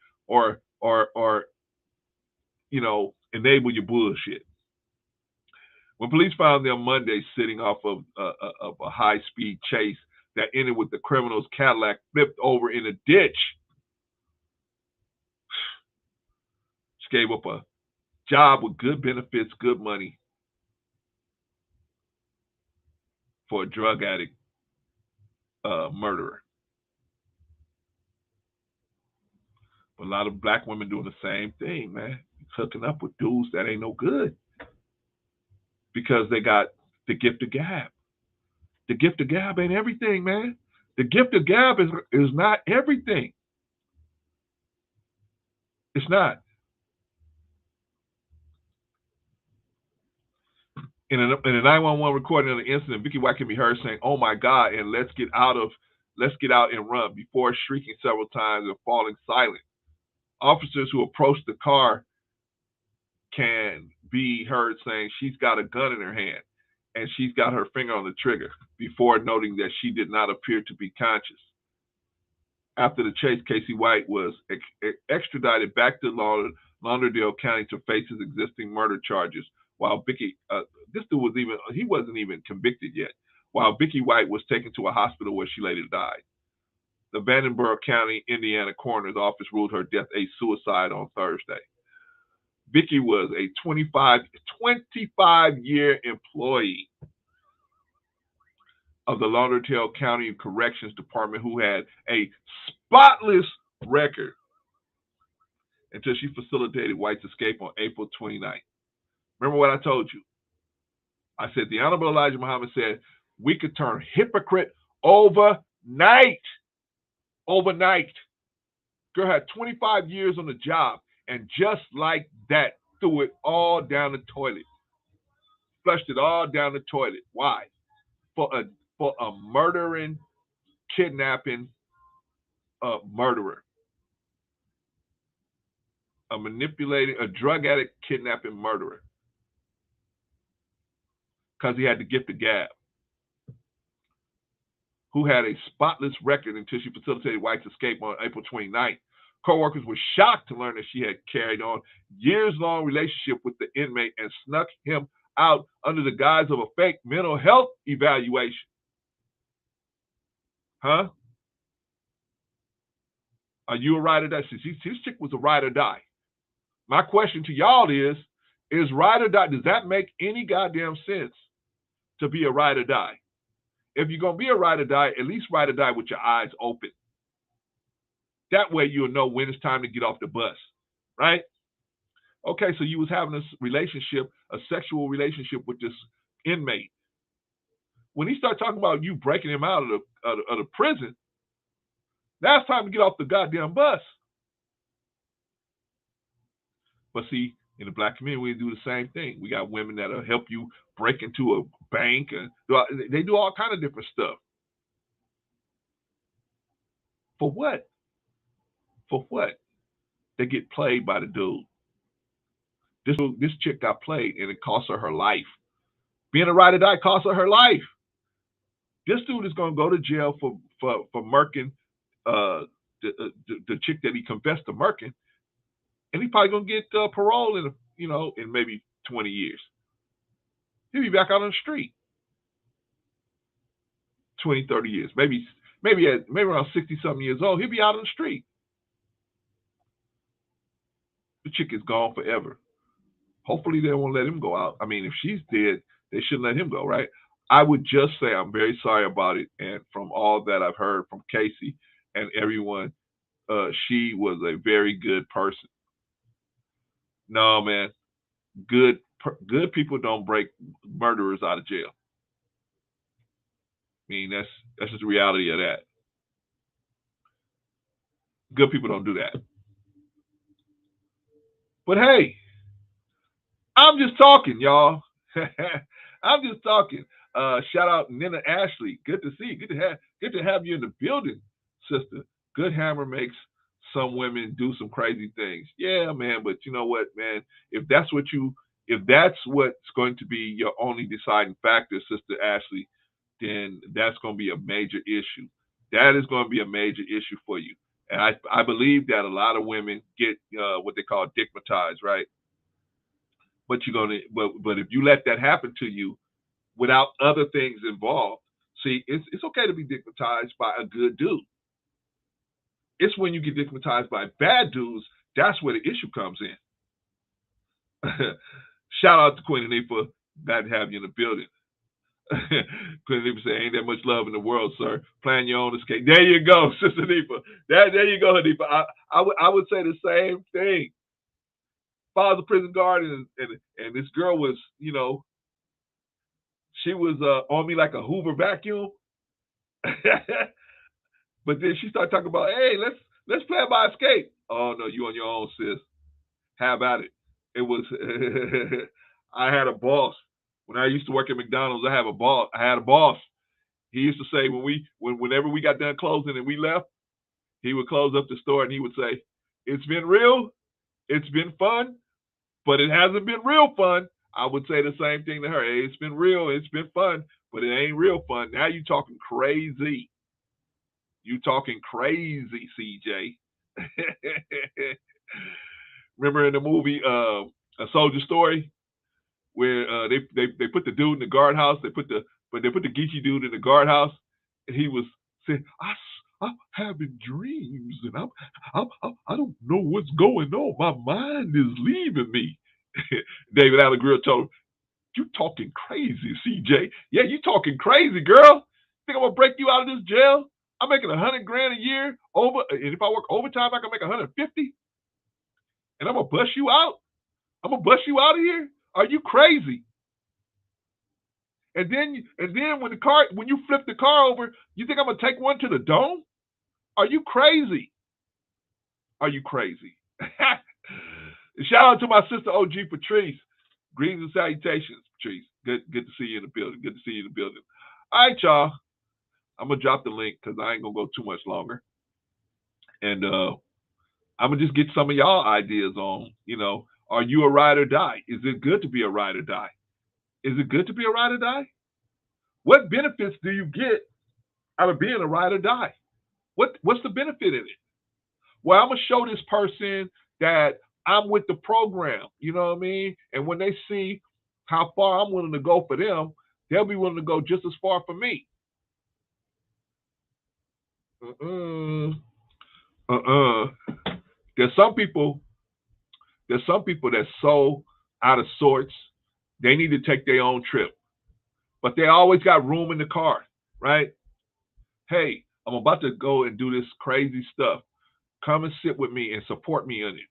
enable your bullshit. When police found them Monday sitting off of a high-speed chase that ended with the criminal's Cadillac flipped over in a ditch, she gave up a job with good benefits, good money for a drug addict murderer. But a lot of black women doing the same thing, man. Hooking up with dudes that ain't no good because they got the gift of gab. The gift of gab ain't everything, man. The gift of gab is not everything. It's not. In a 911 recording of the incident, Vicky White can be heard saying, "Oh my God," and let's get out and run, before shrieking several times and falling silent. Officers who approach the car can be heard saying she's got a gun in her hand and she's got her finger on the trigger, before noting that she did not appear to be conscious. After the chase, Casey White was extradited back to Lauderdale County to face his existing murder charges, while Vicky, he wasn't even convicted yet, while Vicky White was taken to a hospital where she later died. The Vandenberg County, Indiana coroner's office ruled her death a suicide on Thursday. Vicky was a 25-year employee. of the Lauderdale County Corrections Department who had a spotless record until she facilitated White's escape on April 29th. Remember what I told you? I said the Honorable Elijah Muhammad said we could turn hypocrite overnight. Overnight. Girl had 25 years on the job and just like that threw it all down the toilet. Flushed it all down the toilet. Why? For a murdering, kidnapping murderer. A manipulating, a drug addict kidnapping murderer. Because he had the gift of gab. Who had a spotless record until she facilitated White's escape on April 29th. Co-workers were shocked to learn that she had carried on years-long relationship with the inmate and snuck him out under the guise of a fake mental health evaluation. Huh? Are you a ride or die? See, this chick was a ride or die. My question to y'all is ride or die, does that make any goddamn sense to be a ride or die? If you're going to be a ride or die, at least ride or die with your eyes open. That way you'll know when it's time to get off the bus, right? Okay, so you was having a relationship, a sexual relationship with this inmate. When he started talking about you breaking him out of the prison, now it's time to get off the goddamn bus. But see, in the black community, we do the same thing. We got women that'll help you break into a bank, and they do all kind of different stuff. For what? For what? They get played by the dude. This chick got played, and it cost her life. Being a ride or die cost her life. This dude is going to go to jail for murking the chick that he confessed to murking, and he's probably going to get parole in maybe 20 years. He'll be back out on the street. 20, 30 years. Maybe around 60-something years old, he'll be out on the street. The chick is gone forever. Hopefully they won't let him go out. I mean, if she's dead, they shouldn't let him go, right? I would just say I'm very sorry about it. And from all that I've heard from Casey and everyone, she was a very good person. No, man. Good people don't break murderers out of jail. I mean, that's just the reality of that. Good people don't do that. But hey, I'm just talking, y'all. I'm just talking. Shout out Nina Ashley. Good to see you. Good to have you in the building, sister. Good hammer makes some women do some crazy things. Yeah, man. But you know what, man? If that's what's going to be your only deciding factor, Sister Ashley, then that's going to be a major issue. That is going to be a major issue for you. And I believe that a lot of women get what they call digmatized, right? But but if you let that happen to you without other things involved, see, it's okay to be digmatized by a good dude. It's when you get digmatized by bad dudes, that's where the issue comes in. Shout out to Queen Anifa. Glad to have you in the building. Queen Anifa say, ain't that much love in the world, sir. Plan your own escape. There you go, Sister Anifa. There you go, Anifa. I would say the same thing. Father's a prison guard, and this girl was, she was on me like a Hoover vacuum. But then she started talking about, hey, let's play by escape. Oh no, you on your own, sis. How about it? It was I had a boss. When I used to work at McDonald's, I had a boss. He used to say whenever we got done closing and we left, he would close up the store and he would say, it's been real, it's been fun, but it hasn't been real fun. I would say the same thing to her. Hey, it's been real, it's been fun, but it ain't real fun. Now you talking crazy. You talking crazy, CJ. Remember in the movie A Soldier Story, where they put the dude in the guardhouse, they put the Geechee dude in the guardhouse, and he was saying, I'm having dreams, and I don't know what's going on. My mind is leaving me. David Allen Greer told him, you talking crazy, CJ. Yeah, you talking crazy, girl. Think I'm gonna break you out of this jail? I'm making $100,000 a year over, and if I work overtime, I can make 150. And I'm gonna bust you out. I'm gonna bust you out of here. Are you crazy? And then when you flip the car over, you think I'm gonna take one to the dome? Are you crazy? Are you crazy? Shout out to my sister OG Patrice. Greetings and salutations, Patrice. Good to see you in the building. Good to see you in the building. All right, y'all. I'm gonna drop the link because I ain't gonna go too much longer. And I'm gonna just get some of y'all ideas on, are you a ride or die? Is it good to be a ride or die? Is it good to be a ride or die? What benefits do you get out of being a ride or die? What's the benefit in it? Well, I'm gonna show this person that I'm with the program, you know what I mean? And when they see how far I'm willing to go for them, they'll be willing to go just as far for me. There's some people that's so out of sorts, they need to take their own trip. But they always got room in the car, right? Hey, I'm about to go and do this crazy stuff. Come and sit with me and support me in it.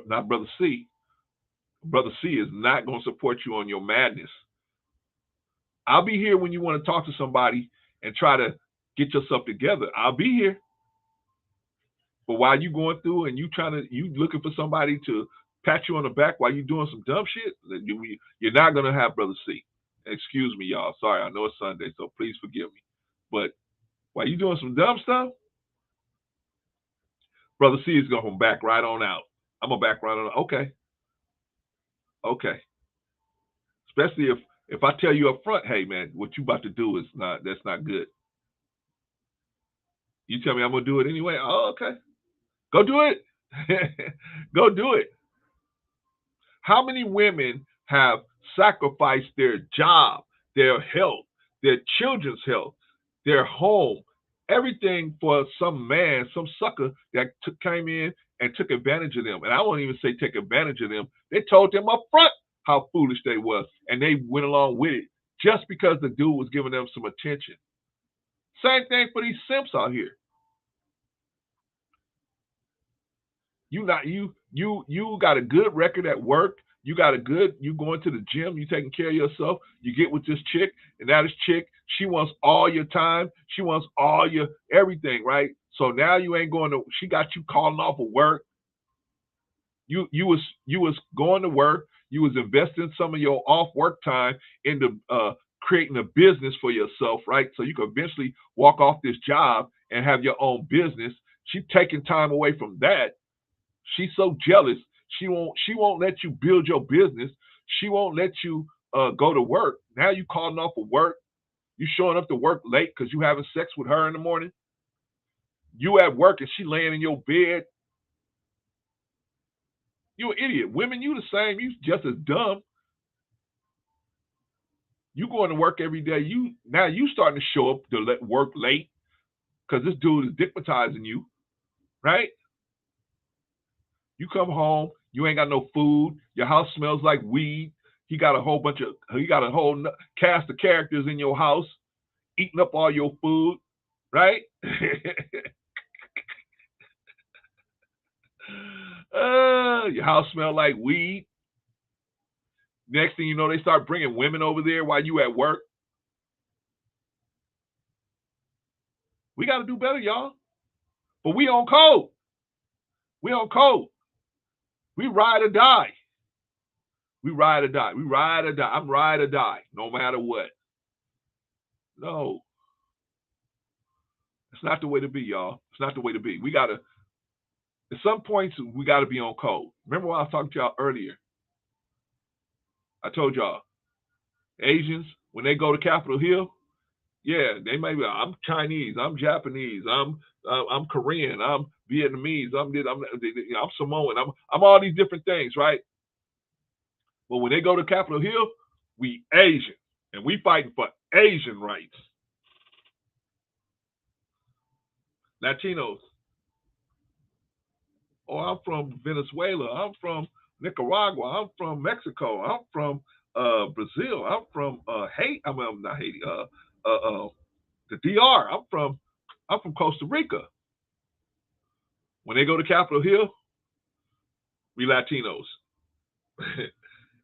Not Brother C. Brother C is not going to support you on your madness. I'll be here when you want to talk to somebody and try to get yourself together. I'll be here. But while you going through and you looking for somebody to pat you on the back while you doing some dumb shit, you're not going to have Brother C. Excuse me, y'all. Sorry, I know it's Sunday, so please forgive me. But while you doing some dumb stuff, Brother C is going to back right on out. I'm going to back right on out. Okay. Especially if I tell you up front, hey, man, what you about to do that's not good. You tell me I'm going to do it anyway? Oh, okay. Go do it. Go do it. How many women have sacrificed their job, their health, their children's health, their home, everything for some man, some sucker that came in and took advantage of them? And I won't even say take advantage of them. They told them up front how foolish they was, and they went along with it just because the dude was giving them some attention. Same thing for these simps out here. You got a good record at work. You going to the gym, you taking care of yourself. You get with this chick, and now this chick, she wants all your time. She wants all your everything, right? So now you ain't going to, she got you calling off of work. You was going to work. You was investing some of your off work time into creating a business for yourself, right? So you can eventually walk off this job and have your own business. She's taking time away from that. She's so jealous. She won't let you build your business. She won't let you go to work. Now you calling off of work. You showing up to work late because you having sex with her in the morning. You at work and she laying in your bed. You an idiot. Women, you the same. You just as dumb. You going to work every day. You starting to show up to work late because this dude is dickmatizing you, right? You come home, you ain't got no food. Your house smells like weed. He got a whole cast of characters in your house, eating up all your food, right? Your house smells like weed. Next thing you know, they start bringing women over there while you at work. We got to do better, y'all. But we on code. We on code. We ride or die. We ride or die. We ride or die. I'm ride or die, no matter what. No. It's not the way to be, y'all. It's not the way to be. We got to, at some points, we got to be on code. Remember when I was talking to y'all earlier? I told y'all, Asians, when they go to Capitol Hill, yeah, they may be, I'm Chinese, I'm Japanese, I'm Korean, I'm Vietnamese, I'm Samoan, I'm all these different things, right? But when they go to Capitol Hill, we Asian, and we fighting for Asian rights. Latinos. Oh, I'm from Venezuela. I'm from Nicaragua. I'm from Mexico. I'm from Brazil. I'm from Haiti. I'm not Haiti. the DR. I'm from Costa Rica. When they go to Capitol Hill, we Latinos.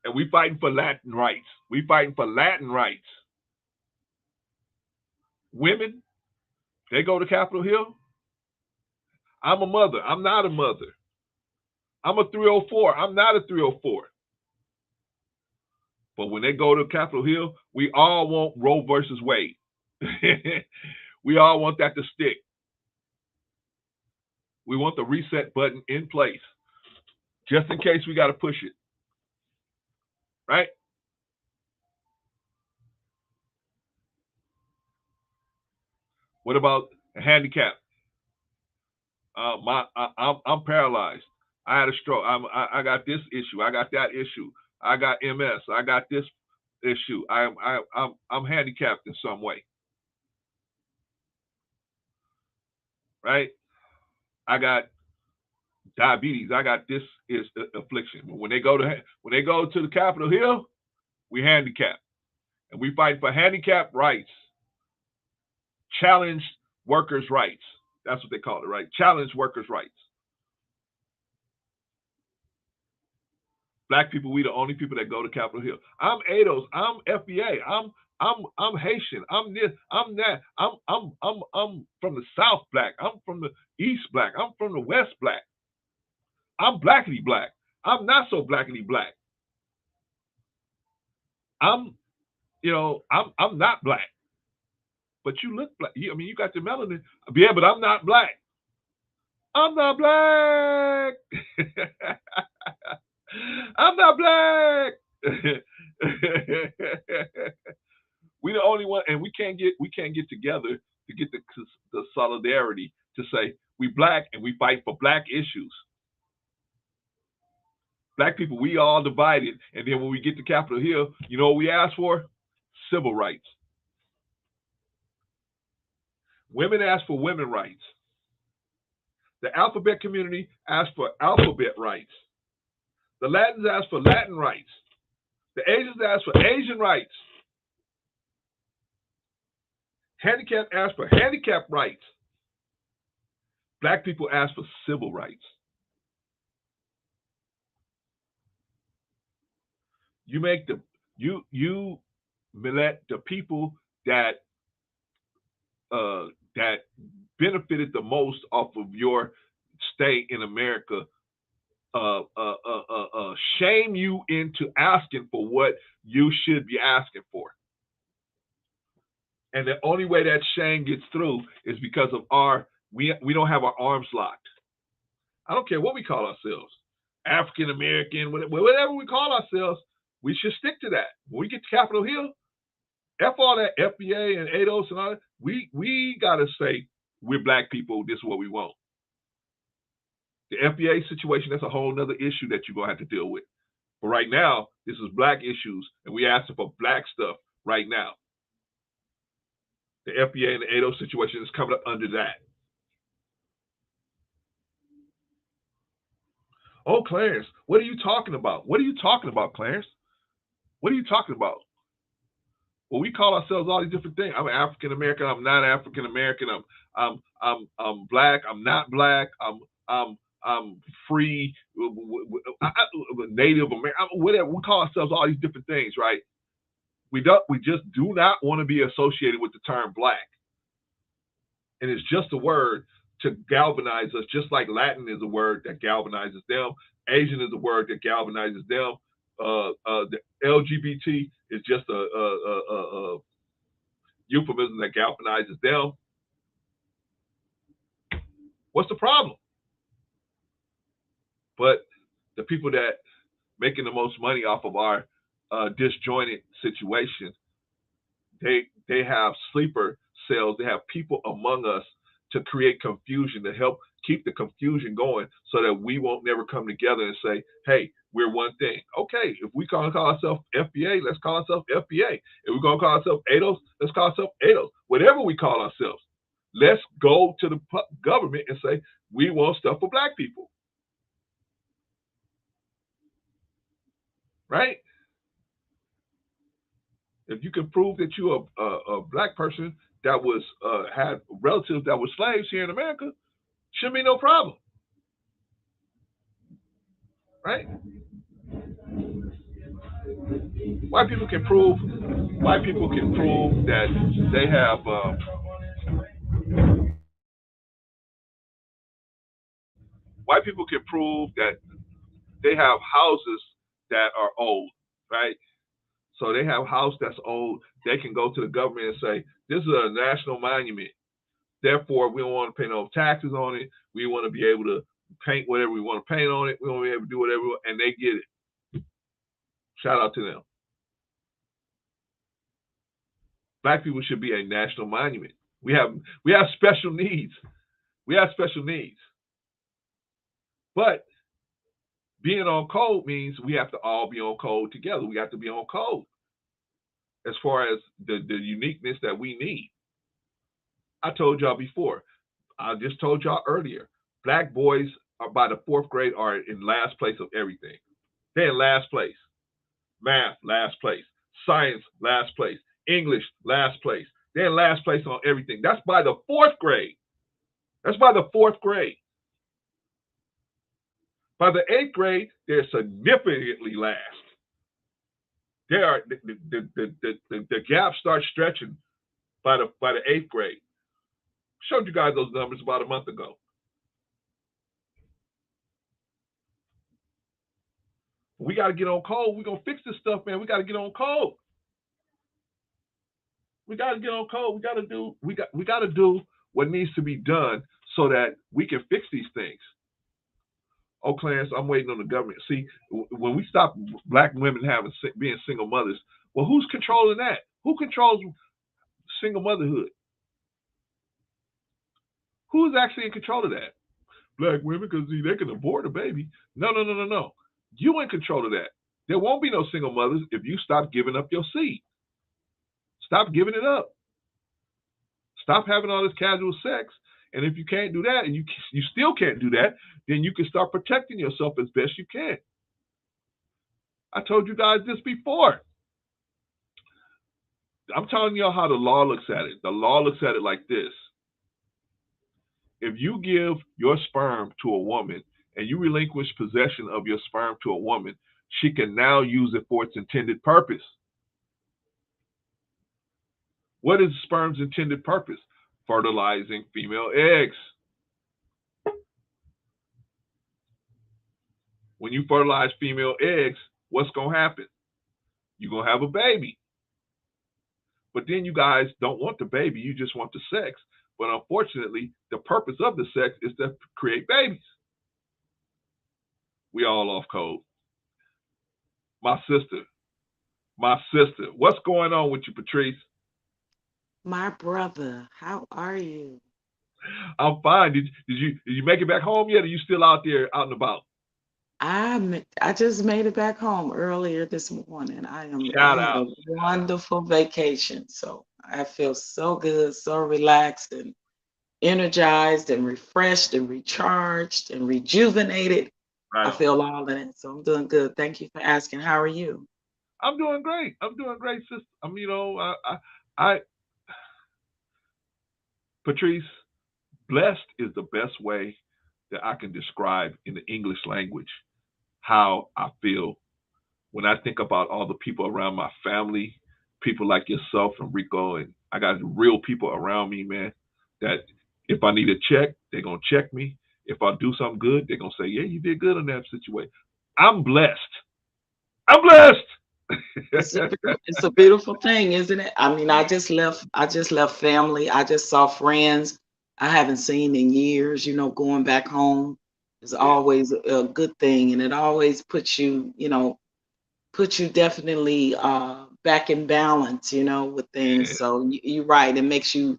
And we fighting for Latin rights. We fighting for Latin rights. Women, they go to Capitol Hill. I'm a mother. I'm not a mother. I'm a 304. I'm not a 304. But when they go to Capitol Hill, we all want Roe versus Wade. We all want that to stick. We want the reset button in place, just in case we got to push it. Right? What about a handicap? I'm paralyzed. I had a stroke. I got this issue. I got that issue. I got MS. I got this issue. I'm handicapped in some way. Right? I got diabetes. I got this affliction. When they go to the Capitol Hill, we handicapped, and we fight for handicap rights. Challenge workers' rights. That's what they call it, right? Challenge workers' rights. Black people, we the only people that go to Capitol Hill. I'm ADOS. I'm FBA. I'm Haitian. I'm this. I'm that. I'm from the South Black. I'm from the East Black. I'm from the West Black. I'm blackity black. I'm not so blackity black. I'm not black. But you look black. I mean, you got the melanin. Yeah, but I'm not black. I'm not black. I'm not black. We the only one, and we can't get together to get the solidarity to say we black and we fight for black issues. Black people, we all divided, and then when we get to Capitol Hill, you know what we ask for? Civil rights. Women ask for women rights. The alphabet community asks for alphabet rights. The Latins ask for Latin rights. The Asians ask for Asian rights. Handicap ask for handicap rights. Black people ask for civil rights. You let the people that benefited the most off of your stay in America shame you into asking for what you should be asking for. And the only way that shame gets through is because of we don't have our arms locked. I don't care what we call ourselves, African American, whatever we call ourselves, we should stick to that. When we get to Capitol Hill, F all that FBA and ADOS and all that, we gotta say we're black people, this is what we want. The FBA situation, that's a whole nother issue that you're gonna have to deal with. But right now, this is black issues, and we asking for black stuff right now. The FBA and the ADOS situation is coming up under that. Oh, Clarence, what are you talking about? What are you talking about, Clarence? What are you talking about? Well, we call ourselves all these different things. I'm African American. I'm not African American. I'm black. I'm not black. I'm free. Native American. Whatever. We call ourselves all these different things, right? We just do not want to be associated with the term black. And it's just a word to galvanize us, just like Latin is a word that galvanizes them. Asian is a word that galvanizes them. The LGBT is just a euphemism that galvanizes them. What's the problem? But the people that making the most money off of our disjointed situation, they have sleeper cells. They have people among us to create confusion, to help keep the confusion going so that we won't never come together and say, hey, we're one thing. Okay, if we call ourselves FBA, let's call ourselves FBA. If we're going to call ourselves ADOS, let's call ourselves ADOS. Whatever we call ourselves, let's go to the government and say, we want stuff for black people. Right? If you can prove that you're a black person that was had relatives that were slaves here in America, shouldn't be no problem, right? White people can prove. White people can prove that they have. White people can prove that they have houses that are old, right? So they have a house that's old. They can go to the government and say, "This is a national monument. Therefore, we don't want to pay no taxes on it. We want to be able to paint whatever we want to paint on it. We want to be able to do whatever, and they get it. Shout out to them. Black people should be a national monument. We have special needs. We have special needs. But being on code means we have to all be on code together. We have to be on code as far as the uniqueness that we need. I told y'all before. I just told y'all earlier. Black boys are by the fourth grade are in last place of everything. They're in last place. Math, last place. Science, last place. English, last place. They're in last place on everything. That's by the fourth grade. That's by the fourth grade. By the eighth grade, they're significantly last. They are the gap starts stretching by the eighth grade. Showed you guys those numbers about a month ago. We got to get on code. We're gonna fix this stuff, man. We got to get on code. We got to get on code. We got to do what needs to be done so that we can fix these things. Oh, Clarence, I'm waiting on the government. See, when we stop black women being single mothers, well, who's controlling that? Who controls single motherhood? Who's actually in control of that? Black women, because they can abort a baby. No. You in control of that. There won't be no single mothers if you stop giving up your seed. Stop giving it up. Stop having all this casual sex. And if you can't do that, and you still can't do that, then you can start protecting yourself as best you can. I told you guys this before. I'm telling y'all how the law looks at it. The law looks at it like this. If you give your sperm to a woman and you relinquish possession of your sperm to a woman, she can now use it for its intended purpose. What is sperm's intended purpose? Fertilizing female eggs. When you fertilize female eggs, what's going to happen? You're going to have a baby. But then you guys don't want the baby, you just want the sex. But unfortunately, the purpose of the sex is to create babies. We all off code. My sister, what's going on with you, Patrice? My brother, how are you? I'm fine. Did you make it back home yet? Or are you still out there out and about? I just made it back home earlier this morning. I Shout had out. a wonderful vacation, so I feel so good, so relaxed and energized and refreshed and recharged and rejuvenated. Right I on. feel all in it, so I'm doing good. Thank you for asking. How are you? I'm doing great. Sister. Patrice, blessed is the best way that I can describe in the English language how I feel when I think about all the people around my family, people like yourself and Rico, and I got real people around me, man, that if I need a check, they're going to check me. If I do something good, they're going to say, yeah, you did good in that situation. I'm blessed. It's a beautiful thing, isn't it? I mean, I just left family. I just saw friends I haven't seen in years, going back home is always a good thing, and it always puts you definitely back in balance, with things. So you're right. It makes you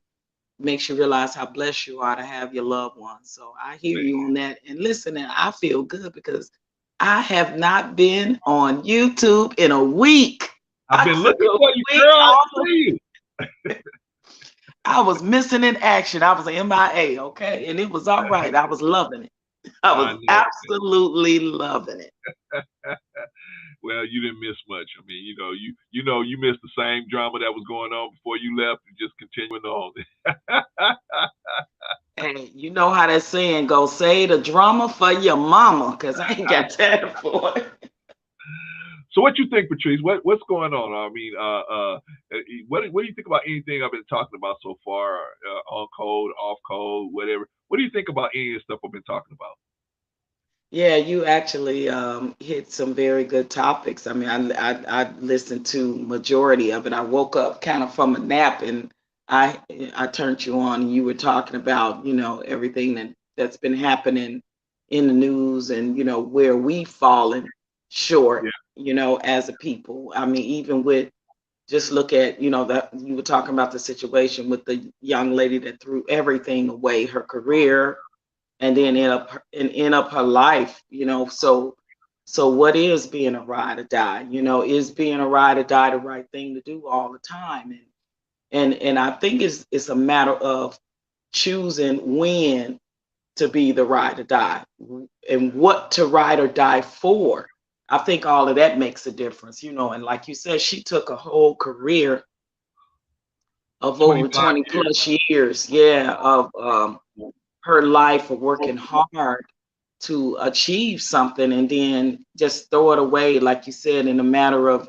realize how blessed you are to have your loved ones. So I hear you on that. And listen, and I feel good because I have not been on YouTube in a week. I've been looking for you, girl. I see you. I was missing in action. I was MIA, okay? And it was all right. I was loving it. I was absolutely loving it. Well, you didn't miss much. I mean, you missed the same drama that was going on before you left, and just continuing on. And you know how that saying goes, say the drama for your mama, because I ain't got time for it. So, what you think, Patrice? What's going on? I mean, what do you think about anything I've been talking about so far? On code, off code, whatever. What do you think about any of the stuff I've been talking about? Yeah, you actually hit some very good topics. I mean, I listened to majority of it. I woke up kind of from a nap, and I I turned you on, and you were talking about, everything that's been happening in the news, and where we've fallen short, Yeah, as a people. I mean, even with, just look at, that you were talking about the situation with the young lady that threw everything away, her career, and then end up her life. So what is being a ride or die? Is being a ride or die the right thing to do all the time? And I think it's a matter of choosing when to be the ride or die, and what to ride or die for. I think all of that makes a difference. And like you said, she took a whole career of over 25 20 years. plus years, yeah, of her life of working hard to achieve something, and then just throw it away, like you said, in a matter of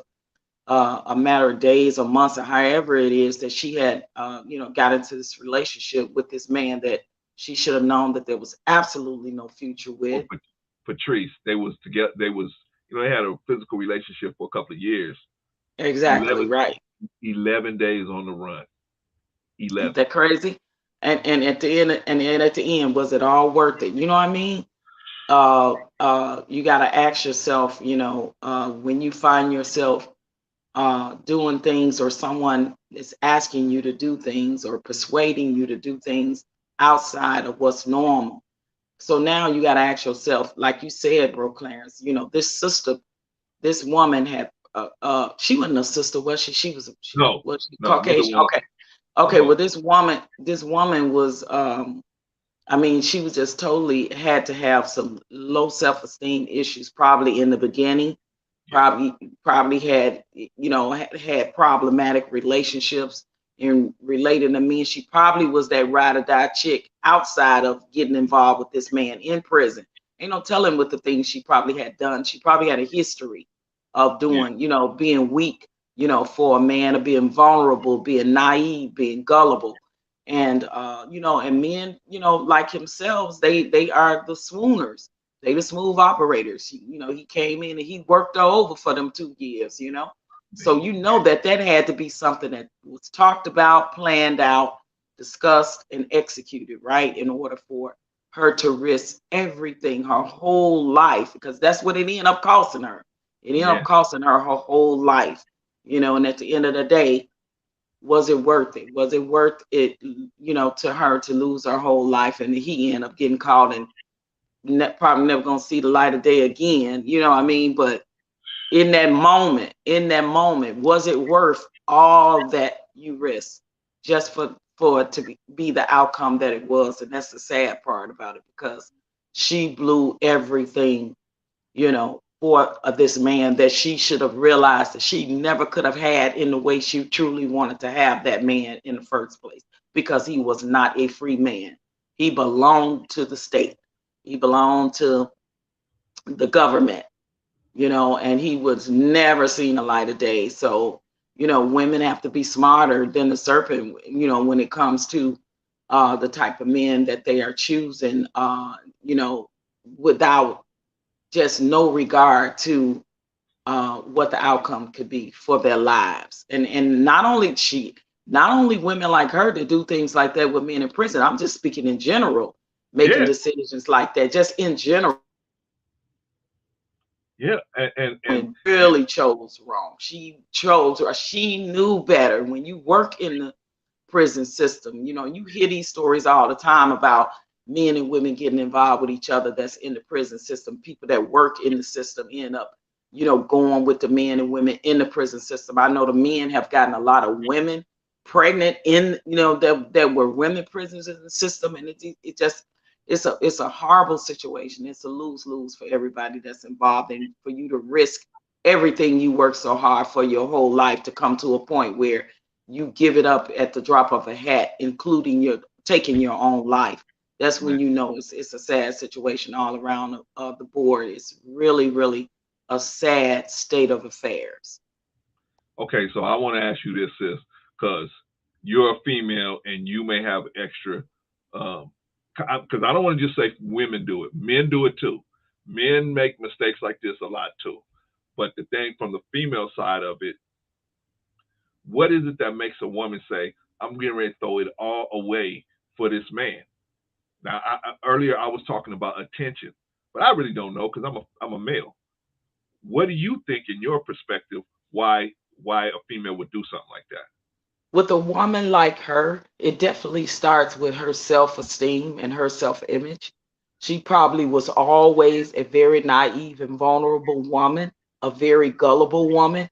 days or months, or however it is that she had got into this relationship with this man that she should have known that there was absolutely no future Well, with. Patrice, they was together. They had a physical relationship for a couple of years. Exactly 11, right. 11 days on the run. Ain't 11. that crazy? And at the end, was it all worth it? You know what I mean? You got to ask yourself, when you find yourself doing things, or someone is asking you to do things, or persuading you to do things outside of what's normal. So now you got to ask yourself, like you said, bro, Clarence, this woman had, she wasn't a sister, was she? No, Was she no, neither Caucasian? one. Okay. Okay. No. Well, this woman was, I mean, she was just totally had to have some low self-esteem issues probably in the beginning. Yeah. Probably had problematic relationships and relating to men. She probably was that ride or die chick outside of getting involved with this man in prison. Ain't no telling what the things she probably had done. She probably had a history of Yeah. doing, being weak, for a man, or being vulnerable, being naive, being gullible. And men, like himself, they are the swooners. They the smooth operators. He came in and he worked her over for them 2 years. So Man. that had to be something that was talked about, planned out, discussed, and executed, right? In order for her to risk everything, her whole life, because that's what it ended up costing her. It ended Yeah. up costing her whole life. And at the end of the day, was it worth it? Was it worth it, to her to lose her whole life, and he ended up getting caught and probably never gonna see the light of day again? You know what I mean? But in that moment, was it worth all that you risked just for it to be the outcome that it was? And that's the sad part about it, because she blew everything, for this man that she should have realized that she never could have had in the way she truly wanted to have that man in the first place, because he was not a free man. He belonged to the state. He belonged to the government, and he was never seen the light of day. So, women have to be smarter than the serpent, when it comes to the type of men that they are choosing, without just no regard to what the outcome could be for their lives. And not only women like her to do things like that with men in prison. I'm just speaking in general, making Yeah. decisions like that, just in general. Yeah. And And really chose wrong. She chose, or she knew better. When you work in the prison system, you hear these stories all the time about men and women getting involved with each other that's in the prison system. People that work in the system end up, going with the men and women in the prison system. I know the men have gotten a lot of women pregnant in, that were women prisoners in the system, and it just it's a horrible situation. It's a lose-lose for everybody that's involved, and for you to risk everything you work so hard for your whole life to come to a point where you give it up at the drop of a hat, including your taking your own life. That's when Man. you know it's a sad situation all around the board. It's really, really a sad state of affairs. Okay, so I want to ask you this, sis, because you're a female and you may have extra, because I don't want to just say women do it. Men do it too. Men make mistakes like this a lot too. But the thing from the female side of it, what is it that makes a woman say, I'm getting ready to throw it all away for this man? Now, earlier I was talking about attention, but I really don't know because I'm a male. What do you think, in your perspective, why a female would do something like that? With a woman like her, it definitely starts with her self-esteem and her self-image. She probably was always a very naive and vulnerable woman, a very gullible woman.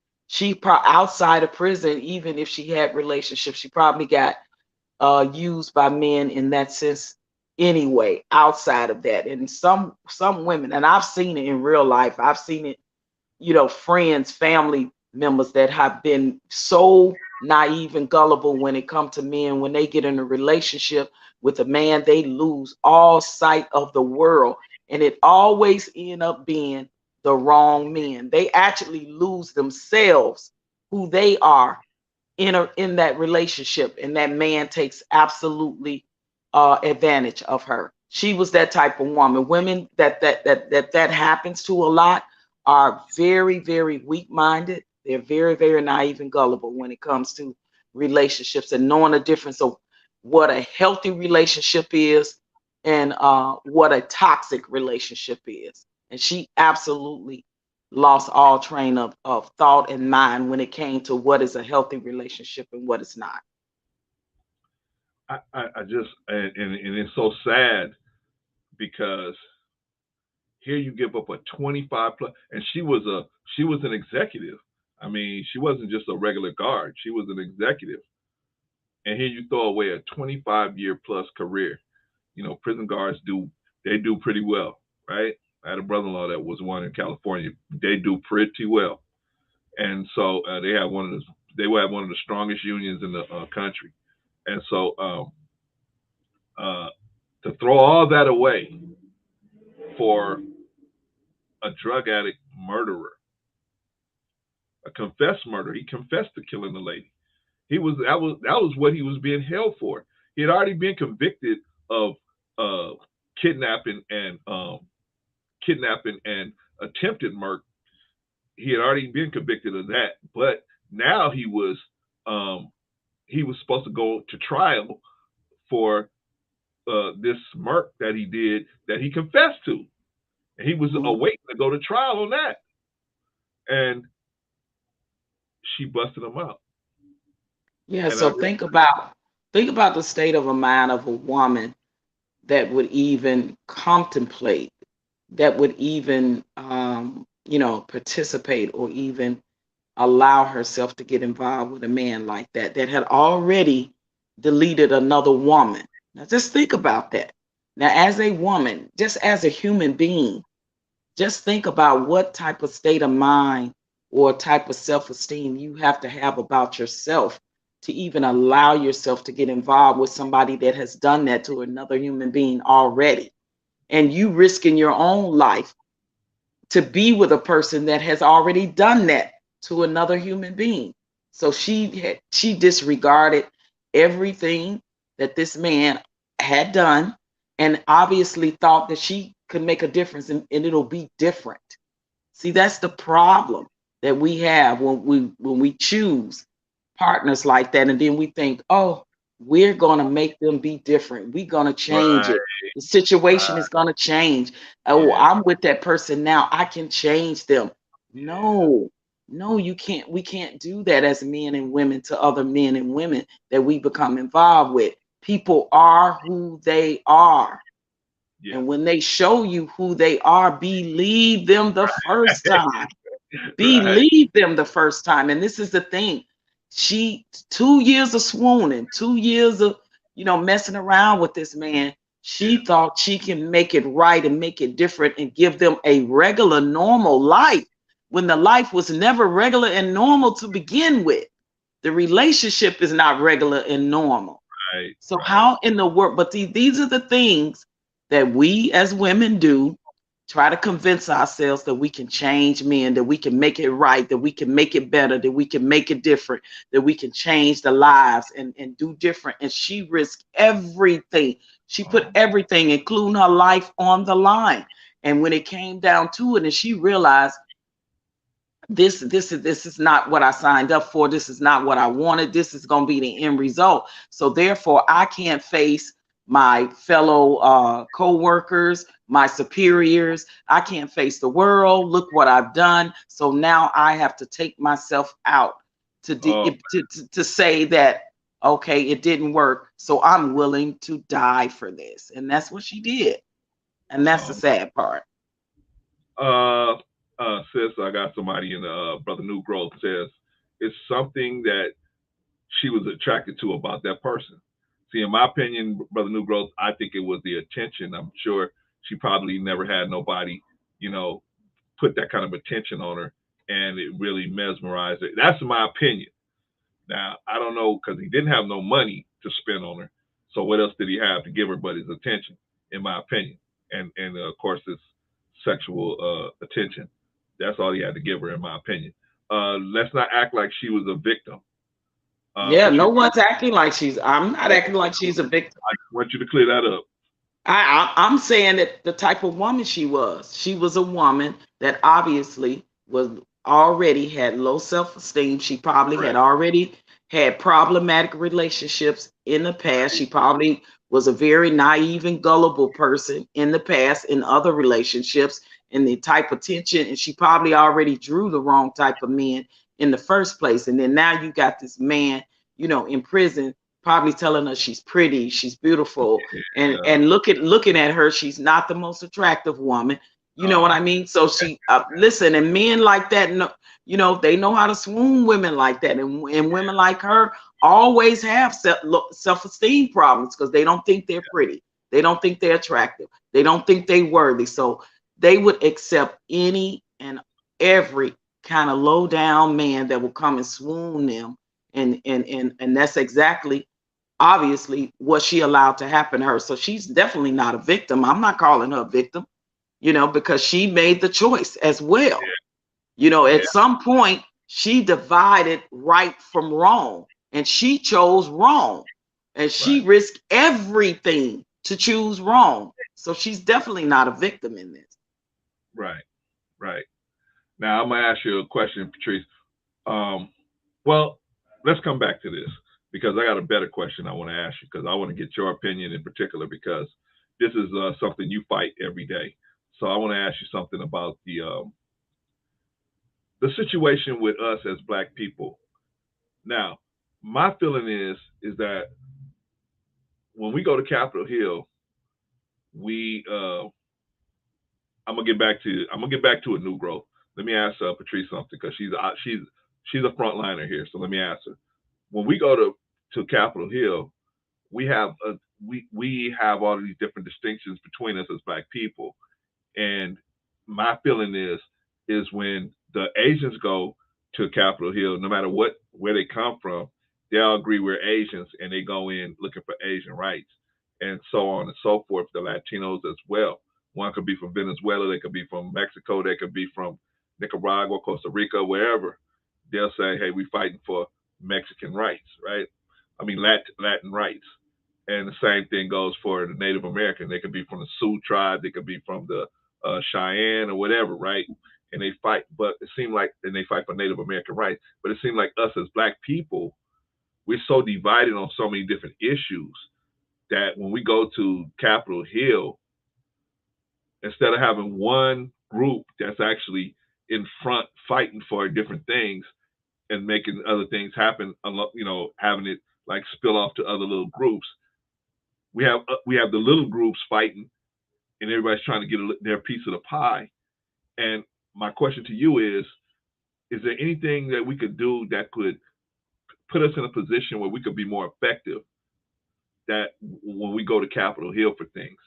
Outside of prison, even if she had relationships, she probably got used by men in that sense anyway. Outside of that, and some women, and I've seen it in real life. I've seen it, friends, family members that have been so naive and gullible when it comes to men. When they get in a relationship with a man, they lose all sight of the world, and it always end up being the wrong men. They actually lose themselves, who they are in that relationship, and that man takes absolutely advantage of her. She was that type of woman. Women that happens to a lot are very, very weak-minded. They're very, very naive and gullible when it comes to relationships and knowing the difference of what a healthy relationship is and what a toxic relationship is. And she absolutely lost all train of thought and mind when it came to what is a healthy relationship and what is not. I just, and it's so sad because here you give up a 25 plus, and she was an executive. I mean, she wasn't just a regular guard. She was an executive. And here you throw away a 25-year plus career. Prison guards do pretty well, right? I had a brother-in-law that was one in California. They do pretty well, and so they have one of the strongest unions in the country. And so to throw all that away for a drug addict murderer, a confessed murderer, he confessed to killing the lady. That was what he was being held for. He had already been convicted of kidnapping and attempted murder. He had already been convicted of that, but now he was supposed to go to trial for this murder that he did, that he confessed to, and he was awaiting to go to trial on that, and she busted him out. Yeah, so think about the state of a mind of a woman that would even contemplate, that would even participate or even allow herself to get involved with a man like that had already deleted another woman. Now just think about that. Now, as a woman, just as a human being, just think about what type of state of mind or type of self-esteem you have to have about yourself to even allow yourself to get involved with somebody that has done that to another human being already. And you risking your own life to be with a person that has already done that to another human being. So she disregarded everything that this man had done, and obviously thought that she could make a difference, and it'll be different. See, that's the problem that we have when we choose partners like that, and then we think, oh, we're going to make them be different. We're going to change it. The situation is going to change. Oh, yeah. I'm with that person now, I can change them. No, you can't. We can't do that as men and women to other men and women that we become involved with. People are who they are. Yeah. And when they show you who they are, believe them the first time. Believe them the first time. And this is the thing. 2 years of swooning, 2 years of, messing around with this man. She thought she can make it right and make it different and give them a regular, normal life. when the life was never regular and normal to begin with. The relationship is not regular and normal. Right. So Right. how in the world? But these are the things that we as women do. Try to convince ourselves that we can change men, that we can make it right, that we can make it better, that we can make it different, that we can change the lives and do different. And she risked everything. She put everything, including her life, on the line. And when it came down to it, and she realized this is not what I signed up for. This is not what I wanted. This is going to be the end result. So therefore, I can't face my fellow co-workers, my superiors. I can't face the world. Look what I've done. So now I have to take myself out to Oh, to say that, okay, it didn't work. So I'm willing to die for this. And that's what she did. And that's the um, sad part. sis, I got somebody in the Brother New Growth says it's something that she was attracted to about that person. See, in my opinion, Brother New Growth, I think it was the attention. I'm sure she probably never had nobody, you know, put that kind of attention on her, and it really mesmerized her. That's my opinion. Now, I don't know because he didn't have no money to spend on her. So what else did he have to give her but his attention, in my opinion? And of course, his sexual attention. That's all he had to give her, in my opinion. Let's not act like she was a victim. Yeah, Patrice, no one's acting like I'm not acting like she's a victim. I want you to clear that up. I'm saying that the type of woman she was a woman that obviously was already had low self-esteem. She probably had Correct. already had problematic relationships in the past. She probably was a very naive and gullible person in the past in other relationships, and the type of tension, and she probably already drew the wrong type of men in the first place. And then now you got this man, in prison, probably telling her she's pretty, she's beautiful, Yeah. and looking at her, she's not the most attractive woman. You know what I mean? So she listen, and men like that, they know how to swoon women like that, and women like her always have self-esteem problems because they don't think they're pretty, they don't think they're attractive, they don't think they're worthy. So they would accept any and every kind of low down man that will come and swoon them, and that's exactly obviously what she allowed to happen to her. So she's definitely not a victim. I'm not calling her a victim, because she made the choice as well. Yeah. At some point she divided right from wrong, and she chose wrong, and Right. she risked everything to choose wrong. So she's definitely not a victim in this. Right. Right. Now I'm gonna ask you a question, Patrice. Um, well, let's come back to this because I got a better question I want to ask you because I want to get your opinion in particular because this is something you fight every day. So I want to ask you something about the situation with us as Black people. Now, my feeling is that when we go to Capitol Hill, we I'm gonna get back to a New Growth. Let me ask Patrice something because she's a frontliner here. So let me ask her. When we go to Capitol Hill, we have we have all these different distinctions between us as Black people, and my feeling is when the Asians go to Capitol Hill, no matter where they come from, they all agree we're Asians, and they go in looking for Asian rights, and so on and so forth. The Latinos as well. One could be from Venezuela, they could be from Mexico, they could be from Nicaragua, Costa Rica, wherever. They'll say, "Hey, we fighting for Mexican rights, right? I mean Latin rights." And the same thing goes for the Native American. They could be from the Sioux tribe, they could be from the Cheyenne or whatever, right? And they fight, but it seemed like, and they fight for Native American rights. But it seemed like us as Black people, we're so divided on so many different issues that when we go to Capitol Hill, instead of having one group that's actually in front fighting for different things and making other things happen, having it like spill off to other little groups, we have the little groups fighting, and everybody's trying to get their piece of the pie. And my question to you is there anything that we could do that could put us in a position where we could be more effective that when we go to Capitol Hill for things?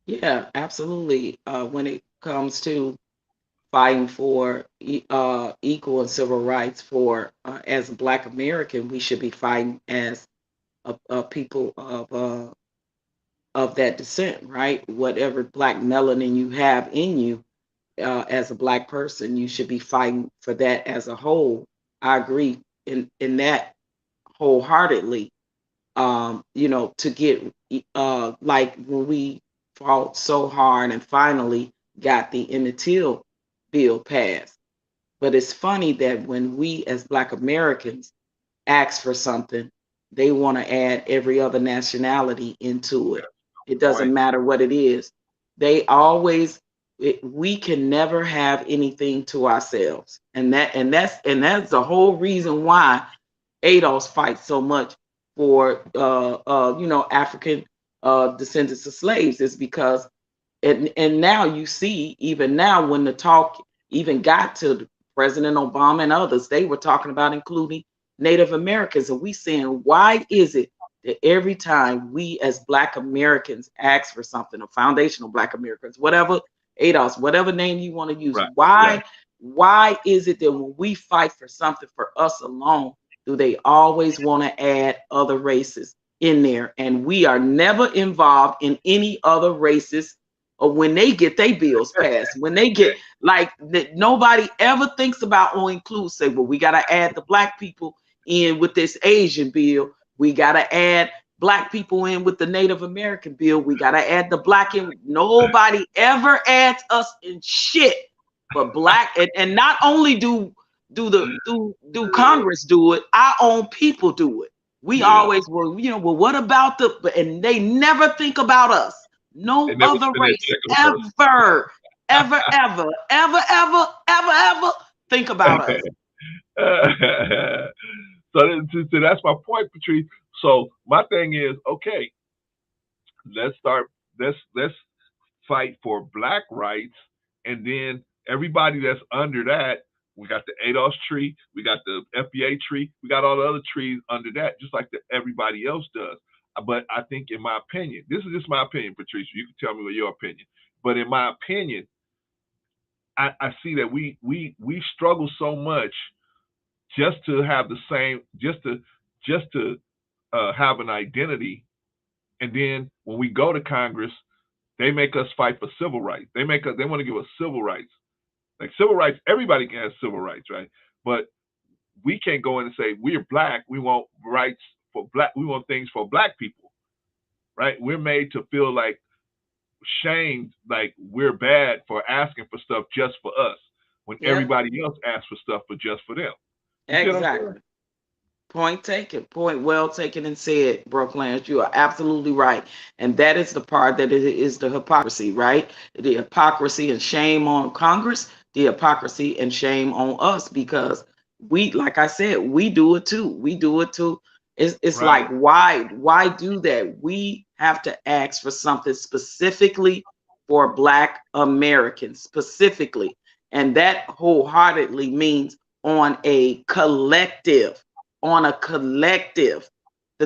Yeah, absolutely. When it comes to fighting for equal and civil rights for as a Black American, we should be fighting as a people of that descent, right? Whatever Black melanin you have in you as a Black person, you should be fighting for that as a whole. I agree in that wholeheartedly. To get like when we fought so hard and finally got the Emmett Till bill passed. But it's funny that when we as Black Americans ask for something, they want to add every other nationality into it. It doesn't matter what it is. They always we can never have anything to ourselves. And that's the whole reason why ADOS fights so much for African descendants of slaves is because and now you see even now when the talk even got to President Obama and others, they were talking about including Native Americans. And we saying, why is it that every time we as Black Americans ask for something, or foundational Black Americans, whatever ADOS, whatever name you want to use, why is it that when we fight for something for us alone, do they always want to add other races in there? And we are never involved in any other races or when they get their bills passed, when they get like that, nobody ever thinks about or include, say, well, we got to add the Black people in with this Asian bill. We got to add Black people in with the Native American bill. We got to add the Black in. Nobody ever adds us in shit but Black. And not only do Congress do it, our own people do it. We always, well, what about and they never think about us. No other race ever, ever, ever, ever, ever, ever, ever think about us. So that's my point, Patrice. So my thing is, okay, let's fight for Black rights, and then everybody that's under that, we got the ADOS tree, we got the FBA tree, we got all the other trees under that, just like everybody else does. But I think, in my opinion, this is just my opinion, Patricia. You can tell me what your opinion. But in my opinion, I see that we struggle so much just to have the same, just to have an identity, and then when we go to Congress, they make us fight for civil rights. They want to give us civil rights. Like civil rights, everybody can have civil rights, right? But we can't go in and say we're Black. We want rights for Black. We want things for Black people, right? We're made to feel like shamed, like we're bad for asking for stuff just for us, when everybody else asks for stuff just for them. Exactly. Point taken, point well taken and said, Brooklyn. You are absolutely right. And that is the part that is the hypocrisy, right? The hypocrisy and shame on Congress, the hypocrisy and shame on us, because we, like I said, we do it too. We do it too. It's right. Like, why do that? We have to ask for something specifically for Black Americans, specifically. And that wholeheartedly means on a collective, the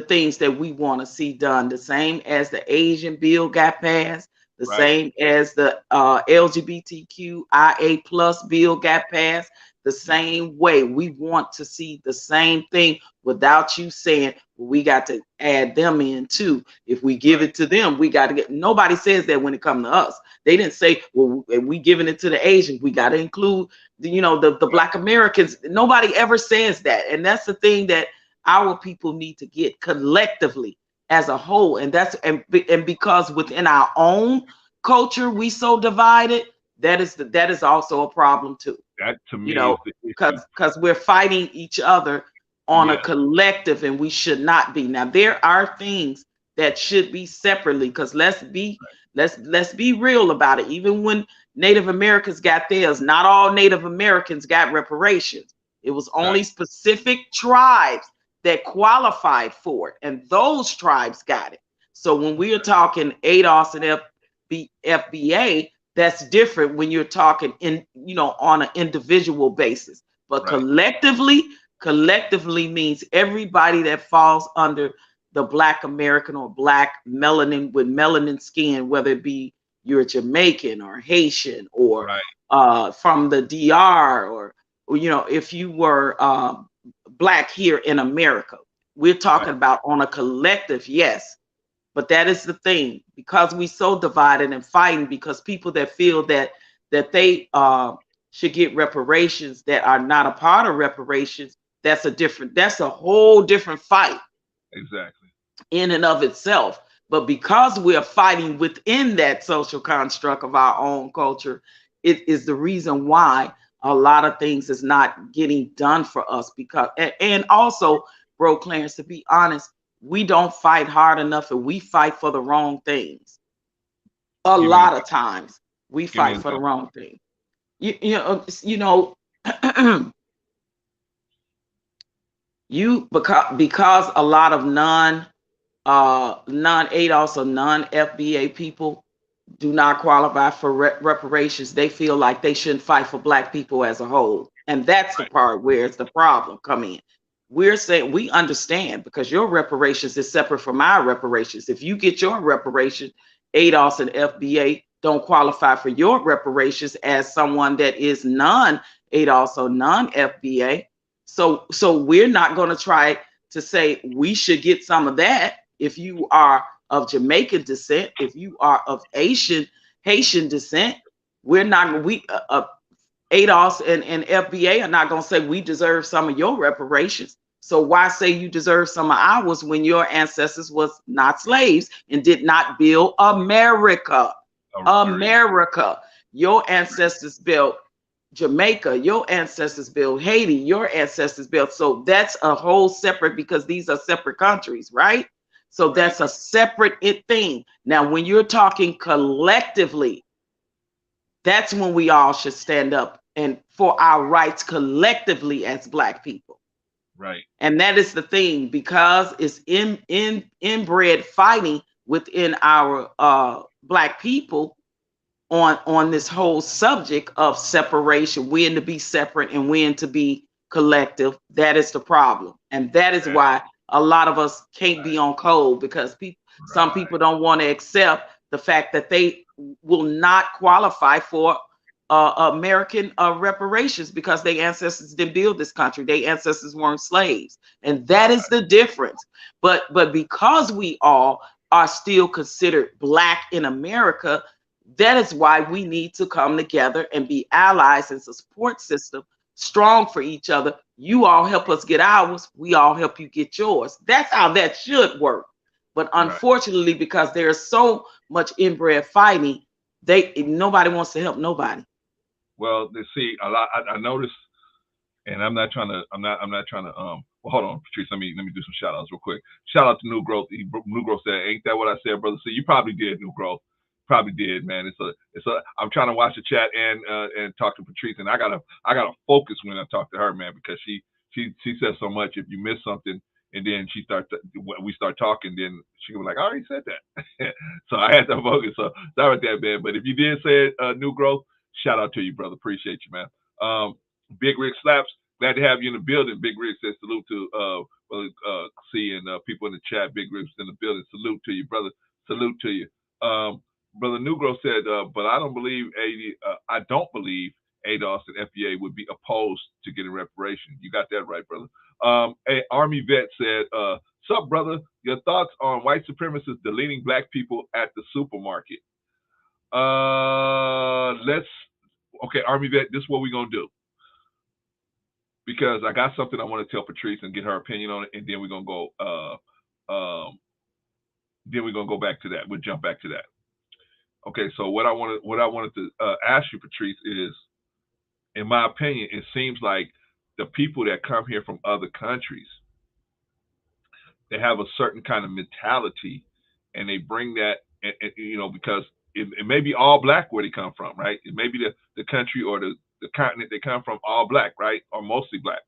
things that we want to see done, the same as the Asian bill got passed, the same as the LGBTQIA plus bill got passed, the same way we want to see the same thing without you saying, well, we got to add them in too. If we give it to them, we got to get, nobody says that when it comes to us. They didn't say, well, we giving it to the Asians, we got to include the Black Americans. Nobody ever says that. And that's the thing that our people need to get collectively as a whole. And that's and because within our own culture we so divided, that is also a problem too. That to me, because we're fighting each other on a collective, and we should not be. Now there are things that should be separately, because let's be real about it. Even when Native Americans got theirs, not all Native Americans got reparations. It was only specific tribes that qualified for it, and those tribes got it. So when we are talking ADOS and FBA, that's different when you're talking on an individual basis. But collectively means everybody that falls under the Black American or Black melanin with melanin skin, whether it be you're Jamaican or Haitian or Right. from the DR, or if you were black here in America. We're talking Right. about on a collective, yes. But that is the thing, because we so divided and fighting, because people that feel that they should get reparations that are not a part of reparations, that's a whole different fight Exactly. in and of itself. But because we're fighting within that social construct of our own culture, it is the reason why a lot of things is not getting done for us. Because and also, bro Clarence, to be honest, we don't fight hard enough, and we fight for the wrong things. A Give me an lot of example. times we Give me fight an for the example. wrong thing. You know you because a lot of non ADOS or non FBA people do not qualify for reparations. They feel like they shouldn't fight for black people as a whole. And that's the Right. part where it's the problem come in. We're saying we understand, because your reparations is separate from our reparations. If you get your reparations, ADOS and FBA don't qualify for your reparations as someone that is non ADOS or non FBA. So we're not going to try to say we should get some of that. If you are of Jamaican descent, if you are of Haitian descent, we're not ADOS and FBA are not going to say we deserve some of your reparations. So why say you deserve some of ours when your ancestors was not slaves and did not build America? America. Your ancestors built Jamaica, your ancestors built Haiti, your ancestors built. So that's a whole separate, because these are separate countries, right? So Right. that's a separate thing. Now, when you're talking collectively, that's when we all should stand up and for our rights collectively as black people. Right. And that is the thing, because it's inbred fighting within our black people on this whole subject of separation, when to be separate and when to be collective. That is the problem, and that is Yeah. why a lot of us can't be on code, because some Right. people don't want to accept the fact that they will not qualify for American reparations, because their ancestors didn't build this country. Their ancestors weren't slaves, and that is the difference. But because we all are still considered black in America, that is why we need to come together and be allies and support system, strong for each other. You all help us get ours, we all help you get yours. That's how that should work. But Right. unfortunately, because there's so much inbred fighting, nobody wants to help nobody. Well, they see a lot. I noticed, and I'm not trying to. Well, hold on, Patrice. Let me do some shout outs real quick. Shout out to New Growth. New Growth said, "Ain't that what I said, brother?" See, you probably did, New Growth. Probably did, man. It's a. I'm trying to watch the chat and talk to Patrice, and I gotta focus when I talk to her, man, because she says so much. If you miss something, and then we start talking, then she was like, "I already said that," so I had to focus. So sorry about that, man. But if you did say it, New Growth, shout out to you, brother. Appreciate you, man. Big Rick Slaps, glad to have you in the building. Big Rick says salute to seeing people in the chat. Big Rick's in the building. Salute to you, brother. Salute to you. Brother Nugro said, but I don't believe ADOS and FBA would be opposed to getting reparations. You got that right, brother. A Army vet said, sup, brother? Your thoughts on white supremacists deleting black people at the supermarket? Okay, Army vet, this is what we're gonna do, because I got something I want to tell Patrice and get her opinion on it, and then we're gonna go. Then we're gonna go back to that. We'll jump back to that. Okay, so what I wanted to ask you, Patrice, is, in my opinion, it seems like the people that come here from other countries, they have a certain kind of mentality, and they bring that, because it may be all black where they come from, right? It may be the country or the continent they come from, all black, right, or mostly black,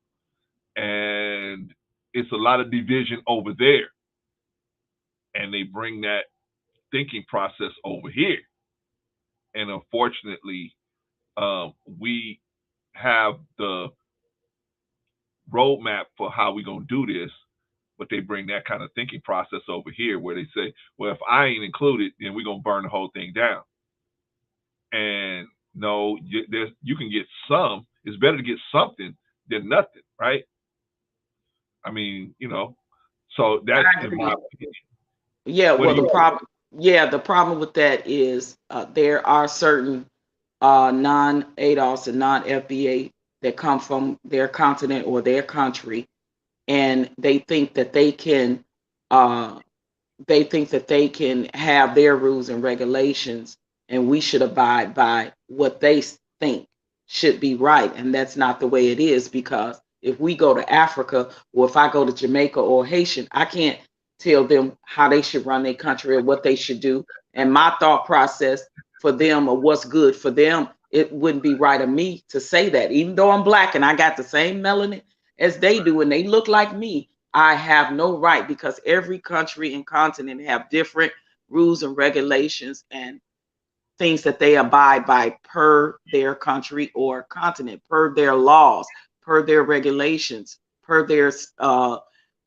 and it's a lot of division over there, and they bring that thinking process over here, and unfortunately, we have the roadmap for how we're gonna do this, but they bring that kind of thinking process over here, where they say, well, if I ain't included, then we're gonna burn the whole thing down. And no, you can get some. It's better to get something than nothing, right? I mean, so that's I in agree. my opinion. Yeah, What well, do the you problem, yeah, the problem with that is there are certain non-ADOS and non-FBA that come from their continent or their country, and uh, they think that they can have their rules and regulations, and we should abide by what they think should be right. And that's not the way it is, because if we go to Africa, or if I go to Jamaica or Haitian, I can't tell them how they should run their country or what they should do. And my thought process for them, or what's good for them, it wouldn't be right of me to say that. Even though I'm black and I got the same melanin as they do and they look like me, I have no right, because every country and continent have different rules and regulations and things that they abide by per their country or continent, per their laws, per their regulations, per their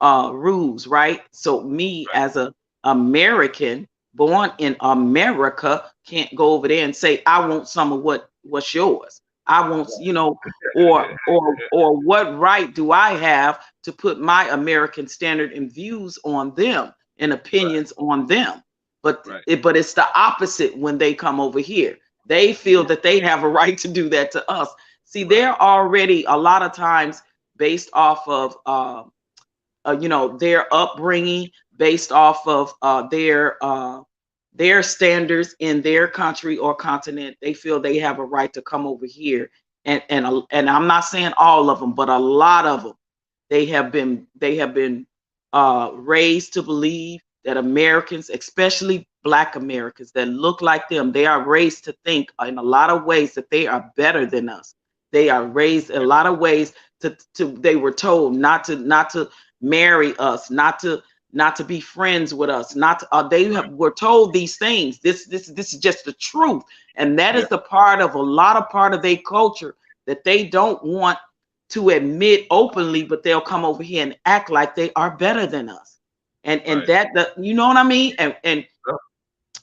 rules, right? So me as a American born in America can't go over there and say I want some of what's yours. I want, or what right do I have to put my American standard and views on them and opinions on them? But right? but it's the opposite when they come over here. They feel that they have a right to do that to us. See, they're already a lot of times based off of their upbringing, based off of their standards in their country or continent. They feel they have a right to come over here, and I'm not saying all of them, but a lot of them, they have been raised to believe that Americans, especially Black Americans that look like them, they are raised to think in a lot of ways that they are better than us. They are raised in a lot of ways to they were told not to marry us, not to be friends with us, not to, were told these things. This is just the truth, and that Yeah, is the part of their culture that they don't want to admit openly, but they'll come over here and act like they are better than us, and right. you know what I mean, and Yeah,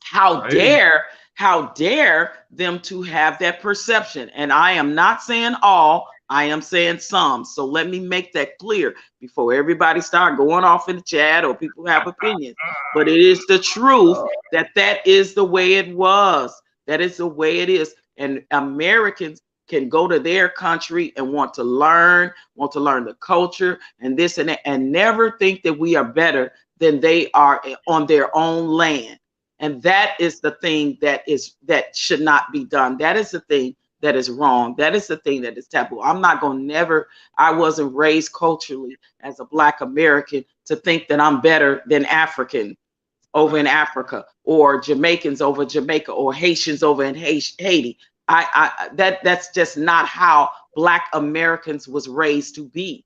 how I hear you. dare them to have that perception. And I am not saying all, I am saying some. So let me make that clear before everybody start going off in the chat or people have opinions. But it is the truth that that is the way it was. That is the way it is. And Americans can go to their country and want to learn the culture and this and that, and never think that we are better than they are on their own land. And that is the thing that should not be done. That is the thing that is wrong. That is the thing that is taboo. I'm not going to never, I wasn't raised culturally as a Black American to think that I'm better than African over in Africa, or Jamaicans over Jamaica, or Haitians over in Haiti. That's just not how Black Americans was raised to be.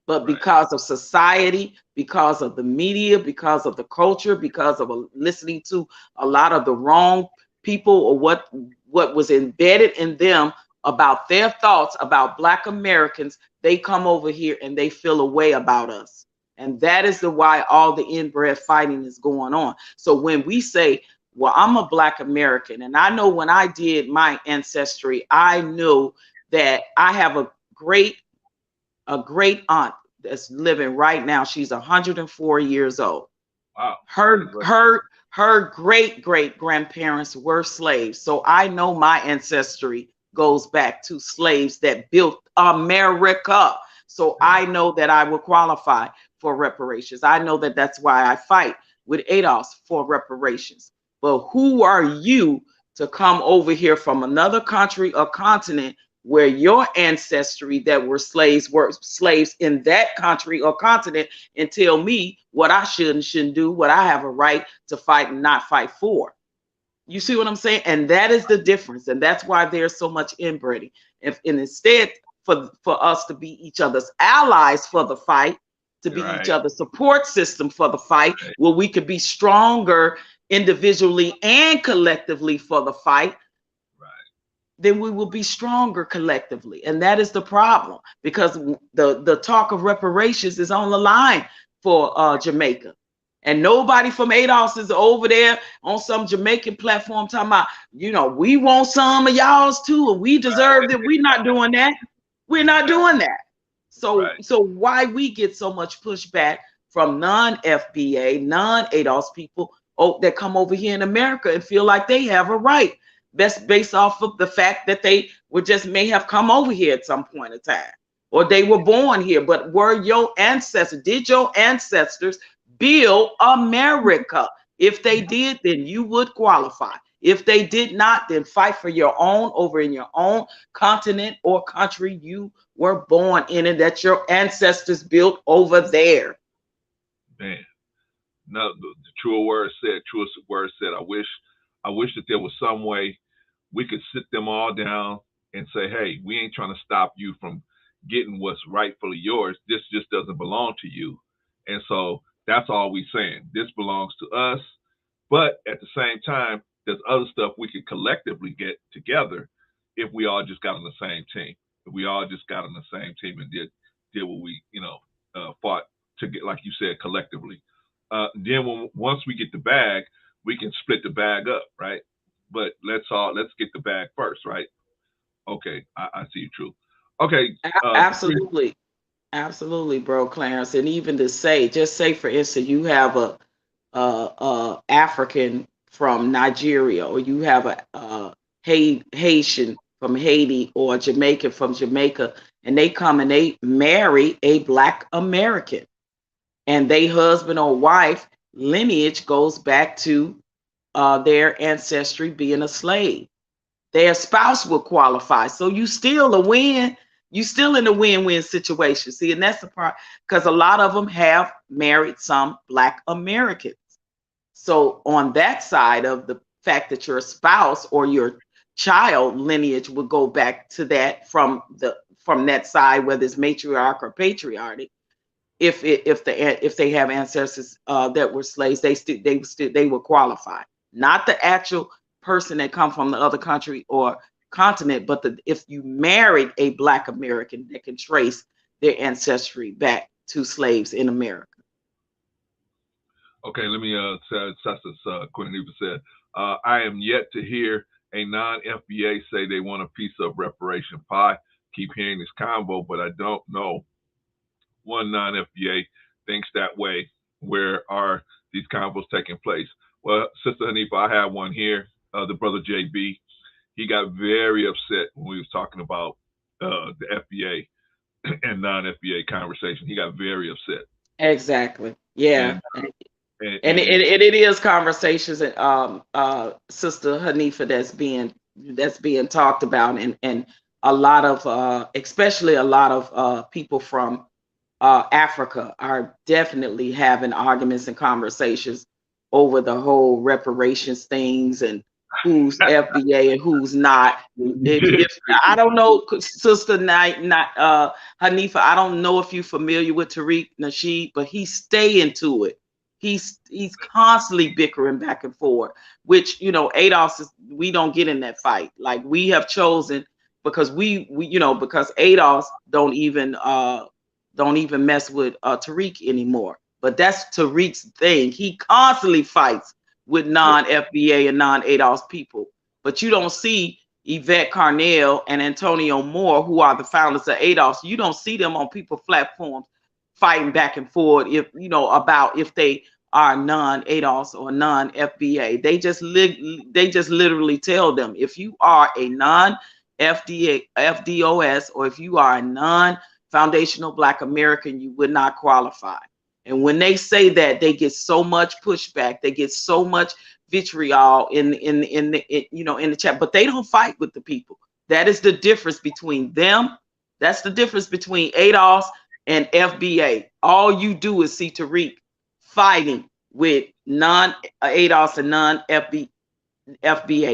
But Right, because of society, because of the media, because of the culture, because of listening to a lot of the wrong people, or what was embedded in them about their thoughts about Black Americans, they come over here and they feel a way about us. And that is the why all the inbred fighting is going on. So when we say, well, I'm a Black American, and I know when I did my ancestry, I knew that I have a great aunt that's living right now. She's 104 years old. wow. Her Congratulations. her her great grandparents were slaves. So I know my ancestry goes back to slaves that built America. So Yeah, I know that I will qualify for reparations. I know that that's why I fight with ADOS for reparations. But who are you to come over here from another country or continent where your ancestry that were slaves in that country or continent, and tell me what I should and shouldn't do, what I have a right to fight and not fight for? You see what I'm saying? And that is the difference. And that's why there's so much inbreeding. And instead, for us to be each other's allies for the fight, to be each right, other's support system for the fight, right, where we could be stronger individually and collectively for the fight, right. then we will be stronger collectively. And that is the problem, because the talk of reparations is on the line for Jamaica. And nobody from ADOS is over there on some Jamaican platform talking about, we want some of y'all's too, and we deserve it. We're not doing that. We're not doing that. So, so why we get so much pushback from non-FBA, non-ADOS people that come over here in America and feel like they have a right. That's based off of the fact that they may have come over here at some point in time, or they were born here. But were your ancestors, did your ancestors build America? If they did, then you would qualify. If they did not, then fight for your own over in your own continent or country you were born in, and that your ancestors built over there. Man, no, the truest word said. I wish that there was some way we could sit them all down and say, hey, we ain't trying to stop you from getting what's rightfully yours. This just doesn't belong to you. And so that's all we saying. This belongs to us. But at the same time, there's other stuff we could collectively get together if we all just got on the same team. If we all just got on the same team and did what we, fought to get, like you said, collectively. Then once we get the bag, we can split the bag up, right? But let's get the bag first, right? Okay, I see you, True. Okay. Absolutely. Absolutely, bro, Clarence. And even to say, just say, for instance, you have a African from Nigeria, or you have a Haitian from Haiti, or a Jamaican from Jamaica, and they come and they marry a Black American, and they husband or wife lineage goes back to their ancestry being a slave. Their spouse will qualify. So you still a win. You still in a win-win situation. See, and that's the part, because a lot of them have married some Black Americans. So on that side of the fact that your spouse or your child lineage would go back to that from that side, whether it's matriarch or patriarchy, if they have ancestors that were slaves, they will qualify. Not the actual person that come from the other country or continent, but if you married a Black American that can trace their ancestry back to slaves in America. Okay, let me say, Queen Eva said, I am yet to hear a non-FBA say they want a piece of reparation pie. Keep hearing this combo, but I don't know one non-FBA thinks that way. Where are these combos taking place? Well, Sister Hanifa, I have one here. The brother JB, he got very upset when we was talking about the FBA and non-FBA conversation. He got very upset. Exactly. Yeah. And it is conversations, Sister Hanifa, that's being talked about, and a lot of especially a lot of people from Africa are definitely having arguments and conversations over the whole reparations things and who's FBA and who's not. If I don't know, Sister Hanifa, I don't know if you're familiar with Tariq Nasheed, but he's staying to it. He's constantly bickering back and forth, which, ADOS we don't get in that fight. Like, we have chosen, because because ADOS don't even mess with Tariq anymore. But that's Tariq's thing. He constantly fights with non-FBA and non-ADOS people. But you don't see Yvette Carnell and Antonio Moore, who are the founders of ADOS. You don't see them on people's platforms fighting back and forth about if they are non-ADOS or non-FBA. They just literally tell them, if you are a non-FDOS, or if you are a non-foundational Black American, you would not qualify. And when they say that, they get so much pushback, they get so much vitriol in the chat, but they don't fight with the people. That is the difference between them. That's the difference between ADOS and FBA. All you do is see Tariq fighting with non-ADOS and non-FBA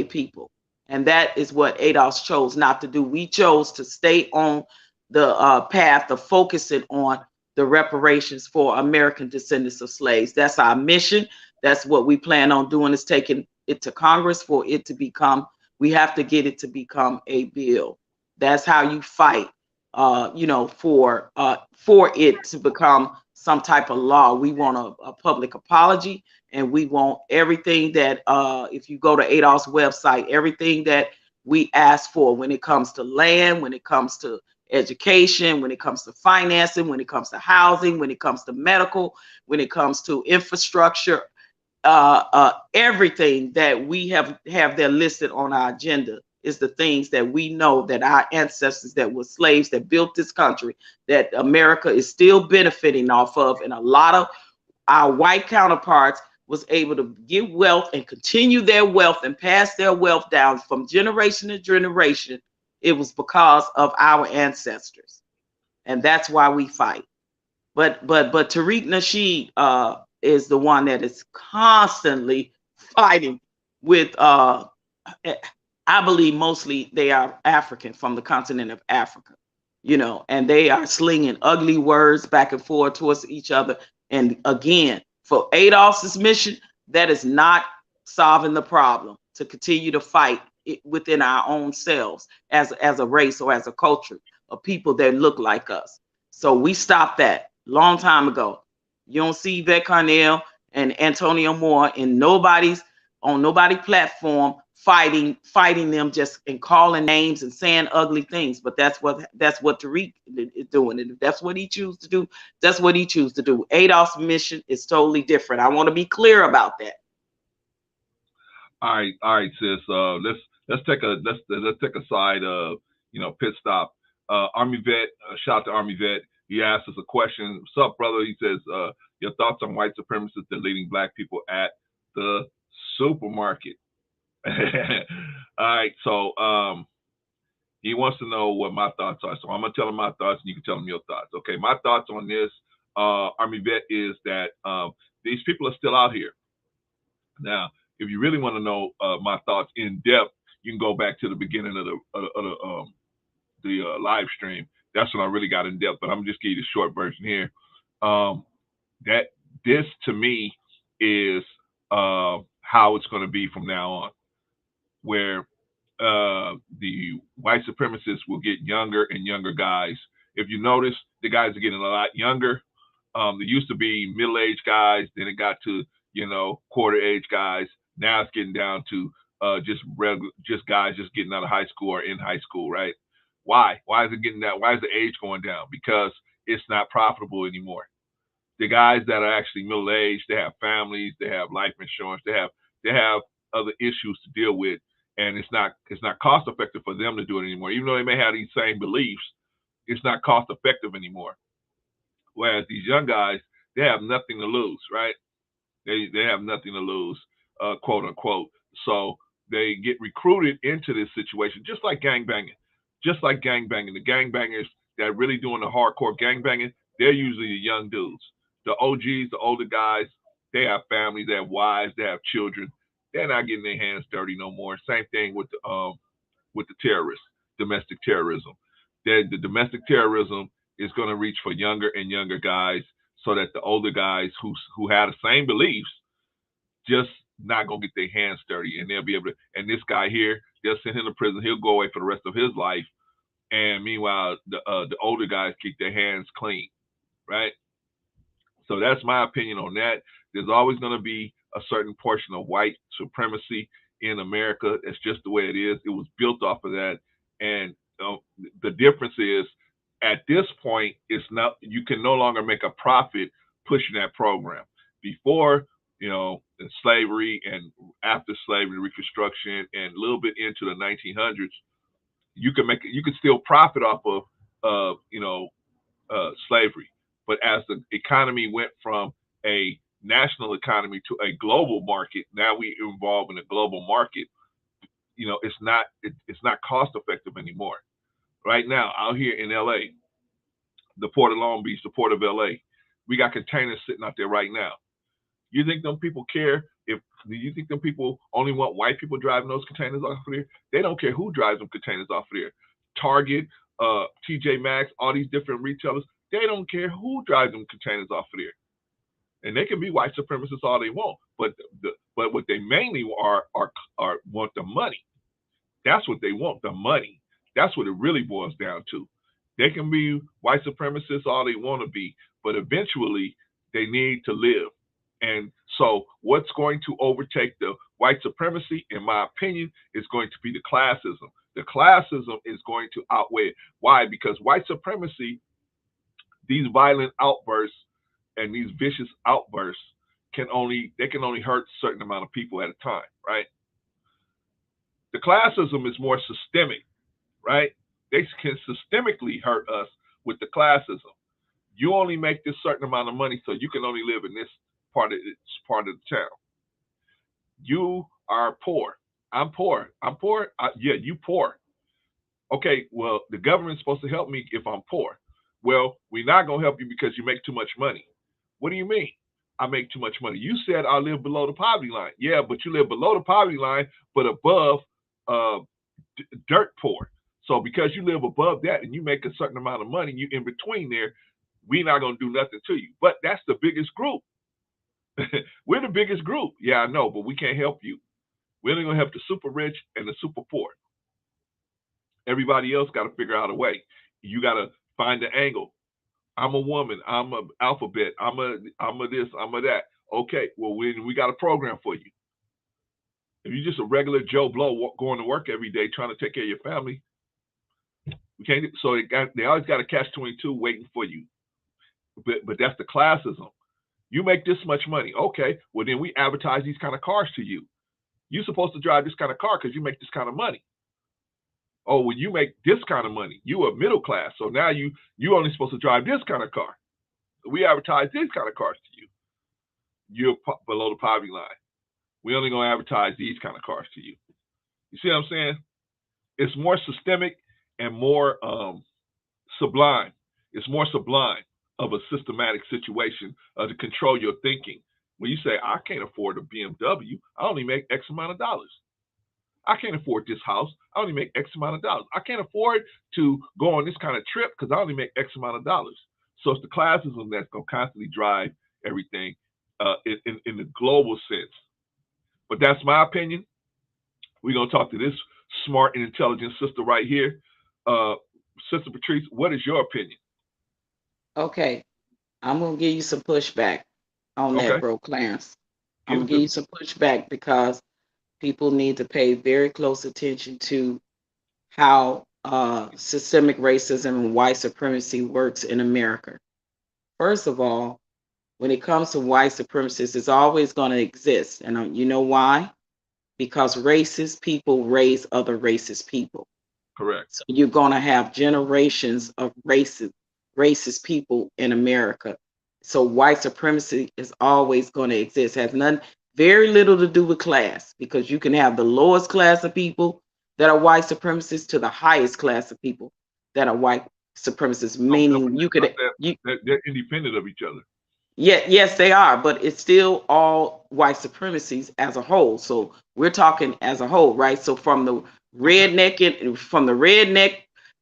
people. And that is what ADOS chose not to do. We chose to stay on the path of focusing on the reparations for American descendants of slaves. That's our mission. That's what we plan on doing, is taking it to Congress for it to become, we have to get it to become a bill. That's how you fight, for it to become some type of law. We want a public apology, and we want everything that, if you go to ADOS website, everything that we ask for when it comes to land, when it comes to education, when it comes to financing, when it comes to housing, when it comes to medical, when it comes to infrastructure, everything that we have there listed on our agenda is the things that we know that our ancestors that were slaves that built this country, that America is still benefiting off of, and a lot of our white counterparts was able to get wealth and continue their wealth and pass their wealth down from generation to generation. It was because of our ancestors, and that's why we fight. But Tariq Nasheed is the one that is constantly fighting with I believe mostly they are African, from the continent of Africa, and they are slinging ugly words back and forth towards each other. And again, for Adolf's mission, that is not solving the problem, to continue to fight within our own selves as a race or as a culture of people that look like us. So we stopped that long time ago. You don't see Yvette Carnell and Antonio Moore in nobody's platform fighting them, just and calling names and saying ugly things. But that's what Tariq is doing, and if that's what he chooses to do, that's what he chooses to do. Adolf's mission is totally different. I want to be clear about that. All right, sis. Let's take a side pit stop. Army vet, shout out to Army vet. He asked us a question. What's up, brother? He says, your thoughts on white supremacists deleting black people at the supermarket. All right, so he wants to know what my thoughts are. So I'm gonna tell him my thoughts, and you can tell him your thoughts. Okay, my thoughts on this, Army vet, is that these people are still out here. Now, if you really want to know my thoughts in depth, you can go back to the beginning of the live stream. That's when I really got in depth. But I'm just giving you the short version here. That this to me is how it's going to be from now on, where the white supremacists will get younger and younger guys. If you notice, the guys are getting a lot younger. There used to be middle-aged guys, then it got to quarter-age guys. Now it's getting down to just guys just getting out of high school or in high school, right? Why? Why is it getting that? Why is the age going down? Because it's not profitable anymore. The guys that are actually middle-aged, they have families, they have life insurance, they have other issues to deal with, and it's not cost-effective for them to do it anymore. Even though they may have these same beliefs, it's not cost-effective anymore. Whereas these young guys, they have nothing to lose, right? They have nothing to lose, quote unquote. So they get recruited into this situation, just like gangbanging. The gangbangers that really doing the hardcore gangbanging, they're usually the young dudes. The OGs, the older guys, they have families, they have wives, they have children. They're not getting their hands dirty no more. Same thing with the terrorists, domestic terrorism. The domestic terrorism is going to reach for younger and younger guys, so that the older guys who have the same beliefs just not gonna get their hands dirty, and they'll be able to. And this guy here, they'll send him to prison. He'll go away for the rest of his life. And meanwhile, the older guys keep their hands clean, right? So that's my opinion on that. There's always going to be a certain portion of white supremacy in America. It's just the way it is. It was built off of that, and the difference is, at this point, it's not. You can no longer make a profit pushing that program. Before, in slavery and after slavery, Reconstruction, and a little bit into the 1900s, you could still profit off of slavery. But as the economy went from a national economy to a global market, now we involved in a global market. It's not cost effective anymore. Right now, out here in LA, the Port of Long Beach, the Port of LA, we got containers sitting out there right now. You think them people care? Do you think them people only want white people driving those containers off of there? They don't care who drives them containers off of there. Target, TJ Maxx, all these different retailers, they don't care who drives them containers off of there. And they can be white supremacists all they want, but what they mainly are want the money. That's what they want, the money. That's what it really boils down to. They can be white supremacists all they want to be, but eventually they need to live. And so what's going to overtake the white supremacy, in my opinion, is going to be the classism. The classism is going to outweigh it. Why? Because white supremacy, these violent outbursts and these vicious outbursts can only hurt a certain amount of people at a time, right? The classism is more systemic, right? They can systemically hurt us with the classism. You only make this certain amount of money, so you can only live in this part of the town. You are poor. I'm poor. I'm poor. Yeah, you poor. Okay, well, the government's supposed to help me if I'm poor. Well, we're not going to help you because you make too much money. What do you mean? I make too much money. You said I live below the poverty line. Yeah, but you live below the poverty line, but above dirt poor. So because you live above that and you make a certain amount of money, you in between there, we're not going to do nothing to you. But that's the biggest group. We're the biggest group. Yeah, I know, but we can't help you. We're only going to help the super rich and the super poor. Everybody else got to figure out a way. You got to find the angle. I'm a woman. I'm a alphabet. I'm a this. I'm a that. Okay, well, we got a program for you. If you're just a regular Joe Blow going to work every day trying to take care of your family, we can't. So they always got a catch-22 waiting for you. But that's the classism. You make this much money. Okay, well, then we advertise these kind of cars to you. You're supposed to drive this kind of car because you make this kind of money. Oh, well, you make this kind of money. You are middle class, so now you only supposed to drive this kind of car. We advertise these kind of cars to you. You're below the poverty line. We're only going to advertise these kind of cars to you. You see what I'm saying? It's more systemic and more sublime. It's more sublime of a systematic situation to control your thinking. When you say, I can't afford a BMW, I only make X amount of dollars. I can't afford this house. I only make X amount of dollars. I can't afford to go on this kind of trip because I only make X amount of dollars. So it's the classism that's going to constantly drive everything in the global sense. But that's my opinion. We're going to talk to this smart and intelligent sister right here. Sister Patrice, what is your opinion? Okay, I'm going to give you some pushback on that, bro, Clarence. I'm going to give you some pushback because people need to pay very close attention to how systemic racism and white supremacy works in America. First of all, when it comes to white supremacists, it's always going to exist. And you know why? Because racist people raise other racist people. Correct. So you're going to have generations of racist people in America. So white supremacy is always going to exist. It has very little to do with class, because you can have the lowest class of people that are white supremacists to the highest class of people that are white supremacists, meaning they're independent of each other. Yeah, yes, they are, but it's still all white supremacies as a whole. So we're talking as a whole, right? So from the redneck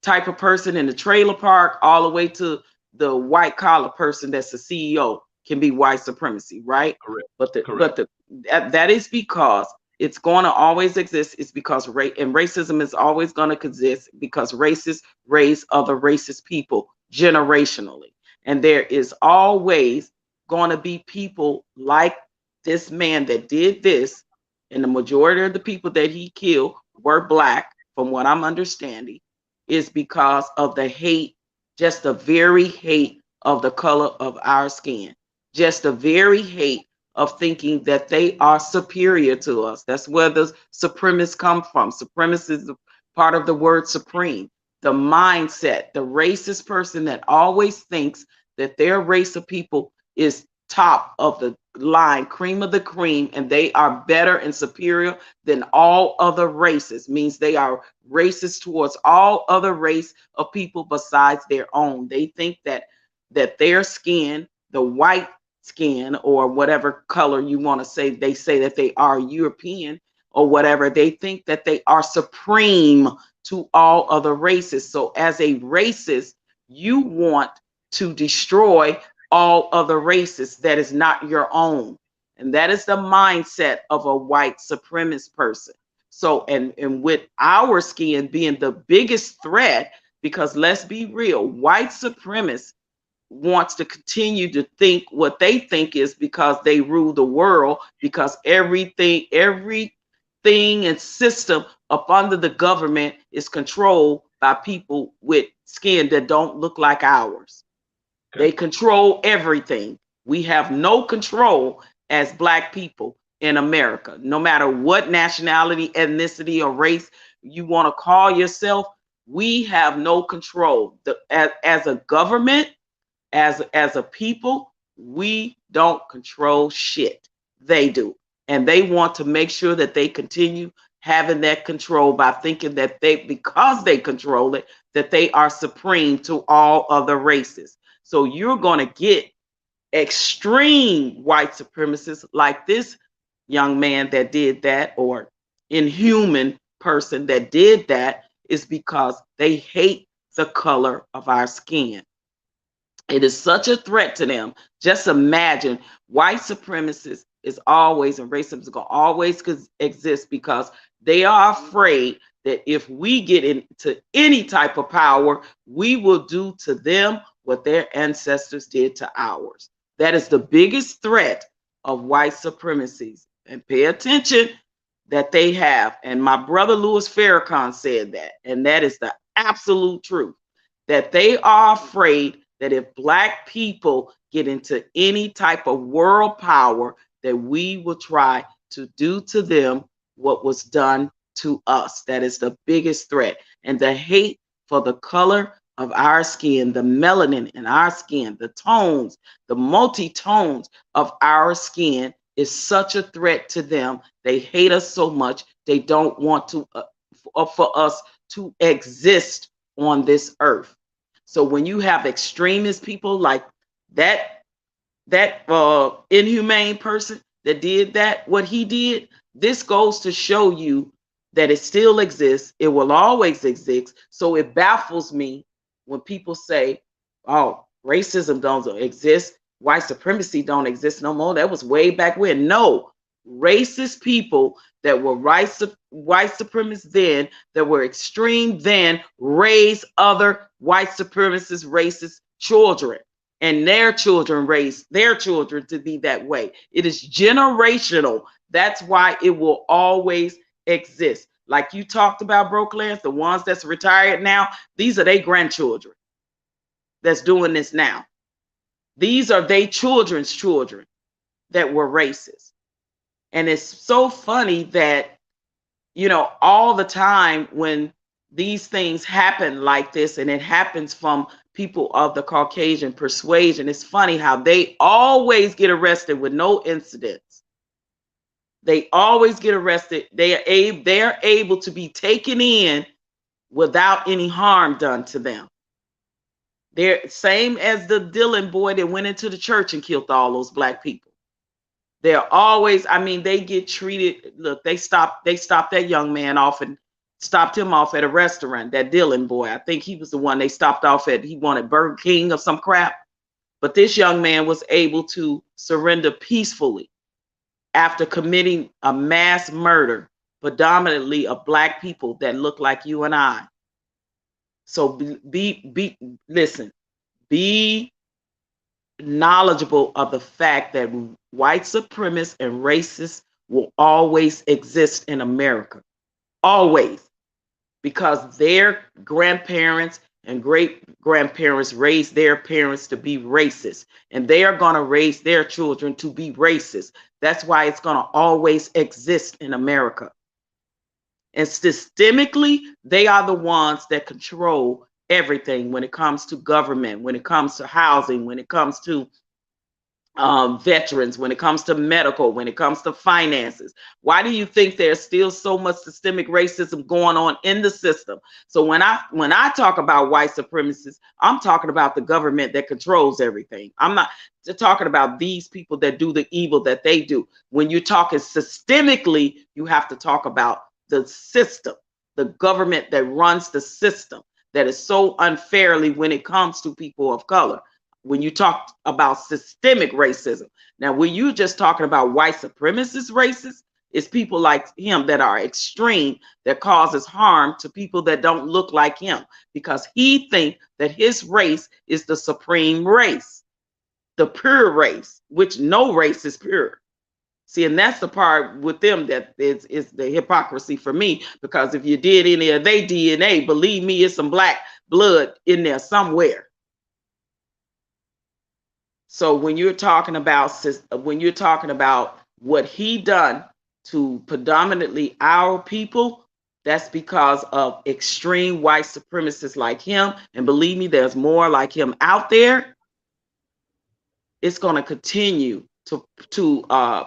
type of person in the trailer park all the way to the white collar person that's the CEO can be white supremacy, right? Correct. But that is because it's going to always exist. It's because racism is always going to exist because racists raise other racist people generationally, and there is always going to be people like this man that did this, and the majority of the people that he killed were black, from what I'm understanding, is because of the hate, just the very hate of the color of our skin, just the very hate of thinking that they are superior to us. That's where the supremacists come from. Supremacist is part of the word supreme. The mindset, the racist person that always thinks that their race of people is top of the line, cream of the cream, and they are better and superior than all other races, means they are racist towards all other race of people besides their own. They think that their skin, the white skin or whatever color you want to say, they say that they are European or whatever, they think that they are supreme to all other races. So as a racist, you want to destroy all other races that is not your own. And that is the mindset of a white supremacist person. So, and with our skin being the biggest threat, because let's be real, white supremacists wants to continue to think what they think is because they rule the world, because everything and system up under the government is controlled by people with skin that don't look like ours. Okay. They control everything. We have no control as Black people in America, no matter what nationality, ethnicity, or race you want to call yourself. We have no control. As a government, as a people, we don't control shit. They do. And they want to make sure that they continue having that control by thinking that because they control it, that they are supreme to all other races. So you're going to get extreme white supremacists like this young man that did that, or inhuman person that did that, is because they hate the color of our skin. It is such a threat to them. Just imagine, white supremacists is always, and racism is going to always exist because they are afraid that if we get into any type of power, we will do to them what their ancestors did to ours. That is the biggest threat of white supremacies. And pay attention that they have. And my brother Louis Farrakhan said that. And that is the absolute truth. That they are afraid that if Black people get into any type of world power, that we will try to do to them what was done to us. That is the biggest threat. And the hate for the color of our skin, the melanin in our skin, the tones, the multi-tones of our skin is such a threat to them. They hate us so much, they don't want to for us to exist on this earth. So when you have extremist people like that inhumane person that did that, what he did, this goes to show you that it still exists. It will always exist. So it baffles me when people say, oh, racism don't exist, white supremacy don't exist no more. That was way back when. No, racist people that were white supremacists then, that were extreme then, raised other white supremacist racist children, and their children raised their children to be that way. It is generational. That's why it will always exist. Like you talked about, Broke Lance, the ones that's retired now, these are their grandchildren that's doing this now. These are their children's children that were racist. And it's so funny that, you know, all the time when these things happen like this, and it happens from people of the Caucasian persuasion, it's funny how they always get arrested with no incidents. They always get arrested. They're able to be taken in without any harm done to them. They're same as the Dillon boy that went into the church and killed all those Black people. They're always, I mean, they get treated. Look, they stopped that young man off and stopped him off at a restaurant, that Dillon boy. I think he was the one they stopped off at. He wanted Burger King or some crap. But this young man was able to surrender peacefully after committing a mass murder, predominantly of Black people that look like you and I. So listen, be knowledgeable of the fact that white supremacists and racists will always exist in America. Always. Because their grandparents and great grandparents raised their parents to be racist, and they are going to raise their children to be racist. That's why it's going to always exist in America. And systemically, they are the ones that control everything when it comes to government, when it comes to housing, when it comes to veterans, when it comes to medical, when it comes to finances. Why do you think there's still so much systemic racism going on in the system? So when I talk about white supremacists, I'm talking about the government that controls everything. I'm not talking about these people that do the evil that they do. When you're talking systemically, you have to talk about the system, the government that runs the system, that is so unfairly when it comes to people of color. When you talk about systemic racism, now when you just talking about white supremacist racists, It's people like him that are extreme, that causes harm to people that don't look like him, because he think that his race is the supreme race, the pure race, which no race is pure. See, and that's the part with them that is the hypocrisy for me, because if you did any of their DNA, believe me, it's some black blood in there somewhere. So when you're talking about what he done to predominantly our people, that's because of extreme white supremacists like him. And believe me, there's more like him out there. It's going to continue to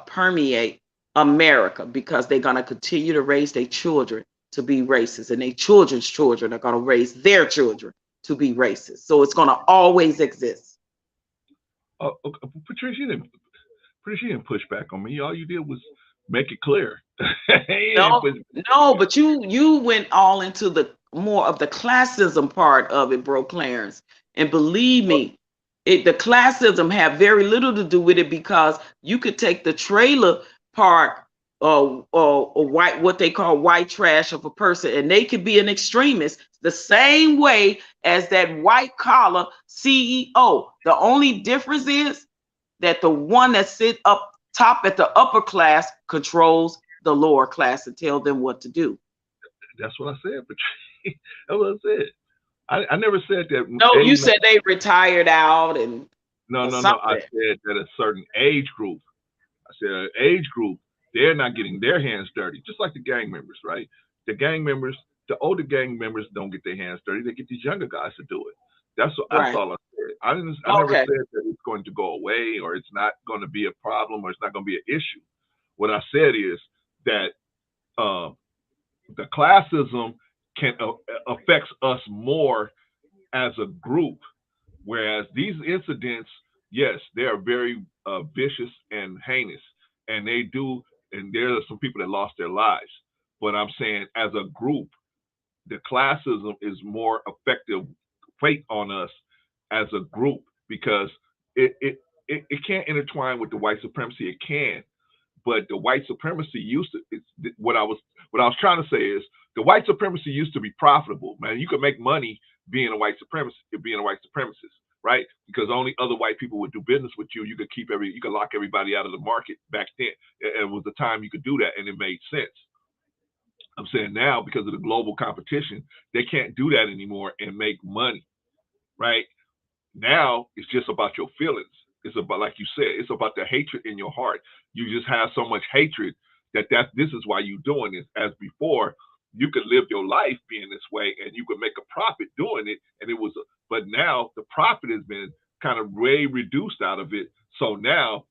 permeate America, because they're going to continue to raise their children to be racist, and their children's children are going to raise their children to be racist. So it's going to always exist. Patricia, you didn't push back on me. All you did was make it clear. No, but you went all into the more of the classism part of it, bro, Clarence. And believe me, the classism have very little to do with it, because you could take the trailer park or white, what they call white trash of a person, and they could be an extremist the same way as that white collar CEO. The only difference is that the one that sit up top at the upper class controls the lower class and tell them what to do. That's what I said, but that's what I said. I never said that. No, you said they retired out and no. I said that a certain age group. I said an age group, they're not getting their hands dirty, just like the gang members, right? The older gang members don't get their hands dirty. They get these younger guys to do it. That's all I said. I never said that it's going to go away, or it's not going to be a problem, or it's not going to be an issue. What I said is that the classism affects us more as a group, whereas these incidents, yes, they are very vicious and heinous, and there are some people that lost their lives. But I'm saying, as a group, the classism is more effective weight on us as a group, because it can't intertwine with the white supremacy. It can, but the white supremacy used to. What I was trying to say is, the white supremacy used to be profitable. Man, you could make money being a white supremacist, right? Because only other white people would do business with you. You could lock everybody out of the market back then. It was the time you could do that, and it made sense. I'm saying now, because of the global competition, they can't do that anymore and make money, right? Now it's just about your feelings. It's about, like you said, it's about the hatred in your heart. You just have so much hatred that this is why you're doing this. As before, you could live your life being this way, and you could make a profit doing it, but now the profit has been kind of way reduced out of it. So now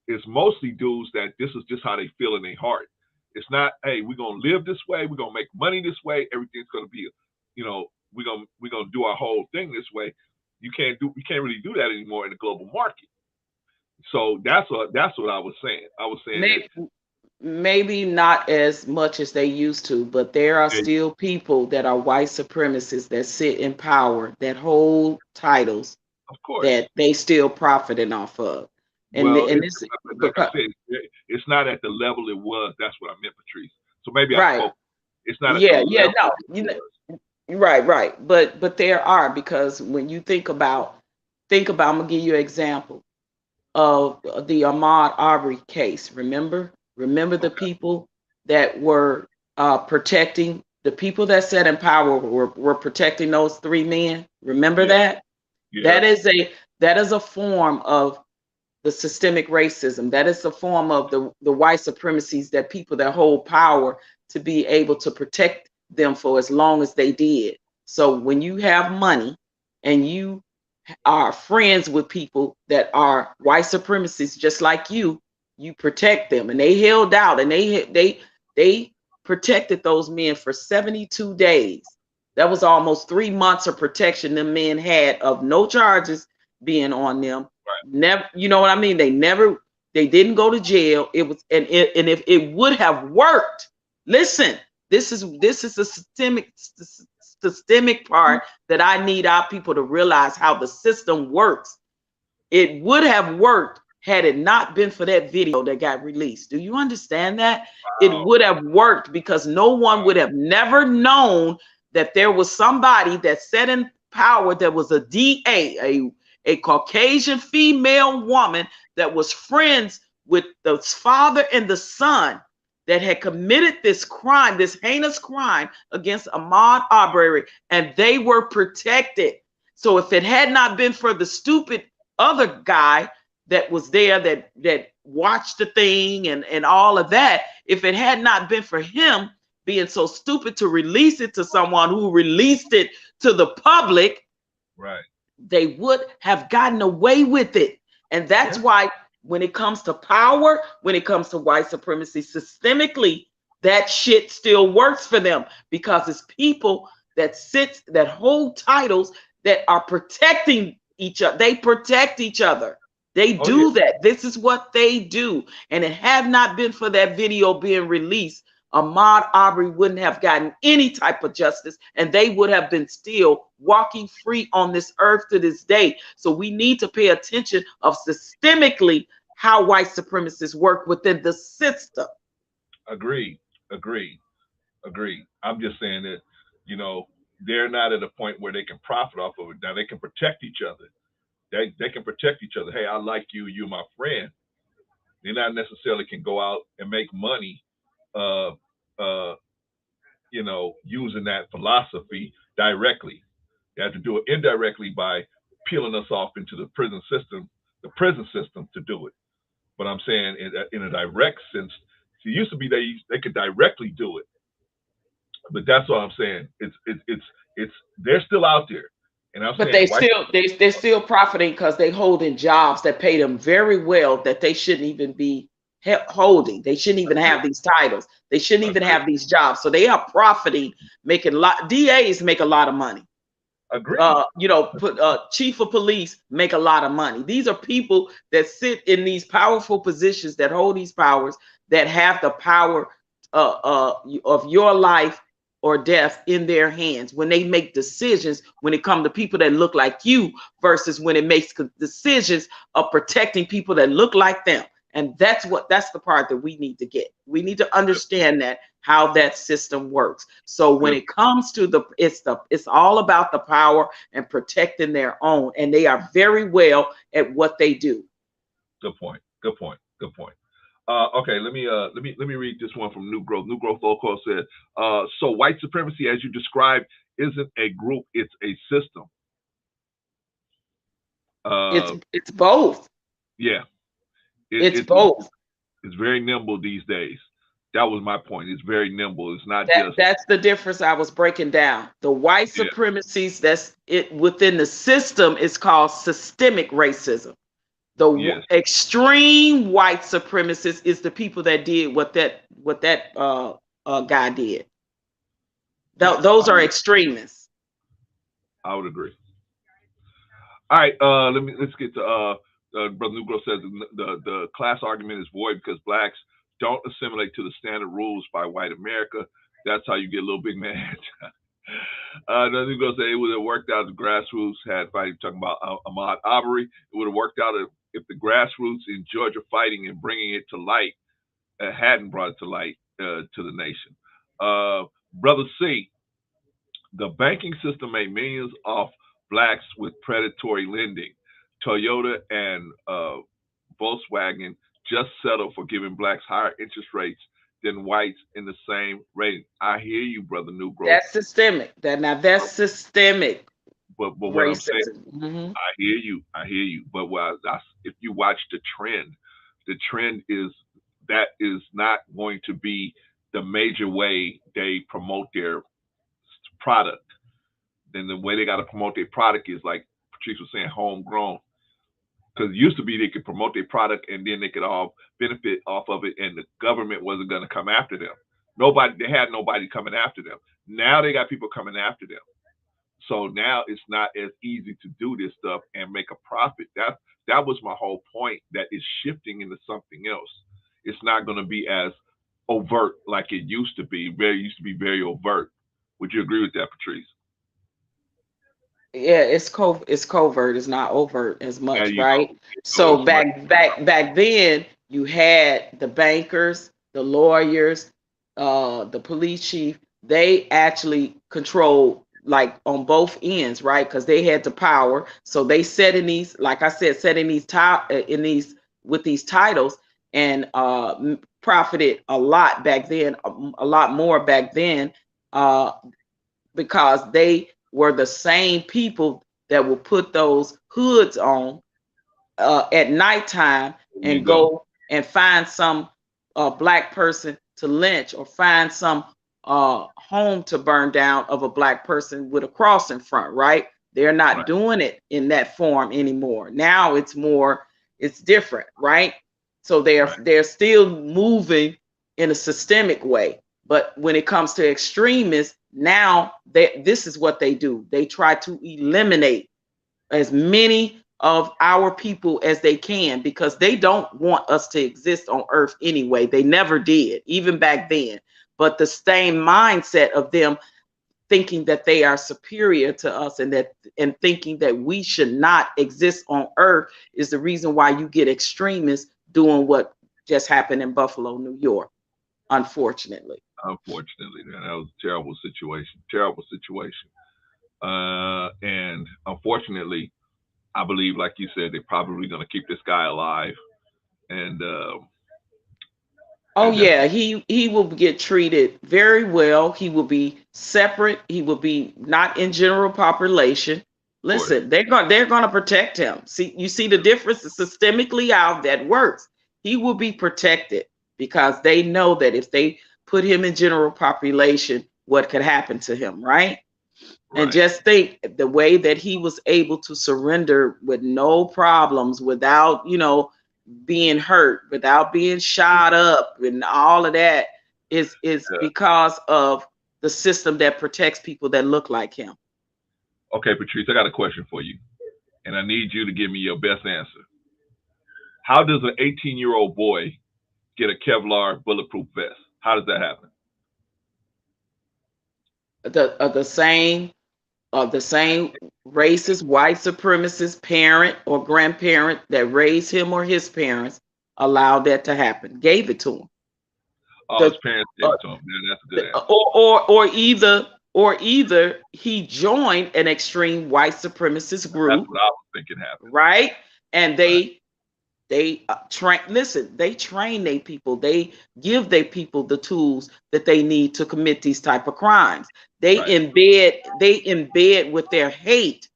it's mostly dudes that this is just how they feel in their heart. It's not, hey, we're gonna live this way, we're gonna make money this way, everything's gonna be, we're gonna do our whole thing this way. You can't really do that anymore in the global market. So that's what I was saying. I was saying maybe not as much as they used to, but there are still people that are white supremacists that sit in power, that hold titles, of course, that they still profiting off of. And, well, and it's, like I said, it's not at the level it was. That's what I meant, Patrice. So maybe I spoke. It's not at the level. Right. But there are, because when you think about, I'm gonna give you an example of the Ahmaud Arbery case. Remember the people that were protecting, the people that sat in power were protecting those three men. Remember that? Yeah. That is a form of the systemic racism. That is a form of the white supremacies, that people that hold power to be able to protect them for as long as they did. So when you have money and you are friends with people that are white supremacists just like you protect them. And they held out, and they protected those men for 72 days. That was almost 3 months of protection the men had, of no charges being on them. Right. Never, you know what I mean? They didn't go to jail. It was, and if it would have worked, listen, this is the systemic part that I need our people to realize, how the system works. It would have worked had it not been for that video that got released. Do you understand that? It would have worked because no one would have never known that there was somebody that sat in power that was a DA, a Caucasian female woman that was friends with the father and the son that had committed this crime, this heinous crime against Ahmaud Arbery, and they were protected. So if it had not been for the stupid other guy that was there that watched the thing and all of that, if it had not been for him being so stupid to release it to someone who released it to the public, right, they would have gotten away with it. And that's why when it comes to power, when it comes to white supremacy systemically, that shit still works for them because it's people that hold titles that are protecting each other. They protect each other. They do that. This is what they do. And it had not been for that video being released, Ahmaud Arbery wouldn't have gotten any type of justice, and they would have been still walking free on this earth to this day. So we need to pay attention of systemically how white supremacists work within the system. Agreed. I'm just saying that, they're not at a point where they can profit off of it. Now they can protect each other. They can protect each other. Hey, I like you. You're my friend. They not necessarily can go out and make money, using that philosophy directly. They have to do it indirectly by peeling us off into the prison system to do it. But I'm saying in a direct sense, it used to be they could directly do it. But that's what I'm saying. It's they're still out there. And I'm But saying they're still profiting because they holding jobs that pay them very well that they shouldn't even be holding. They shouldn't even have these titles. They shouldn't even have these jobs. So they are profiting, making a lot. DAs make a lot of money. Agreed. Chief of police make a lot of money. These are people that sit in these powerful positions, that hold these powers, that have the power of your life or death in their hands when they make decisions when it comes to people that look like you versus when it makes decisions of protecting people that look like them. And that's the part that we need to get. We need to understand that how that system works. So when it comes to it's all about the power and protecting their own, and they are very well at what they do. Good point. Okay, let me read this one from New Growth. New Growth Local said, so white supremacy, as you described, isn't a group, it's a system. It's both. Yeah. It's both. It's very nimble these days. That was my point. It's very nimble. It's not that's the difference I was breaking down. The white supremacies, that's it within the system, is called systemic racism. The extreme white supremacists is the people that did what that guy did. Those are extremists. I would agree. All right, let's get to Brother Negro says the class argument is void because blacks don't assimilate to the standard rules by white America. That's how you get a little big man. The Negro said it would have worked out if the grassroots had fighting, talking about Ahmaud Arbery. It would have worked out if the grassroots in Georgia fighting and bringing it to light hadn't brought it to light to the nation. Brother C, the banking system made millions off blacks with predatory lending. Toyota and Volkswagen just settled for giving blacks higher interest rates than whites in the same rating. I hear you, Brother New Growth. That's systemic. That's systemic. But what racism. I'm saying, I hear you. But if you watch the trend is that is not going to be the major way they promote their product. Then the way they got to promote their product is like Patrice was saying, homegrown. Because it used to be they could promote their product and then they could all benefit off of it, and the government wasn't going to come after them. They had nobody coming after them. Now they got people coming after them. So now it's not as easy to do this stuff and make a profit. That was my whole point. That is shifting into something else. It's not going to be as overt like it used to be. It used to be very overt. Would you agree with that, Patrice? Yeah, it's covert, it's not overt as There much, you go. right? So So it's much. back then you had the bankers, the lawyers, the police chief. They actually controlled like on both ends, right? Because they had the power. So they set in these, like I said, set in these in these with these titles, and profited a lot back then, a lot more back then. Because they were the same people that would put those hoods on at nighttime There you and go. go and find some black person to lynch, or find some home to burn down of a black person with a cross in front, right? They're not Right. doing it in that form anymore. Now it's more, it's different, right? So Right. they're still moving in a systemic way. But when it comes to extremists, now this is what they do. They try to eliminate as many of our people as they can, because they don't want us to exist on earth anyway. They never did, even back then. But the same mindset of them thinking that they are superior to us, and thinking that we should not exist on earth, is the reason why you get extremists doing what just happened in Buffalo, New York, unfortunately. Unfortunately, man, that was a terrible situation. Terrible situation. And unfortunately, I believe, like you said, they're probably going to keep this guy alive, and Oh that's yeah, he will get treated very well. He will be separate. He will be not in general population. of course. Listen, they're going to protect him. See, you see the difference systemically how that works. He will be protected because they know that if they put him in general population, what could happen to him, right? And Right. just think the way that he was able to surrender with no problems, without, being hurt, without being shot up and all of that, is Yeah. because of the system that protects people that look like him. Okay, Patrice, I got a question for you, and I need you to give me your best answer. How does an 18-year-old boy get a Kevlar bulletproof vest? How does that happen? The same racist white supremacist parent or grandparent that raised him, or his parents, allowed that to happen, gave it to him. Oh, his The parents gave uh, it to him. Man, that's a good answer. or either he joined an extreme white supremacist That's group, what I was thinking happened. right? And Right. they train, listen, they train their people, they give their people the tools that they need to commit these type of crimes. they Right. embed they embed with their hate,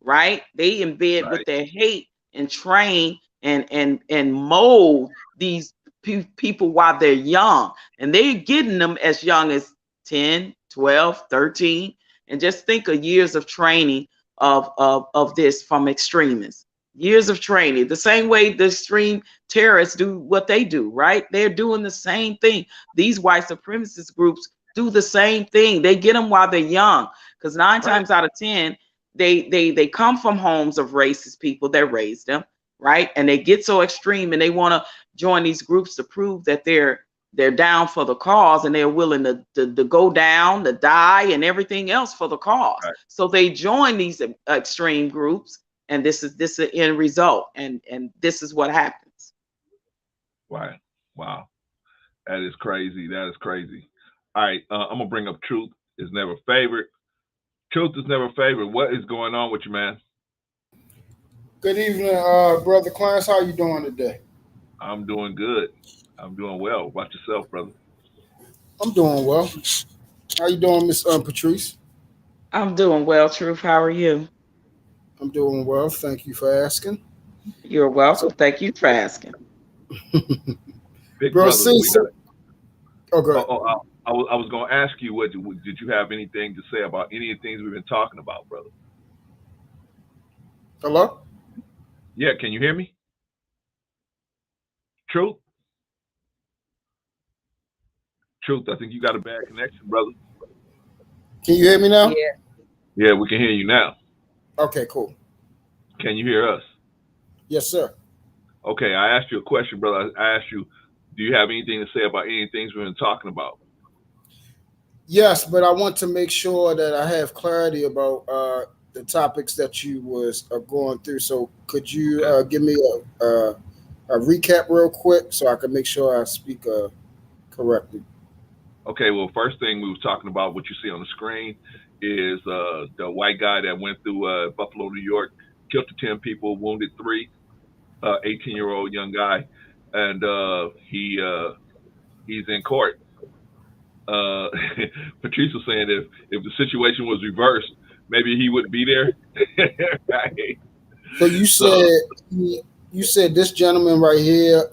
right? They embed with Right. their hate and train and mold these people while they're young, and they're getting them as young as 10, 12, 13. And just think of years of training of this from extremists. Years of training, the same way the extreme terrorists do what they do, right? They're doing the same thing. These white supremacist groups do the same thing. They get them while they're young, because nine Right. times out of 10, they come from homes of racist people that raised them, right? And they get so extreme, and they want to join these groups to prove that they're down for the cause, and they're willing to go down, to die, and everything else for the cause. Right. So they join these extreme groups, and this is the end result, and this is what happens. Right. Wow. That is crazy. That is crazy. All right. I'm gonna bring up Truth is never favored. Truth is never favored. What is going on with you, man? Good evening, brother Clarence. How you doing today? I'm doing good. I'm doing well. Watch yourself, brother. I'm doing well. How you doing, Miss Patrice? I'm doing well, Truth. How are you? I'm doing well. Thank you for asking. You're So, welcome. Thank you for asking. Big bro, brother. see, We got. oh, go Oh, ahead. oh, I was gonna ask you what did you have anything to say about any of the things we've been talking about, brother? Hello? Yeah. Can you hear me? Truth. Truth. I think you got a bad connection, brother. Can you hear me now? Yeah. Yeah, we can hear you now. Okay, cool. Can you hear us? Yes, sir. Okay, I asked you a question, brother. I asked you, do you have anything to say about any things we've been talking about? Yes, but I want to make sure that I have clarity about the topics that you was going through. So could you give me a recap real quick so I can make sure I speak correctly? Okay, well, first thing we was talking about, what you see on the screen, is the white guy that went through Buffalo, New York, killed 10 people, wounded 3, 18-year-old young guy, and he's in court. Patrice was saying if the situation was reversed, maybe he wouldn't be there. Right? So you said this gentleman right here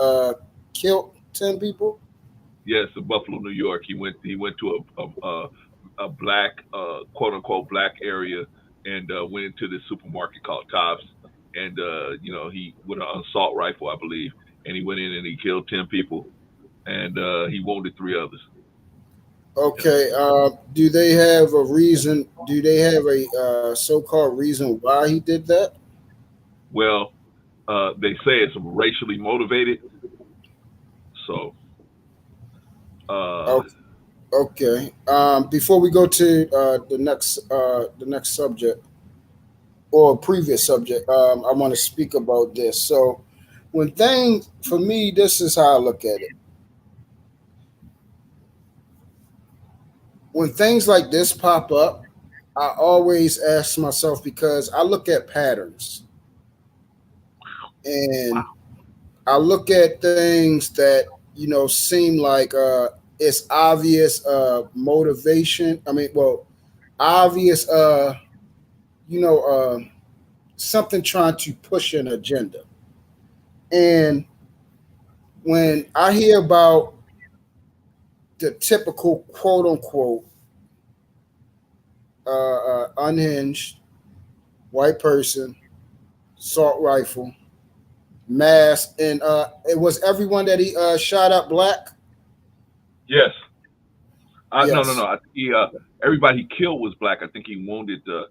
killed 10 people. Yes, in Buffalo, New York. He went to a black quote unquote black area and went into this supermarket called Tops, and he with an assault rifle, I believe, and he went in and he killed 10 people, and he wounded 3 others. Okay. Do they have a reason? Do they have a so-called reason why he did that? Well, they say it's racially motivated. So. Okay. Before we go to the next subject or previous subject, I want to speak about this. So, for me, this is how I look at it. When things like this pop up, I always ask myself because I look at patterns and I look at things that seem like it's obvious motivation. I mean, well, obvious something trying to push an agenda. And when I hear about the typical quote unquote unhinged white person, assault rifle, mask, and it was everyone that he shot up black. Yes. Yes. No. I think everybody he killed was black. I think he wounded 2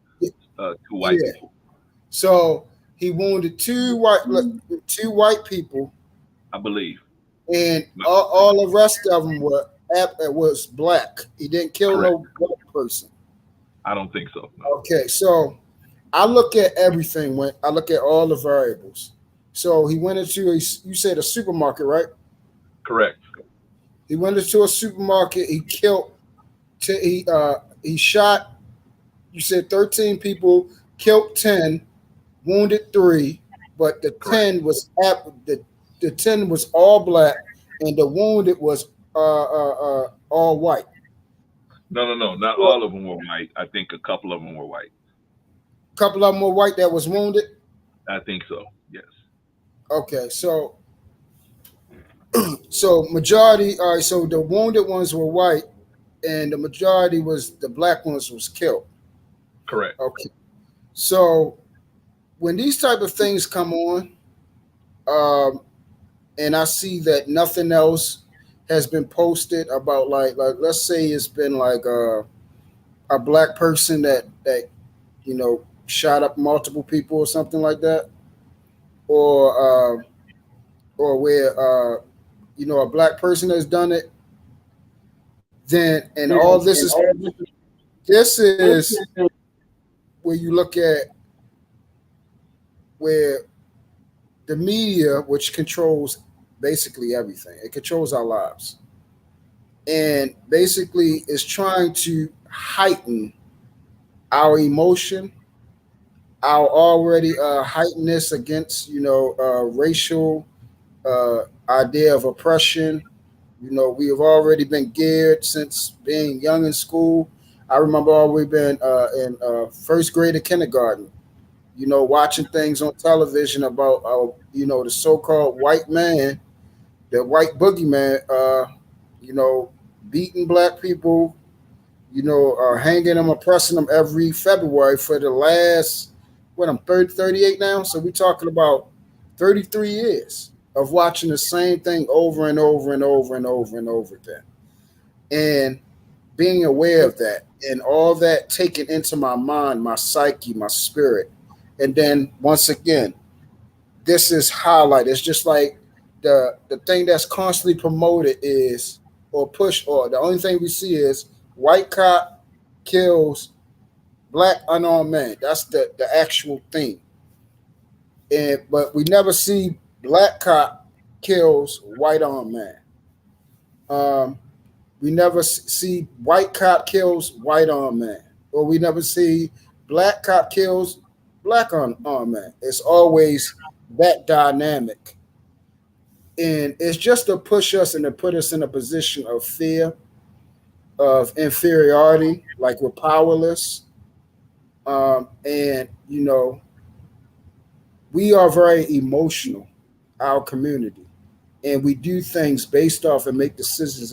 white people. So he wounded two white people, I believe, and all the rest of them was black. He didn't kill correct. no black person. I don't think so. No. Okay, so I look at everything when I look at all the variables. So he went into you said a supermarket, right? Correct. He went into a supermarket. He killed. He shot. You said 13 people, killed 10, wounded 3, but the Correct. 10 was the 10 was all black, and the wounded was all white. No. Not all of them were white. I think a couple of them were white. A couple of them were white that was wounded. I think so. Yes. Okay, so majority. All right, so the wounded ones were white, and the majority was the black ones was killed. Correct. Okay, so when these type of things come on, and I see that nothing else has been posted about like let's say it's been like a black person that shot up multiple people or something like that, or where a black person has done it, then and all this is where you look at where the media, which controls basically everything, it controls our lives, and basically is trying to heighten our emotion, our already heightenedness against racial idea of oppression. We have already been geared since being young in school. I remember always been in first grade of kindergarten, watching things on television about the so-called white man, the white boogeyman, beating black people, hanging them, oppressing them every February for the last, I'm 38 now. So we're talking about 33 years of watching the same thing over and over and over and over and over again. And being aware of that and all that taken into my mind, my psyche, my spirit. And then once again, this is highlight. It's just like the thing that's constantly promoted is, or pushed, or the only thing we see is white cop kills black unarmed man. That's the actual thing. And but we never see black cop kills white armed man. Um, we never see white cop kills white armed man, or we never see black cop kills black armed man. It's always that dynamic, and it's just to push us and to put us in a position of fear, of inferiority, like we're powerless. And we are very emotional, our community, and we do things based off and make decisions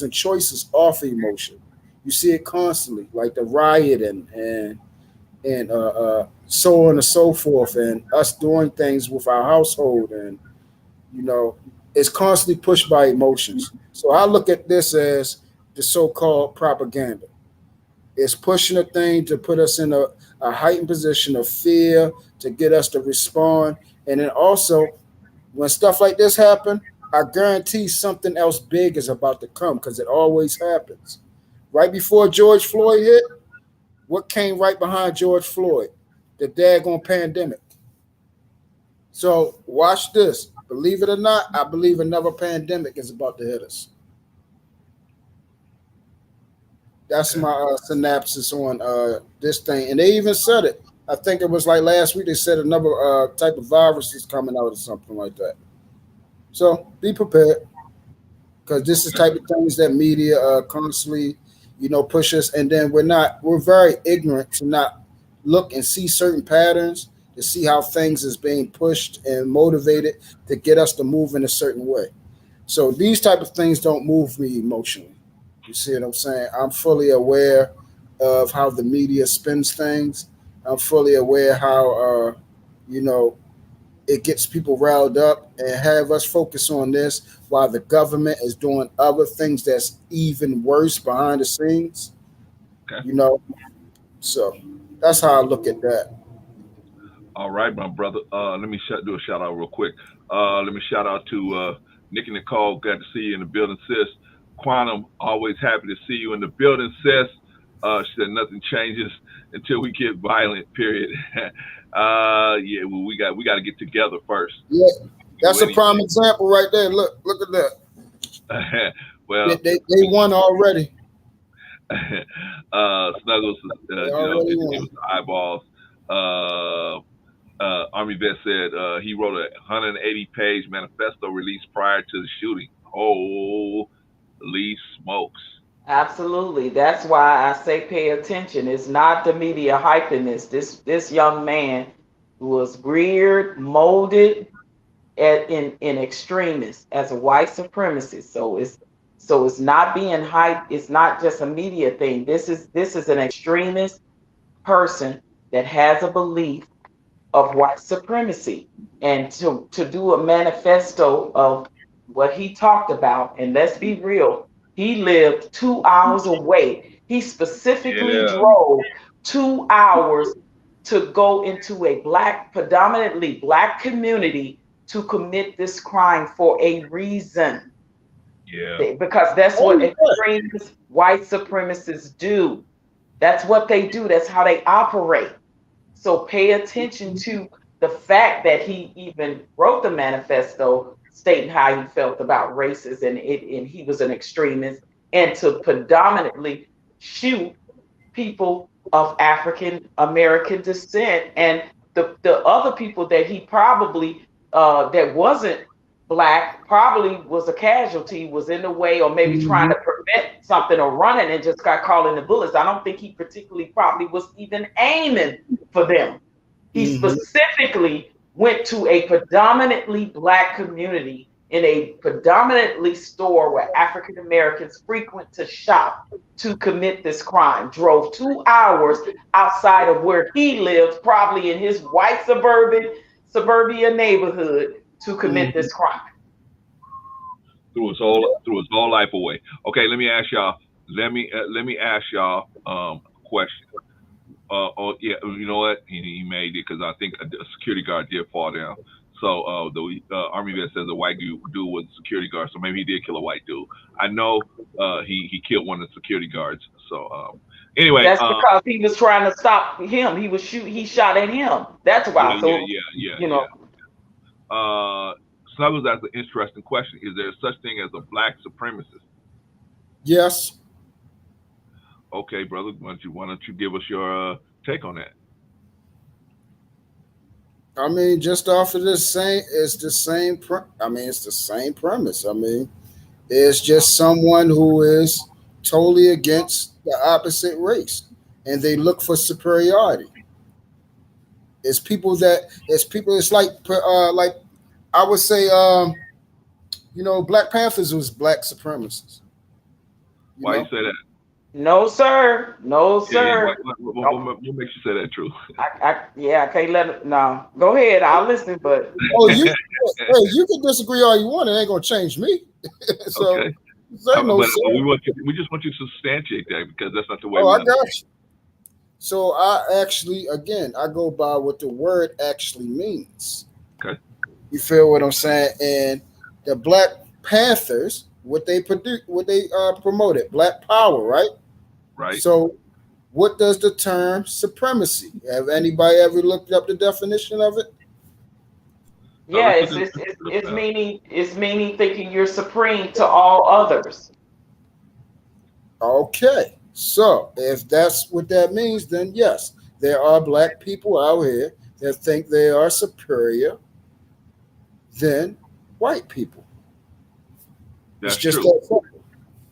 and choices off of emotion. You see it constantly, like the riot and so on and so forth, and us doing things with our household, and you know, it's constantly pushed by emotions. So I look at this as the so-called propaganda. It's pushing a thing to put us in a heightened position of fear, to get us to respond, and then also when stuff like this happen, I guarantee something else big is about to come because it always happens. Right before George Floyd hit, what came right behind George Floyd? The daggone pandemic. So watch this. Believe it or not, I believe another pandemic is about to hit us. That's Okay. my synopsis on this thing. And they even said it. I think it was like last week they said another type of virus is coming out or something like that. So be prepared because this is Okay. type of things that media constantly, push us. And then we're very ignorant to not look and see certain patterns, to see how things is being pushed and motivated to get us to move in a certain way. So these type of things don't move me emotionally. You see what I'm saying? I'm fully aware of how the media spins things. I'm fully aware how you know it gets people riled up and have us focus on this while the government is doing other things that's even worse behind the scenes. Okay. You know, so that's how I look at that. All right, my brother. Let me do a shout out real quick. Let me shout out to Nick and Nicole. Glad to see you in the building, sis. Quantum, always happy to see you in the building, sis. She said nothing changes until we get violent. Period. Yeah, well, we got to get together first. Yeah, Do that's a prime anything. example right there. Look at that. They, Well, they, they won already. Snuggles, They already it won. was the eyeballs. Uh, Army Vet said he wrote a 180-page manifesto released prior to the shooting. Holy smokes! Absolutely. That's why I say pay attention. It's not the media hyping this. This young man was reared, molded in extremists as a white supremacist. So it's not being hyped. It's not just a media thing. This is an extremist person that has a belief of white supremacy, and to do a manifesto of what he talked about. And let's be real, he lived 2 hours away. He specifically Yeah, drove 2 hours to go into a predominantly black community to commit this crime for a reason. yeah. Because that's Oh, what yeah. extremist white supremacists do. That's what they do. That's how they operate. So pay attention to the fact that he even wrote the manifesto stating how he felt about races, and he was an extremist, and to predominantly shoot people of African American descent, and the other people that he probably that wasn't black probably was a casualty, was in the way, or maybe trying Mhm. to prevent something or running and just got caught in the bullets. I don't think he particularly probably was even aiming for them. He Mhm. specifically went to a predominantly black community in a predominantly store where African Americans frequent to shop to commit this crime. Drove 2 hours outside of where he lives, probably in his white suburbia neighborhood, to commit Mhm. this crime. Threw his whole life away. Okay, let me ask y'all. Let me ask y'all a question. Oh yeah, you know what? He made it because I think a security guard did fall down. So the Army vet says a white dude was a security guard, so maybe he did kill a white dude. I know he killed one of the security guards. So Anyway, That's because he was trying to stop him. He shot at him. That's why. So you know, Snuggles, that's an interesting question. Is there such thing as a black supremacist? Yes. Okay, brother, why don't you give us your take on that? I mean, just off of this same, it's the same. I mean, it's the same premise. I mean, it's just someone who is totally against the opposite race, and they look for superiority. It's people that it's people. It's like I would say, Black Panthers was black supremacists. You Why you know, say that? no sir, no Yeah. sir. What makes you say that, True? I can't let it. No, go ahead. I'll listen. But oh, you can disagree all you want. It ain't gonna change me. So, Okay. say no, But sir. we just want you to substantiate that because that's not the way Oh, we I understand. got you. So I actually, again, I go by what the word actually means. Okay. You feel what I'm saying? And the Black Panthers, what they promoted, Black Power, right? Right. So, what does the term supremacy? Have anybody ever looked up the definition of it? yeah, let's it's meaning thinking you're supreme to all others. Okay. So, if that's what that means, then yes, there are black people out here that think they are superior than white people. That's It's just true. that simple.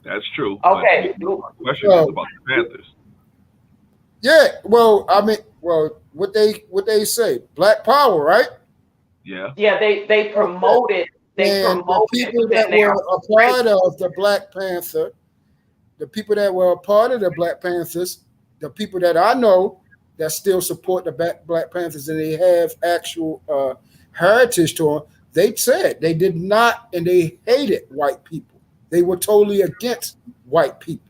That's true. Okay. But the question is about the Panthers. Yeah, well, I mean, what they say, Black Power, right? Yeah. Yeah, they promoted. They And the promoted people within that their were a part of the Black Panther, the people that were a part of the Black Panthers, the people that I know that still support the Black Panthers and they have actual heritage to them, they said they did not, and they hated white people. They were totally against white people.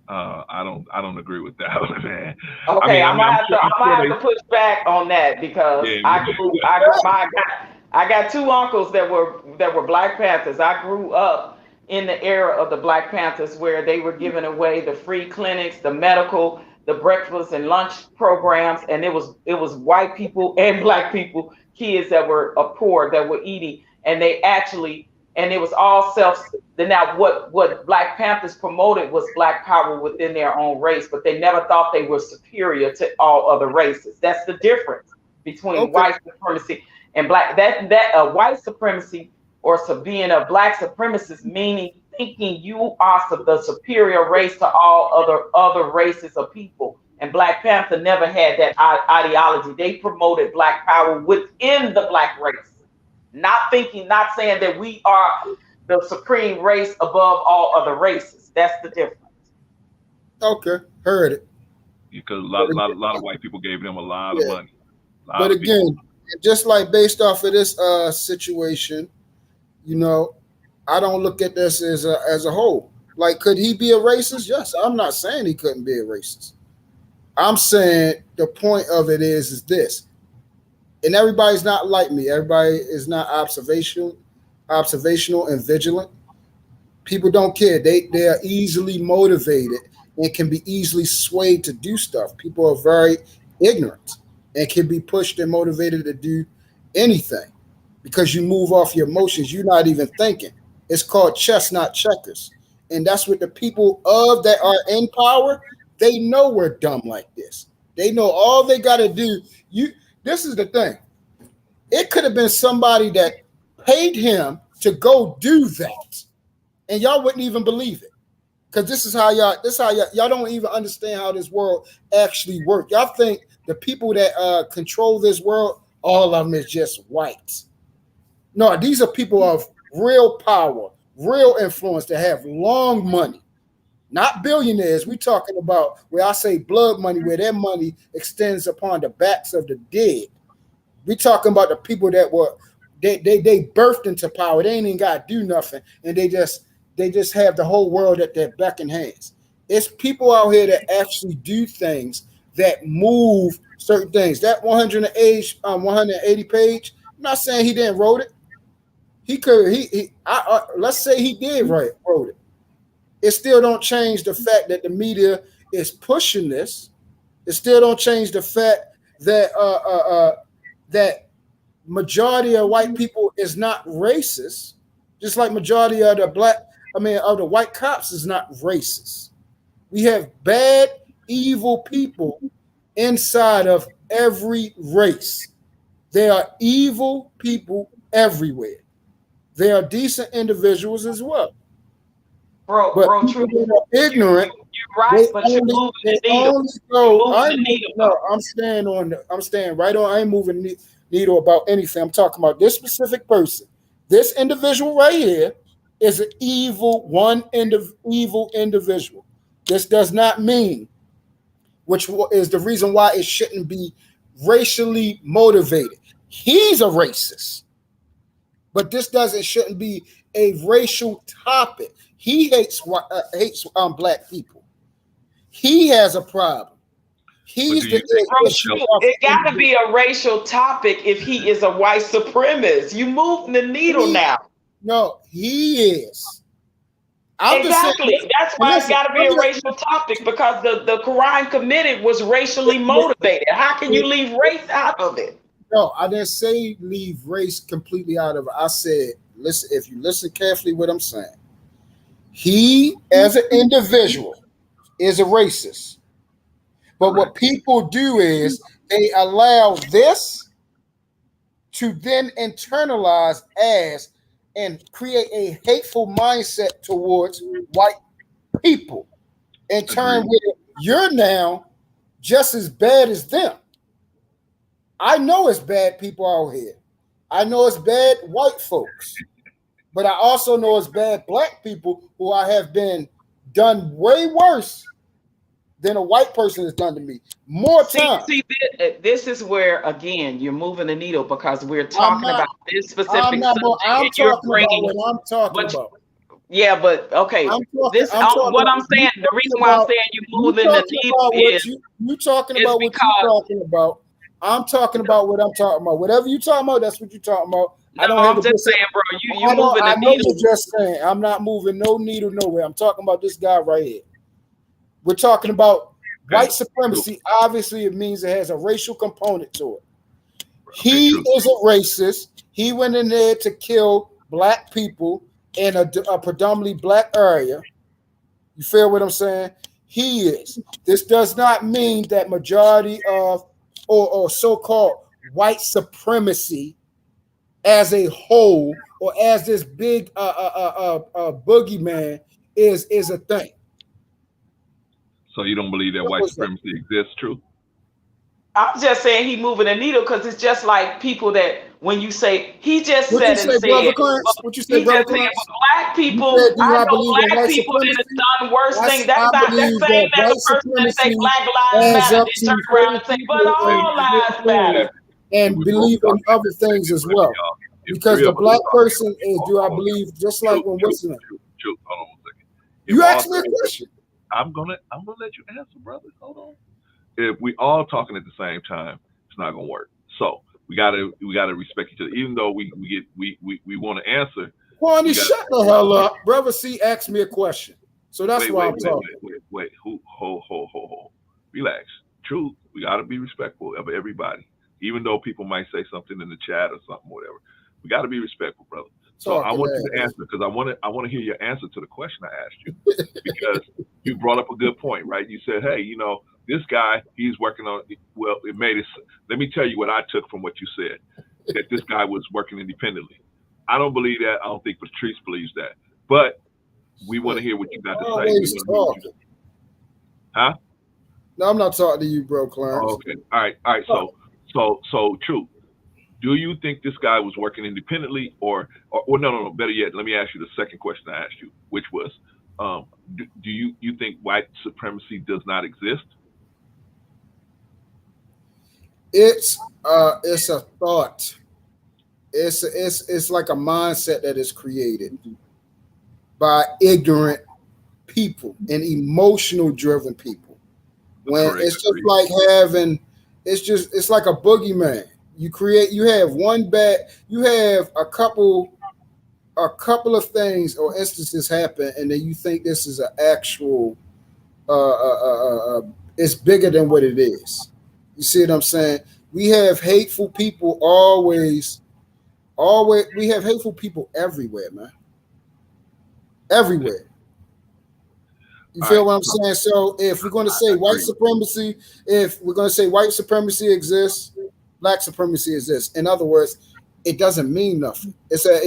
I don't agree with that, man. Okay, I'm I'm sure gonna have to push back on that because Yeah. I got two uncles that were Black Panthers. I grew up in the era of the Black Panthers where they were giving away the free clinics, the medical, the breakfast and lunch programs, and it was white people and black people, kids that were poor that were eating, and they actually and it was all self. Now, what Black Panthers promoted was Black power within their own race, but they never thought they were superior to all other races. That's the difference between white supremacy and black. That white supremacy or being a black supremacist, meaning thinking you are the superior race to all other races of people. And Black Panther never had that ideology. They promoted Black power within the black race. Not saying that we are the supreme race above all other races. That's the difference. Okay, heard it. Because a lot of white people gave them a lot of money. But again, just like based off of this situation, I don't look at this as a whole. Like, could he be a racist? Yes, I'm not saying he couldn't be a racist. I'm saying the point of it is this. And everybody's not like me. Everybody is not observational and vigilant. People don't care. They are easily motivated and can be easily swayed to do stuff. People are very ignorant and can be pushed and motivated to do anything because you move off your emotions. You're not even thinking. It's called chess, not checkers. And that's what the people that are in power, they know we're dumb like this. They know all they got to do. This is the thing. It could have been somebody that paid him to go do that, and y'all wouldn't even believe it, because this is how y'all don't even understand how this world actually works. Y'all think the people that control this world, all of them is just white. No, these are people of real power, real influence that have long money. Not billionaires. We're talking about where I say blood money, where their money extends upon the backs of the dead. We're talking about the people that were they birthed into power. They ain't even got to do nothing, and they just have the whole world at their beck and hands. It's people out here that actually do things that move certain things. That 180 page. I'm not saying he didn't wrote it. He could. Let's say he did wrote it. It still don't change the fact that the media is pushing this. It still don't change the fact that that majority of white people is not racist, just like majority of the of the white cops is not racist. We have bad, evil people inside of every race. There are evil people everywhere. There are decent individuals as well. Bro, But bro, people true. that are ignorant, You're right, but you're moving the needle. I'm staying right on. I ain't moving needle about anything. I'm talking about this specific person. This individual right here is an evil evil individual. This does not mean, which is the reason why it shouldn't be racially motivated. He's a racist, but this shouldn't be a racial topic. He hates black people. He has a problem. He's the it got to be a racial topic if he is a white supremacist. You moving the needle now. No, he is. Exactly. That's why it's got to be a racial topic, because the crime committed was racially motivated. How can you leave race out of it? No, I didn't say leave race completely out of it. I said, listen, if you listen carefully what I'm saying, he as an individual is a racist. But what people do is they allow this to then internalize as and create a hateful mindset towards white people. In turn, you're now just as bad as them. I know it's bad people out here. I know it's bad white folks. But I also know it's bad black people who I have been done way worse than a white person has done to me. More time. See, this is where, again, you're moving the needle, because we're talking about this specific subject. I'm talking about what I'm talking about. Yeah, but okay. What I'm saying, the reason why I'm saying you're moving the needle is you talking about what you're talking about. I'm talking about what I'm talking about. Whatever you're talking about, that's what you're talking about. I'm just saying, bro, you moving the needle. I know you're just saying. I'm not moving no needle nowhere. I'm talking about this guy right here. We're talking about white supremacy. Obviously, it means it has a racial component to it. He is a racist. He went in there to kill black people in a predominantly black area. You feel what I'm saying? He is. This does not mean that majority of or so-called white supremacy as a whole, or as this big boogeyman is a thing. So you don't believe that white supremacy exists, true? I'm just saying he moving the needle, because it's just like people that when you say he just what said you and say, brother Clarence? What you say, brother Clarence? Black people, I know black people that have done worse things. That's not the same as a person that say Black Lives Matter and turn around and say, but all lives matter. And believe in other things as well. Because the black person is, do I believe, just like when what's the name? Hold on 1 second. You asked me a question. I'm gonna let you answer, brother. Hold on. If we all talking at the same time, it's not gonna work. So we gotta respect each other, even though we want to answer. Kwani, shut the hell up, brother. C asked me a question, so that's why I'm talking. Wait. Hold. Relax. Truth. We gotta be respectful of everybody, even though people might say something in the chat or something, whatever. We gotta be respectful, brother. So I want you to answer, because I want to hear your answer to the question I asked you, because you brought up a good point, right? You said, hey, this guy, he's working on, well, it made it. Let me tell you what I took from what you said, that this guy was working independently. I don't believe that. I don't think Patrice believes that. But we want to hear what you got to say. Huh? No, I'm not talking to you, bro, Clarence. Oh, okay. All right. So true. Do you think this guy was working independently, or no? Better yet, let me ask you the second question I asked you, which was, do you think white supremacy does not exist? It's a thought. It's like a mindset that is created by ignorant people and emotional driven people. When it's just like it's like a boogeyman. You have a couple of things or instances happen, and then you think this is an actual it's bigger than what it is. You see what I'm saying? We have hateful people always. We have hateful people everywhere, man. Everywhere. You feel what I'm saying? So if we're going to say white supremacy, if we're going to say white supremacy exists, black supremacy exists. In other words, it doesn't mean nothing. It's an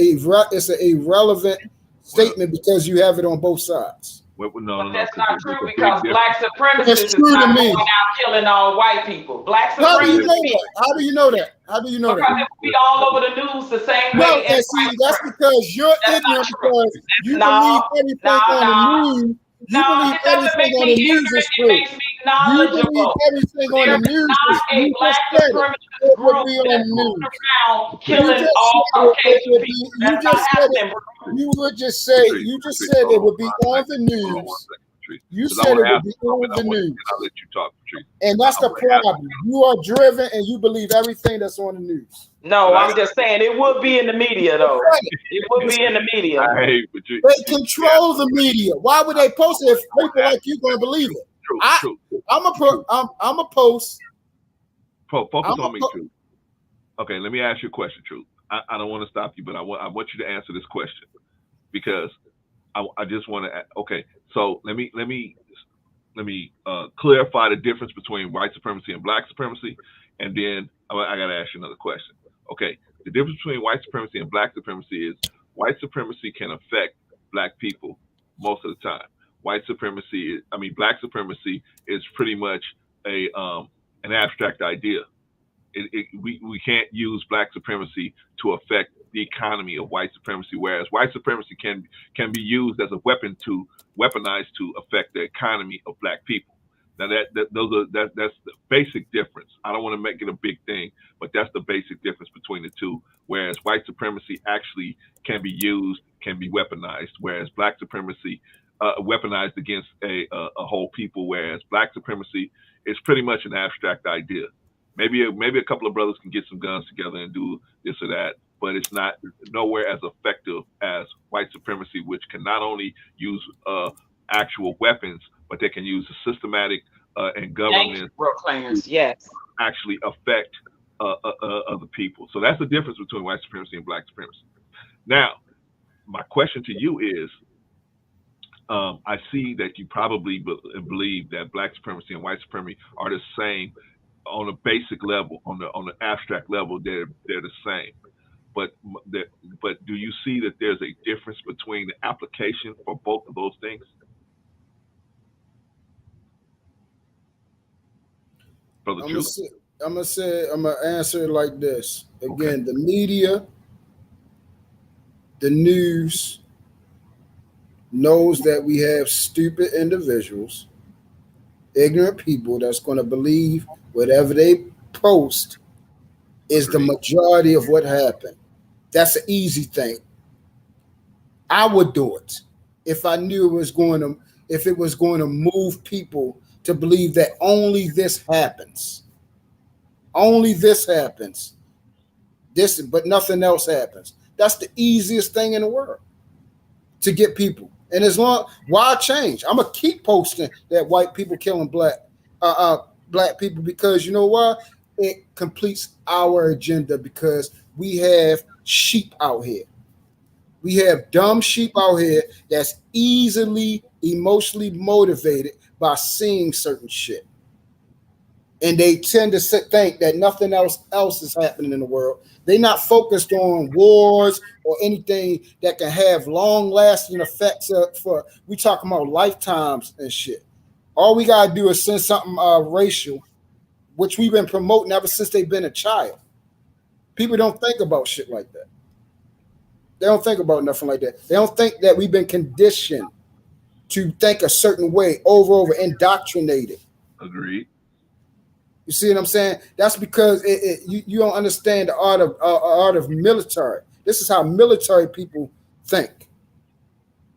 irrelevant statement because you have it on both sides. No, that's not true because black supremacists is not going out killing all white people. Black supremacists. How do you know that? How do you know that? How do you know because that? it will be all over the news the same way. No, and see, that's because you're ignorant because you believe everything on the news. You believe everything on the news is true. You believe everything on the news is true. You just said it would be on the news. Killing all Caucasian people. You just said it. You just said it would be on the news. You said it would be on the news. I'll let you talk, Patrice. And that's the problem. You are driven and you believe everything that's on the news. No, I'm just saying it would be in the media, though. It would be in the media. They control the media. Why would they post it if people like you gonna believe it? True. I'm a post. Focus on me, Truth. Okay, let me ask you a question, Truth. I don't want to stop you, but I want you to answer this question because I just want to. Okay, so let me clarify the difference between white supremacy and black supremacy, and then I got to ask you another question. Okay, the difference between white supremacy and black supremacy is white supremacy can affect black people most of the time. Black supremacy is pretty much an abstract idea. We can't use black supremacy to affect the economy of white supremacy, whereas white supremacy can be used as a weaponized to affect the economy of black people. Now that's the basic difference. I don't want to make it a big thing, but that's the basic difference between the two. Whereas white supremacy actually can be used, can be weaponized, whereas black supremacy weaponized against a whole people, whereas black supremacy is pretty much an abstract idea. Maybe a couple of brothers can get some guns together and do this or that, but it's not nowhere as effective as white supremacy, which can not only use actual weapons, but they can use the systematic and government actually affect other people. So that's the difference between white supremacy and black supremacy. Now, my question to you is, I see that you probably believe that black supremacy and white supremacy are the same on a basic level, on the abstract level. They're the same. But do you see that there's a difference between the application for both of those things? I'm gonna answer it like this. Again, the media, the news knows that we have stupid individuals, ignorant people that's going to believe whatever they post is the majority of what happened. That's an easy thing. I would do it if I knew it was going to move people to believe that only this happens. Only this happens. But nothing else happens. That's the easiest thing in the world to get people. And why change? I'm gonna keep posting that white people killing black people because you know why? It completes our agenda because we have sheep out here. We have dumb sheep out here that's easily emotionally motivated by seeing certain shit. And they tend to think that nothing else is happening in the world. They're not focused on wars or anything that can have long-lasting effects we talking about lifetimes and shit. All we gotta do is send something racial, which we've been promoting ever since they've been a child. People don't think about shit like that. They don't think about nothing like that. They don't think that we've been conditioned to think a certain way over, indoctrinated. Agreed. You see what I'm saying? That's because you don't understand the art of military. This is how military people think.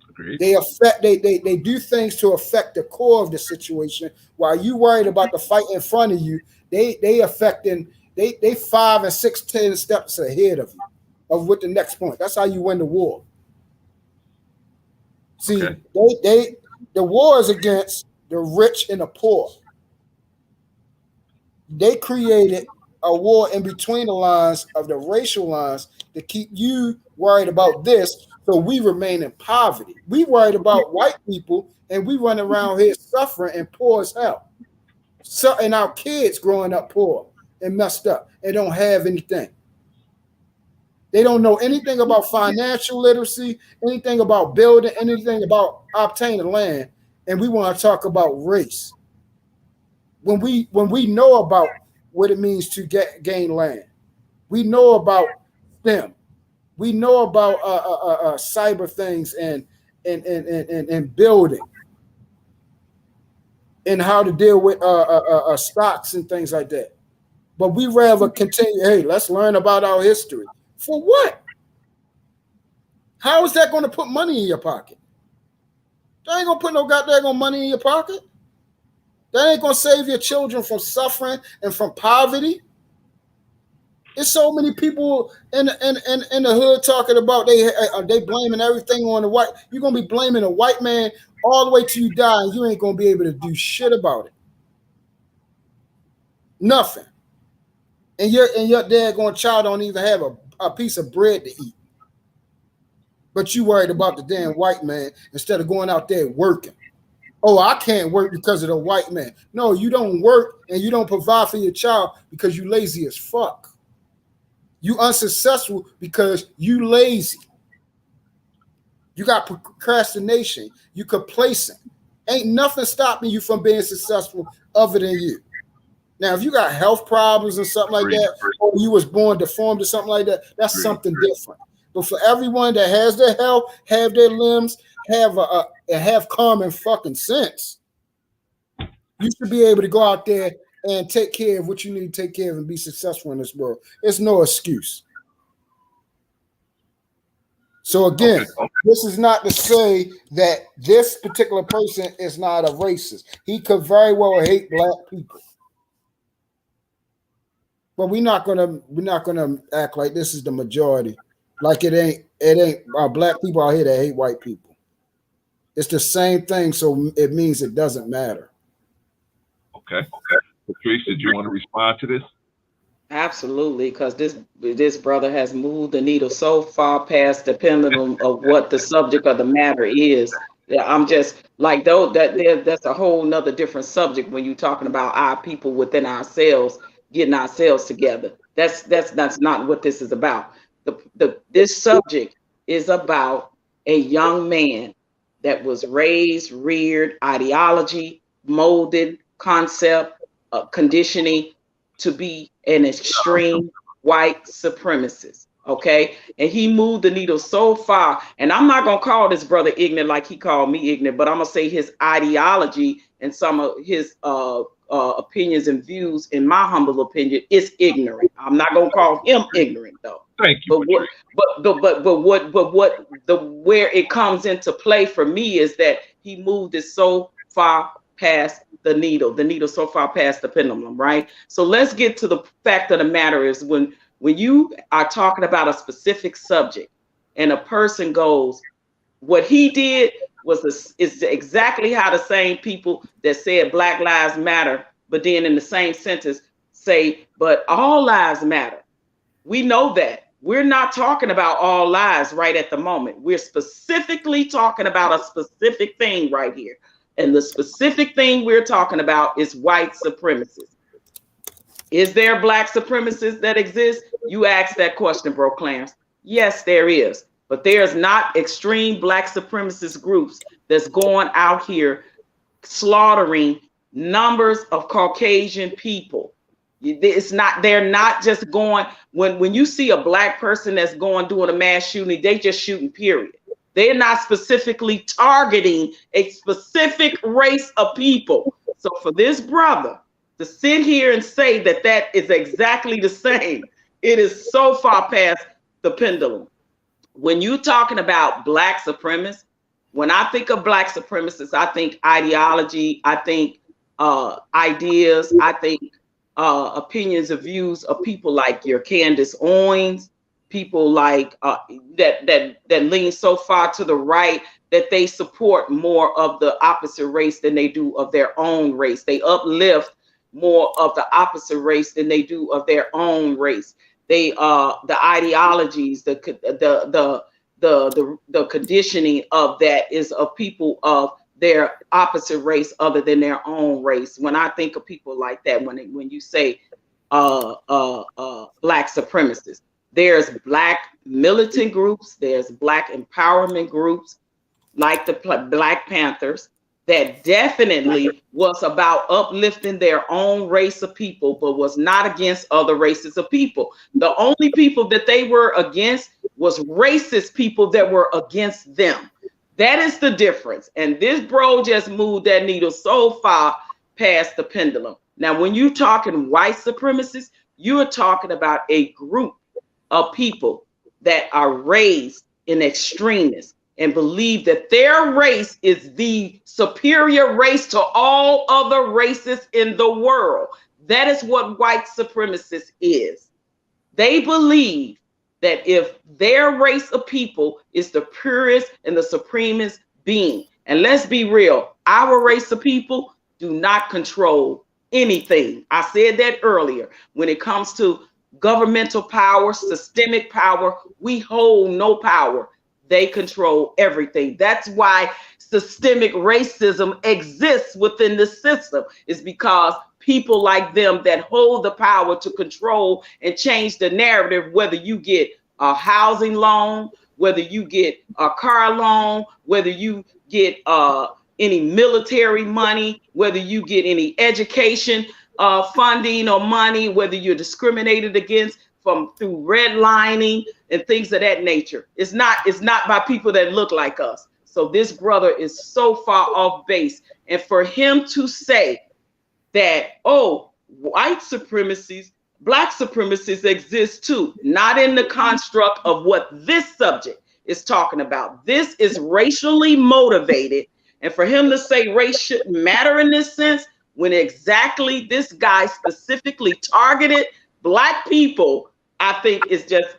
Agreed. They do things to affect the core of the situation. While you worried about the fight in front of you, they 5 and 6, 10 steps ahead of you, of what the next point. That's how you win the war. See, the war is against the rich and the poor. They created a war in between the lines of the racial lines to keep you worried about this, so we remain in poverty. We worried about white people, and we run around here suffering and poor as hell. So, and our kids growing up poor and messed up and don't have anything. They don't know anything about financial literacy, anything about building, anything about obtaining land, and we want to talk about race. When we know about what it means to gain land, we know about STEM, we know about cyber things and building, and how to deal with stocks and things like that. But we rather continue. Hey, let's learn about our history. For what? How is that going to put money in your pocket? That ain't going to put no goddamn money in your pocket. That ain't going to save your children from suffering and from poverty. There's so many people in the hood talking about they blaming everything on the white. You're going to be blaming a white man all the way till you die, and you ain't going to be able to do shit about it. Nothing. And your daggone child don't even have a piece of bread to eat. But you worried about the damn white man instead of going out there working. Oh, I can't work because of the white man. No, you don't work and you don't provide for your child because you lazy as fuck. You unsuccessful because you lazy. You got procrastination. You complacent. Ain't nothing stopping you from being successful other than you. Now, if you got health problems or something like that, or you was born deformed or something like that, that's something different. But for everyone that has their health, have their limbs, have common fucking sense, you should be able to go out there and take care of what you need to take care of and be successful in this world. It's no excuse. So again, this is not to say that this particular person is not a racist. He could very well hate black people. But we're not gonna act like this is the majority. Like it ain't black people out here that hate white people. It's the same thing, so it means it doesn't matter. Okay. Patrice, did you want to respond to this? Absolutely, because this brother has moved the needle so far past the pendulum of what the subject of the matter is. Yeah, I'm just like, though, that's a whole nother different subject when you're talking about our people within ourselves, getting ourselves together. That's not what this is about. This subject is about a young man that was raised, reared, ideology, molded, concept, conditioning to be an extreme white supremacist. Okay. And he moved the needle so far. And I'm not going to call this brother ignorant like he called me ignorant, but I'm going to say his ideology and some of his opinions and views, in my humble opinion, is ignorant. I'm not going to call him ignorant, though. Thank you. Where it comes into play for me is that he moved it so far past the needle so far past the pendulum, right? So let's get to the fact of the matter is when you are talking about a specific subject and a person goes, what he did is exactly how the same people that said Black Lives Matter, but then in the same sentence say, but all lives matter. We know that. We're not talking about all lives right at the moment. We're specifically talking about a specific thing right here. And the specific thing we're talking about is white supremacists. Is there black supremacists that exist? You asked that question, bro, Clarence. Yes, there is. But there's not extreme black supremacist groups that's going out here slaughtering numbers of Caucasian people. They're not just going, when you see a black person that's going doing a mass shooting, they just shooting, period. They're not specifically targeting a specific race of people. So for this brother to sit here and say that is exactly the same, it is so far past the pendulum. When you're talking about black supremacists, when I think of black supremacists, I think ideology, I think ideas, I think opinions of views of people like your Candace Owens, people like that lean so far to the right that they support more of the opposite race than they do of their own race. They uplift more of the opposite race than they do of their own race. They the ideologies, the conditioning of that is of people of their opposite race other than their own race. When I think of people like that, when you say black supremacists, there's black militant groups, there's black empowerment groups like the Black Panthers that definitely was about uplifting their own race of people, but was not against other races of people. The only people that they were against was racist people that were against them. That is the difference. And this bro just moved that needle so far past the pendulum. Now, when you're talking white supremacists, you're talking about a group of people that are raised in extremists and believe that their race is the superior race to all other races in the world. That is what white supremacist is. They believe that if their race of people is the purest and the supremest being, and let's be real, our race of people do not control anything. I said that earlier. When it comes to governmental power, systemic power, we hold no power. They control everything. That's why systemic racism exists within the system, is because people like them that hold the power to control and change the narrative, whether you get a housing loan, whether you get a car loan, whether you get any military money, whether you get any education funding or money, whether you're discriminated against through redlining and things of that nature. It's not by people that look like us. So this brother is so far off base. And for him to say that, oh, white supremacies, black supremacists exist too, not in the construct of what this subject is talking about. This is racially motivated. And for him to say race shouldn't matter in this sense, when exactly this guy specifically targeted black people, I think it's just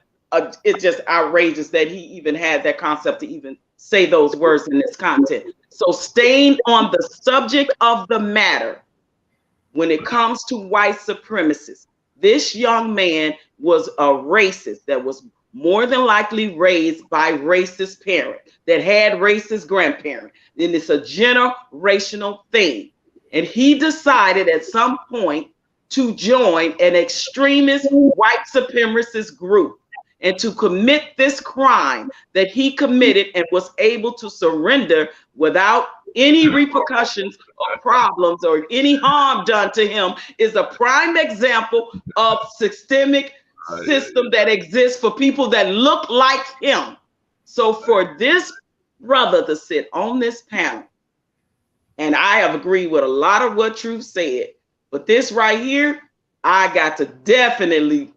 outrageous that he even had that concept to even say those words in this content. So staying on the subject of the matter, when it comes to white supremacists, this young man was a racist that was more than likely raised by racist parents that had racist grandparents. And it's a generational thing. And he decided at some point to join an extremist white supremacist group and to commit this crime that he committed and was able to surrender without any repercussions or problems or any harm done to him, is a prime example of systemic system that exists for people that look like him. So for this brother to sit on this panel, and I have agreed with a lot of what Truth said, but this right here, I got to definitely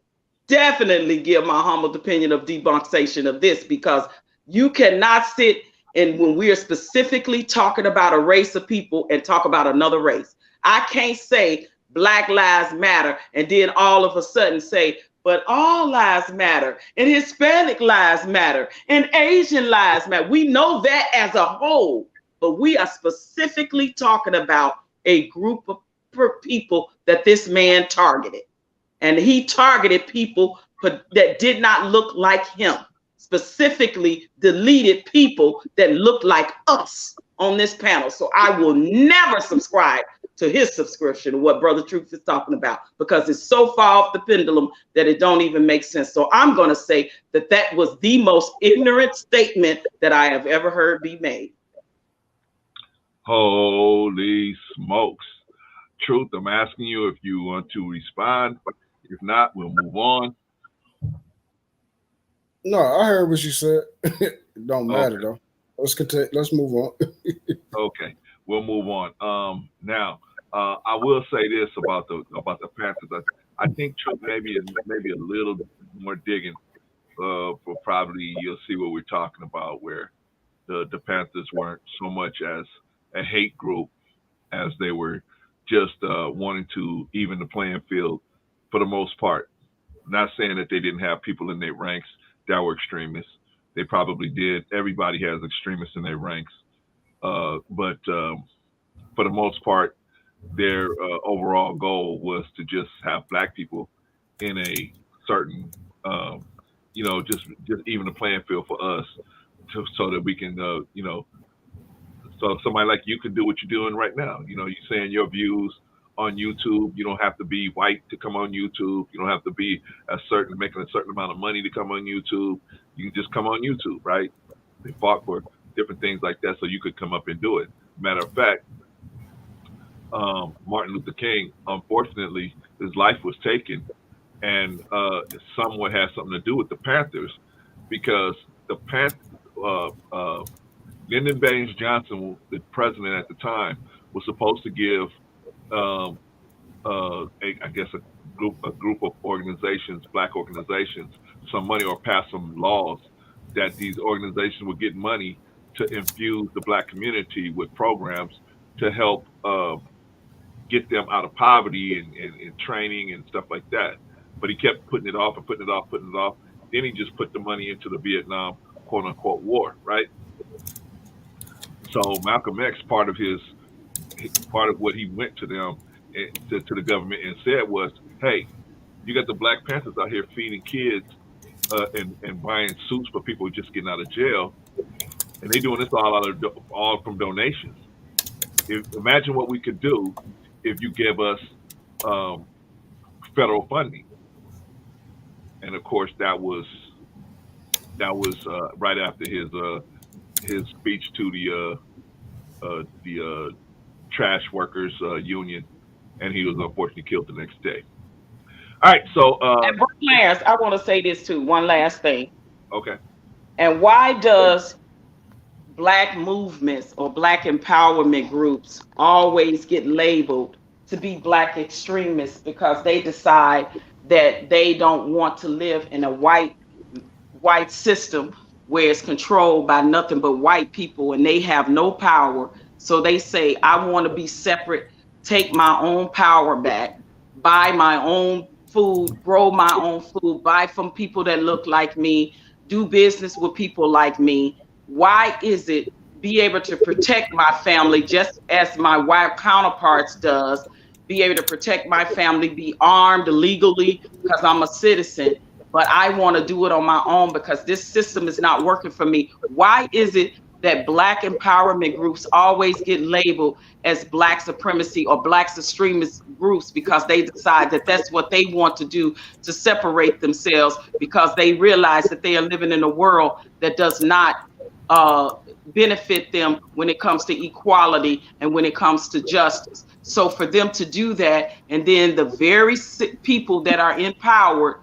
give my humble opinion of debunction of this, because you cannot sit and when we are specifically talking about a race of people and talk about another race. I can't say Black Lives Matter and then all of a sudden say, but all lives matter and Hispanic lives matter and Asian lives matter. We know that as a whole, but we are specifically talking about a group of people that this man targeted. And he targeted people that did not look like him, specifically deleted people that look like us on this panel. So I will never subscribe to his subscription, what Brother Truth is talking about, because it's so far off the pendulum that it don't even make sense. So I'm going to say that that was the most ignorant statement that I have ever heard be made. Holy smokes. Truth, I'm asking you if you want to respond. If not, we'll move on. No, I heard what you said. It don't matter though. Let's continue. Let's move on. Okay, we'll move on. Now, I will say this about the Panthers. I think Truth maybe a little more digging. For probably you'll see what we're talking about, where the Panthers weren't so much as a hate group as they were just wanting to even the playing field for the most part. Not saying that they didn't have people in their ranks that were extremists, they probably did. Everybody has extremists in their ranks, but for the most part, their overall goal was to just have black people in a certain, just even a playing field for us, so that we can, so somebody like you can do what you're doing right now. You're saying your views on YouTube. You don't have to be white to come on YouTube. You don't have to be making a certain amount of money to come on YouTube. You can just come on YouTube, right? They fought for different things like that so you could come up and do it. Matter of fact, Martin Luther King, unfortunately, his life was taken, and somewhat has something to do with the Panthers, because the Lyndon Baines Johnson, the president at the time, was supposed to give, I guess, a group of organizations, black organizations, some money or pass some laws that these organizations would get money to infuse the black community with programs to help get them out of poverty and training and stuff like that. But he kept putting it off and putting it off, putting it off. Then he just put the money into the Vietnam quote unquote war, right? So Malcolm X, part of what he went to them, to the government and said was, hey, you got the Black Panthers out here feeding kids and buying suits for people just getting out of jail, and they doing this all from donations. Imagine what we could do if you give us federal funding. And of course, that was right after his speech to the trash workers union, and he was unfortunately killed the next day. All right, so and last, I want to say this too. One last thing. Okay. And why does black movements or black empowerment groups always get labeled to be black extremists? Because they decide that they don't want to live in a white system where it's controlled by nothing but white people and they have no power. So they say, I want to be separate, take my own power back, buy my own food, grow my own food, buy from people that look like me, do business with people like me. Why is it be able to protect my family just as my white counterparts does, be able to protect my family, be armed legally because I'm a citizen, but I want to do it on my own because this system is not working for me? Why is it that black empowerment groups always get labeled as black supremacy or black extremist groups? Because they decide that that's what they want to do to separate themselves, because they realize that they are living in a world that does not benefit them when it comes to equality and when it comes to justice. So for them to do that, and then the very people that are in power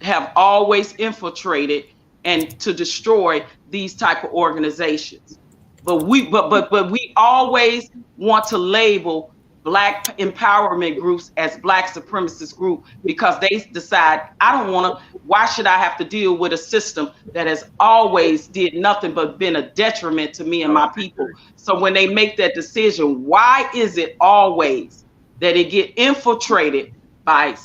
have always infiltrated and to destroy these type of organizations. But we always want to label black empowerment groups as black supremacist group because they decide, why should I have to deal with a system that has always did nothing but been a detriment to me and my people? So when they make that decision, why is it always that it get infiltrated by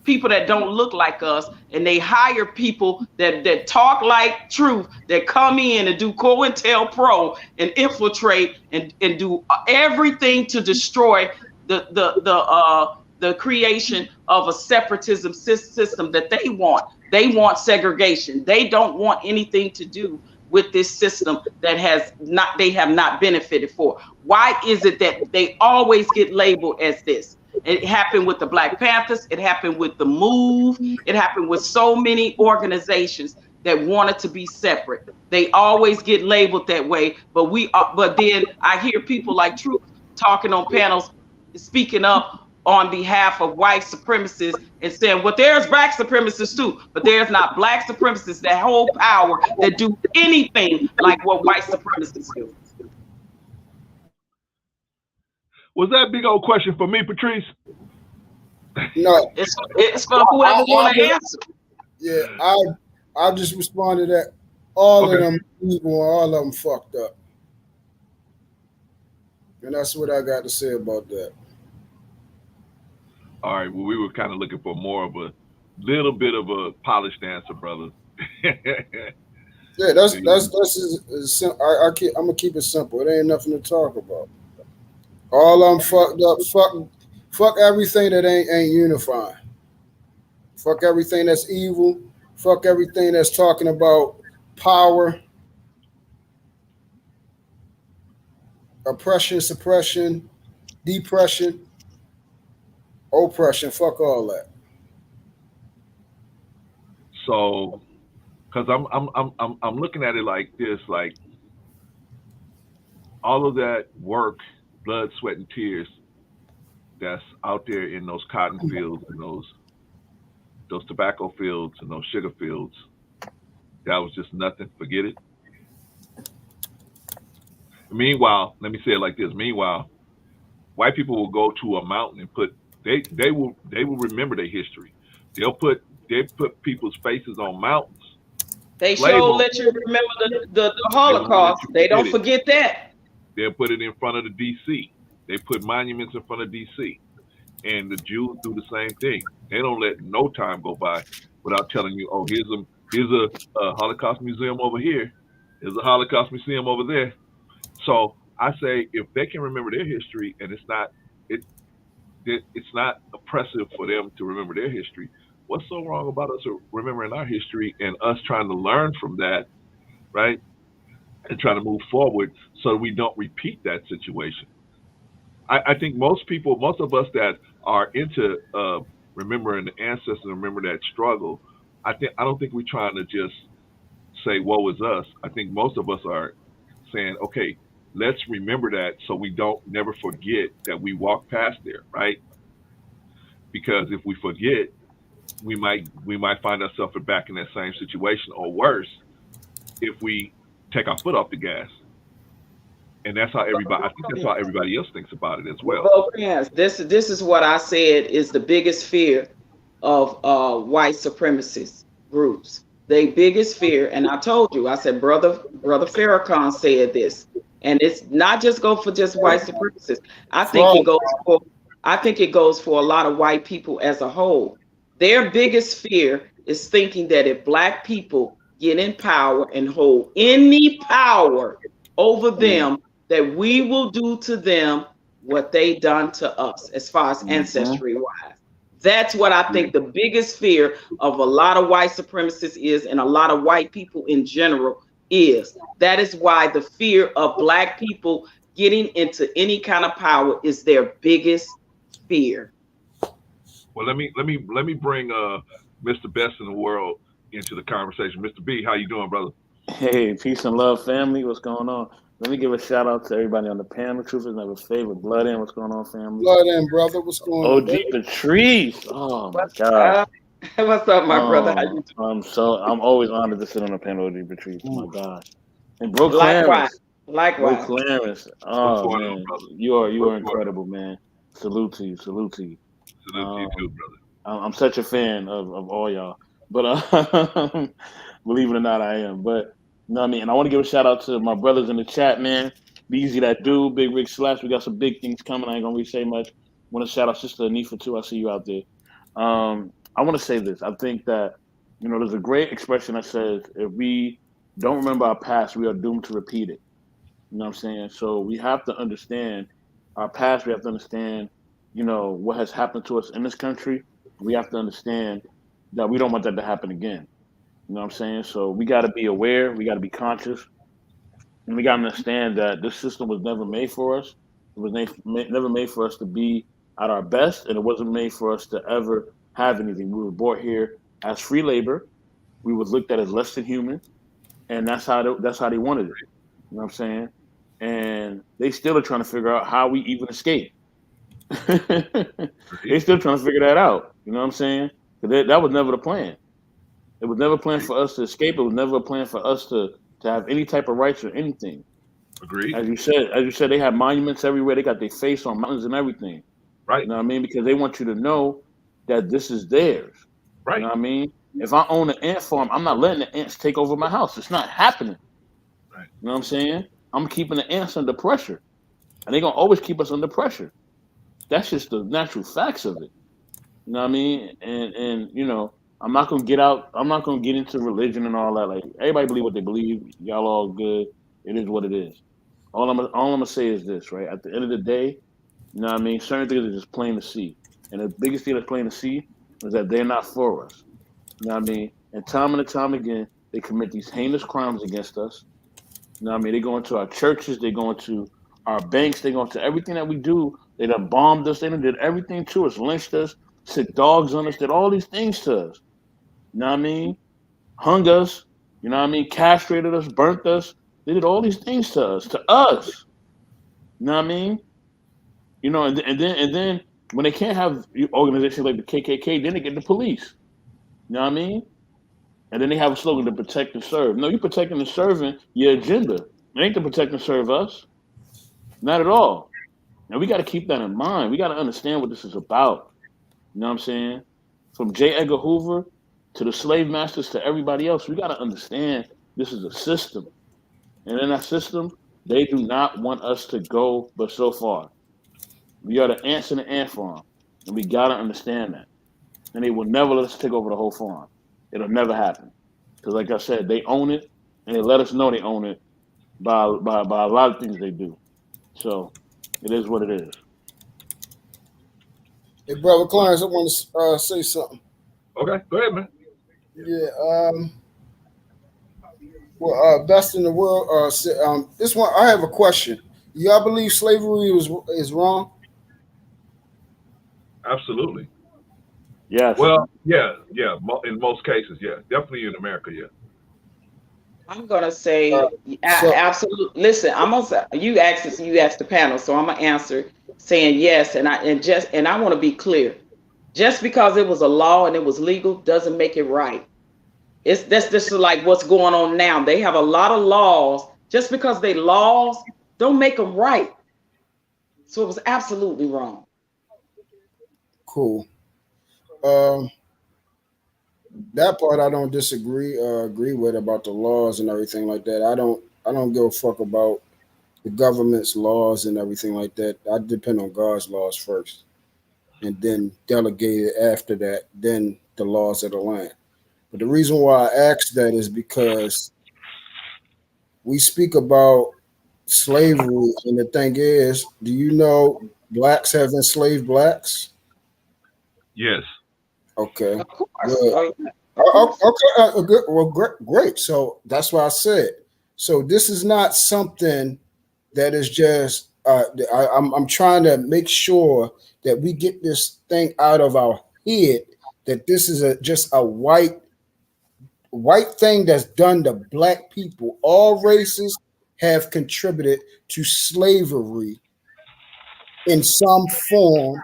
people that don't look like us, and they hire people that talk like truth, that come in and do COINTELPRO and infiltrate and do everything to destroy the creation of a separatism system that they want. They want segregation. They don't want anything to do with this system that they have not benefited for. Why is it that they always get labeled as this? It happened with the Black Panthers. It happened with the MOVE. It happened with so many organizations that wanted to be separate. They always get labeled that way. But then I hear people like Truth talking on panels, speaking up on behalf of white supremacists and saying, well, there's black supremacists too, but there's not black supremacists that hold power that do anything like what white supremacists do. Was that a big old question for me, Patrice? No. It's for whoever want to answer. Yeah, I'll just respond to that. All of them evil, all of them fucked up. And that's what I got to say about that. All right. Well, we were kind of looking for more of a little bit of a polished answer, brother. Yeah, I'm gonna keep it simple. It ain't nothing to talk about. All I'm fucked up. Fuck everything that ain't unifying. Fuck everything that's evil. Fuck everything that's talking about power, oppression, suppression, depression, oppression. Fuck all that. So, because I'm looking at it like this, like all of that work, blood, sweat, and tears that's out there in those cotton fields and those tobacco fields and those sugar fields, that was just nothing. Forget it. Meanwhile, let me say it like this. Meanwhile, white people will go to a mountain and they will remember their history. They put people's faces on mountains. They Slave sure owners, let you remember the they won't let Holocaust. you They don't forget it. forget that. They'll put it in front of the DC. They put monuments in front of DC. And the Jews do the same thing. They don't let no time go by without telling you, oh, here's a Holocaust museum over here. There's a Holocaust museum over there. So I say if they can remember their history and it, it's not oppressive for them to remember their history, what's so wrong about us remembering our history and us trying to learn from that, right? And trying to move forward so we don't repeat that situation. I think most of us that are into remembering the ancestors and remember that struggle, I don't think we're trying to just say woe is us. I think most of us are saying, okay, let's remember that so we don't never forget that we walked past there, right? Because if we forget, we might find ourselves back in that same situation or worse if we take our foot off the gas. And that's how everybody. I think that's how everybody else thinks about it as well. Well, this is what I said is the biggest fear of white supremacist groups. The biggest fear, and I told you, I said brother Farrakhan said this, and it's not just go for just white supremacists. I think it Fraud. goes for a lot of white people as a whole. Their biggest fear is thinking that if black people get in power and hold any power over them, that we will do to them what they done to us as far as ancestry wise. That's what I think the biggest fear of a lot of white supremacists is, and a lot of white people in general is. That is why the fear of black people getting into any kind of power is their biggest fear. Well, let me bring Mr. Best in the World into the conversation. Mr. B, how you doing, brother? Hey, peace and love, family. What's going on? Let me give a shout out to everybody on the panel. Truth is never favored. Blood in. What's going on, family? Blood in, brother. What's going on, OG brother? Patrice. Oh my What's God. up? What's up, my brother? How you I'm always honored to sit on the panel with OG Patrice. My God. And Bro doing? Likewise. Clarence. Bro Likewise. Clarence. What's Oh going on, man, brother? you are What's going on? incredible, man. Salute to you. Salute to you. Salute to you Um, too, brother. I'm such a fan of all y'all. But believe it or not, I am. But you know what I mean? And I want to give a shout out to my brothers in the chat, man. Be easy that do, Big Rick Slash. We got some big things coming. I ain't gonna really say much. Want to shout out Sister Anifa too. I see you out there. I want to say this. I think that, there's a great expression that says if we don't remember our past, we are doomed to repeat it. You know what I'm saying? So we have to understand our past. We have to understand, what has happened to us in this country. We have to understand that we don't want that to happen again. You know what I'm saying? So we got to be aware. We got to be conscious, and we got to understand that this system was never made for us. It was never made for us to be at our best, and it wasn't made for us to ever have anything. We were brought here as free labor. We was looked at as less than human, and that's how they wanted it. You know what I'm saying? And they still are trying to figure out how we even escape. They still trying to figure that out. You know what I'm saying? 'Cause that was never the plan. It was never planned for us to escape. It was never a plan for us to have any type of rights or anything. Agreed. As you said, they have monuments everywhere. They got their face on mountains and everything. Right. You know what I mean? Because they want you to know that this is theirs. Right. You know what I mean? If I own an ant farm, I'm not letting the ants take over my house. It's not happening. Right. You know what I'm saying? I'm keeping the ants under pressure. And they're gonna always keep us under pressure. That's just the natural facts of it. You know what I mean? And I'm not gonna get out. I'm not gonna get into religion and all that. Like everybody believe what they believe. Y'all all good. It is what it is. All I'm gonna say is this, right? At the end of the day, you know what I mean? Certain things are just plain to see. And the biggest thing that's plain to see is that they're not for us. You know what I mean? And time again, they commit these heinous crimes against us. You know what I mean? They go into our churches, they go into our banks, they go into everything that we do. They done bombed us, they done did everything to us, lynched us, sick dogs on us, did all these things to us. You know what I mean? Hung us, you know what I mean? Castrated us, burnt us. They did all these things to us, to us. You know what I mean? You know, and then when they can't have organizations like the KKK, then they get the police. You know what I mean? And then they have a slogan to protect and serve. No, you're protecting and serving your agenda. It ain't to protect and serve us. Not at all. Now we got to keep that in mind. We got to understand what this is about. You know what I'm saying? From J. Edgar Hoover to the slave masters to everybody else, we got to understand this is a system. And in that system, they do not want us to go but so far. We are the ants in the ant farm. And we got to understand that. And they will never let us take over the whole farm. It'll never happen. Because like I said, they own it, and they let us know they own it by a lot of things they do. So it is what it is. Hey, brother Clarence, I want to say something. Okay, go ahead, man. Yeah. Well, best in the world. This one, I have a question. Y'all believe slavery is wrong? Absolutely. Yes. Well, yeah. In most cases, yeah. Definitely in America, yeah. I'm gonna say So, absolutely. Listen, I'm gonna say you asked the panel, so I'm gonna answer saying yes, and I want to be clear. Just because it was a law and it was legal doesn't make it right. That's just like what's going on now. They have a lot of laws. Just because they laws don't make them right. So it was absolutely wrong. cool. That part I don't agree with about the laws and everything like that. I don't give a fuck about the government's laws and everything like that. I depend on God's laws first, and then delegate it after that. Then the laws of the land. But the reason why I asked that is because we speak about slavery, and the thing is, do you know blacks have enslaved blacks? Yes. Okay, Of course. good. Of course. Okay, good. Well, great. So that's what I said. So this is not something that is just. I'm trying to make sure that we get this thing out of our head that this is just a white thing that's done to black people. All races have contributed to slavery in some form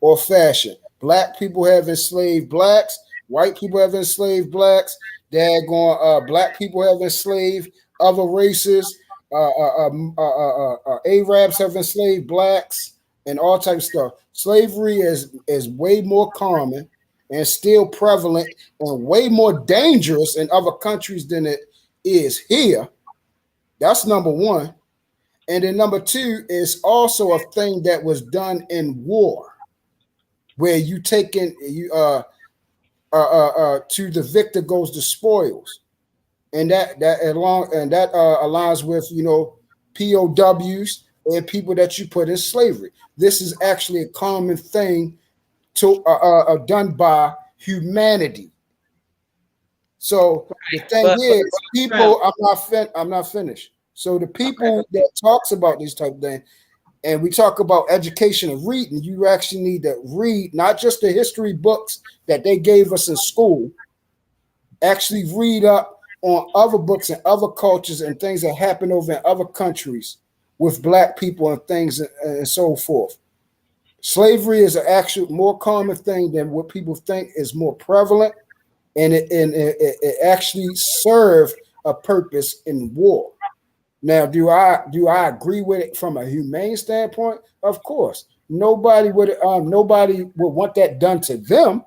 or fashion. Black people have enslaved blacks. White people have enslaved blacks. Black people have enslaved other races. Arabs have enslaved blacks and all types of stuff. Slavery is way more common and still prevalent and way more dangerous in other countries than it is here. That's number one. And then number two is also a thing that was done in war, where you taking to the victor goes the spoils, and that aligns with POWs and people that you put in slavery. This is actually a common thing to done by humanity. So the thing is, people. I'm not finished. So the people that talks about these type of things, and we talk about education and reading, you actually need to read not just the history books that they gave us in school. Actually, read up on other books and other cultures and things that happen over in other countries with black people and things and so forth. Slavery is an actual more common thing than what people think is more prevalent, and it actually served a purpose in war. Now, do I agree with it from a humane standpoint? Of course, nobody would want that done to them.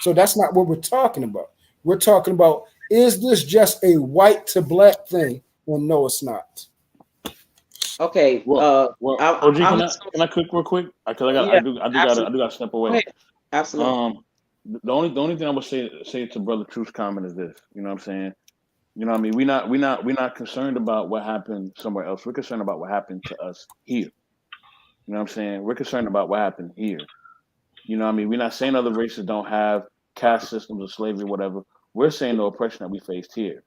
So that's not what we're talking about. We're talking about, is this just a white to black thing? Well, no, it's not. Okay. Well, OG, I'm can I real quick? Because I yeah, do gotta step absolutely. away. Go ahead. Absolutely. the only thing I would say to Brother Truth's comment is this. You know what I'm saying? You know what I mean? We're not concerned about what happened somewhere else. We're concerned about what happened to us here. You know what I'm saying? We're concerned about what happened here. You know what I mean? We're not saying other races don't have caste systems or slavery, whatever. We're saying the oppression that we faced here.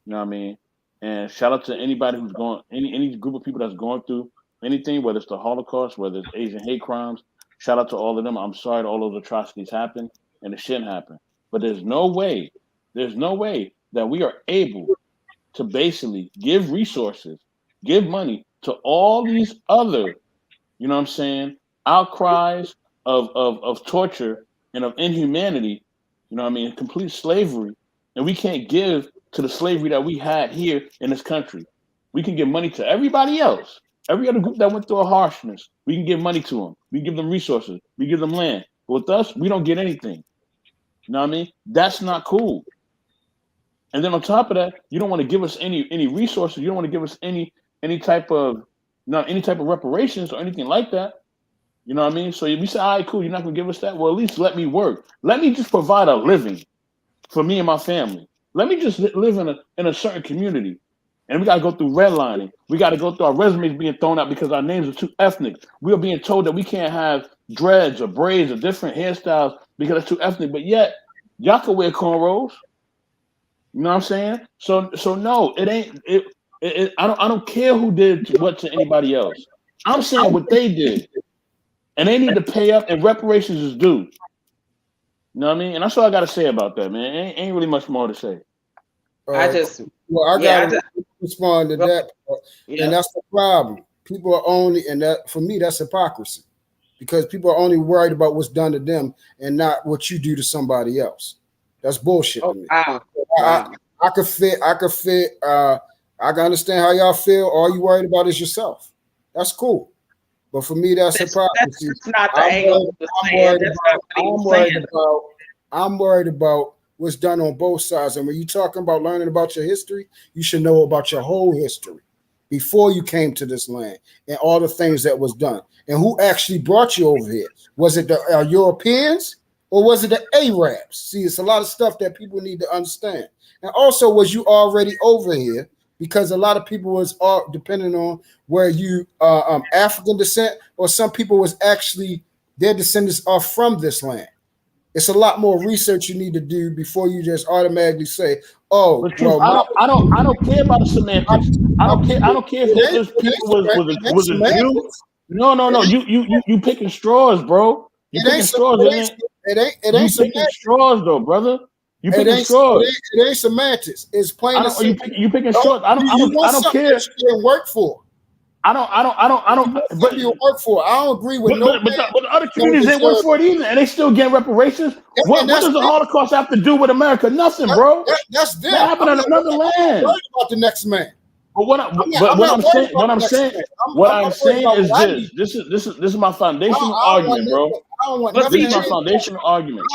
You know what I mean? And shout out to anybody who's going, any group of people that's going through anything, whether it's the Holocaust, whether it's Asian hate crimes. Shout out to all of them. I'm sorry that all those atrocities happened and it shouldn't happen. But there's no way that we are able to basically give resources, give money to all these other, you know what I'm saying, outcries of torture and of inhumanity, you know what I mean, complete slavery, and we can't give to the slavery that we had here in this country. We can give money to everybody else, every other group that went through a harshness. We can give money to them. We give them resources. We give them land. But with us, we don't get anything. You know what I mean? That's not cool. And then on top of that, you don't want to give us any resources. You don't want to give us any type of reparations or anything like that. You know what I mean? So if you say, all right, cool, you're not gonna give us that. Well, at least let me work. Let me just provide a living for me and my family. Let me just live in a certain community. And we gotta go through redlining. We gotta go through our resumes being thrown out because our names are too ethnic. We are being told that we can't have dreads or braids or different hairstyles because it's too ethnic. But yet, y'all can wear cornrows. You know what I'm saying? So no, it ain't. I don't care who did what to anybody else. I'm saying what they did, and they need to pay up, and reparations is due. You know what I mean? And that's all I got to say about that, man. Ain't really much more to say. I gotta respond to that, and that's the problem. People are only, and that for me, that's hypocrisy, because people are only worried about what's done to them and not what you do to somebody else. That's bullshit to me. I could fit. I can understand how y'all feel. All you worried about is yourself. That's cool. But for me, that's hypocrisy. That's not the angle I'm worried about what's done on both sides. And when you're talking about learning about your history, you should know about your whole history before you came to this land and all the things that was done. And who actually brought you over here? Was it the Europeans? Or was it the Arabs? See, it's a lot of stuff that people need to understand. And also, was you already over here? Because a lot of people was depending on where you African descent, or some people was actually their descendants are from this land. It's a lot more research you need to do before you just automatically say, "Oh, well, I don't care about the semantics. I don't care if those people was a Jew. No. You picking straws, bro. You picking straws. It ain't picking straws, though, brother. You picking straws. It ain't semantics. It's plain and simple. You picking straws. I don't care. You didn't work for. I don't. But you work for. I don't agree with but the other communities ain't work for it either, and they still get reparations. What does the Holocaust have to do with America? Nothing, bro. That's them. That happened in another land. Worried about the next man. But what I'm saying is this is my foundational argument, bro. This is my foundational argument.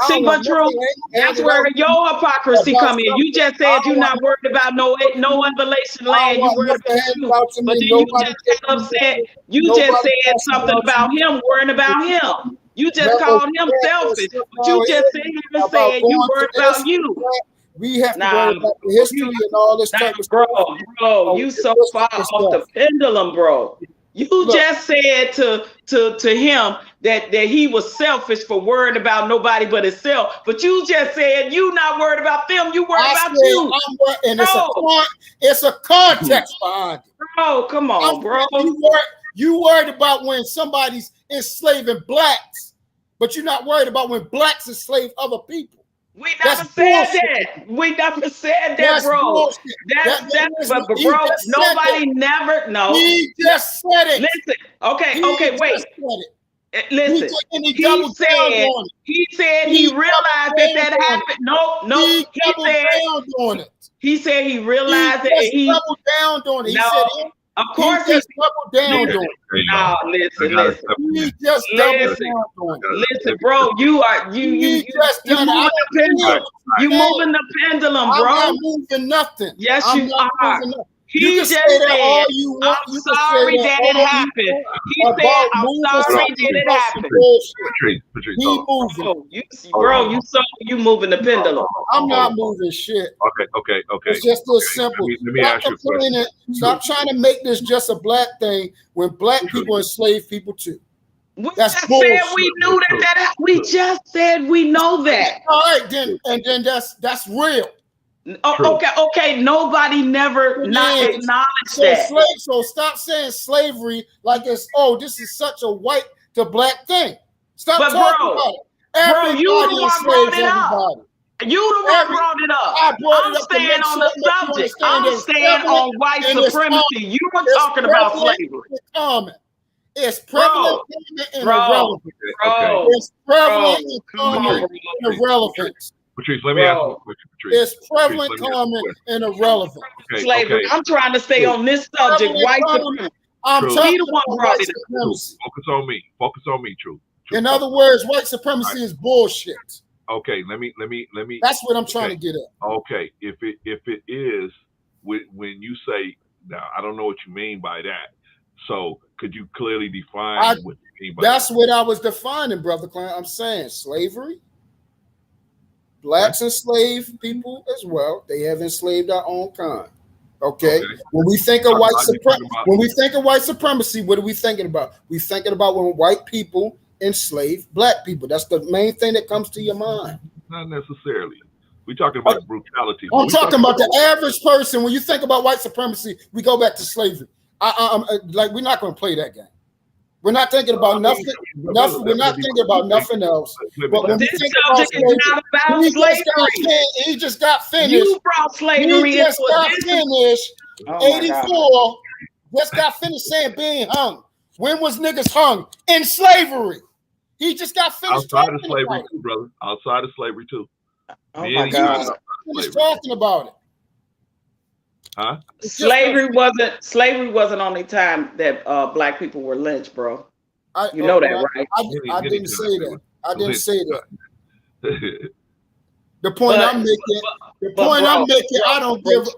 See, but Drew, that's where your hypocrisy come in. You just said you're not worried about no unrelation land. You worried about you. But then you just got upset. You just said something about him worrying about him. You just called him selfish. But you just said you worried about you. We have to worry about the history and all this type of stuff. Bro, you so far off the pendulum, bro. You just said to him that he was selfish for worrying about nobody but himself. But you just said you not worried about them. You worried about you. And it's a context behind it. Bro, come on, bro. You worried about when somebody's enslaving blacks, but you're not worried about when blacks enslave other people. We never said that. We never said that, bro. But bro, nobody never. No. He just said it. Listen. Okay. Wait. Listen. He said he realized that happened. No. He said he realized that he doubled down on it. He said. Of course, he doubled down on it. No, listen. He just doubled down on it. Listen, bro, you moving the pendulum. You moving the pendulum, bro. I'm not moving nothing. Yes, you are. He can just say that said, all you want. I'm You can say sorry that that it all you happened. want He said, about I'm moving sorry something that it about some happened. bullshit. Patrice, He hold on. moving. You moving the pendulum. I'm not moving shit. Okay. It's just this simple. Let me Stop ask you a question. complaining. Stop trying to make this just a black thing when black people enslave people too. We That's just bullshit. said we knew that. We just said we know that. All right, then, and then that's real. Okay. Nobody never not acknowledged that. So stop saying slavery like it's this is such a white to black thing. Stop talking about it. Everybody you the one brought it up. You the one brought it up. I'm staying on the subject. I'm staying on white supremacy. You were talking about slavery. It's prevalent and irrelevant. It's prevalent and common and irrelevant. Patrice, let me ask you a question, Patrice. It's prevalent, common, and irrelevant. Slavery. I'm trying to stay on this subject. White supremacy. I'm talking the one about brought white it supremacy. Focus on me, True. In other words, white supremacy is bullshit. Okay, let me. That's what I'm trying to get at. Okay, if it is, when you say, now I don't know what you mean by that. So could you clearly define what you mean by that? That's what I was defining, Brother Klein. I'm saying slavery. Blacks enslave people as well. They have enslaved our own kind. Okay. When we think of white supremacy, what are we thinking about? We're thinking about when white people enslave black people. That's the main thing that comes to your mind. Not necessarily. We're talking about brutality. I'm talking about the average person. When you think about white supremacy, we go back to slavery. We're not going to play that game. We're not thinking about nothing. We're not thinking about nothing else. But when we think about slavery, he just got finished. You brought slavery. He just got finished. 84. Just got finished saying being hung. When was niggas hung? In slavery. He just got finished outside of slavery too, brother. Outside of slavery too. Oh my God. Finished talking about it. Huh? Slavery wasn't only time that black people were lynched, bro. You know that, right? I didn't say that. I didn't say that. The point I'm making, I don't give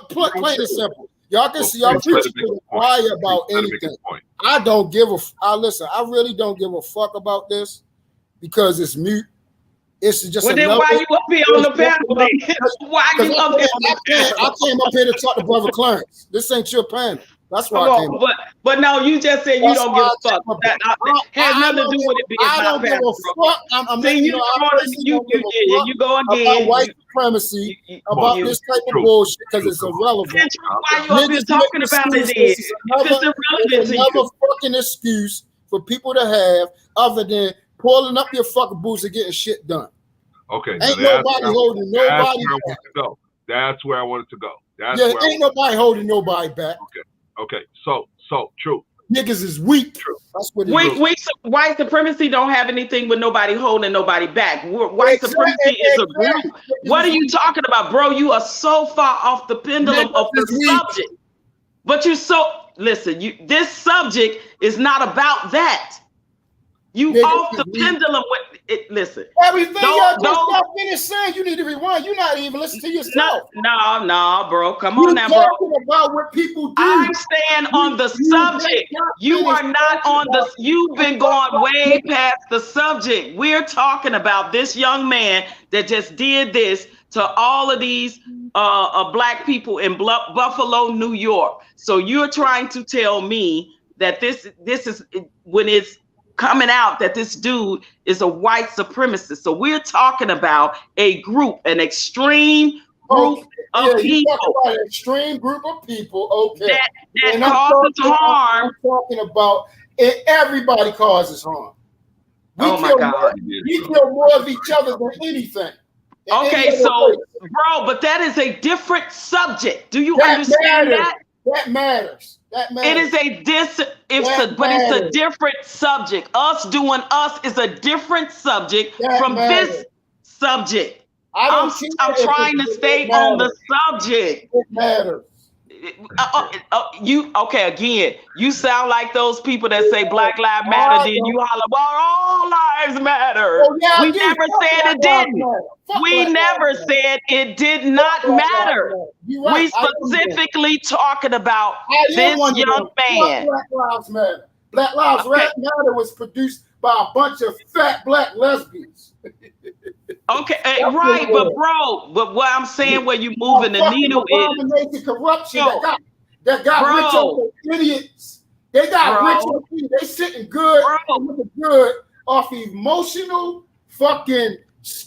plain and simple. Y'all can see y'all preaching to the choir about anything. I don't give listen, I really don't give a fuck about this because it's mute. It's just then why you up here on the panel? Why you up here? I came up here to talk to Brother Clarence. This ain't your panel. That's why I came up. But no, you just said you don't give a fuck. That has nothing to do with it being I don't give a fuck. I'm you go again. About white supremacy, about this type of bullshit because it's irrelevant. Why you up here talking about it then? It's another fucking excuse for people to have other than pulling up your fucking boots and getting shit done. Okay. Ain't nobody holding nobody back. That's where I wanted to go. Ain't nobody holding nobody back. Okay. So True. Niggas is weak. True. That's what it is. White supremacy don't have anything with nobody holding nobody back. White supremacy is a group. What are you talking about, bro? You are so far off the pendulum of the subject. But listen, this subject is not about that. You off the pendulum with it. Listen. Everything y'all just finished saying, you need to rewind. You're not even listening to yourself. No, bro. Come on now, bro. You're talking about what people do. I'm staying on the subject. You are not on the. You've been going way past the subject. We're talking about this young man that just did this to all of these black people in Buffalo, New York. So you're trying to tell me that this is when it's coming out that this dude is a white supremacist. So we're talking about a group, an extreme group of people. About an extreme group of people, okay. That causes harm. I'm talking about everybody causes harm. We kill more of each other than anything. Okay, so bro, but that is a different subject. Do you understand that? That matters. It is it's a different subject. Us doing us is a different subject from this subject. I'm trying to stay on the subject. It matters. You okay again? You sound like those people that say Black Lives Matter, then you holler, "Well, all lives matter." Oh yeah, I We do. never Fuck said Black it Lives didn't. Matter. Fuck We Black Lives never Matter. said it did Fuck not Black Lives matter. Matter. You're right. We I am one. specifically talking about I am this one of young them. Fuck man. Black Lives Matter. Black Lives Okay, Matter was produced by a bunch of fat black lesbians. okay, That's what right, it but was. bro, but what I'm saying where you On moving the fucking needle is, abomination corruption bro, that got rich off bro, of idiots. They got rich bro, off of, they sitting good and bro, looking good off emotional fucking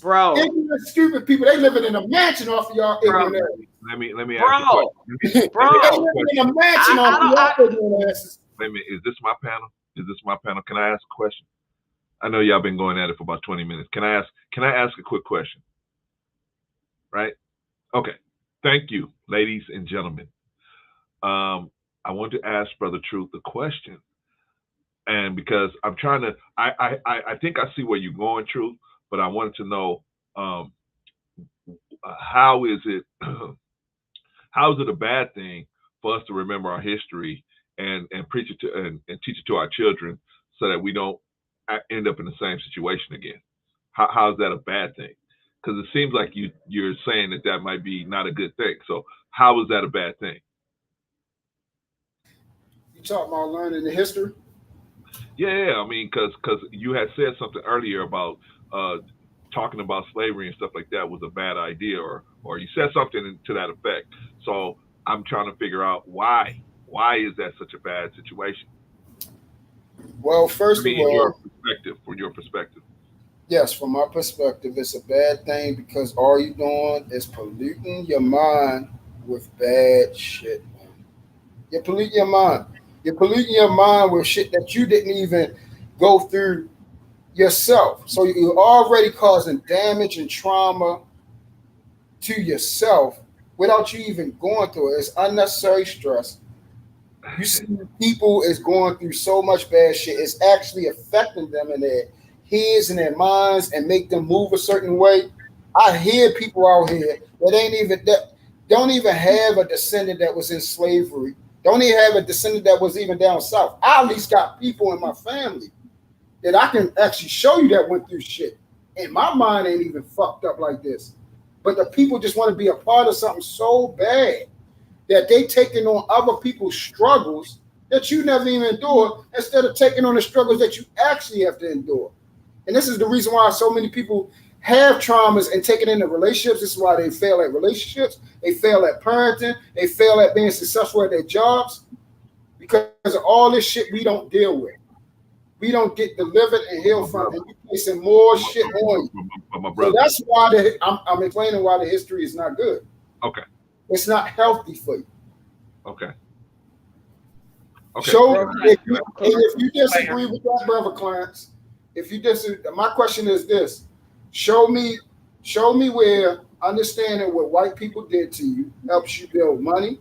bro, ignorant stupid people. They living in a mansion off of y'all bro, ignorant asses. Let me ask a bro, question. bro. They Let me ask a living question. in a mansion off of I y'all ignorant asses. Wait a minute. Is this my panel? Is this my panel? Can I ask a question? I know y'all been going at it for about 20 minutes. Can I ask a quick question? Right? Okay. Thank you, ladies and gentlemen. I want to ask Brother Truth a question. And because I'm trying to I think I see where you're going, Truth, but I wanted to know um, how is it how is it a bad thing for us to remember our history and preach it to and teach it to our children so that we don't end up in the same situation again? How is that a bad thing? Because it seems like you're saying that might be not a good thing. So how is that a bad thing? You talking about learning the history? Yeah. I mean, because you had said something earlier about uh, talking about slavery and stuff like that was a bad idea, or you said something to that effect. So I'm trying to figure out why. Why is that such a bad situation? Well, I first of mean, in your all, perspective, from your perspective. yes, from my perspective, it's a bad thing because all you're doing is polluting your mind with bad shit. You're polluting your mind. You're polluting your mind with shit that you didn't even go through yourself. So you're already causing damage and trauma to yourself without you even going through it. It's unnecessary stress. You see people is going through so much bad shit. It's actually affecting them in their heads and their minds and make them move a certain way. I hear people out here that don't even have a descendant that was in slavery. Don't even have a descendant that was even down south. I at least got people in my family that I can actually show you that went through shit. And my mind ain't even fucked up like this. But the people just want to be a part of something so bad that they taking on other people's struggles that you never even endured instead of taking on the struggles that you actually have to endure. And this is the reason why so many people have traumas and take it into relationships. This is why they fail at relationships, they fail at parenting, they fail at being successful at their jobs because of all this shit we don't deal with. We don't get delivered and healed from, and you placing more shit on you. My So brother. that's why I'm explaining why the history is not good. Okay. It's not healthy for you. Okay. Okay. So Bro, if you disagree with that, brother Clarence, if you disagree, my question is this: show me where understanding what white people did to you helps you build money,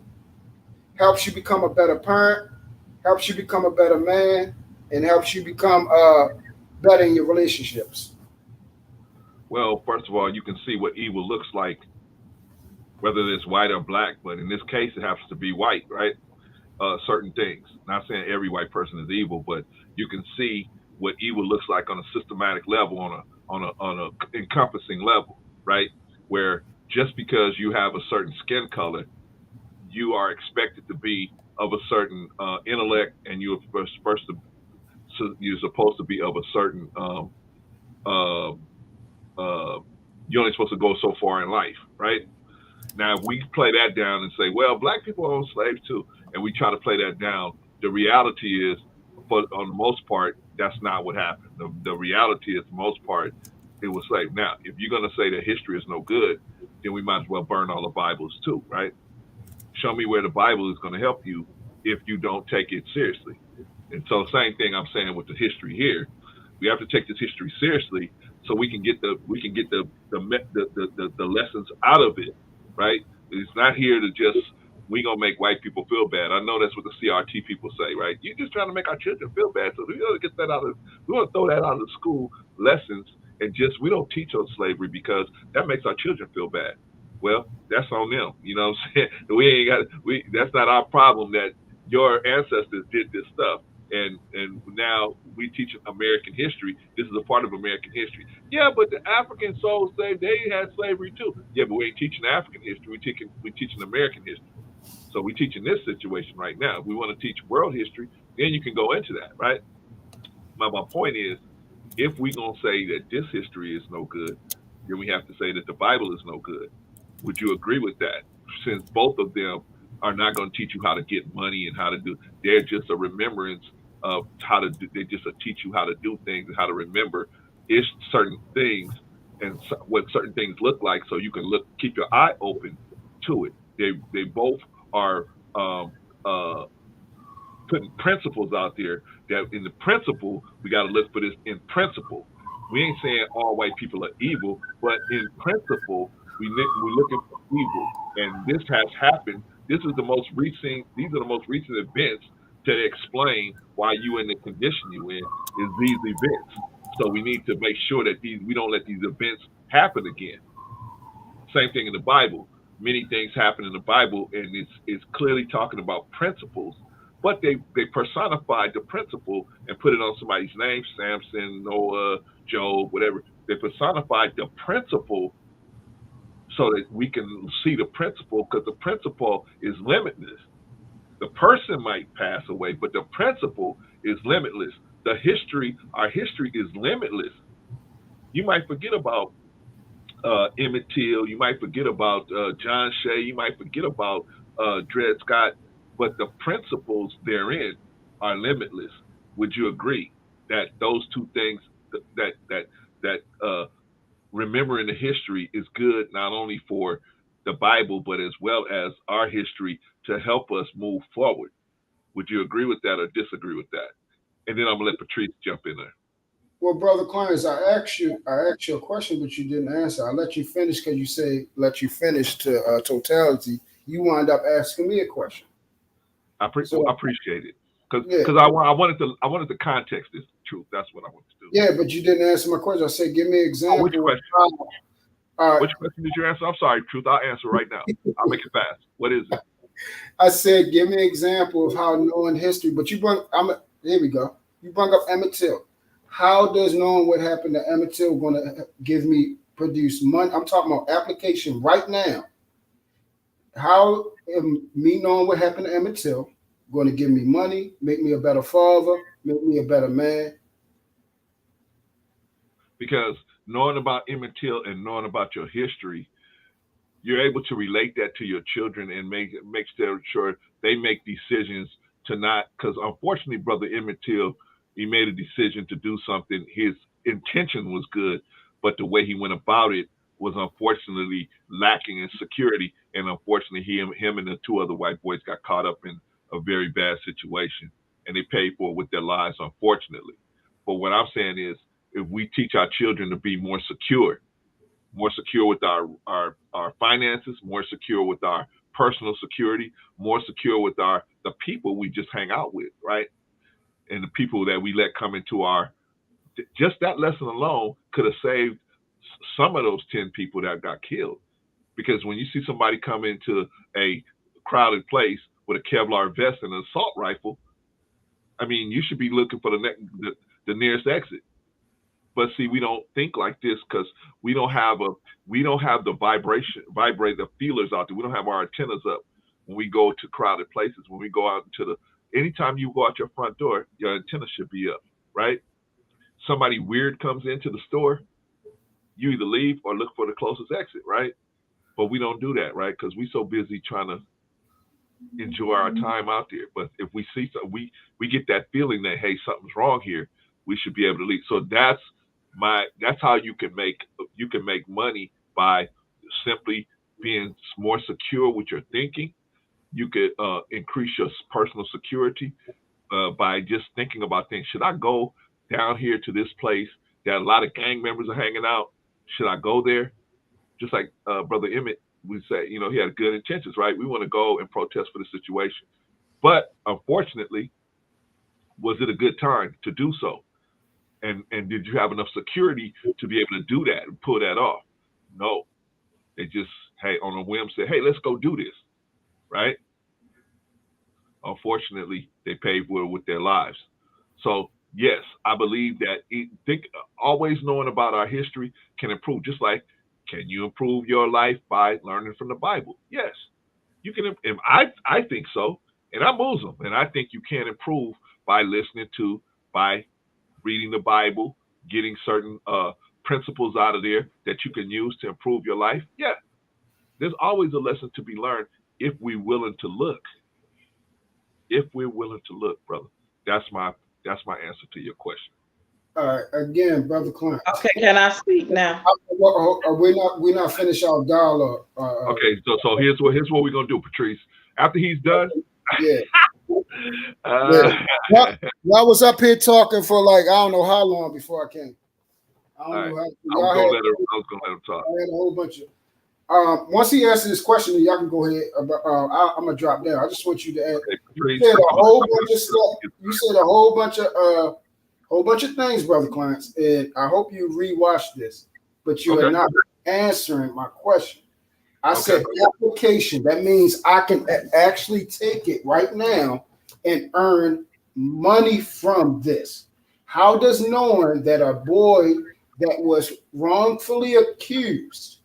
helps you become a better parent, helps you become a better man, and helps you become better in your relationships. Well, first of all, you can see what evil looks like, whether it's white or black, but in this case, it happens to be white, right? Certain things. Not saying every white person is evil, but you can see what evil looks like on a systematic level, on a encompassing level, right? Where just because you have a certain skin color, you are expected to be of a certain intellect, and you're supposed to be of a certain uh, you're only supposed to go so far in life, right? Now, if we play that down and say, well, black people own slaves too, and we try to play that down, the reality is, for on the most part, that's not what happened. The reality is, the most part, it was slaves. Now, if you're going to say that history is no good, then we might as well burn all the Bibles too, right? Show me where the Bible is going to help you if you don't take it seriously. And so, same thing I'm saying with the history here. We have to take this history seriously so we can get the lessons out of it, right? It's not here to just we gonna make white people feel bad. I know that's what the CRT people say, right? You're just trying to make our children feel bad, so we gotta get that out of we want to throw that out of the school lessons and just we don't teach on slavery because that makes our children feel bad. Well, that's on them. You know what I'm saying? We ain't got that's not our problem that your ancestors did this stuff. And now we teach American history. This is a part of American history. Yeah, but the African souls say they had slavery too. Yeah, but we ain't teaching African history. We teaching American history. So we teaching this situation right now. If we want to teach world history, then you can go into that, right? My point is, if we gonna say that this history is no good, then we have to say that the Bible is no good. Would you agree with that? Since both of them are not going to teach you how to get money and how to do, they're just a remembrance of how to do. They just teach you how to do things and how to remember is certain things and what certain things look like, so you can keep your eye open to it. They both are uh, putting principles out there that in the principle we got to look for this in principle. We ain't saying all white people are evil, but in principle we're looking for evil, and this has happened. This is the most recent. These are the most recent events to explain why you in the condition you in is these events. So we need to make sure that we don't let these events happen again. Same thing in the Bible. Many things happen in the Bible, and it's clearly talking about principles, but they personified the principle and put it on somebody's name: Samson, Noah, Job, whatever. They personified the principle so that we can see the principle, because the principle is limitless. The person might pass away, but the principle is limitless. Our history is limitless. You might forget about Emmett Till. You might forget about John Shea. You might forget about Dred Scott, but the principles therein are limitless. Would you agree that those two things that remembering the history is good not only for the Bible but as well as our history to help us move forward? Would you agree with that or disagree with that? And then I'm gonna let Patrice jump in there. Well, brother Clarence, I asked you a question, but you didn't answer. I let you finish because you say let you finish to totality. You wind up asking me a question. I So appreciate it because yeah, I wanted the context is truth. That's what I want to do. yeah, but you didn't answer my question. I said, give me an Oh, which example of question? how. All right, Which question did you answer? I'm sorry, truth. I'll answer right now. I'll make it fast. What is it? I said, give me an example of how knowing history. But you brought. Here we go. You brought up Emmett Till. How does knowing what happened to Emmett Till going to give me produce money? I'm talking about application right now. How am me knowing what happened to Emmett Till going to give me money, make me a better father, make me a better man? Because knowing about Emmett Till and knowing about your history, you're able to relate that to your children and make sure they make decisions to not, because unfortunately, brother Emmett Till, he made a decision to do something. His intention was good, but the way he went about it was unfortunately lacking in security, and unfortunately, him and the two other white boys got caught up in a very bad situation, and they paid for it with their lives, unfortunately. But what I'm saying is, if we teach our children to be more secure with our finances, more secure with our personal security, more secure with the people we just hang out with, right? And the people that we let come into our, just that lesson alone could have saved some of those 10 people that got killed. Because when you see somebody come into a crowded place with a Kevlar vest and an assault rifle, I mean, you should be looking for the nearest exit. But see, we don't think like this because we don't have the vibrate the feelers out there. We don't have our antennas up when we go to crowded places. When we go out to anytime you go out your front door, your antenna should be up, right? Somebody weird comes into the store, you either leave or look for the closest exit, right? But we don't do that, right? Because we so busy trying to enjoy our time out there. But if we see something, we get that feeling that hey, something's wrong here. We should be able to leave. So that's how you can make money by simply being more secure with your thinking. You could increase your personal security by just thinking about things. Should I go down here to this place that a lot of gang members are hanging out? Should I go there? Just like Brother Emmett would say, he had good intentions, right? We want to go and protest for the situation. But unfortunately, was it a good time to do so? And did you have enough security to be able to do that and pull that off? No. They just hey, on a whim said, hey, let's go do this, right? Unfortunately, they paid for it with their lives. So yes, I believe that always knowing about our history can improve. Just like, can you improve your life by learning from the Bible? Yes, you can. And I think so. And I'm Muslim, and I think you can improve by listening to, by reading the Bible, getting certain principles out of there that you can use to improve your life. Yeah, there's always a lesson to be learned if we're willing to look. If we're willing to look, brother. That's my answer to your question. All right, again, Brother Clarence. Okay, can I speak now? We're not finished our dialogue. Okay, so here's what we're gonna do, Patrice. After he's done, yeah. I was up here talking for like I don't know how long before I came. I don't know how. I was gonna let him talk. I had a whole bunch of. Once he answers this question, y'all can go ahead. I'm gonna drop down. I just want you to add. You said a whole bunch of stuff. You said a whole bunch of things, Brother Clarence, and I hope you rewatch this. But you are not answering my question. I said application. That means I can actually take it right now and earn money from this. How does knowing that a boy that was wrongfully accused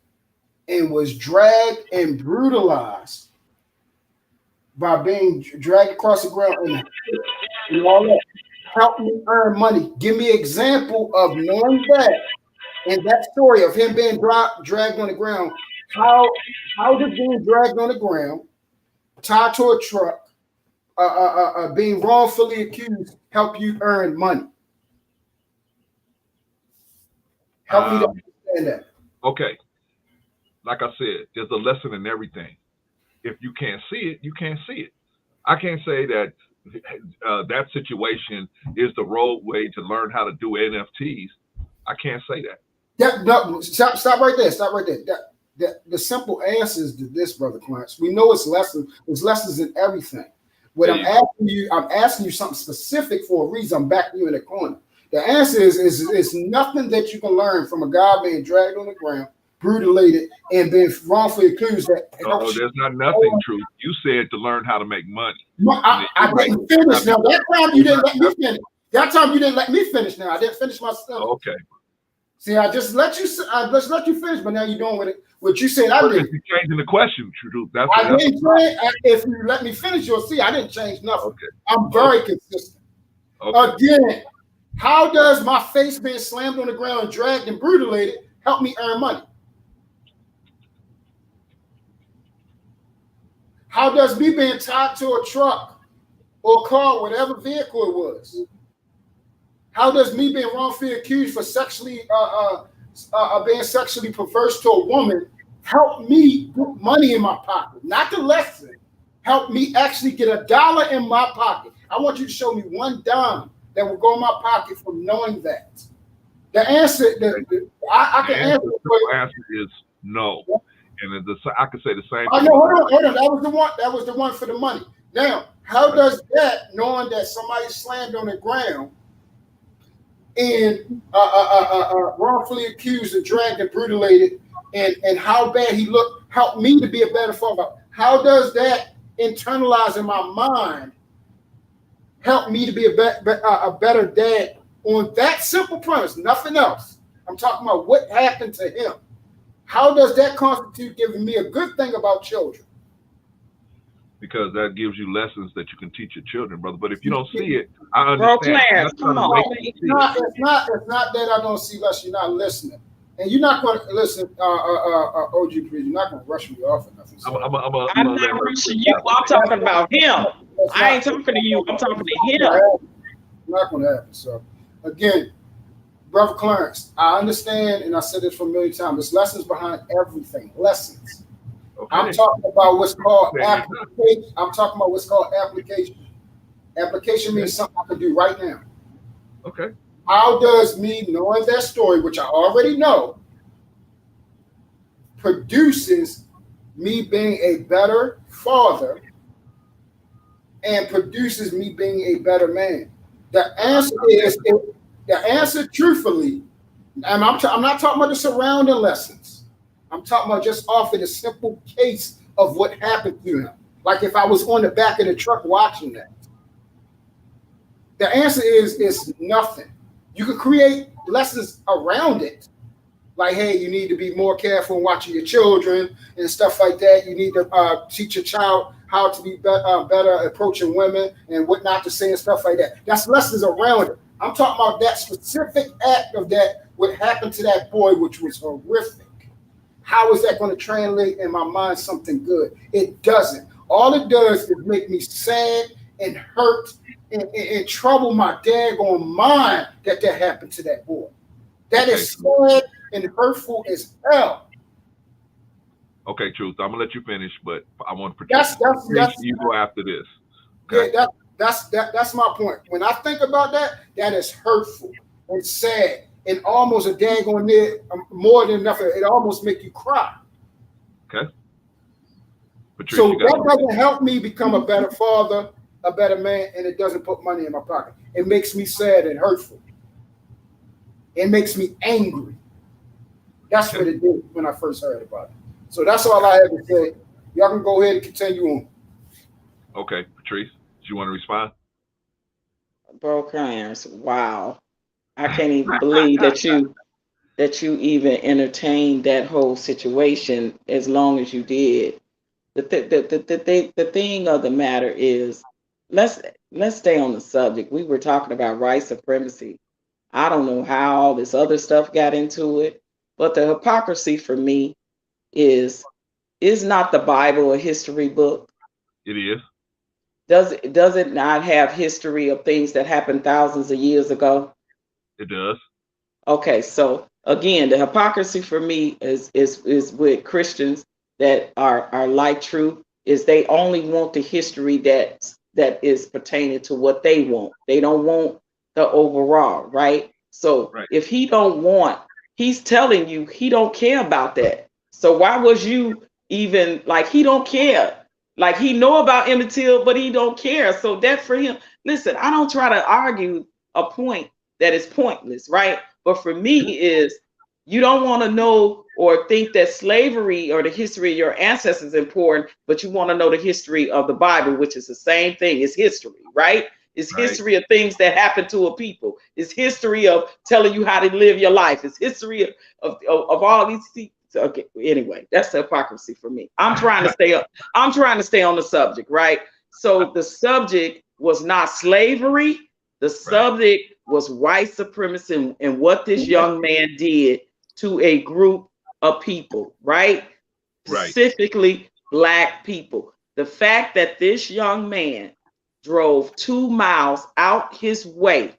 and was dragged and brutalized by being dragged across the ground and all that, help me earn money? Give me an example of knowing that and that story of him being dragged on the ground. How does being dragged on the ground, tied to a truck, being wrongfully accused help you earn money? Help me to understand that. Okay. Like I said, there's a lesson in everything. If you can't see it, you can't see it. I can't say that that situation is the roadway to learn how to do NFTs. I can't say that. No, stop right there. Stop right there. The simple answers to this, Brother Clarence. We know it's lessons. There's lessons in everything. What I'm asking you something specific for a reason. I'm backing you in the corner. The answer is nothing that you can learn from a guy being dragged on the ground, brutalated, and being wrongfully accused. No, there's not nothing true. You said to learn how to make money. I didn't finish. Now that time you didn't let me finish. That time you didn't let me finish. Now I didn't finish my stuff. Okay. See, I just let you finish, but now you're doing with it what you said. I did. You're changing the question, true. If you let me finish, you'll see I didn't change nothing. Okay. I'm very consistent. Okay. Again, how does my face being slammed on the ground and dragged and brutalated help me earn money? How does me being tied to a truck or car, whatever vehicle it was, how does me being wrongfully accused for sexually being sexually perverse to a woman help me put money in my pocket? Not the lesson. Help me actually get $1 in my pocket. I want you to show me one dime that will go in my pocket from knowing that. The answer, I can answer. The answer is no. And I could say the same. Oh, no, hold on. That was the one for the money. Now, how does that, knowing that somebody slammed on the ground and wrongfully accused and dragged and brutalated, and how bad he looked, help me to be a better father? How does that internalize in my mind help me to be a better dad on that simple premise? Nothing else. I'm talking about what happened to him. How does that constitute giving me a good thing about children? Because that gives you lessons that you can teach your children, brother. But if you don't see it, I understand. Clarence, come on. It's not that I don't see less. You're not listening, and you're not going to listen. OG, please, you're not going to rush me off or nothing. So. I'm not rushing you. I'm talking about him. I ain't talking to you. I'm talking to him. Not going to happen. So, again, Brother Clarence, I understand, and I said this for a million times. There's lessons behind everything. Lessons. Okay. I'm talking about what's called application. I'm talking about what's called application. Application means something I can do right now. Okay. How does me knowing that story, which I already know, produces me being a better father and produces me being a better man? The answer truthfully, and I'm not talking about the surrounding lessons. I'm talking about just off of the simple case of what happened to him. Like if I was on the back of the truck watching that. The answer is nothing. You could create lessons around it. Like, hey, you need to be more careful in watching your children and stuff like that. You need to teach your child how to be better approaching women and what not to say and stuff like that. That's lessons around it. I'm talking about that specific act of that, what happened to that boy, which was horrific. How is that going to translate in my mind something good? It doesn't. All it does is make me sad and hurt and trouble my daggone mind that happened to that boy. That is sad and hurtful as hell. Okay, Truth. I'm gonna let you finish, but I want to protect you go after this. Okay? Yeah, that's my point. When I think about that, that is hurtful and sad and almost a daggone near more than enough. It almost make you cry. Okay. Patricia, so that doesn't help me become a better father, a better man, and it doesn't put money in my pocket. It makes me sad and hurtful. It makes me angry. That's what it did when I first heard about it. So that's all I have to say. Y'all can go ahead and continue on. Okay, Patrice, do you want to respond? Bro, Clarence, wow. I can't even believe that you even entertained that whole situation as long as you did. The thing of the matter is, let's stay on the subject. We were talking about white supremacy. I don't know how all this other stuff got into it, but the hypocrisy for me is not the Bible a history book? It is. Does it not have history of things that happened thousands of years ago? It does. Okay, so again, the hypocrisy for me is with Christians that are like truth, is they only want the history that is pertaining to what they want. They don't want the overall, right? So if he don't want, he's telling you he don't care about that. So why was you even like, he don't care? Like, he know about Emmett Till, but he don't care. So that for him, listen, I don't try to argue a point that is pointless, right? But for me is, you don't want to know or think that slavery or the history of your ancestors is important, but you want to know the history of the Bible, which is the same thing. It's history, right? It's history of things that happen to a people. It's history of telling you how to live your life. It's history of all these things. Okay, anyway, that's the hypocrisy for me. I'm trying to stay up. I'm trying to stay on the subject, right? So the subject was not slavery. The subject was white supremacy and what this young man did to a group of people, right? Specifically Black people. The fact that this young man drove 2 miles out his way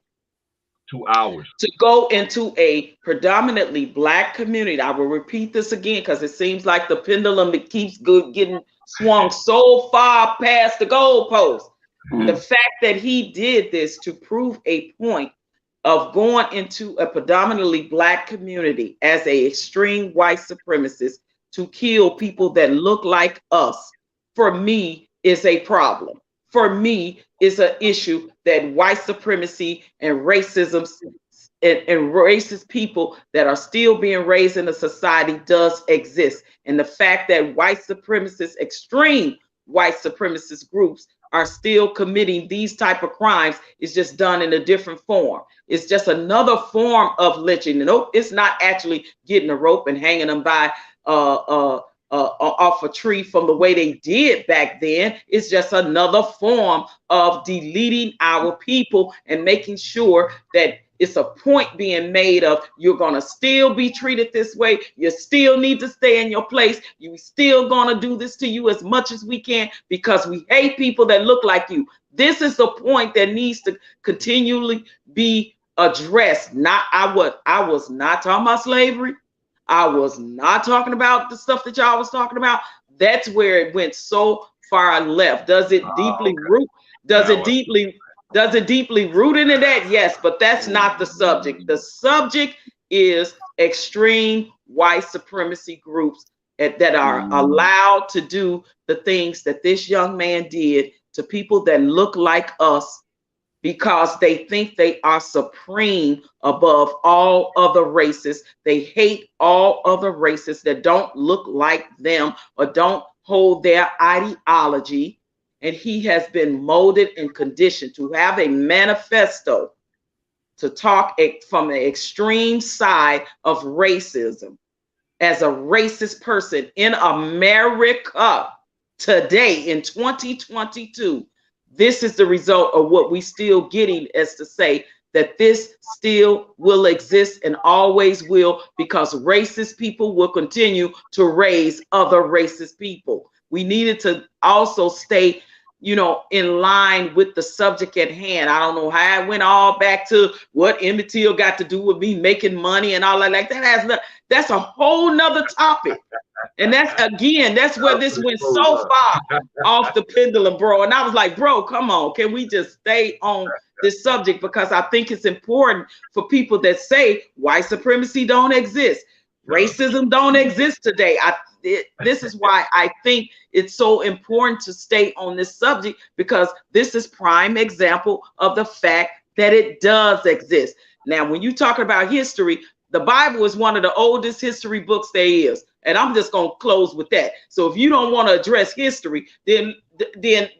2 hours to go into a predominantly Black community. I will repeat this again because it seems like the pendulum keeps getting swung so far past the goalpost. The fact that he did this to prove a point of going into a predominantly Black community as a extreme white supremacist to kill people that look like us, for me, is a problem. For me, is an issue that white supremacy and racism and racist people that are still being raised in a society does exist. And the fact that white supremacists, extreme white supremacist groups, are still committing these type of crimes is just done in a different form. It's just another form of lynching. Nope, it's not actually getting a rope and hanging them by off a tree from the way they did back then. It's just another form of deleting our people and making sure that it's a point being made of, you're going to still be treated this way. You still need to stay in your place. You still going to do this to you as much as we can because we hate people that look like you. This is the point that needs to continually be addressed. I was not talking about slavery. I was not talking about the stuff that y'all was talking about. That's where it went so far left. Does it deeply root? Does it deeply rooted in that? Yes, but that's not the subject. The subject is extreme white supremacy groups that are allowed to do the things that this young man did to people that look like us because they think they are supreme above all other races. They hate all other races that don't look like them or don't hold their ideology. And he has been molded and conditioned to have a manifesto to talk from the extreme side of racism. As a racist person in America today in 2022, this is the result of what we still getting, as to say that this still will exist and always will, because racist people will continue to raise other racist people. We needed to also stay, in line with the subject at hand. I don't know how it went all back to what Emmett Till got to do with me making money and all that. Like that that's a whole nother topic. And that's where this went so far off the pendulum, bro. And I was like, bro, come on. Can we just stay on this subject? Because I think it's important for people that say white supremacy don't exist. Racism don't exist today. This is why I think it's so important to stay on this subject, because this is prime example of the fact that it does exist. Now, when you talk about history, the Bible is one of the oldest history books there is. And I'm just going to close with that. So if you don't want to address history, then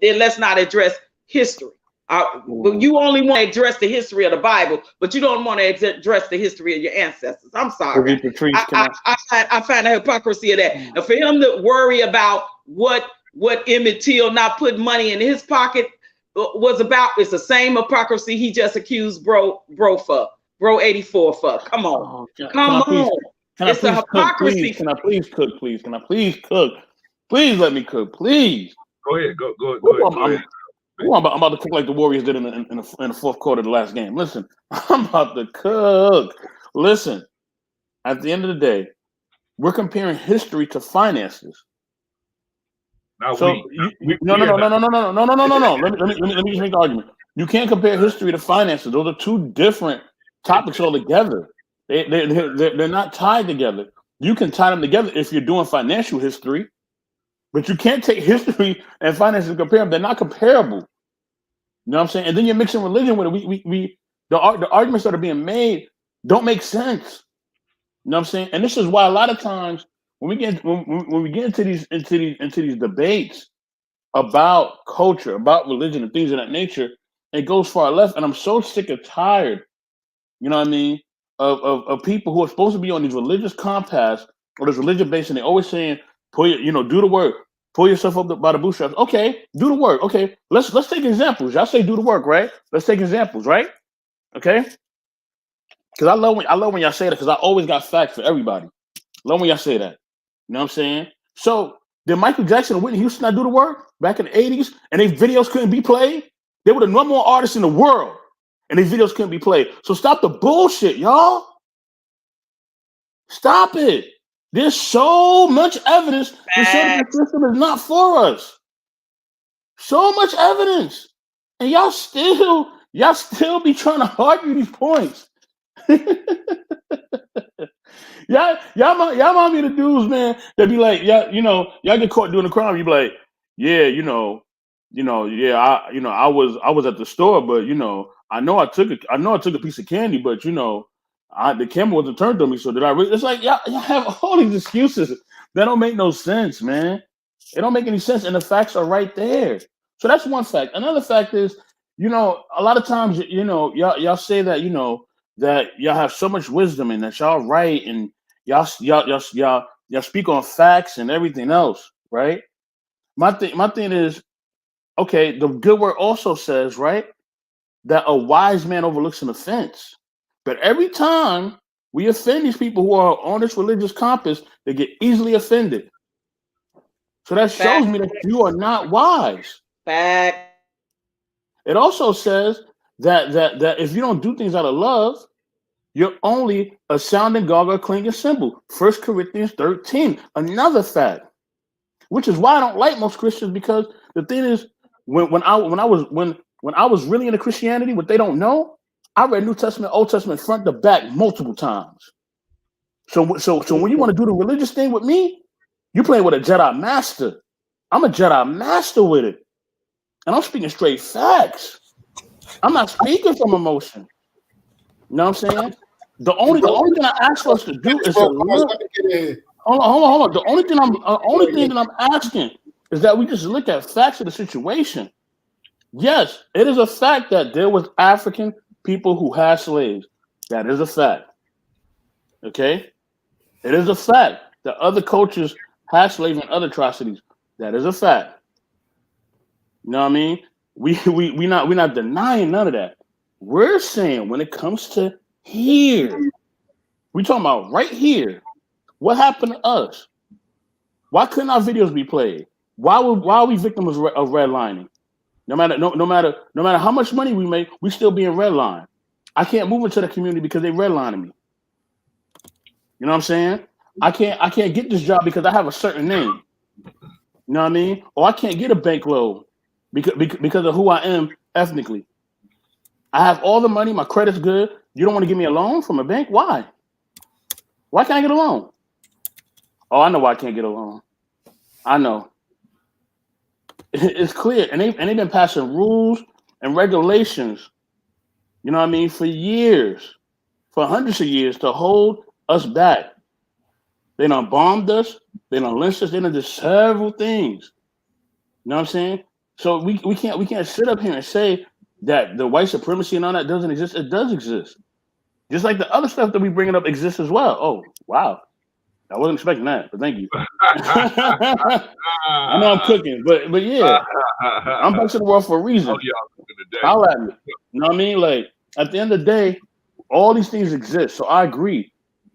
let's not address history. But you only want to address the history of the Bible, but you don't want to address the history of your ancestors. I'm sorry. I find the hypocrisy of that. And for him to worry about what Emmett Till not putting money in his pocket was about, it's the same hypocrisy he just accused bro 84 for. Come on. Come on. It's a hypocrisy. Can I please cook, please? Can I please cook? Please let me cook, please. Go ahead. Go ahead. I'm about to cook like the Warriors did in the fourth quarter of the last game. Listen, I'm about to cook. Listen, at the end of the day, we're comparing history to finances. No. No. Let me just make the argument. You can't compare history to finances. Those are two different topics altogether. They're not tied together. You can tie them together if you're doing financial history, but you can't take history and finances and compare them. They're not comparable. You know what I'm saying? And then you're mixing religion with it. The arguments that are being made don't make sense. You know what I'm saying? And this is why a lot of times when we get into these debates about culture, about religion, and things of that nature, it goes far left. And I'm so sick and tired, you know what I mean, of people who are supposed to be on these religious compass or this religion base, and they're always saying, do the work, pull yourself up by the bootstraps. Okay, do the work. Okay, let's take examples. Y'all say do the work, right? Let's take examples, right? Okay, because I love when y'all say that, because I always got facts for everybody. Love when y'all say that. You know what I'm saying? So did Michael Jackson and Whitney Houston not do the work back in the 80s, and their videos couldn't be played? They were the number one artists in the world, and these videos couldn't be played. So stop the bullshit, y'all. Stop it. There's so much evidence to show that the system is not for us. So much evidence. And y'all still be trying to argue these points. y'all might be the dudes, man, that be like, y'all get caught doing a crime. You be like, I was at the store, but I know I took a piece of candy, but the camera wasn't turned on me, so did I really? It's like y'all have all these excuses that don't make no sense, man. It don't make any sense, and the facts are right there. So that's one fact. Another fact is, a lot of times, y'all say that, that y'all have so much wisdom and that y'all right, and y'all speak on facts and everything else, right? My thing is, okay, the good word also says, right, that a wise man overlooks an offense. But every time we offend these people who are on this religious compass, they get easily offended. So that shows me that you are not wise. Fact. It also says that if you don't do things out of love, you're only a sounding gong or a clanging cymbal. 1 Corinthians 13, another fact. Which is why I don't like most Christians, because the thing is, when I was really into Christianity, what they don't know, I read New Testament, Old Testament, front to back multiple times. So when you want to do the religious thing with me, you're playing with a Jedi Master. I'm a Jedi Master with it, and I'm speaking straight facts. I'm not speaking from emotion. You know what I'm saying? The only thing I ask for us to do is to look. Hold on. The only thing that I'm asking is that we just look at facts of the situation. Yes, it is a fact that there was African people who had slaves. That is a fact. Okay? It is a fact that other cultures had slaves and other atrocities. That is a fact. You know what I mean? We're not denying none of that. We're saying when it comes to here, we talking about right here. What happened to us? Why couldn't our videos be played? Why are we victims of redlining? No matter how much money we make, we still being redlined. I can't move into the community because they redlining me. You know what I'm saying? I can't get this job because I have a certain name. You know what I mean? Or I can't get a bank loan because of who I am ethnically. I have all the money, my credit's good. You don't want to give me a loan from a bank? Why? Why can't I get a loan? Oh, I know why I can't get a loan. I know. It's clear. And they've been passing rules and regulations, you know what I mean, for years, for hundreds of years to hold us back. They done bombed us. They done lynched us. They done did several things. You know what I'm saying? So we can't sit up here and say that the white supremacy and all that doesn't exist. It does exist. Just like the other stuff that we bringing up exists as well. Oh, wow. I wasn't expecting that, but thank you. I know I'm cooking, but yeah, I'm back to the world for a reason. Holla at me. You know what I mean? Like, at the end of the day, all these things exist. So I agree.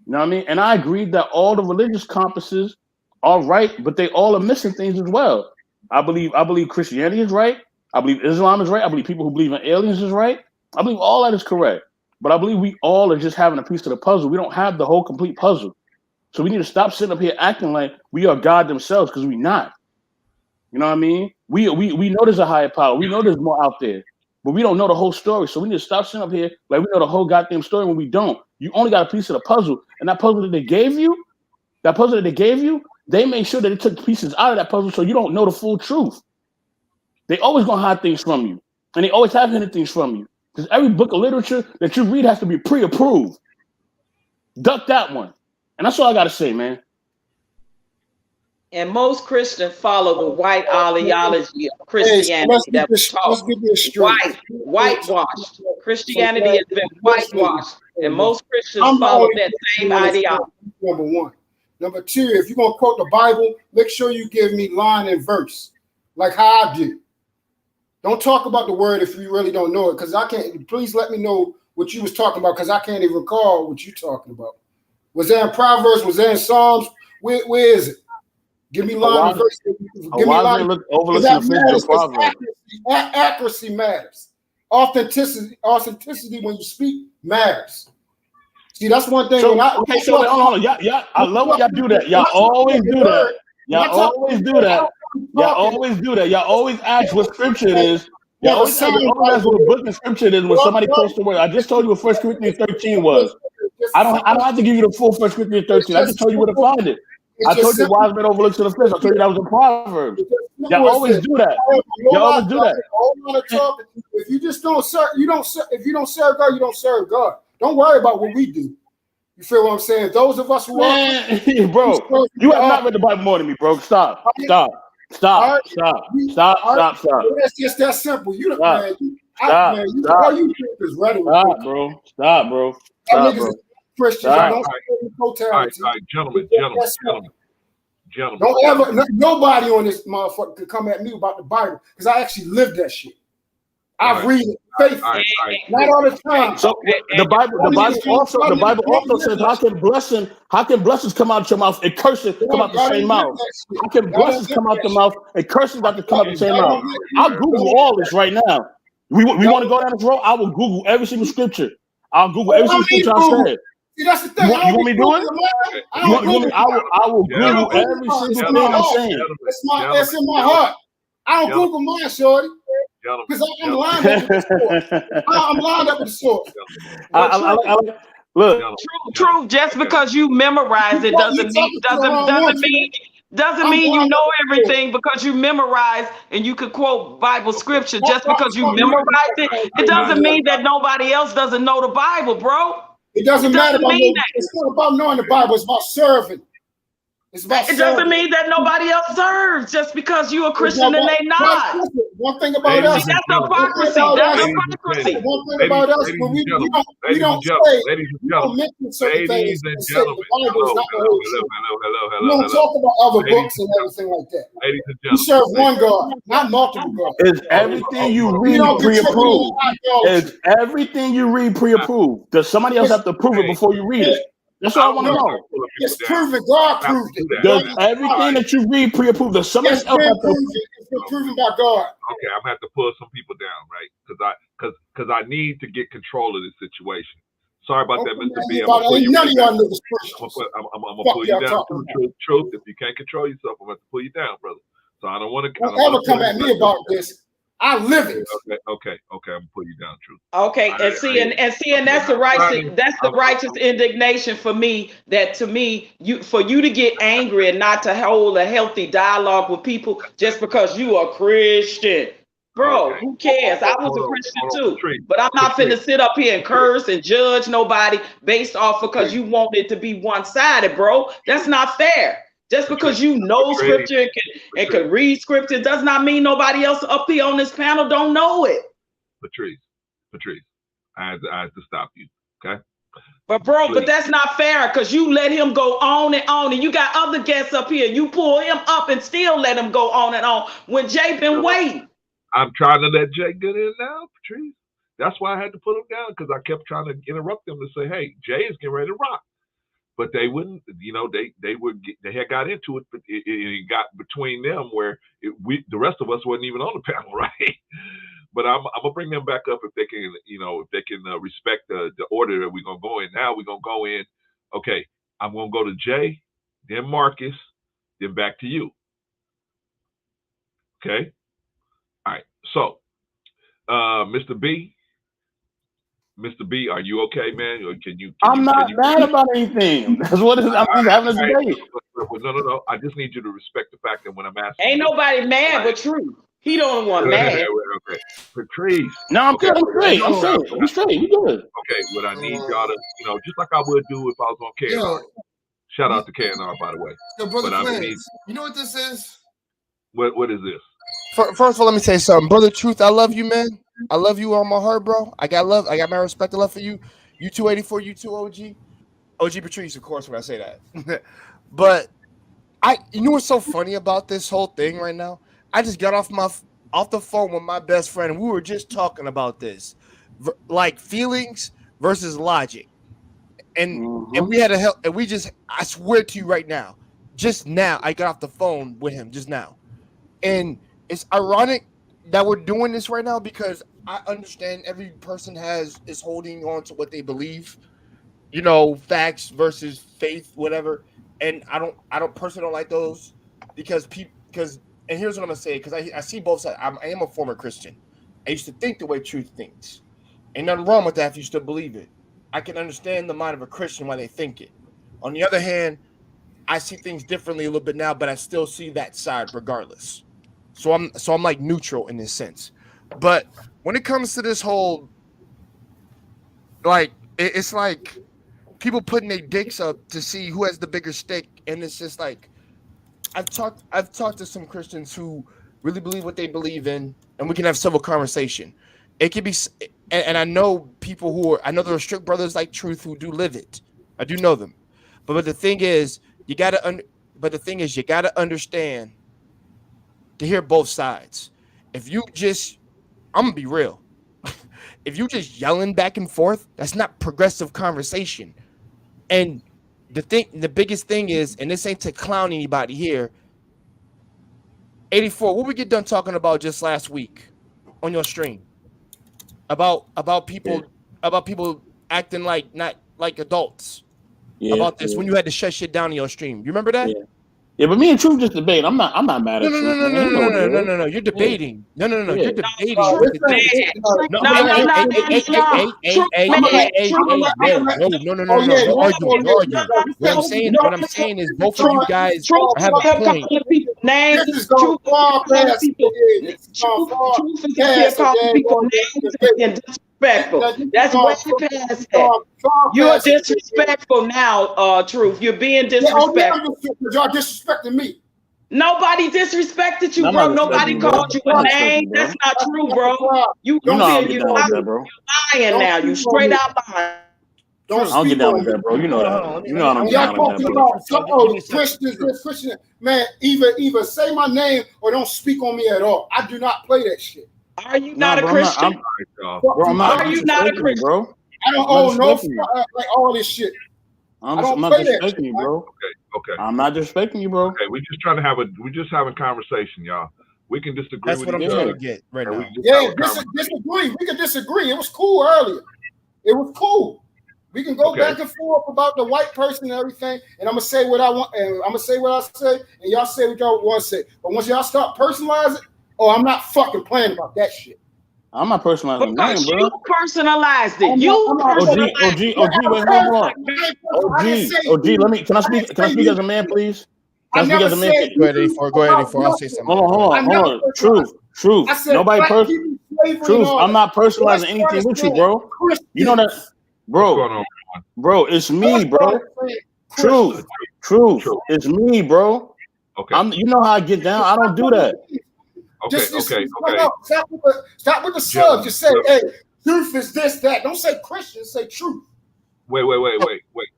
You know what I mean? And I agree that all the religious compasses are right, but they all are missing things as well. I believe Christianity is right. I believe Islam is right. I believe people who believe in aliens is right. I believe all that is correct. But I believe we all are just having a piece of the puzzle. We don't have the whole complete puzzle. So we need to stop sitting up here acting like we are God themselves, because we're not. You know what I mean? We know there's a higher power. We know there's more out there, but we don't know the whole story. So we need to stop sitting up here like we know the whole goddamn story when we don't. You only got a piece of the puzzle, and that puzzle that they gave you, they made sure that they took pieces out of that puzzle so you don't know the full truth. They always gonna hide things from you, and they always have hidden things from you. Because every book of literature that you read has to be pre-approved. Duck that one. And that's all I got to say, man. And most Christians follow the white ideology of Christianity that was taught. Whitewashed. Christianity has been whitewashed. And most Christians follow that same ideology. Number one. Number two, if you're going to quote the Bible, make sure you give me line and verse, like how I do. Don't talk about the word if you really don't know it, because I can't. Please let me know what you was talking about, because I can't even recall what you're talking about. Was there in Proverbs? Was there in Psalms? Where is it? Give me line and verse. Give me line. Accuracy matters. Authenticity when you speak matters. See, that's one thing. So, hold on. Yeah, I love when y'all do that. Y'all always do that. Y'all always ask what scripture it is. Y'all always ask what book of scripture it is when somebody posts the word. I just told you what 1 Corinthians 13 was. I don't have to give you the full 1 Corinthians 13. I just told you where to find it. I told you wise men overlooks to the fish. I told you that was in Proverbs. Y'all always do that. If you just don't serve, if you don't serve God, you don't serve God. Don't worry about what we do. You feel what I'm saying? Those of us who are, bro, you have not read the Bible more than me, bro. Stop. It's just that simple. You Stop, bro. Christians, all right, gentlemen. Don't ever, nobody on this motherfucker could come at me about the Bible, because I actually lived that shit. I read it faithfully, not all the time. So the Bible also says, how can blessings come out your mouth and curses come out the same mouth? How can blessings come out the mouth and curses come out the same mouth? I'll Google all this right now. We want to go down this road? I will Google every single scripture. I'll Google every single scripture I said. See, that's the thing. You want me to do it? I will Google every single thing I'm saying. It's in my heart. I don't Google mine, shorty. Because I'm lined up with the source. I'm lined up with the source. Look. True. Just because you memorize it doesn't mean Doesn't mean you know everything because you memorize and you could quote Bible scripture just because you memorized it. It doesn't mean that nobody else doesn't know the Bible, bro. It doesn't matter about mean that. it's not about knowing the Bible. It's about serving. It's about It serving. doesn't mean that nobody else serves just because you're a Christian and they not. One thing about us, that's hypocrisy. That's hypocrisy. One thing about us, when we don't say, we don't mention certain things. The Bible is not the whole truth. We don't talk about other books and everything like that. We serve one God, not multiple gods. Is everything you read pre-approved? Is everything you read pre-approved? Does somebody else have to prove it before you read it? That's all I want to know. It's proven. God proved it. Does everything that you read pre-approved? Does somebody else have to prove it? It's been proven by God. Okay, I'm gonna have to pull some people down, right? Because I need to get control of this situation. Sorry about that, Mr. B. None of y'all niggas Christians. I'm gonna pull you down to the truth. If you can't control yourself, I'm gonna have to pull you down, brother. So I don't want to. Don't ever come at me about this. I live it. Okay. I'm gonna pull you down, truth. Okay, and that's the righteous indignation for me. That to me, you to get angry and not to hold a healthy dialogue with people just because you are Christian, bro. Who cares? I was a Christian too, but I'm not finna sit up here and curse and judge nobody based off because you want it to be one-sided, bro. That's not fair. Just because you know scripture and can read scripture does not mean nobody else up here on this panel don't know it. Patrice, I had to stop you, okay? But that's not fair because you let him go on, and you got other guests up here. You pull him up and still let him go on and on when Jay been waiting. I'm trying to let Jay get in now, Patrice. That's why I had to put him down because I kept trying to interrupt them to say, "Hey, Jay is getting ready to rock." But they wouldn't, they had got into it, but it got between them where the rest of us wasn't even on the panel, right? But I'm gonna bring them back up if they can, respect the order that we're gonna go in. Now we're gonna go in. Okay, I'm gonna go to Jay, then Marcus, then back to you. Okay, all right. So, Mr. B, are you okay, man? Or I'm not mad about anything. That's what it is. I'm just having a debate. No. I just need you to respect the fact that when I'm asking, ain't nobody mad but Truth. He don't want mad. Okay, Patrice. No, I'm good. I'm straight. I'm straight. You good? Okay. What I need y'all to, just like I would do if I was on KNR. Shout out to KNR, by the way. Yo, brother Flans, you know what this is? What is this? First of all, let me tell you something, brother. Truth, I love you, man. I love you on my heart, bro. I got my respect and love for you. You 284, you 2 OG Patrice, of course, when I say that. But you know what's so funny about this whole thing right now? I just got off the phone with my best friend, and we were just talking about this, like feelings versus logic, and we had I swear to you right now, just now, I got off the phone with him just now, and it's ironic that we're doing this right now because I understand every person is holding on to what they believe, facts versus faith, whatever. And I personally don't like those because and here's what I'm gonna say because I see both sides. I am a former Christian. I used to think the way Truth thinks. Ain't nothing wrong with that if you still believe it. I can understand the mind of a Christian why they think it. On the other hand, I see things differently a little bit now, but I still see that side regardless. So I'm like neutral in this sense. But when it comes to this whole, like, it's like people putting their dicks up to see who has the bigger stick, and it's just like I've talked to some Christians who really believe what they believe in, and we can have civil conversation. It could be, and I know people I know there are strict brothers like Truth who do live it. I do know them, but the thing is, you gotta understand to hear both sides. If you just, I'm gonna be real. If you just yelling back and forth, that's not progressive conversation. And the biggest thing is, and this ain't to clown anybody here, 84, what we get done talking about just last week on your stream about people acting like not like adults about this when you had to shut shit down in your stream. You remember that? Yeah, but me and Truth just debate. I'm not mad No, at no, Truth, no, no, man. no, He know no, what no, it no, is. no, no. You're debating. No, no, no, no. Yeah. You're debating. This With the ain't thing. no. No, whoa, no. What I'm saying, is both of you guys have a point. This is going far past it. This is going far Truth is up here past calling it. people names and being disrespectful. That's way past that. You are disrespectful now, Truth. You're being disrespectful. Y'all disrespecting me. Nobody disrespected you, I'm bro. not Nobody disrespecting you, bro. called you I'm a not disrespecting name. you, bro. That's not true, bro. You You know I don't you get down with that, bro. lying now. You straight out lying. Don't I don't get speak down on with me. that, bro. You know that. You know I don't get Y'all down like that, talking bro. about Christians, this Christian. Man, either say my name or don't speak on me at all. I do not play that shit. Are you Nah, not a bro, Christian? Bro, I'm not Are you not a disrespecting you, Christian? bro. I don't owe no like all this shit. I don't I'm not play that disrespecting shit, you, man. bro. Okay. I'm not disrespecting you, bro. Okay, we're just trying to we're just having conversation, y'all. We can disagree That's with what I'm each trying other. to get right and now. we can just Yeah, have a conversation. disagree. We can disagree. It was cool earlier. It was cool. We can go back and forth about the white person and everything, and I'm gonna say what I want, and I'm gonna say what I say, and y'all say what y'all want to say. But once y'all start personalizing, I'm not fucking playing about that shit. I'm not personalizing Because nothing, you bro. personalized it. OG, let me. Can I speak as a man, please? Can I speak as a man? Go ahead, 84. Go ahead, 84. I'll say something. Hold on. Truth. Nobody Truth. I'm not personalizing anything with you, bro. You know that, bro. Bro, it's me, bro. Truth. It's me, bro. Okay. You know how I get down. I don't do that. Okay. Stop with the sub. Just say, hey, truth is this, that. Don't say Christian. Say truth. Wait.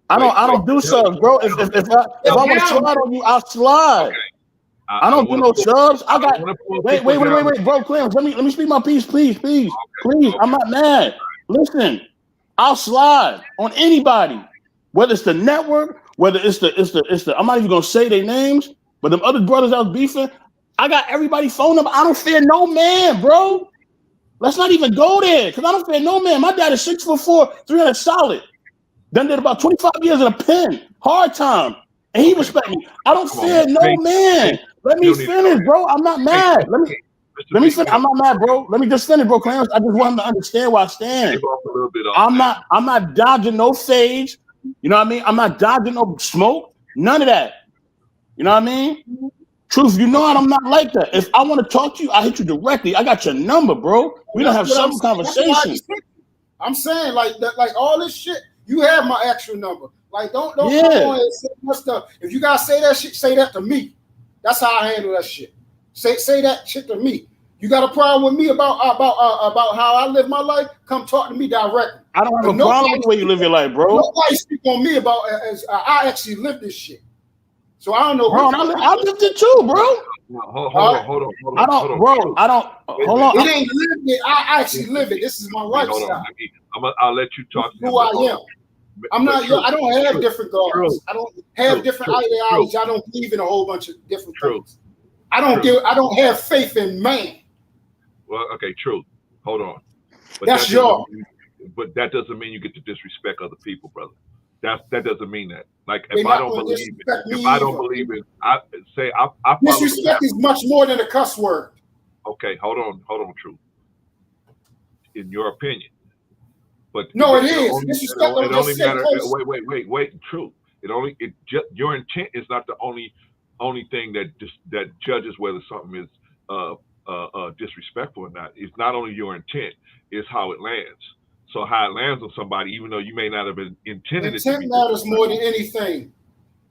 I don't do subs, bro. If I want to slide on you, I'll slide. Okay. I don't do no subs. I got wait, bro. Clarence, let me speak my piece, please. Please. I'm not mad. Listen, I'll slide on anybody, whether it's the network, whether it's the. I'm not even gonna say their names, but them other brothers I was beefing, I got everybody's phone number. I don't fear no man, bro. Let's not even go there, because I don't fear no man. My dad is 6'4", 300 solid. Done did about 25 years in a pen, hard time, and he respect me. I don't fear no man. Let me finish, bro. I'm not mad. Let me finish. I'm not mad, bro. Let me just finish, bro. Clarence, I just want him to understand where I stand. I'm not dodging no sage. You know what I mean? I'm not dodging no smoke. None of that. You know what I mean? Truth, you know I'm not like that. If I want to talk to you, I hit you directly. I got your number, bro. We don't have some conversation. I'm saying like all this shit. You have my actual number. Like don't come on and say that stuff. If you gotta say that shit, say that to me. That's how I handle that shit. Say that shit to me. You got a problem with me about how I live my life? Come talk to me directly. I don't have a problem with the way you live your life, bro. Nobody speak on me about I actually live this shit. So I don't know. Bro, I lived it too, bro. Hold on. Hold on. It ain't lived it. I actually live it. This is my lifestyle. I'll let you talk. Who I am. I'm not. I don't have different goals. I don't have different ideologies. I don't believe in a whole bunch of different things. I don't have faith in man. Well, okay, true. Hold on. But that's y'all. But that doesn't mean you get to disrespect other people, brother. That doesn't mean that. Like if I don't believe it, I disrespect is much more than a cuss word. Okay, hold on, Truth. In your opinion. But no, it is. Disrespect it only matters. Wait. Truth. Your intent is not the only thing that judges whether something is disrespectful or not. It's not only your intent; it's how it lands. So how it lands on somebody, even though you may not have been intended. Intent matters more than anything.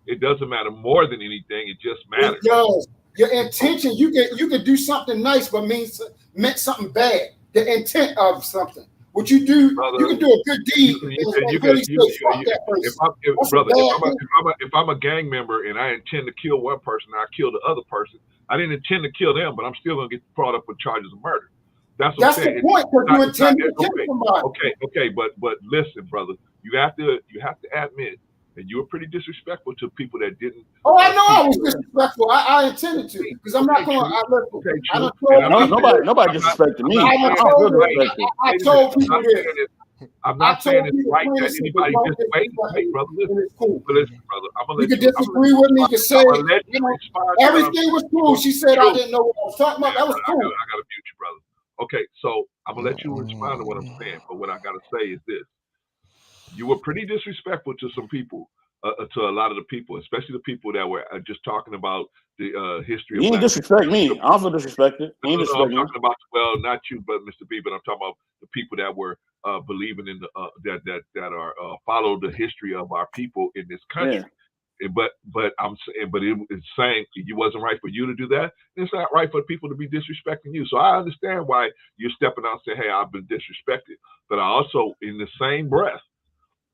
It doesn't matter more than anything. It just matters. It does. Your intention, you can do something nice, but meant something bad. The intent of something. What you do, brother, you can do a good deed. If I'm a gang member and I intend to kill one person, I kill the other person. I didn't intend to kill them, but I'm still gonna get brought up with charges of murder. That's what I'm saying. The point. You intend to kill somebody. Okay, but listen, brother, you have to admit that you were pretty disrespectful to people that didn't. Oh, I know I was disrespectful. I intended to, because I'm not going. Nobody disrespected me. I told people this. I'm not saying it's right plain that and simple, anybody don't just wait, disrespect brother. me, Listen, and it's cool. but listen, brother. I'm gonna You let can you. disagree with me. You can say, I'm gonna let you you know, respond. To what I'm everything was cool. She said I didn't know what I was talking about. That was I cool. gotta mute you, brother. Okay, so I'm gonna let you respond to what I'm saying, but what I gotta say is this: you were pretty disrespectful to some people, to a lot of the people, especially the people that were just talking about the history of You ain't Black people. disrespect me. I don't feel disrespected. You ain't No, I'm disrespect me. talking about, well, not you, but Mr. B, but I'm talking about the people that were believing in the that are follow the history of our people in this country. Yeah. But I'm saying, but it's saying it wasn't right for you to do that. It's not right for people to be disrespecting you. So I understand why you're stepping out and saying, "Hey, I've been disrespected." But I also, in the same breath,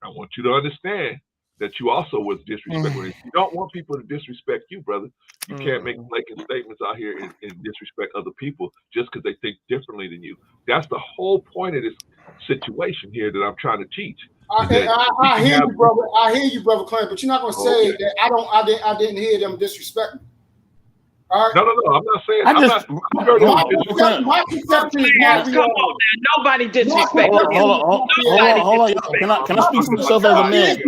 I want you to understand that you also was disrespectful. If you don't want people to disrespect you, brother, you can't make blanket statements out here and disrespect other people just because they think differently than you. That's the whole point of this situation here that I'm trying to teach. I hear you, brother. I hear you, brother Clint. But you're not gonna say that I didn't hear them disrespect me. All right. No. I'm not saying. My perception is my reality. Come on now. Nobody disrespect Hold on. Can I speak for myself as a man?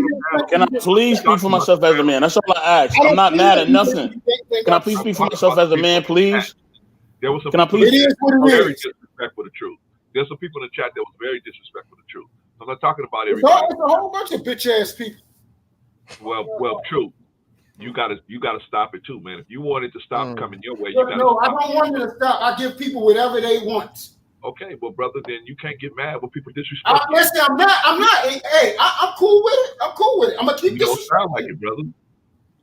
Can I please speak for myself as a man? That's all I ask. I'm not mad at nothing. Can I please speak for myself as a man, please? There was some Can I please? It is what it very is. disrespectful to the truth. There's some people in the chat that was very disrespectful to the truth. I'm not talking about everybody. It's a whole bunch of bitch ass people. Well, true. You gotta stop it too, man. If you want it to stop coming your way, you gotta. No, I don't want it to stop. I give people whatever they want. Okay, well, brother, then you can't get mad when people disrespect you. Listen, I'm not. Hey, I'm cool with it. I'm cool with it. I'm gonna keep You don't disrespecting. sound like it, brother.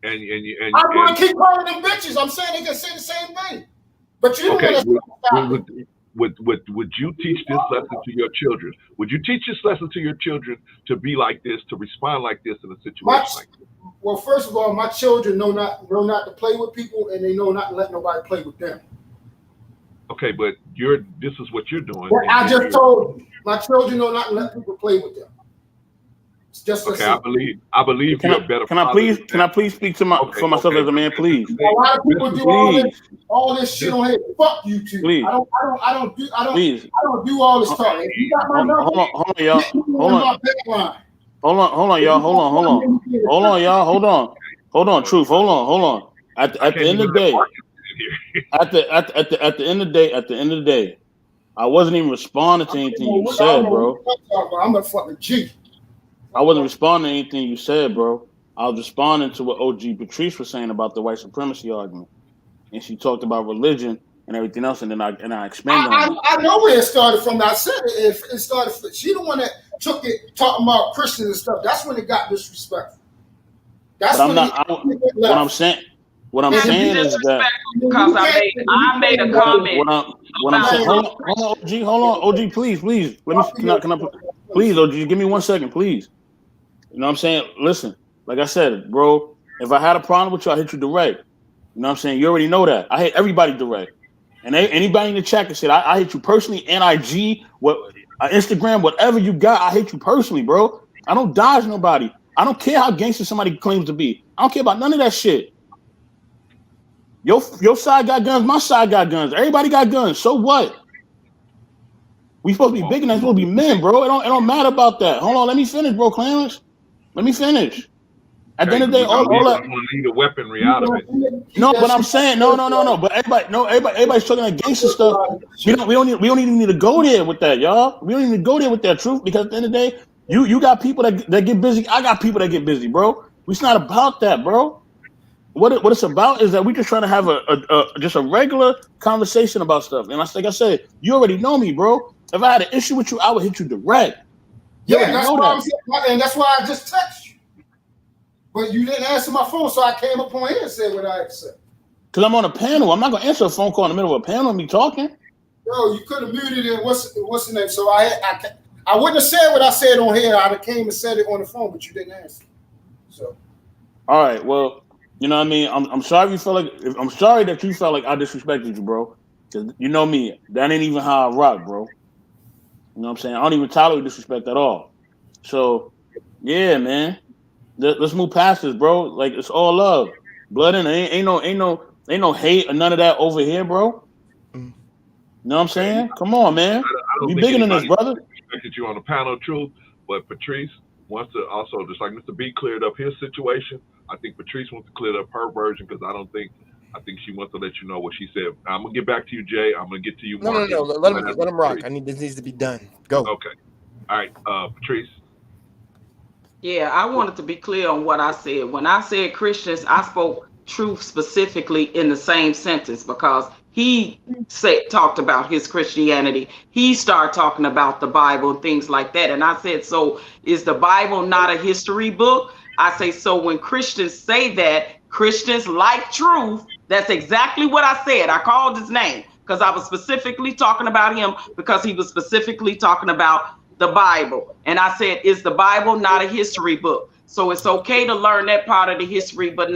And I'm gonna keep calling them bitches. I'm saying they can say the same thing. But you don't want to stop it. Would you teach this lesson to your children? Would you teach this lesson to your children to be like this, to respond like this in a situation like this? Well, first of all, my children know not to play with people, and they know not to let nobody play with them. Okay, but this is what you're doing. Well, I just told you, my children know not to let people play with them. It's just okay. I believe you're a better. Can I please speak to for myself as a man, please? A lot of people do all this shit on here. Fuck you two. Please. I don't do all this talk. If you got my number, hold on, y'all. Hold on, y'all. Hold on, truth. Hold on. At the end of the day, at the end of the day, I wasn't even responding to anything you said, bro. I'm a fucking G. I wasn't responding to anything you said, bro. I was responding to what OG Patrice was saying about the white supremacy argument, and she talked about religion and everything else, and then I expanded on it. I know where it started from. I said it started. She the one that took it, talking about Christians and stuff. That's when it got disrespectful. That's when what I'm saying. What I'm saying is that because I made a comment. What I'm saying. Hold on, OG, please. Let me. Can I please, OG, give me 1 second, please. You know what I'm saying? Listen, like I said, bro, if I had a problem with you, I hit you direct. You know what I'm saying? You already know that. I hit everybody direct. And anybody in the chat can say, I hit you personally, NIG, Instagram, whatever you got, I hit you personally, bro. I don't dodge nobody. I don't care how gangster somebody claims to be. I don't care about none of that shit. Your side got guns, my side got guns. Everybody got guns. So what? We supposed to be big and that's supposed to be men, bro. It don't matter about that. Hold on, let me finish, bro, Clarence. Let me finish. At the end of the day, all that. I'm gonna leave the weaponry out of it. No, but I'm saying no. But everybody's talking like gangster stuff. We don't even need to go there with that, y'all. We don't even go there with that truth because at the end of the day, you got people that get busy. I got people that get busy, bro. It's not about that, bro. What it's about is that we just trying to have just a regular conversation about stuff. And like I said, you already know me, bro. If I had an issue with you, I would hit you direct. Yeah, that's why I just texted you. But you didn't answer my phone, so I came up on here and said what I had to say. Because I'm on a panel. I'm not going to answer a phone call in the middle of a panel and me talking. Bro, you could have muted it. What's the name? So I wouldn't have said what I said on here. I'd have came and said it on the phone, but you didn't answer. So. All right, well, you know what I mean? I'm sorry I'm sorry that you felt like I disrespected you, bro. Because you know me. That ain't even how I rock, bro. You know what I'm saying? I don't even tolerate disrespect at all. So, yeah, man. Let's move past this, bro. Like it's all love, blood in it. Ain't no hate or none of that over here, bro. You know what I'm saying? Come on, man. Be bigger than this, brother. Respected you on the panel, truth. But Patrice wants to also, just like Mr. B cleared up his situation, I think Patrice wants to clear up her version because I think she wants to let you know what she said. I'm gonna get back to you, Jay. I'm gonna get to you, No. Marcus. Let him rock. This needs to be done. Go. Okay. All right, Patrice. Yeah, I wanted to be clear on what I said. When I said Christians, I spoke truth specifically in the same sentence because he talked about his Christianity. He started talking about the Bible and things like that. And I said, so is the Bible not a history book? I say, so when Christians say that, Christians like truth, that's exactly what I said. I called his name because I was specifically talking about him because he was specifically talking about the Bible. And I said, is the Bible not a history book? So it's okay to learn that part of the history, but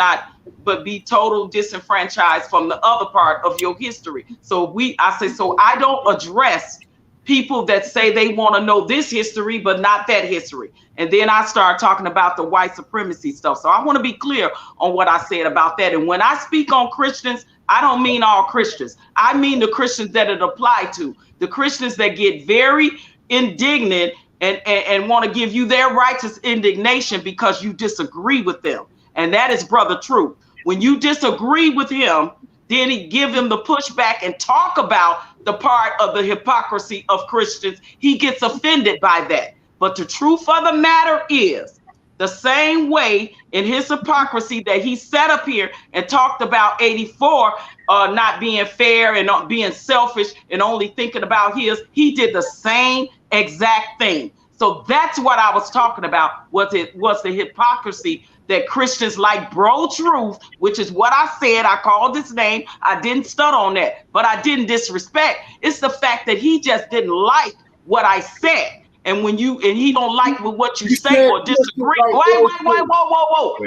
be total disenfranchised from the other part of your history. So I say, so I don't address people that say they want to know this history, but not that history. And then I start talking about the white supremacy stuff. So I want to be clear on what I said about that. And when I speak on Christians, I don't mean all Christians. I mean the Christians that it apply to, the Christians that get very indignant and want to give you their righteous indignation because you disagree with them. And that is Brother Truth. When you disagree with him, then he give him the pushback and talk about the part of the hypocrisy of Christians. He gets offended by that. But the truth of the matter is, the same way in his hypocrisy that he sat up here and talked about 84 not being fair and not being selfish and only thinking about his, he did the same exact thing. So that's what I was talking about, was the hypocrisy that Christians like Bro Truth, which is what I said. I called his name. I didn't stut on that, but I didn't disrespect. It's the fact that he just didn't like what I said. And he don't like with what you say or disagree. Wait, whoa.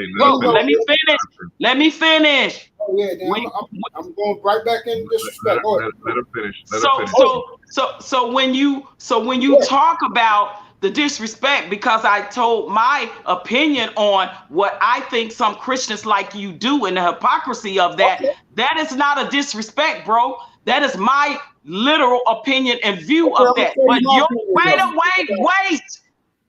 Let me finish. Oh, yeah, I'm going right back into disrespect. Let him finish. So when you talk about the disrespect, because I told my opinion on what I think some Christians like you do and the hypocrisy of that, that is not a disrespect, bro. That is my literal opinion and view of that. But wait.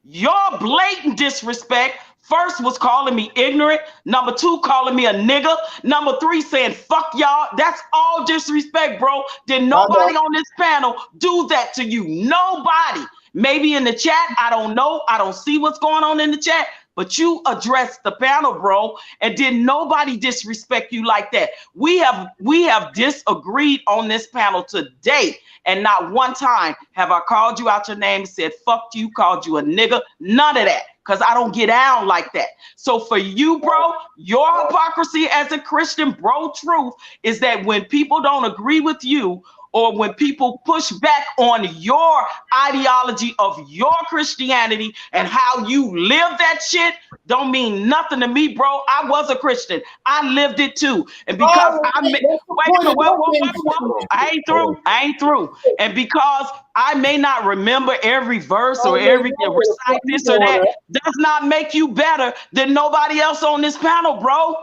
Your blatant disrespect first was calling me ignorant. Number 2, calling me a nigga. Number 3, saying fuck y'all. That's all disrespect, bro. Did nobody on this panel do that to you? Nobody. Maybe in the chat, I don't know. I don't see what's going on in the chat. But you addressed the panel, bro, and did nobody disrespect you like that? We have disagreed on this panel today, and not one time have I called you out your name and said fuck you, called you a nigga. None of that, because I don't get down like that. So for you, bro, your hypocrisy as a Christian, Bro Truth, is that when people don't agree with you, or when people push back on your ideology of your Christianity and how you live that shit, don't mean nothing to me, bro. I was a Christian. I lived it too. And because I ain't through. And because I may not remember every verse or every recite this or that, does not make you better than nobody else on this panel, bro.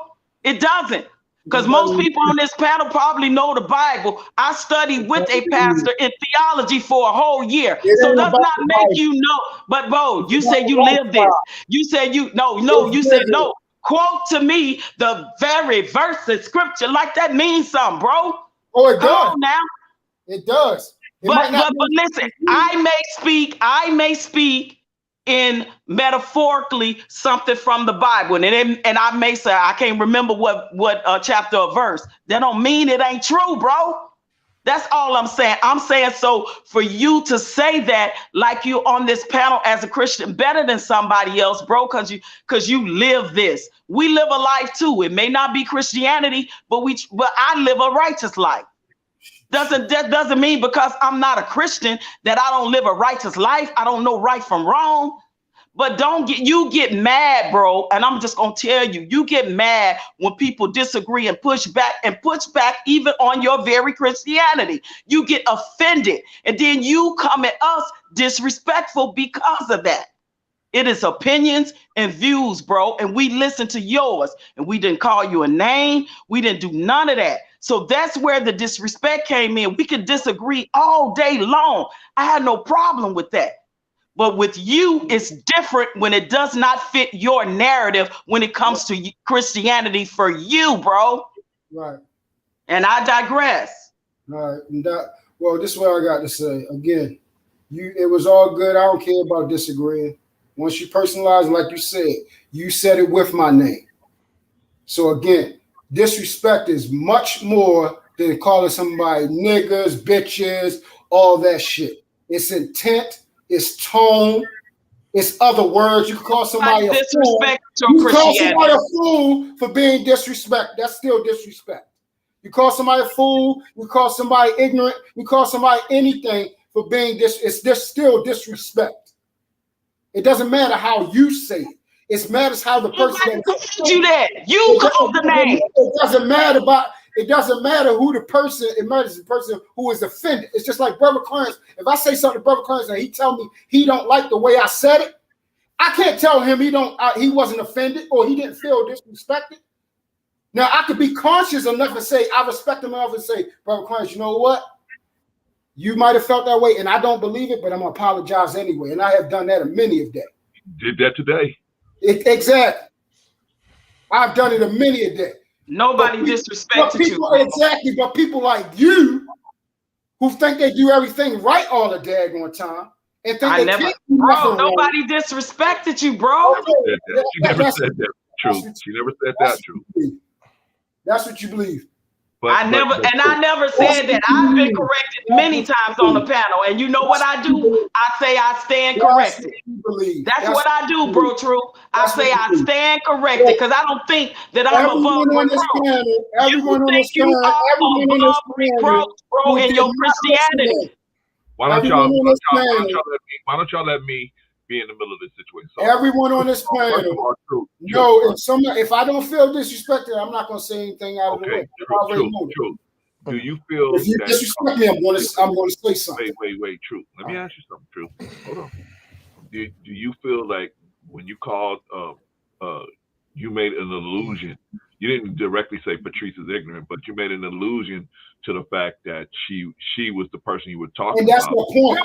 It doesn't. Because most people on this panel probably know the Bible. I studied with a pastor in theology for a whole year. So it does not make you know. But bro, you said you lived this. You said you said no. Quote to me the very verse of scripture, like that means something, bro. Oh, it does. Come on now. It does. But listen, I may speak in metaphorically something from the Bible, and I may say I can't remember what chapter or verse. That don't mean it ain't true, bro. That's all I'm saying. I'm saying, so for you to say that like you on this panel as a Christian better than somebody else, bro, because you live this. We live a life too. It may not be Christianity, but I live a righteous life. That doesn't mean because I'm not a Christian that I don't live a righteous life. I don't know right from wrong. But you get mad, bro. And I'm just gonna tell you, you get mad when people disagree and push back even on your very Christianity. You get offended, and then you come at us disrespectful because of that. It is opinions and views, bro. And we listen to yours, and we didn't call you a name. We didn't do none of that. So that's where the disrespect came in. We could disagree all day long. I had no problem with that. But with you, it's different when it does not fit your narrative when it comes to Christianity for you, bro. Right. And I digress. Right. And well, this is what I got to say. Again, it was all good. I don't care about disagreeing. Once you personalize, like you said it with my name. So again, disrespect is much more than calling somebody niggas, bitches, all that shit. It's intent, it's tone, it's other words. You can call somebody a fool. You call somebody a fool for being disrespect. That's still disrespect. You call somebody a fool, you call somebody ignorant, you call somebody anything for being it's still disrespect. It doesn't matter how you say it. It matters how the person told you that. You called the name. It doesn't matter who the person, it matters the person who is offended. It's just like Brother Clarence. If I say something to Brother Clarence and he tell me he don't like the way I said it, I can't tell him he wasn't offended or he didn't feel disrespected. Now I could be conscious enough and say I respect him enough and say, Brother Clarence, you know what? You might have felt that way, and I don't believe it, but I'm gonna apologize anyway. And I have done that a many of days. Did that today? Exactly. I've done it a many a day. Nobody disrespected you. Exactly, but people like you who think they do everything right all the daggone time and think nobody disrespected you, bro. She never said that. True. She never said that. True. That's what you believe. I never said that. I've been corrected many times on the panel, and you know what I do? I say I stand corrected. That's what I do, bro. True. I say I stand corrected because I don't think that I'm above reproach. Everyone on this panel, bro, in your Christianity. Why don't y'all let me be in the middle of this situation? So, everyone on this panel. If I don't feel disrespected, I'm not going to say anything out of the way. True. Do you feel if you disrespect me, I'm going to say something. Wait. True. Let me ask you something. True. Hold on. Do you feel like when you called, you made an allusion? You didn't directly say Patrice is ignorant, but you made an allusion to the fact that she was the person you were talking about. And that's the point.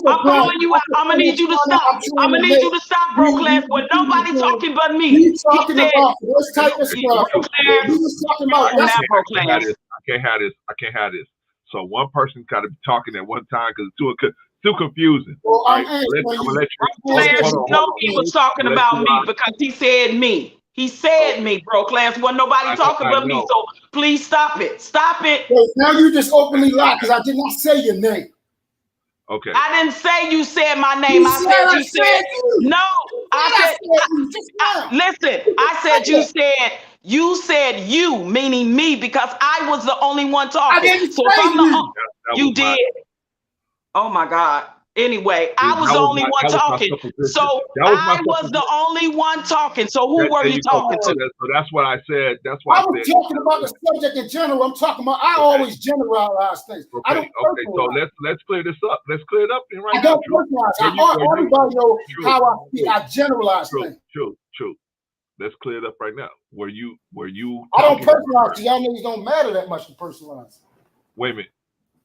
I'm calling you out. I'm gonna need you to stop. I'm gonna need you to stop, bro, Class. Well, nobody talking but me. You talking about this type of stuff. I can't have this. So one person got to be talking at one time because it's too confusing. Well, right? He was talking about me because he said me. He said me, bro. Class wasn't nobody talking but me. So please stop it. Stop it. Well, now you just openly lied because I did not say your name. Okay. I didn't say you said my name. I said no. Listen. I said you said you, meaning me, because I was the only one talking. I didn't say you did. Oh my God. Anyway, I was the only one talking. So I was the only one talking. So who were you talking to? So that's what I said. That's why I was talking about the subject in general. I'm talking about. I always generalize things. Okay. So let's clear this up. Let's clear it up. I don't personalize. Everybody knows how I feel. I generalize things. True. Let's clear it up right now. Were you? I don't personalize because y'all niggas don't matter that much to personalize. Wait a minute.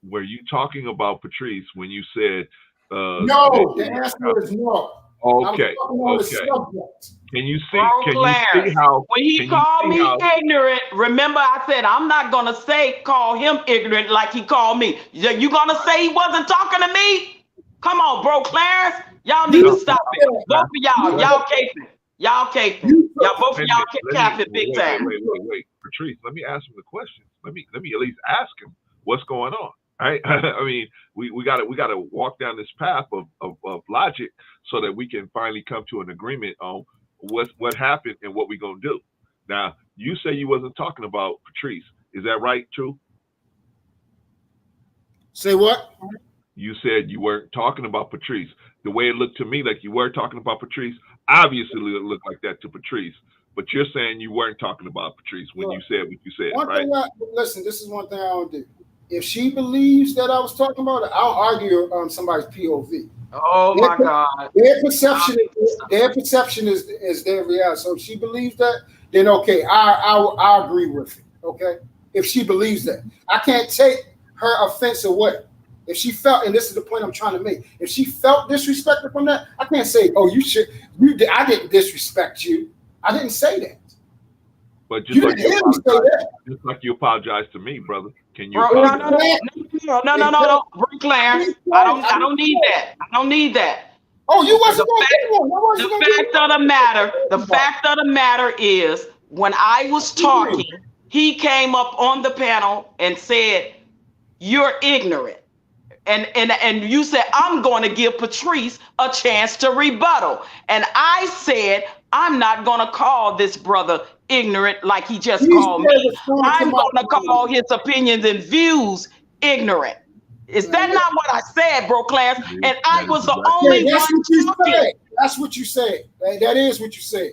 Were you talking about Patrice when you said? No, the answer is no. Okay. Can you see how when he called me ignorant? Remember, I said I'm not gonna call him ignorant like he called me. You gonna say he wasn't talking to me? Come on, bro, Clarence. Y'all need to stop it. Both of y'all caping. Y'all both of y'all capping big time. Wait, Patrice. Let me ask him the question. Let me at least ask him what's going on. Right? I mean, we got to walk down this path of logic so that we can finally come to an agreement on what happened and what we're gonna do. Now, you say you wasn't talking about Patrice. Is that right? True. Say what? You said you weren't talking about Patrice. The way it looked to me like you were talking about Patrice, obviously it looked like that to Patrice. But you're saying you weren't talking about Patrice when you said what you said, right? Listen, this is one thing I don't do. If she believes that I was talking about it, I'll argue on somebody's POV. Oh my God! Their perception is their reality. So if she believes that, then okay, I agree with it. Okay, if she believes that, I can't take her offense away. If she felt, and this is the point I'm trying to make, if she felt disrespected from that, I can't say, oh, I didn't disrespect you. I didn't say that. But You didn't hear me say that. just like you apologize to me, brother. Can you? Bro, apologize? no. Bro, Clarence, I don't need that. I don't need that. Oh, you wasn't going to get one. The fact of the matter is, when I was talking, he came up on the panel and said, "You're ignorant." And you said, I'm going to give Patrice a chance to rebuttal. And I said, I'm not going to call this brother ignorant like he just called me. I'm going to call his opinions and views ignorant. Is that not what I said, bro, Clarence? And I was the only one talking. That's what you said. That is what you said.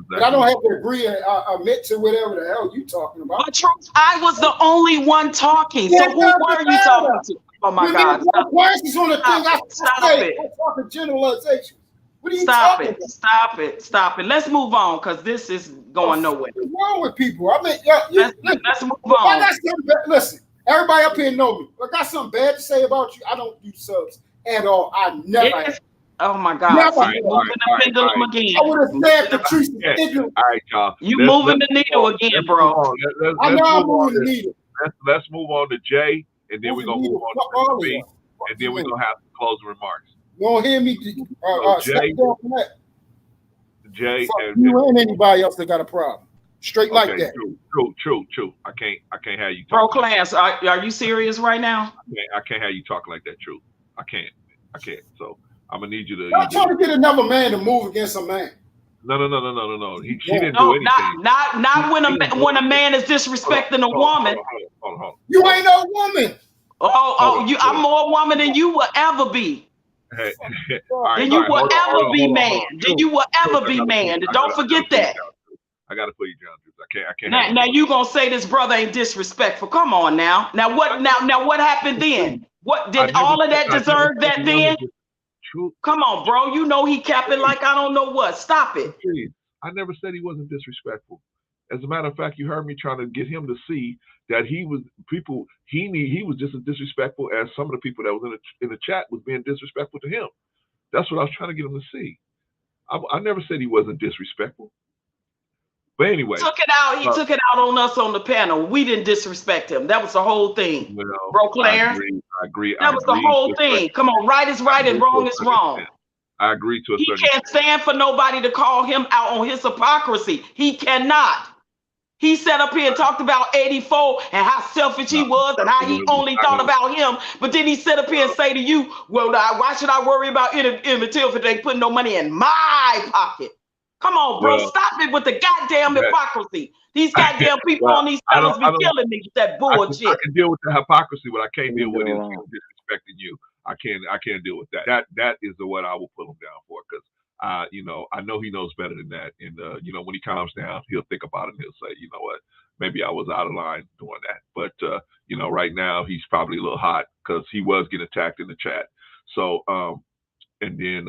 But I don't have to agree or admit to whatever the hell you talking about. But Truth, I was the only one talking. So who were you talking to? Oh my God! Stop it! I'm talking generalizations. What are you talking about? Stop it! Let's move on because this is going nowhere. What's wrong with people? I mean, let's move on. Listen, everybody up here know me. If I got something bad to say about you, I don't do subs at all. I never. Oh my God! Moving the pendulum again. I would have said Patrice is ignorant. All right, y'all. You moving the needle again, bro. I know I'm moving the needle. Let's move on to Jay. And then we're going to move on to B, and then we're going to have some closing remarks. You don't hear me? Jay, and you and anybody else that got a problem. Straight like that. True. I can't have you talk. Bro, Clarence, are you serious right now? I can't have you talk like that, True. I can't. So I'm going to need you to. I'm trying to get another man to move against a man. No. She didn't do anything. Not when a man is disrespecting a woman. Hold on. You ain't no woman. I'm more woman than you will ever be. Hey, then you will ever be man. Then you will ever be man. Don't forget that. I gotta put you down. I can't. Now you gonna say this brother ain't disrespectful? Come on now. Now what happened then? What did all of that deserve that then? Come on, bro. You know he capping like I don't know what. Stop it. I never said he wasn't disrespectful. As a matter of fact, you heard me trying to get him to see that he was just as disrespectful as some of the people that was in the chat was being disrespectful to him. That's what I was trying to get him to see. I never said he wasn't disrespectful. But anyway, he took it out on us on the panel. We didn't disrespect him. That was the whole thing, bro. Clarence. I agree. That was the whole thing. Come on, right is right and wrong is wrong. I agree to a certain extent. He can't stand for nobody to call him out on his hypocrisy. He cannot. He sat up here and talked about 84 and how selfish he was and how he only thought about him. But then he sat up here and say to you, well, why should I worry about Emmett Till if they put no money in my pocket? Come on, bro. Stop it with the goddamn hypocrisy. These goddamn people on these channels be killing me with that bullshit. I can deal with the hypocrisy, but I can't deal with it disrespecting you. I can't deal with that. That is what I will put him down for because I know he knows better than that. And when he calms down, he'll think about it and he'll say, you know what, maybe I was out of line doing that. But right now he's probably a little hot because he was getting attacked in the chat. So and then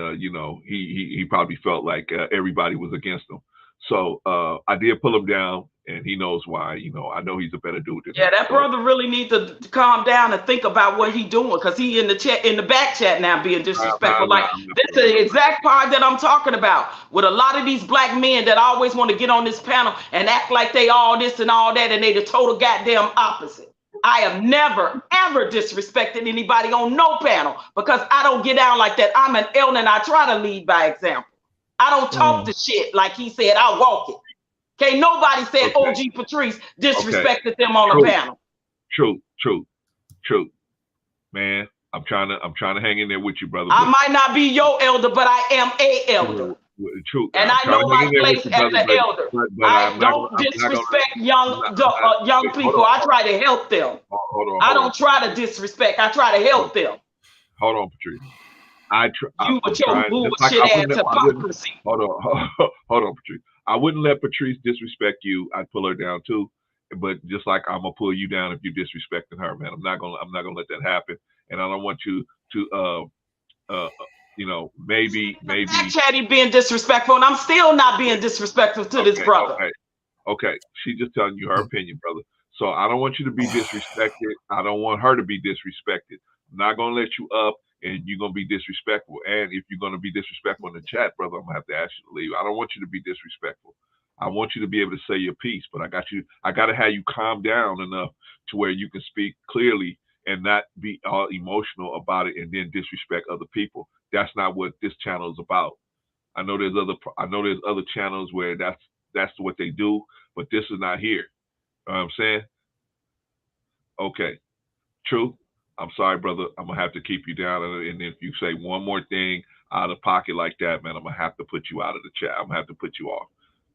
he probably felt like everybody was against him. So I did pull him down, and he knows why. I know he's a better dude than that brother really needs to calm down and think about what he's doing because he in the back chat now being disrespectful. That's the exact part that I'm talking about with a lot of these black men that always want to get on this panel and act like they all this and all that, and they the total goddamn opposite. I have never, ever disrespected anybody on no panel because I don't get down like that. I'm an elder and I try to lead by example. I don't talk the shit like he said, I walk it. Okay, nobody said OG Patrice disrespected them on the panel. True. Man, I'm trying to hang in there with you, brother. I might not be your elder, but I am a elder. True. And I know my place as an elder. I don't disrespect young people. I try to help them. I don't try to disrespect. I try to help them. Hold on, Patrice. You with your bullshit ass hypocrisy. Hold on, Patrice. I wouldn't let Patrice disrespect you. I'd pull her down too. But just like I'm gonna pull you down if you're disrespecting her, man. I'm not gonna let that happen. And I don't want you to maybe Chatty being disrespectful, and I'm still not being disrespectful to this brother. Okay. She's just telling you her opinion, brother. So I don't want you to be disrespected. I don't want her to be disrespected. I'm not gonna let you up, and you're gonna be disrespectful. And if you're gonna be disrespectful in the chat, brother, I'm gonna have to ask you to leave. I don't want you to be disrespectful. I want you to be able to say your piece, but I gotta have you calm down enough to where you can speak clearly and not be all emotional about it and then disrespect other people. That's not what this channel is about. I know there's other channels where that's what they do, but this is not here. You know what I'm saying? Okay. True. I'm sorry, brother. I'm gonna have to keep you down, and if you say one more thing out of pocket like that, man, I'm gonna have to put you out of the chat. I'm gonna have to put you off.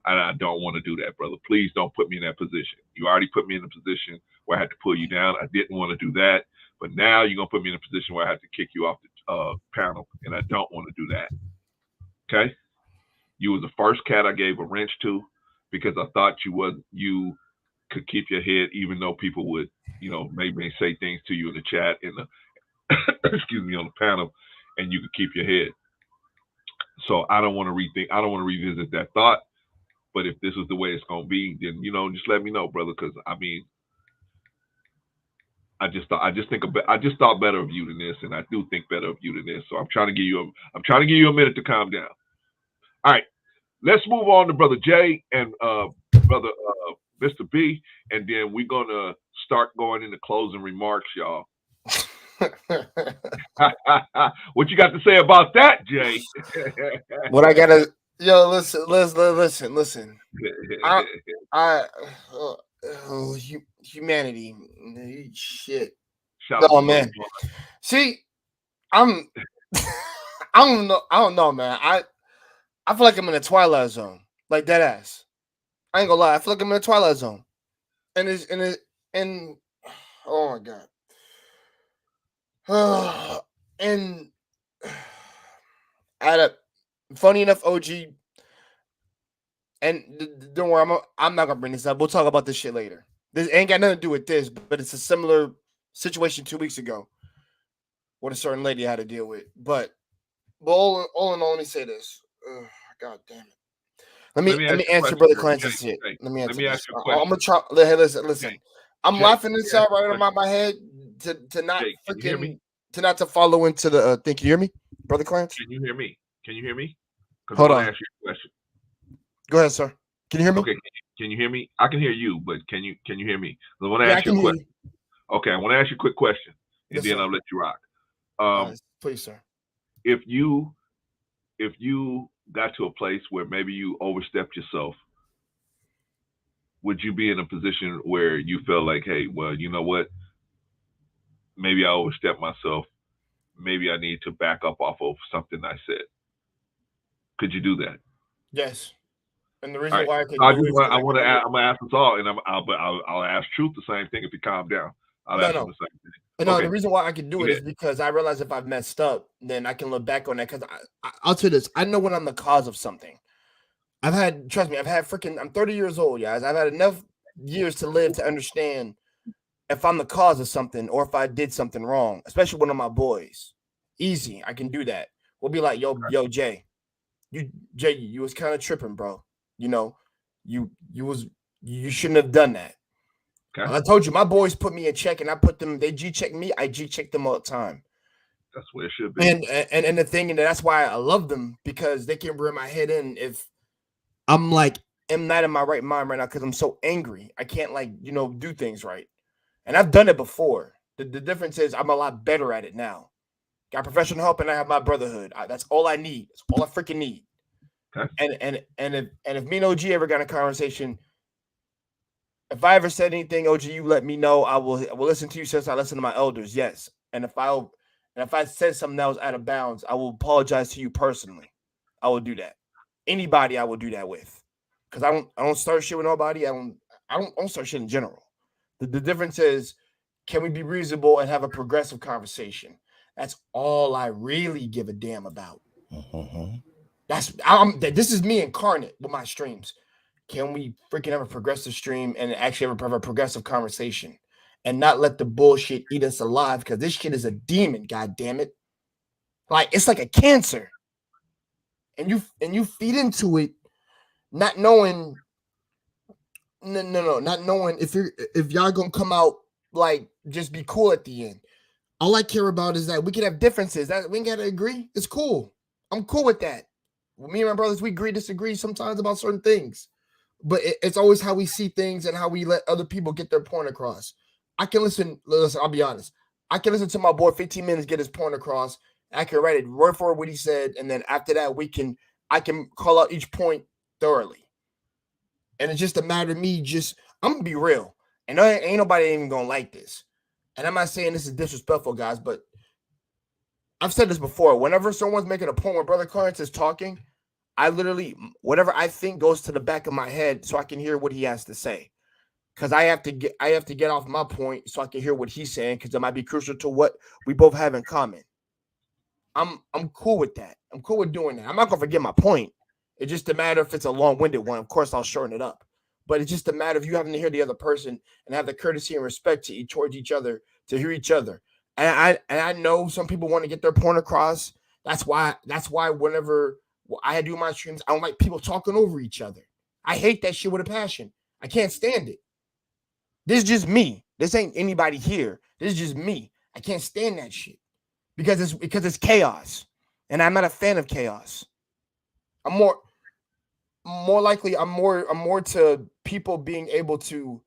And I don't want to do that, brother. Please don't put me in that position. You already put me in a position where I had to pull you down. I didn't want to do that, but now you're gonna put me in a position where I have to kick you off the panel, and I don't want to do that. Okay? You was the first cat I gave a wrench to because I thought you could keep your head, even though people would, maybe say things to you in the chat, in the excuse me, on the panel, and you could keep your head. So I don't want to revisit that thought. But if this is the way it's gonna be, then just let me know, brother. Because I mean, I just thought better of you than this, and I do think better of you than this. So I'm trying to give you a minute to calm down. All right, let's move on to Brother J and Brother Mr. B, and then we're gonna start going into closing remarks, y'all. What you got to say about that, Jay? What I gotta, listen. Humanity, shit. Shout out, man. See, I don't know, man. I feel like I'm in a Twilight Zone, like that ass. I ain't gonna lie. I feel like I'm in a Twilight Zone, and oh my god, and funny enough, OG, and don't worry, I'm not gonna bring this up. We'll talk about this shit later. This ain't got nothing to do with this, but it's a similar situation 2 weeks ago, what a certain lady I had to deal with. But all in all, let me say this. God damn it. Let me answer Brother Clancy's shit. Let me ask you a question. I'm gonna try. Hey, listen. Okay. I'm laughing inside right out my head to not freaking to follow into the thing. Can you hear me, Brother Clancy? Can you hear me? Hold on. I ask you a question. Go ahead, sir. Can you hear me? Okay. Can you hear me? I can hear you, but can you hear me? I want to ask you a question. Okay, I want to ask you a quick question, and then I'll let you rock. Please, sir. If you got to a place where maybe you overstepped yourself, would you be in a position where you felt like, hey, well, you know what? Maybe I overstepped myself. Maybe I need to back up off of something I said. Could you do that? Yes. And the reason why I could I'm gonna ask us all, and I'll ask Truth the same thing if he calm down. I'll ask him the same thing. No, the reason why I can do it is because I realize if I've messed up, then I can look back on that. Because I'll tell you this, I know when I'm the cause of something. Trust me, I'm 30 years old, guys. I've had enough years to live to understand if I'm the cause of something or if I did something wrong, especially one of my boys. Easy, I can do that. We'll be like, yo, Jay, you was kind of tripping, bro. You shouldn't have done that. Okay. I told you, my boys put me in check, and they G-check me. I G-check them all the time. That's where it should be. And the thing, and that's why I love them, because they can rear my head in if I'm not in my right mind right now because I'm so angry. I can't do things right. And I've done it before. The difference is I'm a lot better at it now. Got professional help, and I have my brotherhood. That's all I need. That's all I freaking need. Okay. And if me and OG ever got a conversation, if I ever said anything, OG, you let me know. I will listen to you since I listen to my elders. Yes. And if I said something that was out of bounds, I will apologize to you personally. I will do that. Anybody I will do that with. Because I don't start shit with nobody. I don't start shit in general. The difference is, can we be reasonable and have a progressive conversation? That's all I really give a damn about. Mm-hmm. This is me incarnate with my streams. Can we freaking have a progressive stream and actually have a progressive conversation and not let the bullshit eat us alive? Because this shit is a demon, god damn it. It's like a cancer. And you feed into it, not knowing not knowing if y'all gonna come out just be cool at the end. All I care about is that we can have differences. That we ain't gotta agree. It's cool. I'm cool with that. Me and my brothers, we agree, disagree sometimes about certain things, but it's always how we see things and how we let other people get their point across. I can listen. Listen, I'll be honest. I can listen to my boy 15 minutes get his point across. I can write it word for word what he said, and then after that, I can call out each point thoroughly. And it's just a matter of me. I'm gonna be real, and ain't nobody even gonna like this. And I'm not saying this is disrespectful, guys, but I've said this before. Whenever someone's making a point when Brother Clarence is talking, I literally, whatever I think goes to the back of my head so I can hear what he has to say. Because I have to get off my point so I can hear what he's saying, because it might be crucial to what we both have in common. I'm cool with that. I'm cool with doing that. I'm not gonna forget my point. It's just a matter if it's a long-winded one. Of course, I'll shorten it up. But it's just a matter of you having to hear the other person and have the courtesy and respect towards each other to hear each other. And I know some people want to get their point across. That's why whenever I do my streams, I don't like people talking over each other. I hate that shit with a passion. I can't stand it. This is just me. This ain't anybody here. This is just me. I can't stand that shit because it's chaos, and I'm not a fan of chaos. I'm more to people being able to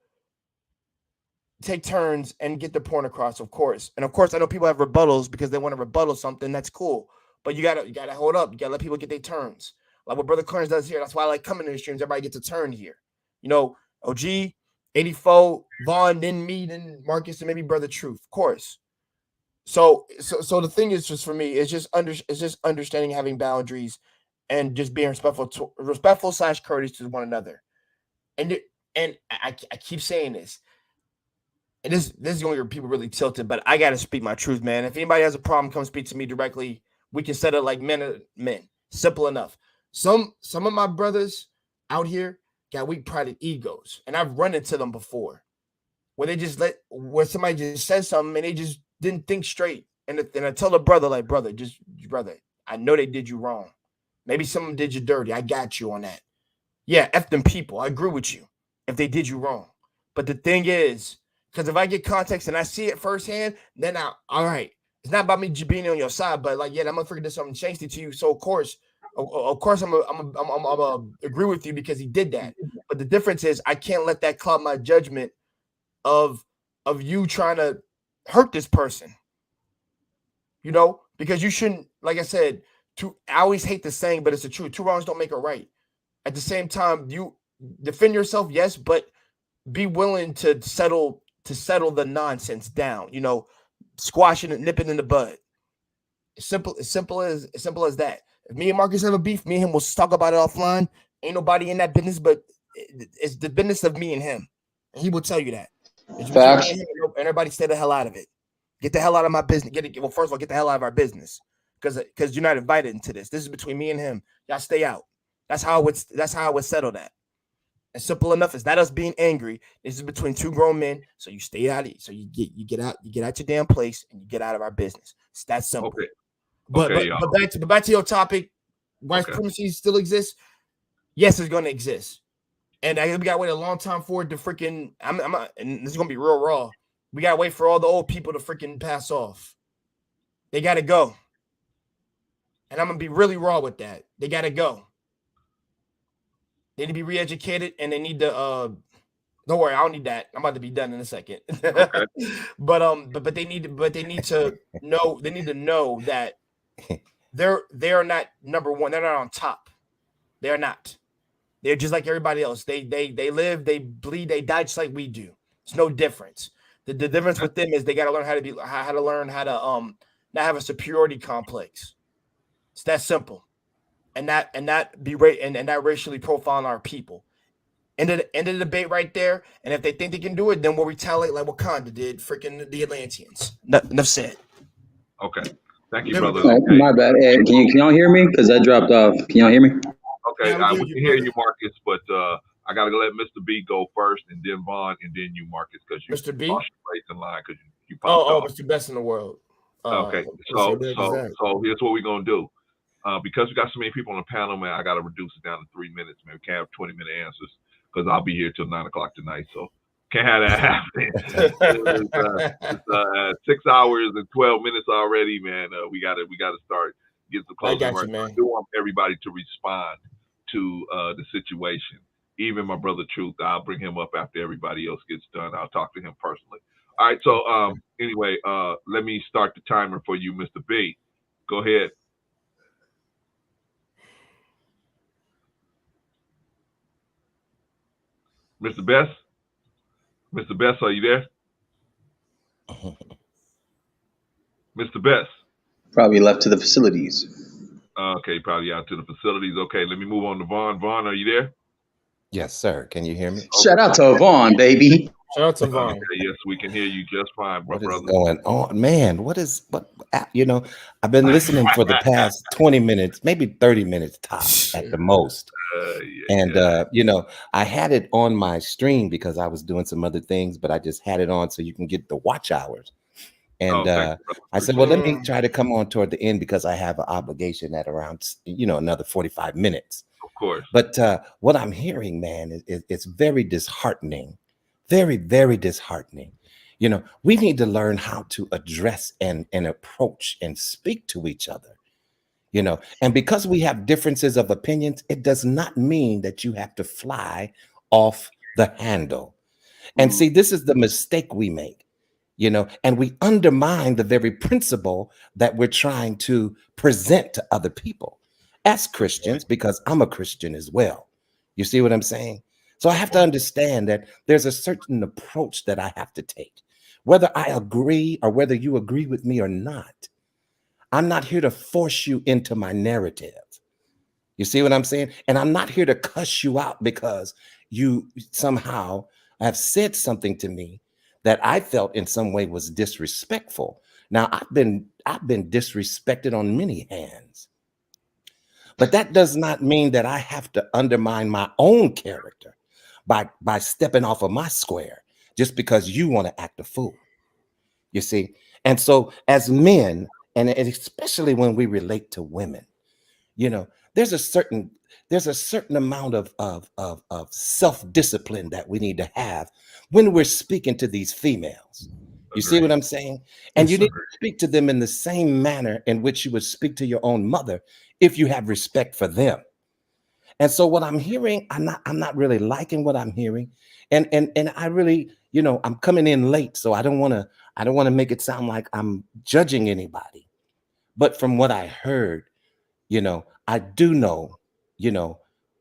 take turns and get the point across, of course. And of course, I know people have rebuttals because they want to rebuttal something. That's cool. But you gotta hold up. You gotta let people get their turns. Like what Brother Clarence does here. That's why I like coming to the streams. Everybody gets a turn here. You know, OG, 84, Vaughn, then me, then Marcus, and maybe Brother Truth, of course. So the thing is, just for me, it's just understanding, having boundaries, and just being respectful / courteous to one another. And I keep saying this, and this is going to get people really tilted, but I got to speak my truth, man. If anybody has a problem, come speak to me directly. We can settle like men. Simple enough. Some of my brothers out here got weak pride and egos, and I've run into them before, where somebody just says something and they just didn't think straight. And I tell the brother, like, brother, I know they did you wrong. Maybe someone did you dirty. I got you on that. Yeah, F them people. I agree with you if they did you wrong. But the thing is, because if I get context and I see it firsthand, then all right. It's not about me being on your side, but like, yeah, that motherfucker did something shameful to you. So of course, I'm gonna agree with you because he did that. But the difference is, I can't let that cloud my judgment of you trying to hurt this person. You know, because you shouldn't. Like I said, I always hate the saying, but it's the truth. 2 wrongs don't make a right. At the same time, you defend yourself, yes, but be willing to settle the nonsense down. You know, squashing it, nipping in the bud. As simple as that. If me and Marcus have a beef, me and him will talk about it offline. Ain't nobody in that business, but it's the business of me and him, and he will tell you that. Facts. And everybody stay the hell out of it. Get the hell out of my business. Well, first of all, get the hell out of our business, because you're not invited into this. This is between me and him. Y'all stay out. That's how I would settle that. And simple enough. It's not us being angry. This is between 2 grown men. So you stay out of it. So you get out your damn place and you get out of our business. It's that simple. Okay. But back to your topic, white supremacy still exists. Yes, it's going to exist, and we got to wait a long time for it to freaking. And this is going to be real raw. We got to wait for all the old people to freaking pass off. They got to go, and I'm going to be really raw with that. They got to go. They need to be re-educated, and they need to. Don't worry, I don't need that. I'm about to be done in a second. Okay. but they need to know. They need to know that they are not number one. They're not on top. They're not. They're just like everybody else. They live, they bleed, they die just like we do. It's no difference. The difference with them is they got to learn how to not have a superiority complex. It's that simple. And not be racially profiling our people. End of the debate right there. And if they think they can do it, then we'll retaliate like Wakanda did, freaking the Atlanteans. Enough said. Okay. Thank you, brother. Oh, my bad. Hey, can y'all hear me? Because I dropped off. Can y'all hear me? Okay, Yeah, we can hear you, Marcus, but I got to let Mr. B go first, and then Vaughn, and then you, Marcus, because you Mr. B? lost your place in line because you popped off. Mr. Best in the world. Okay, so here's what we're going to do. Because we got so many people on the panel, man, I got to reduce it down to 3 minutes. Man, we can't have 20-minute answers because I'll be here till 9 o'clock tonight. So Can't have that happen. It's 6 hours and 12 minutes already, man. We gotta start getting some I closing got remarks. you, man. I do want everybody to respond to the situation. Even my brother Truth, I'll bring him up after everybody else gets done. I'll talk to him personally. All right. So anyway, let me start the timer for you, Mr. B. Go ahead. Mr. Best? Mr. Best, are you there? Mr. Best? Probably left to the facilities. Okay, probably out to the facilities. Okay, let me move on to Vaughn. Vaughn, are you there? Yes, sir. Can you hear me? Shout out to Vaughn, baby. Shout out to Vaughn. Okay, yes, we can hear you just fine, my What is brother. going on, man? I've been listening for the past 20 minutes, maybe 30 minutes tops at the most. I had it on my stream because I was doing some other things, but I just had it on so you can get the watch hours. And I said, well, let me try to come on toward the end because I have an obligation at around, another 45 minutes. Of course. But what I'm hearing, man, it's very disheartening. Very, very disheartening. We need to learn how to address and approach and speak to each other. And because we have differences of opinions, it does not mean that you have to fly off the handle. And see, this is the mistake we make, and we undermine the very principle that we're trying to present to other people as Christians, because I'm a Christian as well. You see what I'm saying? So I have to understand that there's a certain approach that I have to take, whether I agree or whether you agree with me or not. I'm not here to force you into my narrative. You see what I'm saying? And I'm not here to cuss you out because you somehow have said something to me that I felt in some way was disrespectful. Now, I've been disrespected on many hands, but that does not mean that I have to undermine my own character by stepping off of my square just because you want to act a fool. You see? And so as men, and especially when we relate to women, there's a certain amount of self-discipline that we need to have when we're speaking to these females. You see what I'm saying? And you need to speak to them in the same manner in which you would speak to your own mother if you have respect for them. And so what I'm hearing, I'm not really liking what I'm hearing. And I really, I'm coming in late, so I don't want to make it sound like I'm judging anybody. But from what I heard, I do know,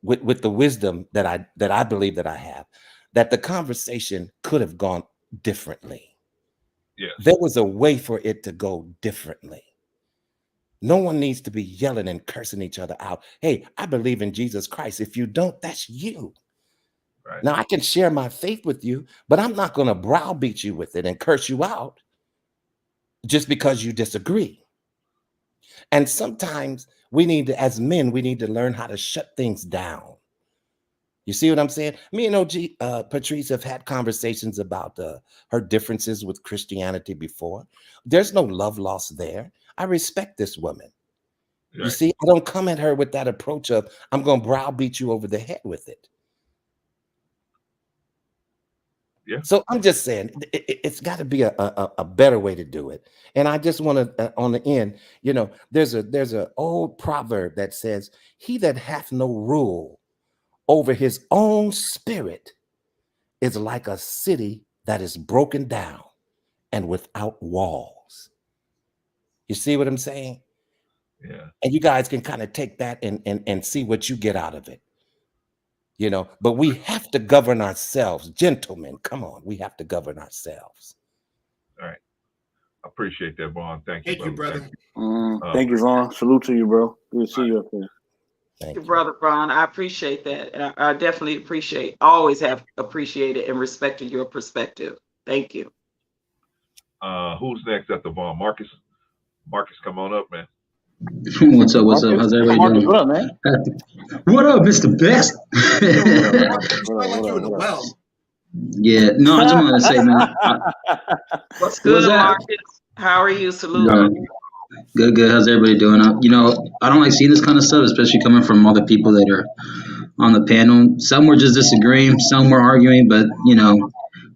with the wisdom that I believe that I have, that the conversation could have gone differently. Yeah. There was a way for it to go differently. No one needs to be yelling and cursing each other out. Hey, I believe in Jesus Christ. If you don't, that's you. Right. Now, I can share my faith with you, but I'm not going to browbeat you with it and curse you out just because you disagree. And sometimes we need to, as men, we need to learn how to shut things down. You see what I'm saying? Me and OG Patrice have had conversations about her differences with Christianity before. There's no love lost there. I respect this woman. Right. You see, I don't come at her with that approach of, I'm going to browbeat you over the head with it. Yeah. So I'm just saying, it's got to be a better way to do it. And I just want to, on the end, there's a old proverb that says, he that hath no rule over his own spirit is like a city that is broken down and without walls. You see what I'm saying? Yeah. And you guys can kind of take that and see what you get out of it. But we have to govern ourselves. Gentlemen, come on. We have to govern ourselves. All right. I appreciate that, Vaughn. Thank you, brother. Thank you, Vaughn. Salute to you, bro. Good to see you up here. Thank you, Brother Vaughn. I appreciate that. I definitely always have appreciated and respected your perspective. Thank you. Who's next at the Vaughn? Marcus, come on up, man. What's up? How's everybody doing? What up, man? What up, Mr. Best? Like you in the well. Yeah, no, I just wanted to say, man. What's good, Marcus? How are you? Salute. Good. How's everybody doing? I don't like seeing this kind of stuff, especially coming from all the people that are on the panel. Some were just disagreeing, some were arguing, but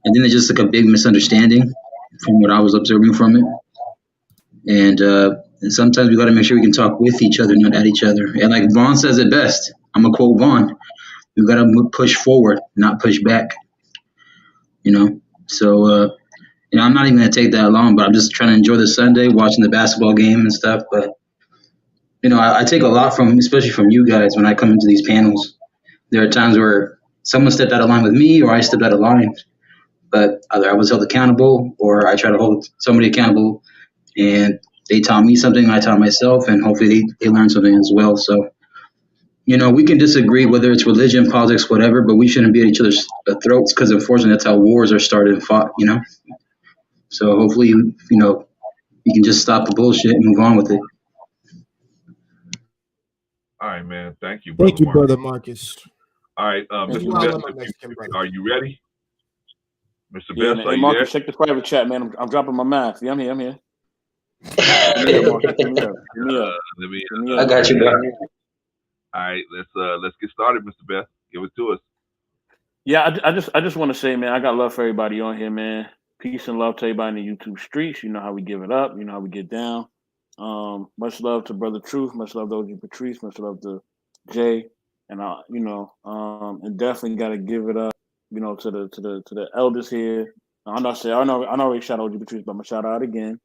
I think there's just like a big misunderstanding from what I was observing from it. And sometimes we got to make sure we can talk with each other, not at each other. And like Vaughn says it best, I'm gonna quote Vaughn: "We got to push forward, not push back." You know, so I'm not even gonna take that long, but I'm just trying to enjoy the Sunday, watching the basketball game and stuff. But I take a lot from, especially from you guys, when I come into these panels. There are times where someone stepped out of line with me, or I stepped out of line, but either I was held accountable, or I try to hold somebody accountable, and they taught me something, I taught myself, and hopefully they learn something as well. So, we can disagree, whether it's religion, politics, whatever, but we shouldn't be at each other's throats, because unfortunately that's how wars are started and fought. So hopefully, you can just stop the bullshit and move on with it. All right, man. Thank you, brother. Thank you, Marcus. brother Marcus. All right, Thank you, Mr. brother. Best, My Mexican brother. are you ready? Mr. Yeah, Best, and are you Marcus, there? check the private chat, man. I'm dropping my math. Yeah, I'm here. Give me up, Marcus. Give me up. Give me up. Let me, Give me I up. got you, bro. all right, let's get started, Mr. Best. Give it to us. Yeah, I just want to say, man, I got love for everybody on here, man. Peace and love to everybody in the YouTube streets. You know how we give it up. You know how we get down. Much love to Brother Truth. Much love to OG Patrice. Much love to Jay. And and definitely got to give it up, to the elders here. I know I already shout out OG Patrice, but I'm gonna shout out again.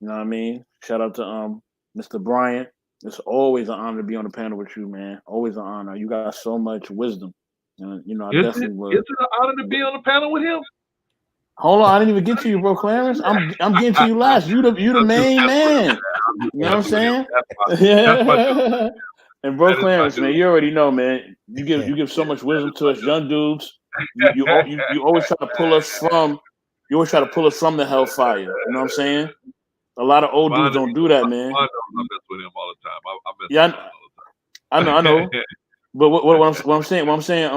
You know what I mean? Shout out to Mr. Bryant. It's always an honor to be on the panel with you, man. Always an honor. You got so much wisdom. And I definitely would. Is it an honor to be on the panel with him? Hold on, I didn't even get to you, bro, Clarence. I'm getting to you last. You the main man. You know what I'm saying? Yeah. And bro, Clarence, man, you already know, man. You give so much wisdom to us young dudes. You always try to pull us from. You always try to pull us from the hellfire. You know what I'm saying? A lot of old dudes don't do that, man. I mess with him all the time. I mess Yeah, with him all the time. I know. But what I'm saying,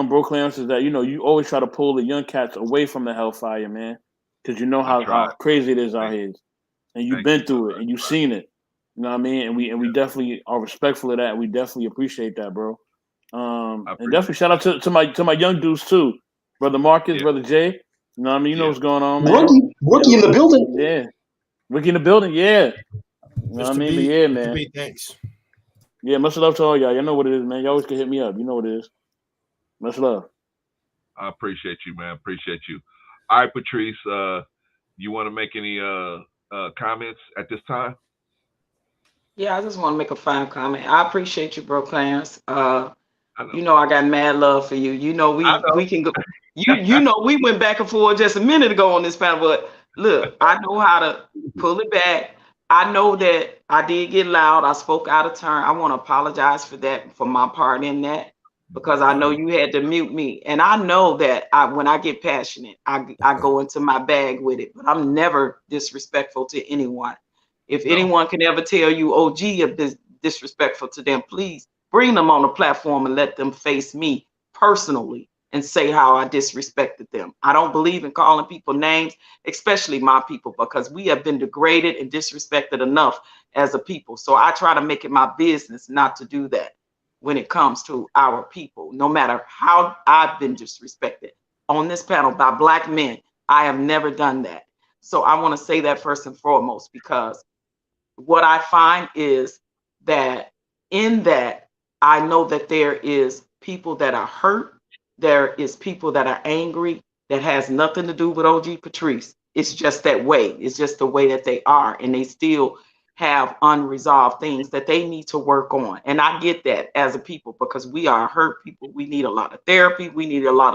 bro, Clarence, is that you always try to pull the young cats away from the hellfire, man, because you know how crazy it is out here, and you've been through it and you've seen it. You know what I mean? And we definitely are respectful of that. We definitely appreciate that, bro. And definitely shout out to my young dudes too, brother Marcus, brother Jay. You know what I mean? You know what's going on, man. Rookie in the building. Yeah, Ricky in the building. Yeah, you know what I mean? But yeah, man. B, thanks. Yeah, much love to all y'all. You know what it is, man. You always can hit me up. You know what it is. Much love. I appreciate you, man. Appreciate you. All right, Patrice, you want to make any comments at this time? Yeah, I just want to make a final comment. I appreciate you, bro, Clarence. I got mad love for you. We can go. We went back and forth just a minute ago on this panel, but look, I know how to pull it back. I know that I did get loud. I spoke out of turn. I want to apologize for that, for my part in that, because I know you had to mute me. And I know that when I get passionate, I go into my bag with it, but I'm never disrespectful to anyone. If anyone can ever tell you OG is disrespectful to them, please bring them on the platform and let them face me personally and say how I disrespected them. I don't believe in calling people names, especially my people, because we have been degraded and disrespected enough as a people. So I try to make it my business not to do that when it comes to our people, no matter how I've been disrespected on this panel by Black men. I have never done that. So I want to say that first and foremost, because what I find is that in that, I know that there is people that are hurt. There is people that are angry that has nothing to do with OG Patrice. It's just that way. It's just the way that they are. And they still have unresolved things that they need to work on. And I get that as a people, because we are hurt people. We need a lot of therapy. We need a lot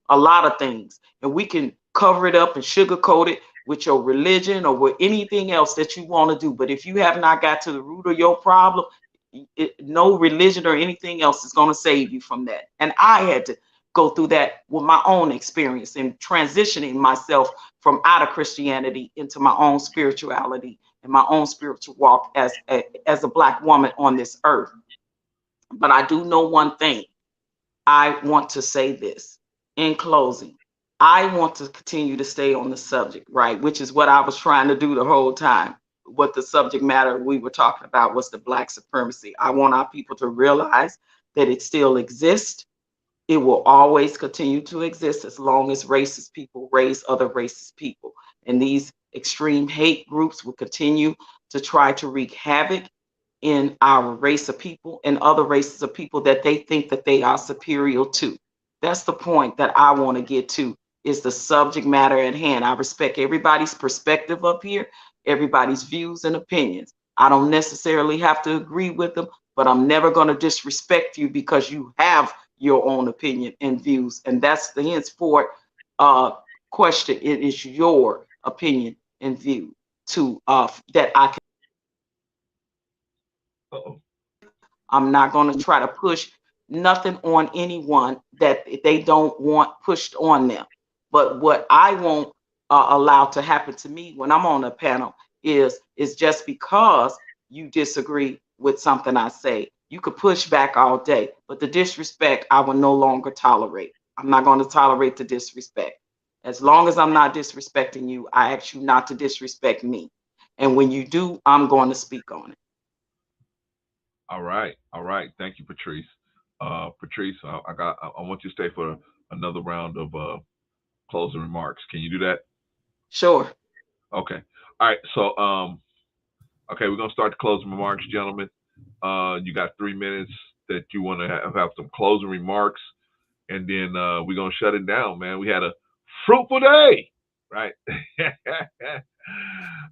of things. And we can cover it up and sugarcoat it with your religion or with anything else that you want to do. But if you have not got to the root of your problem, no religion or anything else is going to save you from that. And I had to go through that with my own experience and transitioning myself from out of Christianity into my own spirituality and my own spiritual walk as a Black woman on this earth. But I do know one thing. I want to say this in closing. I want to continue to stay on the subject, right? Which is what I was trying to do the whole time. What the subject matter we were talking about was the Black supremacy. I want our people to realize that it still exists. It will always continue to exist as long as racist people raise other racist people. And these extreme hate groups will continue to try to wreak havoc in our race of people and other races of people that they think that they are superior to. That's the point that I want to get to, is the subject matter at hand. I respect everybody's perspective up here, everybody's views and opinions. I don't necessarily have to agree with them, but I'm never going to disrespect you because you have your own opinion and views. And that's the henceforth question. It is your opinion and view to that I can. Uh-oh. I'm not going to try to push nothing on anyone that they don't want pushed on them. But what I won't allow to happen to me when I'm on a panel is just because you disagree with something I say. You could push back all day, but the disrespect I will no longer tolerate. I'm not going to tolerate the disrespect. As long as I'm not disrespecting you, I ask you not to disrespect me. And when you do, I'm going to speak on it. All right. Thank you, Patrice. Patrice, I want you to stay for another round of closing remarks. Can you do that? Sure. Okay. All right. So, okay, we're gonna start the closing remarks, gentlemen. You got 3 minutes that you want to have some closing remarks, and then we're gonna shut it down, man. We had a fruitful day, right?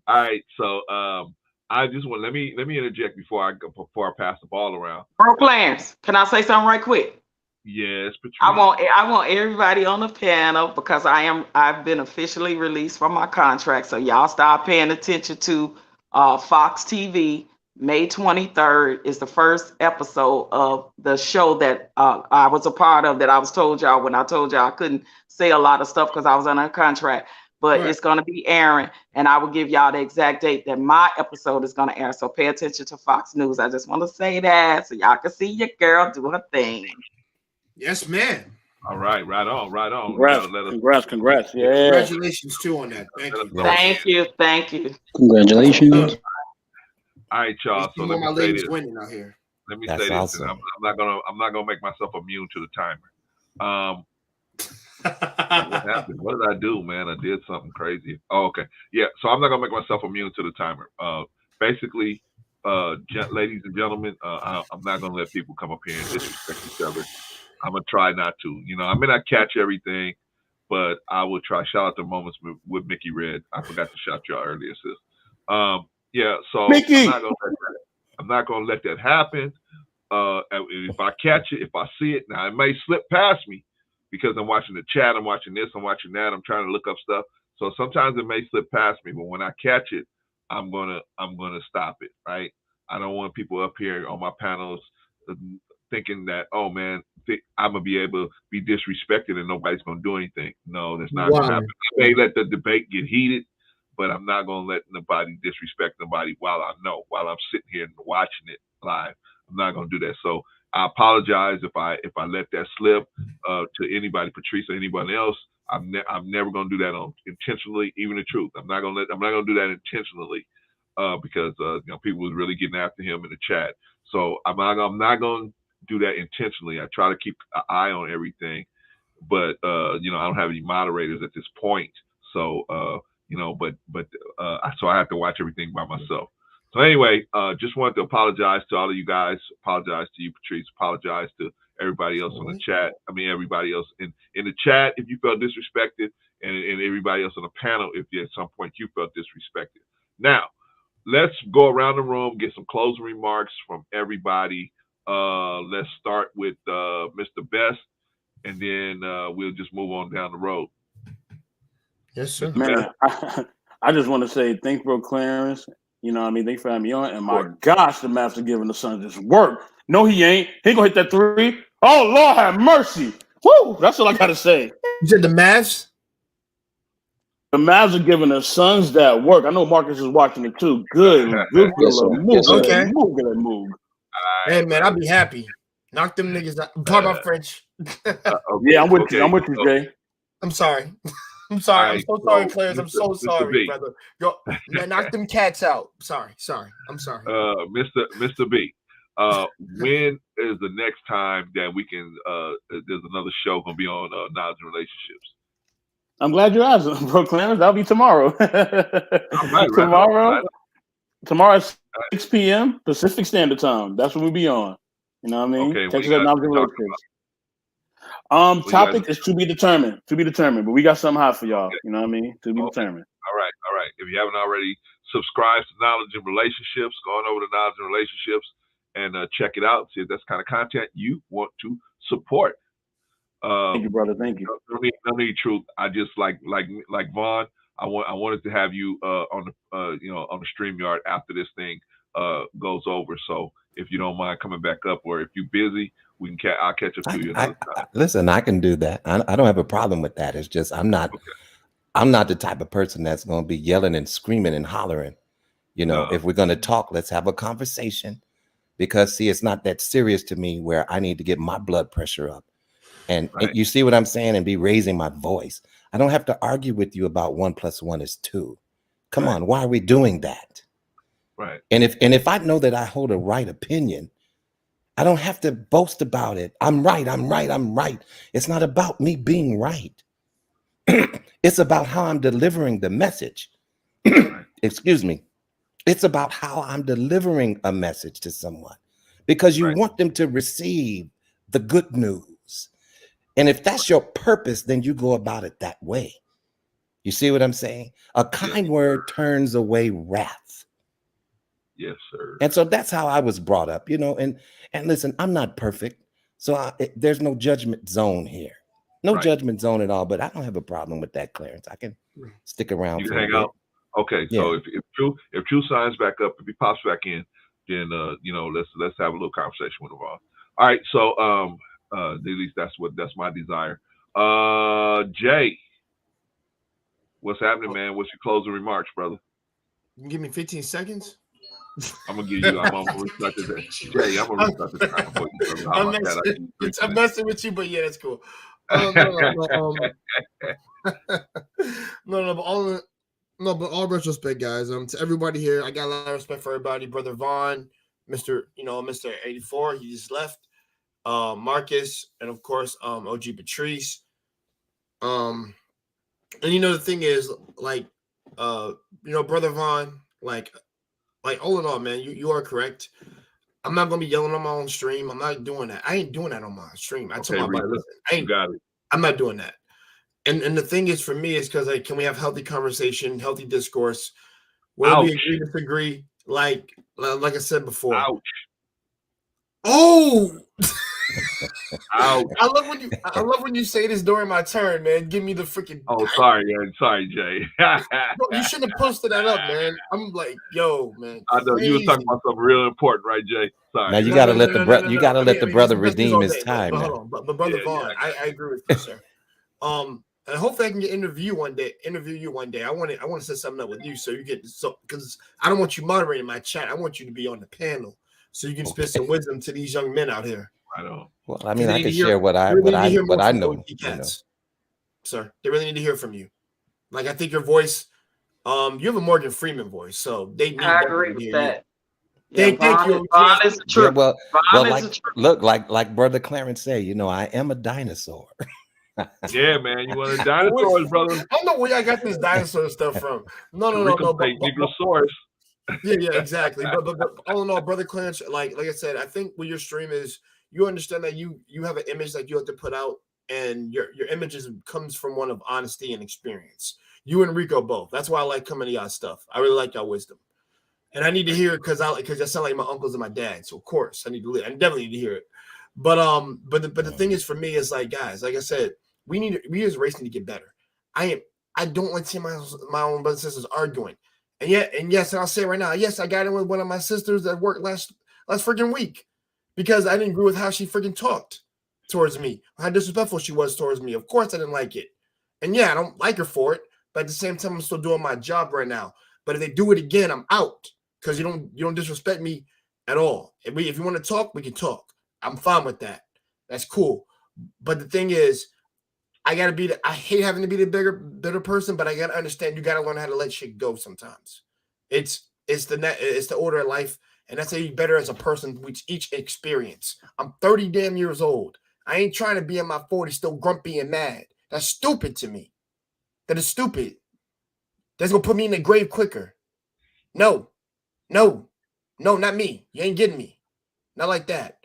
All right. So, I just want let me interject before I pass the ball around. Bro Clarence, can I say something right quick? Yes, Patrice. I want everybody on the panel, because I've been officially released from my contract. So y'all start paying attention to Fox TV. May 23rd is the first episode of the show that I was a part of, that I was told y'all when I told y'all I couldn't say a lot of stuff because I was under contract. But It's going to be airing, and I will give y'all the exact date that my episode is going to air. So pay attention to Fox News. I just want to say that so y'all can see your girl do her thing. Yes, ma'am. All right, right on. Congrats. Yeah. Congratulations too on that. Thank you. Thank you. Congratulations. All right, y'all. So let me my say ladies this. winning out here. Let me That's say this. awesome. And I'm not gonna make myself immune to the timer. What happened? What did I do, man? I did something crazy. Oh, okay. Yeah. So I'm not gonna make myself immune to the timer. Basically, ladies and gentlemen, I'm not gonna let people come up here and disrespect each other. I'm gonna try not to. You know, I may not catch everything, but I will try. Shout out to Moments with Mickey Red. I forgot to shout y'all earlier, sis. Yeah. So Mickey! I'm not gonna let that happen. If I catch it, if I see it, now it may slip past me because I'm watching the chat, I'm watching this, I'm watching that, I'm trying to look up stuff. So sometimes it may slip past me, but when I catch it, I'm gonna stop it, right? I don't want people up here on my panels thinking that, oh man, I'm gonna be able to be disrespected and nobody's gonna do anything. No, that's not gonna happen. I may let the debate get heated, but I'm not gonna let nobody disrespect nobody while I'm sitting here and watching it live. I'm not gonna do that. So I apologize if I let that slip to anybody, Patrice or anybody else. I'm never gonna do that intentionally. Even the truth, I'm not gonna do that intentionally because people was really getting after him in the chat. So I'm not gonna do that intentionally. I try to keep an eye on everything, but I don't have any moderators at this point. So so I have to watch everything by myself. So anyway, just wanted to apologize to all of you guys. Apologize to you, Patrice. Apologize to everybody else on the chat. I mean, everybody else in the chat if you felt disrespected, and everybody else on the panel if at some point you felt disrespected. Now, let's go around the room, get some closing remarks from everybody. Let's start with Mr. Best, and then we'll just move on down the road. Yes, sir. Man, I just want to say thank Bro Clarence. You know what I mean? Thanks for having me on. And my gosh, the master giving the son this work. No, he ain't. He gonna hit that three. Oh, Lord have mercy. Woo! That's all I gotta say. You said the Mavs? The Mavs are giving the Suns that work. I know Marcus is watching it too. Good. Yes, sir. Yes, sir. Okay. Move. Hey, man, I'll be happy. Knock them niggas out. Pardon my French. Yeah, I'm with you, Jay. I'm sorry. I'm sorry. All I'm so right, sorry, so players. I'm so Mr. sorry, B. brother. Yo, man, knock them cats out. Sorry. I'm sorry. Mr. B. When is the next time that we can? There's another show gonna be on knowledge and relationships. I'm glad you asked, bro. Clarence, that'll be tomorrow. Right. Tomorrow at 6 p.m. Pacific Standard Time. That's when we'll be on. You know what I mean? Okay, Catch us at knowledge and relationships. Topic is to be determined. But we got something hot for y'all. Okay. You know what I mean? To be determined. All right. If you haven't already subscribed to Knowledge and Relationships, go on over to Knowledge and Relationships and check it out. See if that's the kind of content you want to support. Thank you, brother. Thank you. No need truth. I just like Vaughn. I wanted to have you on the on the StreamYard after this thing goes over. So if you don't mind coming back up, or if you're busy, I'll catch up to you another time. Listen, I can do that. I don't have a problem with that. It's just I'm not the type of person that's going to be yelling and screaming and hollering. If we're going to talk, let's have a conversation. Because see, it's not that serious to me where I need to get my blood pressure up. And you see what I'm saying? And be raising my voice. I don't have to argue with you about 1 + 1 is 2. Come on, why are we doing that? Right. And if I know that I hold a right opinion, I don't have to boast about it. I'm right. It's not about me being right. It's about how I'm delivering the message. Excuse me. It's about how I'm delivering a message to someone, because you want them to receive the good news. And if that's your purpose, then you go about it that way. You see what I'm saying? A kind word turns away wrath. Yes, sir. And so that's how I was brought up, and listen, I'm not perfect. So there's no judgment zone here. No judgment zone at all, but I don't have a problem with that, Clarence. I can stick around. You can hang out. Okay, so if True signs back up, if he pops back in, then let's have a little conversation with him all. All right, so at least that's my desire. Jay, what's happening, man? What's your closing remarks, brother? You can give me 15 seconds. I'm gonna give you. I'm gonna restart this. Jay, I'm gonna restart this time for you. I'm messing with you, but yeah, that's cool. But all retrospect, guys. To everybody here, I got a lot of respect for everybody. Brother Vaughn, Mr. 84, he just left. Marcus, and of course, OG Patrice. And the thing is, Brother Vaughn, like all in all, man, you are correct. I'm not gonna be yelling on my own stream. I'm not doing that. I ain't doing that on my stream. I told my brother, I'm not doing that. And the thing is, for me, is because can we have healthy conversation, healthy discourse? Whether we agree, disagree, like I said before. Ouch. Oh. Ouch. I love when you say this during my turn, man. Give me the freaking. Oh, sorry, man. Sorry, Jay. You shouldn't have posted that up, man. I'm like, yo, man. I know you were talking about something real important, right, Jay? Sorry. Now you gotta let the brother redeem his time. But hold on, but Brother Vaughn, I agree with you, sir. And hopefully I can interview you one day. I want to set something up with you so you get because I don't want you moderating my chat. I want you to be on the panel so you can spit some wisdom to these young men out here. I know. Well, I mean, I can share what I know. Sir, they really need to hear from you. Like, I think your voice, you have a Morgan Freeman voice, so they need. I agree with that. Thank you. Vaughn is the truth. Look, like Brother Clarence say, I am a dinosaur. Yeah, man, you want a dinosaurs, brother? I don't know where I got this dinosaur stuff from. No. Negrosaurus. Yeah, exactly. But all in all, Brother Clarence, like I said, I think what your stream is, you understand that you have an image that you have to put out, and your image comes from one of honesty and experience. You and Rico both. That's why I like coming to y'all stuff. I really like y'all wisdom, and I need to hear it because I sound like my uncles and my dad. So of course I definitely need to hear it. But the thing is, for me, is like, guys, like I said, we as a race need to get better. I don't like seeing my own brothers and sisters arguing. And yes, I'll say right now, yes, I got in with one of my sisters at work last freaking week because I didn't agree with how she freaking talked towards me, how disrespectful she was towards me. Of course, I didn't like it. And yeah, I don't like her for it, but at the same time, I'm still doing my job right now. But if they do it again, I'm out because you don't disrespect me at all. If you want to talk, we can talk. I'm fine with that. That's cool. But the thing is, I hate having to be the better person, but I gotta understand you gotta learn how to let shit go sometimes. It's the order of life, And that's how you better as a person with each experience. I'm 30 damn years old. I ain't trying to be in my 40s still grumpy and mad. That's stupid to me. That is stupid. That's gonna put me in the grave quicker. No, not me. You ain't getting me. Not like that.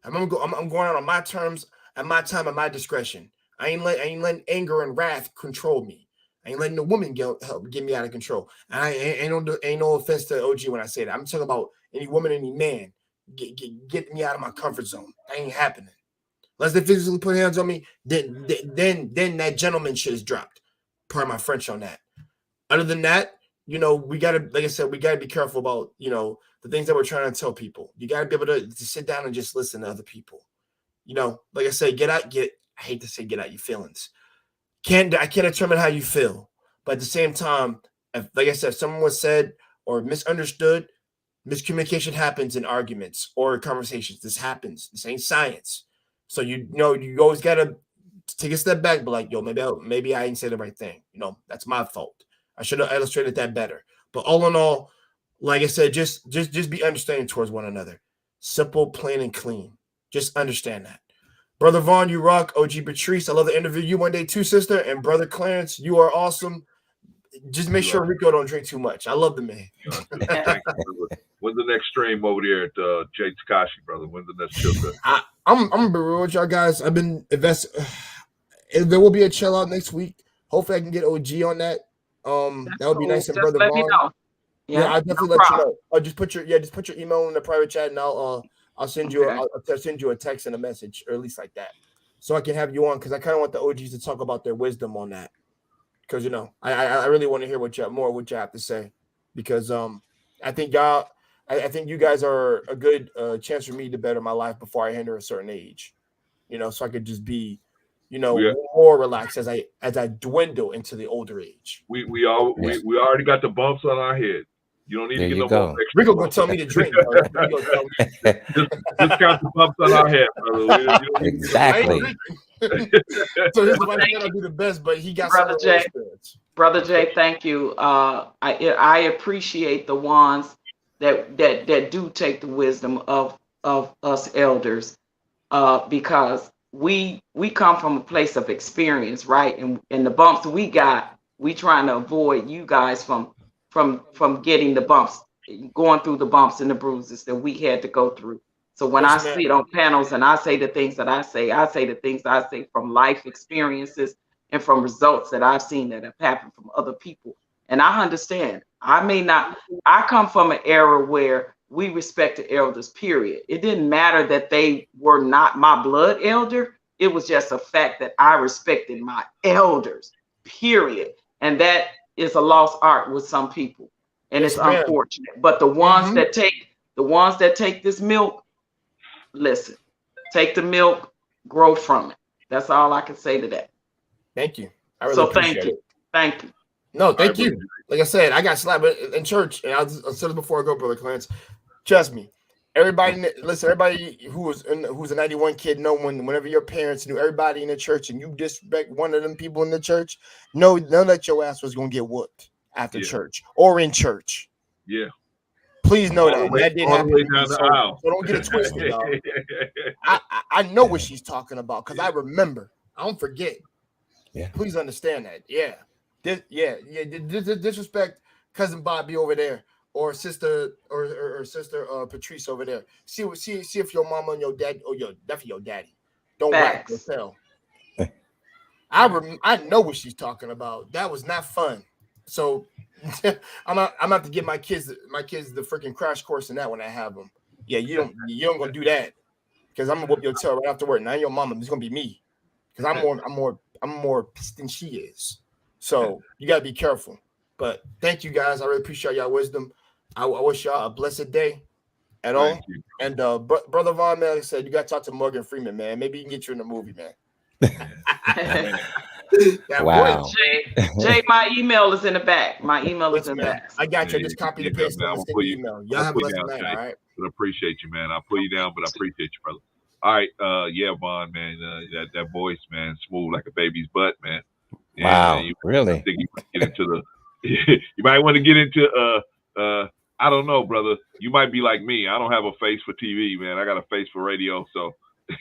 I'm going out on my terms, at my time, at my discretion. I ain't letting anger and wrath control me. I ain't letting the woman get me out of control. Ain't no offense to OG when I say that. I'm talking about any woman, any man get me out of my comfort zone. That ain't happening. Unless they physically put hands on me, then that gentleman shit is dropped. Pardon my French on that. Other than that, we gotta, like I said, we gotta be careful about, the things that we're trying to tell people. You gotta be able to sit down and just listen to other people. Like I said, I hate to say get out your feelings. I can't determine how you feel, but at the same time, like I said, if someone was said or misunderstood, miscommunication happens in arguments or conversations. This happens. This ain't science. So you always gotta take a step back, but like, yo, maybe I didn't say the right thing. That's my fault. I should have illustrated that better. But all in all, like I said, just be understanding towards one another. Simple, plain, and clean. Just understand that. Brother Vaughn, you rock. OG Patrice, I love to interview you one day too, sister. And Brother Clarence, you are awesome. Just make sure Rico don't drink too much. I love the man. When's the next stream over there at Jay Takashi, brother? When's the next chill cut? I'm gonna be real with y'all guys. I've been investing. There will be a chill out next week. Hopefully, I can get OG on that. That would be nice. And Brother Vaughn. Yeah, I'll definitely let you know. I'll just put your email in the private chat, and I'll send you I'll send you a text and a message, or at least like that, so I can have you on, because I kind of want the OGs to talk about their wisdom on that, because I really want to hear what you have to say, because I think you guys are a good chance for me to better my life before I enter a certain age, so I could just be more relaxed as I dwindle into the older age. We already got the bumps on our head. You don't need to get no more. Rico gonna tell me to drink. Just count the bumps on our head, brother. Exactly. So his wife said I'll do the best, but he got Brother some experience. Brother Jay, thank you. I appreciate the ones that do take the wisdom of us elders, because we come from a place of experience, right? And the bumps we got, we trying to avoid you guys from getting the bumps, going through the bumps and the bruises that we had to go through. So when I sit on panels and I say the things that I say the things I say from life experiences and from results that I've seen that have happened from other people. And I understand. I come from an era where we respect the elders, period. It didn't matter that they were not my blood elder. It was just a fact that I respected my elders, period. And that is a lost art with some people. And it's unfortunate. But the ones that take this milk, listen, take the milk, grow from it. That's all I can say to that. Thank you. I really appreciate it. Thank you. No, thank you. Like I said, I got slapped in church, and I'll say this before I go, Brother Clarence. Trust me. Everybody who's a 91 kid, whenever your parents knew everybody in the church and you disrespect one of them people in the church, know that your ass was going to get whooped after church or in church. Yeah. Please know that didn't happen. So don't get it twisted, dog. I know what she's talking about, because I remember. I don't forget. Yeah. Please understand that. Yeah. Disrespect cousin Bobby over there, or sister or sister Patrice over there. See if your mama and your dad, or definitely your daddy, don't whack or tell. I know what she's talking about. That was not fun. So I'm about to give my kids the freaking crash course in that when I have them. Yeah, you don't gonna do that, because I'm gonna whoop your tail right after work. Now your mama, it's gonna be me, because I'm more pissed than she is. So you gotta be careful. But thank you guys. I really appreciate y'all wisdom. I wish y'all a blessed day at all. And Brother Vaughn, man, like I said, you gotta talk to Morgan Freeman, man. Maybe he can get you in the movie, man. Wow. Jay, my email is in the back. My email is in the back. I got you. Just copy the paste on the email. Y'all have a blessed night, all right? I appreciate you, man. I'll pull you down, but I appreciate you, brother. All right, yeah, Vaughn, man. That voice, man, smooth like a baby's butt, man. Wow, really? I think you might get into you might want to get into I don't know, brother. You might be like me. I don't have a face for TV, man. I got a face for radio. So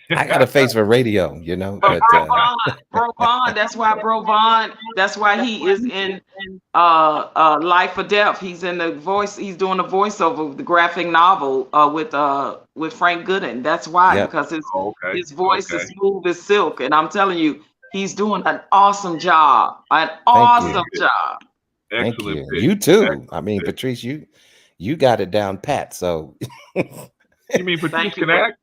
I got a face for radio, you know, But but Bro Vaughn, that's why he is in Life or Death. He's in the voice, he's doing the voiceover of the graphic novel with Frank Gooden. That's why, yep. because okay, his voice okay. is smooth as silk. And I'm telling you, he's doing an awesome job. An Thank you. awesome job. Thank Excellent you. pick. You too. Excellent I mean, pick. Patrice, you got it down pat. So You mean Patrice Thank you. can act?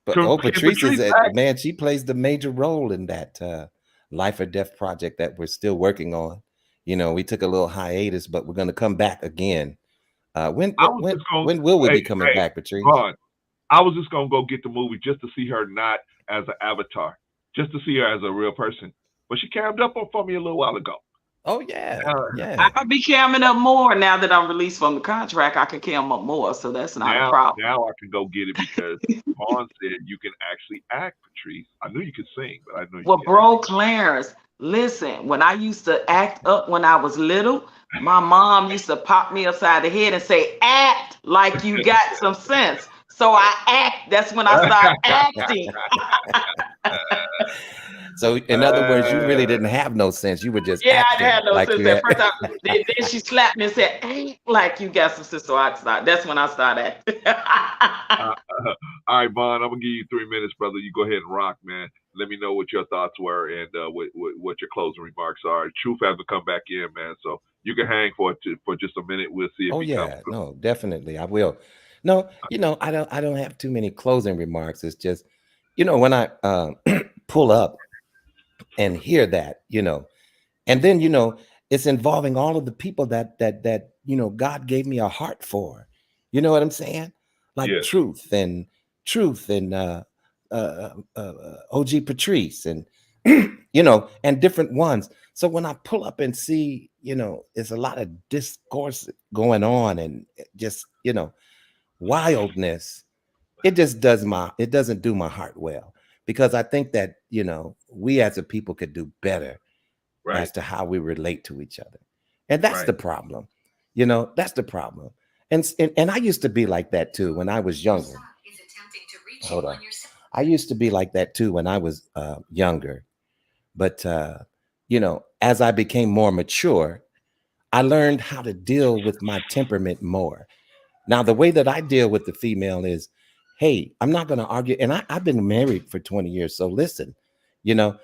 but Can Patrice is act? man, she plays the major role in that Life or Death project that we're still working on. You know, we took a little hiatus, but we're gonna come back again. When will we be coming back, Patrice? Vaughn, I was just gonna go get the movie just to see her not as an avatar, just to see her as a real person. But she cammed up for me a little while ago. Oh yeah, yeah. I'll be camming up more now that I'm released from the contract. I can cam up more, so that's not a problem. Now I can go get it because Vaughn said you can actually act, Patrice. I knew you could sing, but I know you Well, can't. bro, Clarence, listen, when I used to act up when I was little, my mom used to pop me upside the head and say, act like you got some sense. So I act. That's when I started acting. So in other words, you really didn't have no sense. You were just Yeah, I acting had no like sense you at had. first. Then she slapped me and said, act like you got some sense. So that's when I started acting. All right, Vaughn, I'm gonna give you 3 minutes, brother. You go ahead and rock, man. Let me know what your thoughts were and what your closing remarks are. Truth hasn't come back in, man, so you can hang for just a minute. We'll see if Oh he comes yeah, through. no, definitely I will. No, you know, I don't have too many closing remarks. It's just, you know, when I pull up and hear that, you know, and then, you know, it's involving all of the people that you know God gave me a heart for. You know what I'm saying? Like Yes. truth and OG Patrice and you know, and different ones. So when I pull up and see, you know, there's a lot of discourse going on and just, you know, wildness, it doesn't do my heart well, because I think that, you know, we as a people could do better Right. as to how we relate to each other. And that's Right. the problem. You know, that's the problem. And I used to be like that too when I was younger. Hold on. I used to be like that too when I was younger. But you know, as I became more mature, I learned how to deal with my temperament more. Now, the way that I deal with the female is, hey, I'm not going to argue. And I've been married for 20 years. So listen, you know,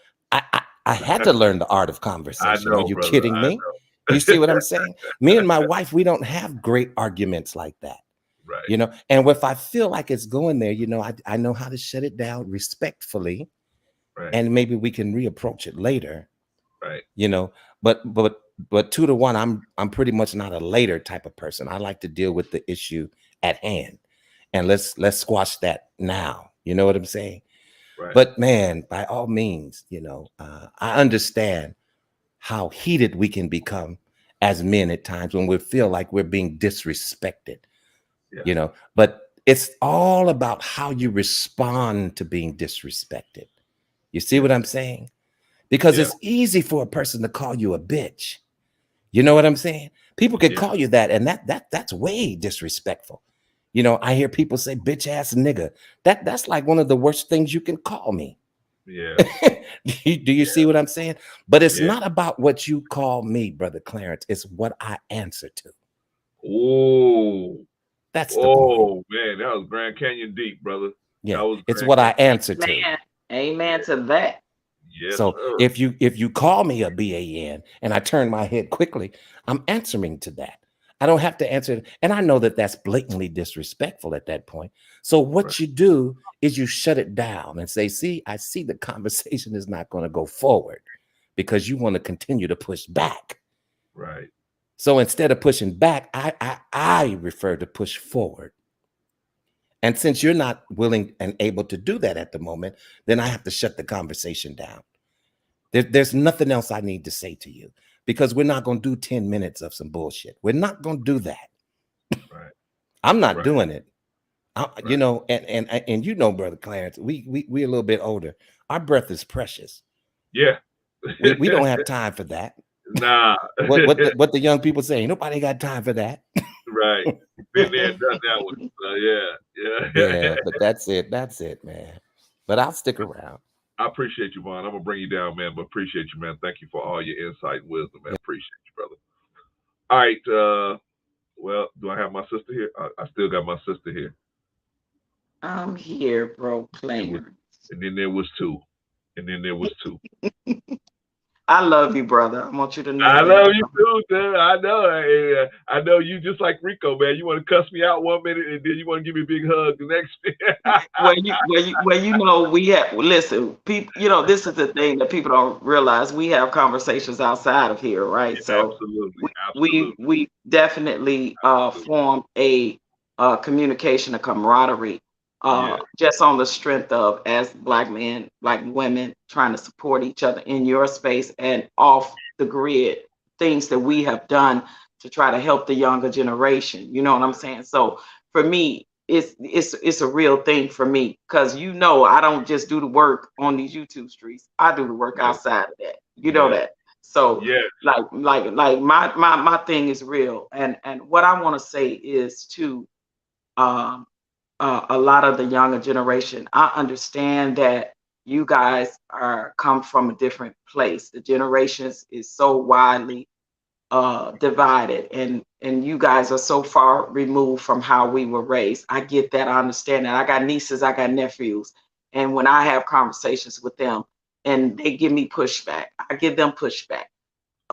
I had to learn the art of conversation. know, Are you brother, kidding I me? know. You see what I'm saying? Me and my wife, we don't have great arguments like that. Right. You know, and if I feel like it's going there, you know, I know how to shut it down respectfully, Right. and maybe we can reapproach it later. Right. You know, but 2-1, I'm pretty much not a later type of person. I like to deal with the issue at hand, and let's squash that now. You know what I'm saying? Right. But man, by all means, you know, I understand how heated we can become as men at times when we feel like we're being disrespected. Yeah. You know, but it's all about how you respond to being disrespected. You see what I'm saying? Because Yeah. it's easy for a person to call you a bitch. You know what I'm saying? People could Yeah. call you that, and that's way disrespectful. You know, I hear people say bitch ass nigga. That's like one of the worst things you can call me. Yeah. Do you see what I'm saying? But it's Yeah. not about what you call me, brother Clarence. It's what I answer to. Oh. That's the point. Oh man, that was Grand Canyon deep, brother. Yeah, That was it's Grand what I Canyon. answer to. Man, amen to that. Yes, So sir. if you call me a BAN and I turn my head quickly, I'm answering to that. I don't have to answer it. And I know that that's blatantly disrespectful at that point. So what Right. you do is you shut it down and say, see, I see the conversation is not going to go forward because you want to continue to push back. Right. So instead of pushing back, I refer to push forward. And since you're not willing and able to do that at the moment, then I have to shut the conversation down. There's nothing else I need to say to you, because we're not going to do 10 minutes of some bullshit. We're not going to do that. Right. I'm not Right. doing it. You Right. know, and you know, brother Clarence, we're a little bit older. Our breath is precious. Yeah. We don't have time for that. Nah. What the young people say, nobody got time for that. Right. Been there and done that one. Yeah. Yeah, but that's it. That's it, man. But I'll stick around. I appreciate you, Vaughn. I'm gonna bring you down, man, but appreciate you, man. Thank you for all your insight and wisdom, man. Appreciate you, brother. All right. Well, do I have my sister here? I still got my sister here. I'm here, bro. Clarence. And then there was two. And then there was two. I love you, brother. I want you to know I that. love you too, sir. I know. I know you just like Rico, man. You want to cuss me out 1 minute, and then you want to give me a big hug the next minute. Well, you know, we have, listen, people, you know, this is the thing that people don't realize. We have conversations outside of here, right? So we definitely form a communication, a camaraderie, just on the strength of, as Black men, Black women, trying to support each other in your space and off the grid, things that we have done to try to help the younger generation. You know what I'm saying? So for me, it's a real thing for me, because you know I don't just do the work on these YouTube streets. I do the work outside of that. You know that. So like my thing is real, and what I want to say is to a lot of the younger generation, I understand that you guys come from a different place. The generations is so widely divided, and you guys are so far removed from how we were raised. I get that. I understand that. I got nieces, I got nephews, and when I have conversations with them and they give me pushback, I give them pushback.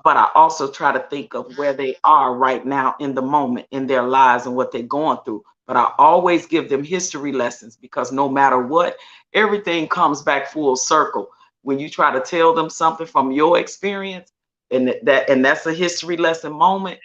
But I also try to think of where they are right now in the moment in their lives and what they're going through. But I always give them history lessons, because no matter what, everything comes back full circle. When you try to tell them something from your experience, and that's a history lesson moment,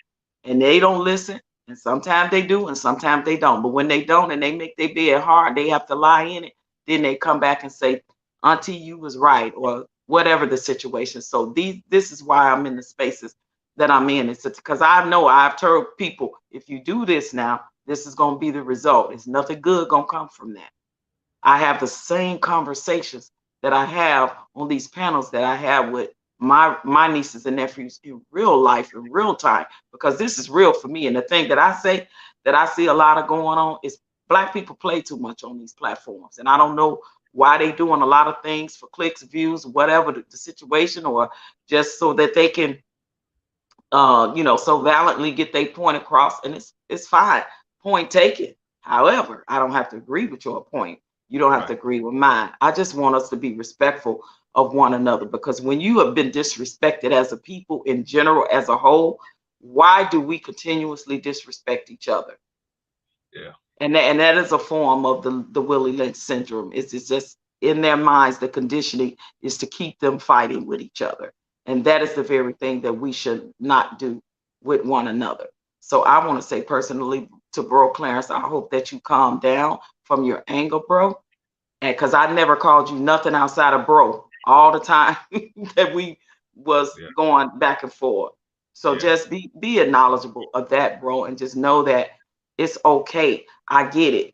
and they don't listen, and sometimes they do and sometimes they don't. But when they don't and they make their bed hard, they have to lie in it, then they come back and say, Auntie, you was right, or whatever the situation. So this is why I'm in the spaces that I'm in. It's because I know I've told people, if you do this now, this is going to be the result. It's nothing good going to come from that. I have the same conversations that I have on these panels that I have with my nieces and nephews in real life, in real time, because this is real for me. And the thing that I say that I see a lot of going on is Black people play too much on these platforms. And I don't know why they doing a lot of things for clicks, views, whatever the situation, or just so that they can so valiantly get their point across, and it's fine. Point taken. However, I don't have to agree with your point. You don't have to agree with mine. I just want us to be respectful of one another, because when you have been disrespected as a people in general, as a whole, why do we continuously disrespect each other? Yeah. And that is a form of the Willie Lynch syndrome. It's just in their minds, the conditioning is to keep them fighting with each other. And that is the very thing that we should not do with one another. So I want to say personally to Bro Clarence, I hope that you calm down from your anger, bro. And because I never called you nothing outside of bro all the time that we was going back and forth. So just be knowledgeable of that, bro, and just know that it's okay. I get it.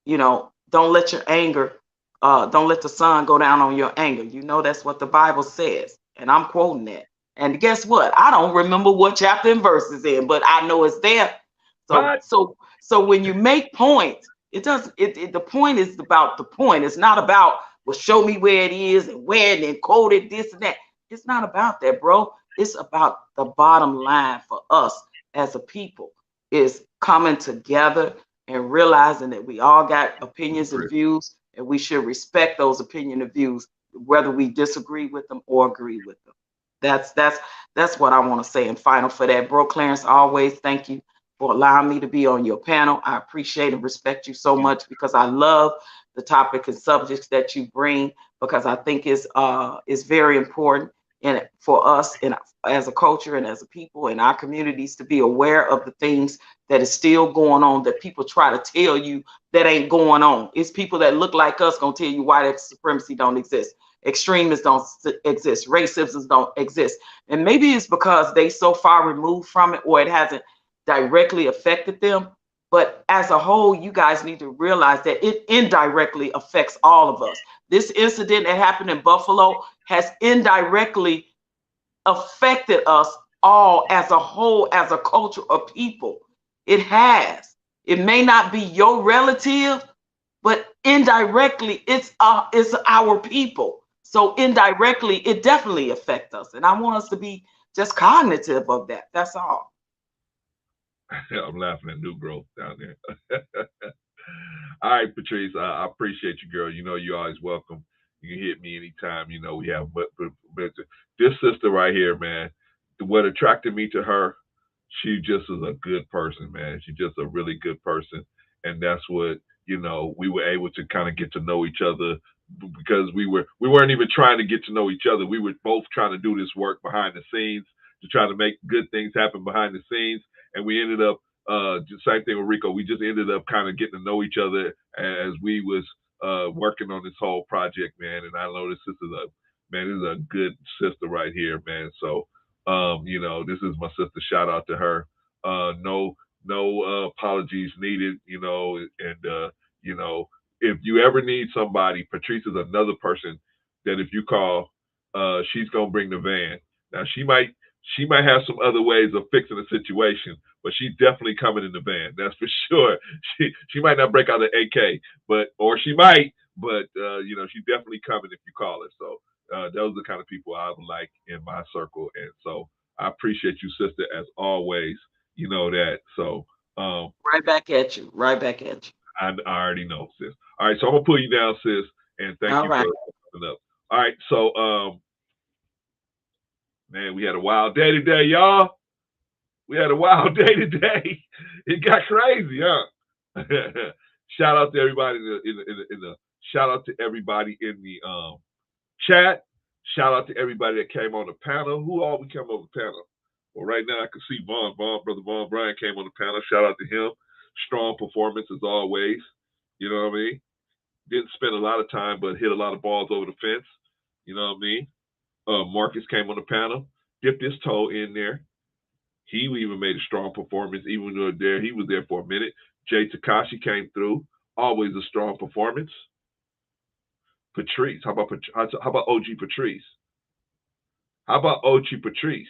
You know, don't let your anger, don't let the sun go down on your anger. You know, that's what the Bible says. And I'm quoting that. And guess what? I don't remember what chapter and verse is in, but I know it's there. So when you make points, the point is about the point. It's not about, well, show me where it is and where, and then quote it, this and that. It's not about that, bro. It's about the bottom line for us as a people is coming together and realizing that we all got opinions and views, and we should respect those opinion and views, whether we disagree with them or agree with them. That's what I want to say. And final for that, bro, Clarence, always thank you for allowing me to be on your panel. I appreciate and respect you so much, because I love the topic and subjects that you bring, because I think is very important and for us and as a culture and as a people in our communities to be aware of the things that is still going on that people try to tell you that ain't going on. It's people that look like us gonna tell you white supremacy don't exist. Extremists don't exist. Racism don't exist. And maybe it's because they so far removed from it, or it hasn't directly affected them. But as a whole, you guys need to realize that it indirectly affects all of us. This incident that happened in Buffalo has indirectly affected us all as a whole, as a culture of people. It has. It may not be your relative, but indirectly, it's our people. So indirectly, it definitely affects us. And I want us to be just cognitive of that. That's all. I'm laughing at new growth down there. All right, Patrice, I appreciate you, girl. You know you're always welcome. You can hit me anytime. You know we have, but this sister right here, man. What attracted me to her, she just is a good person, man. She's just a really good person, and that's what we were able to kind of get to know each other because we weren't even trying to get to know each other. We were both trying to do this work behind the scenes to try to make good things happen behind the scenes, and we ended up same thing with Rico. We just ended up kind of getting to know each other as we was working on this whole project, man. And I know this is this is a good sister right here, man. So, this is my sister. Shout out to her. No apologies needed, and if you ever need somebody, Patrice is another person that if you call, she's gonna bring the van. Now she might have some other ways of fixing the situation, but she's definitely coming in the van. That's for sure. She might not break out the AK, or she might, but she's definitely coming if you call her. So those are the kind of people I would like in my circle, and so I appreciate you, sister, as always. You know that. So Right back at you. Right back at you. I already know, sis. All right, so I'm gonna pull you down, sis, and thank All you right. for coming up. All right, so man, we had a wild day today, y'all. We had a wild day today. It got crazy, huh? Shout out to everybody in the shout out to everybody in the chat. Shout out to everybody that came on the panel. Who all we came on the panel? Well, right now I can see brother Vaughn Bryan came on the panel. Shout out to him. Strong performance as always. You know what I mean? Didn't spend a lot of time, but hit a lot of balls over the fence. You know what I mean? Marcus came on the panel, dipped his toe in there. He even made a strong performance, even though he was there for a minute. Jay Takashi came through, always a strong performance. Patrice, how about OG Patrice? How about OG Patrice?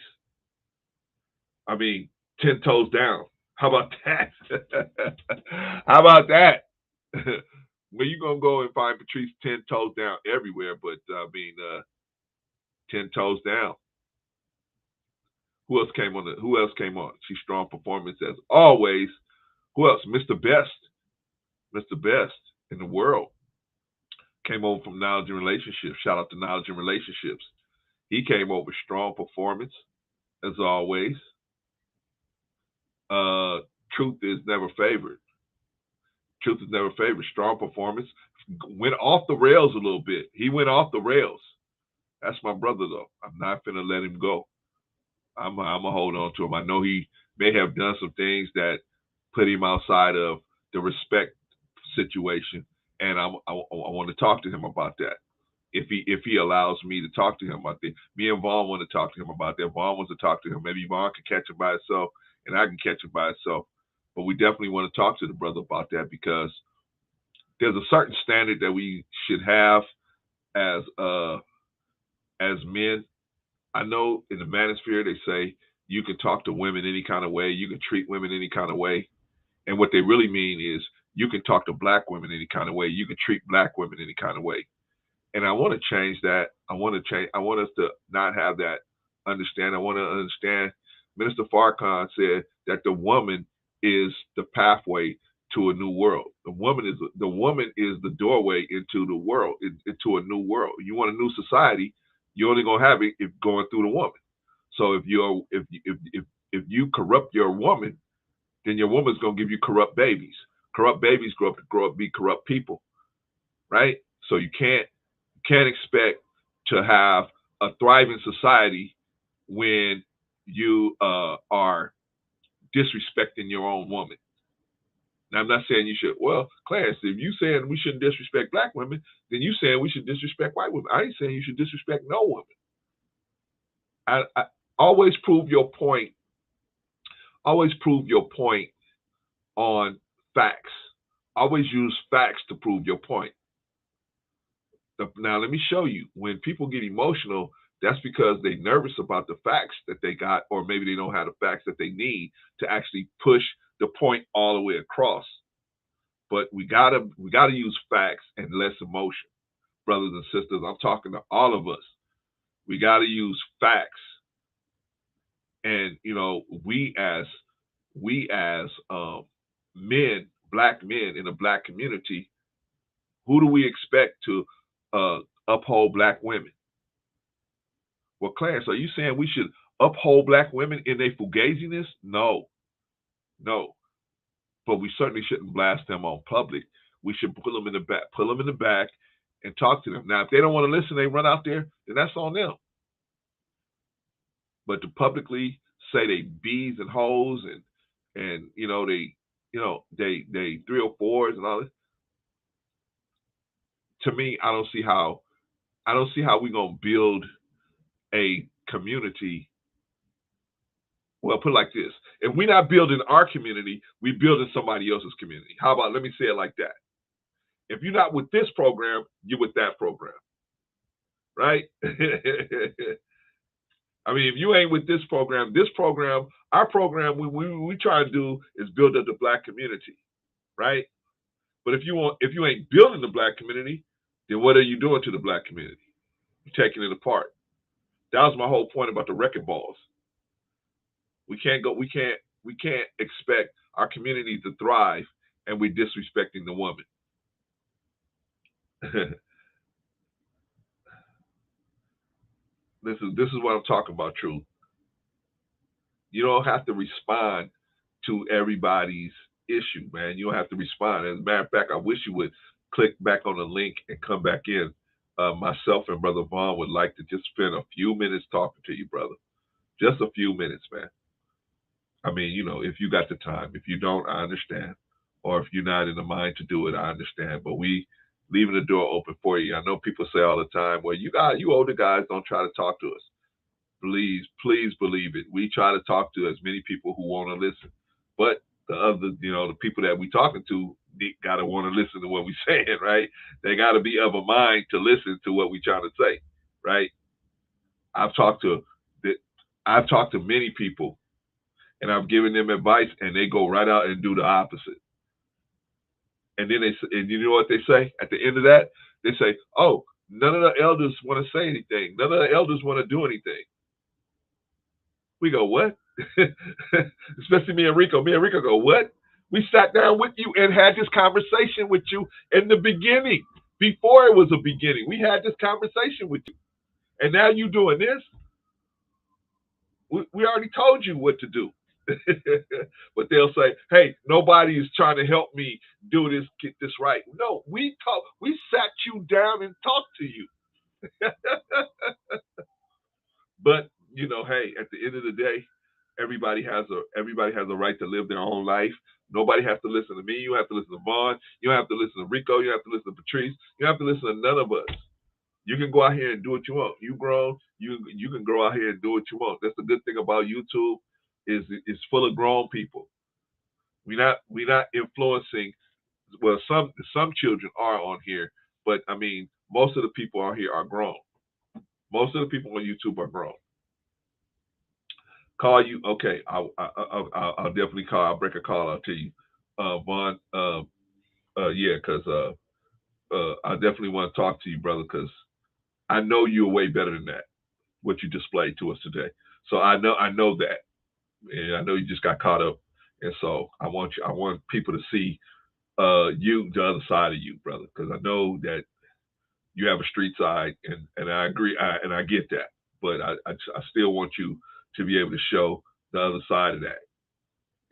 I mean, 10 toes down. How about that? How about that? Well, you're gonna go and find Patrice 10 toes down everywhere, but I mean, 10 toes down. Who else came on? She's strong performance as always. Who else? Mr. Best in the world. Came over from Knowledge and Relationships. Shout out to Knowledge and Relationships. He came over strong performance as always. Truth is never favored. Strong performance. Went off the rails a little bit. He went off the rails. That's my brother though. I'm not finna let him go. I'm gonna hold on to him. I know he may have done some things that put him outside of the respect situation, and I want to talk to him about that. If he allows me to talk to him about that, me and Vaughn want to talk to him about that. Vaughn wants to talk to him. Maybe Vaughn can catch him by himself, and I can catch him by himself. But we definitely want to talk to the brother about that because there's a certain standard that we should have as men. I know in the manosphere they say you can talk to women any kind of way, you can treat women any kind of way, and what they really mean is you can talk to black women any kind of way, you can treat black women any kind of way. And I want to change that. I want us to not have that understanding. I want to understand. Minister Farrakhan said that the woman is the pathway to a new world. The woman is the doorway into the world, into a new world. You want a new society, you're only gonna have it if going through the woman. So if you corrupt your woman, then your woman's gonna give you corrupt babies. Corrupt babies grow up be corrupt people, right? So you can't expect to have a thriving society when you are disrespecting your own woman. Now, I'm not saying you should. Well, Clarence, if you saying we shouldn't disrespect black women, then you saying we should disrespect white women. I ain't saying you should disrespect no woman. I always prove your point. Always prove your point on facts. Always use facts to prove your point. Now, let me show you. When people get emotional, that's because they're nervous about the facts that they got, or maybe they don't have the facts that they need to actually push the point all the way across. But we gotta use facts and less emotion, brothers and sisters. I'm talking to all of us. We gotta use facts, and we as men, black men in the black community, who do we expect to uphold black women? Well, Clarence, are you saying we should uphold black women in their fugaziness? No. But we certainly shouldn't blast them on public. We should pull them in the back, and talk to them. Now, if they don't want to listen, they run out there, then that's on them. But to publicly say they bees and hoes and they 304s and all this, to me, I don't see how we're gonna build a community. Well, put it like this: if we're not building our community, we're building somebody else's community. How about, let me say it like that? If you're not with this program, you're with that program, right? I mean, if you ain't with this program, our program, we try to do is build up the black community, right? But if you ain't building the black community, then what are you doing to the black community? You're taking it apart. That was my whole point about the wrecking balls. We can't expect our community to thrive and we're disrespecting the woman. This is what I'm talking about, Truth. You don't have to respond to everybody's issue, man. You don't have to respond. As a matter of fact, I wish you would click back on the link and come back in. Myself and Brother Vaughn would like to just spend a few minutes talking to you, brother. Just a few minutes, man. I mean, if you got the time. If you don't, I understand. Or if you're not in the mind to do it, I understand. But we leaving the door open for you. I know people say all the time, well, you older guys don't try to talk to us. Please believe it. We try to talk to as many people who want to listen. But the other, the people that we talking to got to want to listen to what we saying, right? They got to be of a mind to listen to what we trying to say, right? I've talked to many people, and I've given them advice, and they go right out and do the opposite. And then and you know what they say at the end of that? They say, "Oh, none of the elders want to say anything. None of the elders want to do anything." We go, what? Especially me and Rico. Me and Rico go, what? We sat down with you and had this conversation with you in the beginning. Before it was a beginning, we had this conversation with you. And now you doing this? We already told you what to do. But they'll say, hey, nobody is trying to help me do this, get this right. No, we sat you down and talked to you. But hey, at the end of the day, everybody has a right to live their own life. Nobody has to listen to me. You don't have to listen to Vaughn. You don't have to listen to Rico. You don't have to listen to Patrice. You don't have to listen to none of us. You can go out here and do what you want. You grown. You can go out here and do what you want. That's the good thing about YouTube is it's full of grown people. We're not influencing. Well, some children are on here, but I mean, most of the people on here are grown. Most of the people on YouTube are grown. Call you, okay? I'll definitely call. I'll break a call out to you, Vaughn. Yeah, because I definitely want to talk to you, brother, because I know you're way better than that. What you displayed to us today. So I know that, and I know you just got caught up, and so I want people to see you, the other side of you, brother, because I know that you have a street side, and I agree, and I get that, but I still want you to be able to show the other side of that.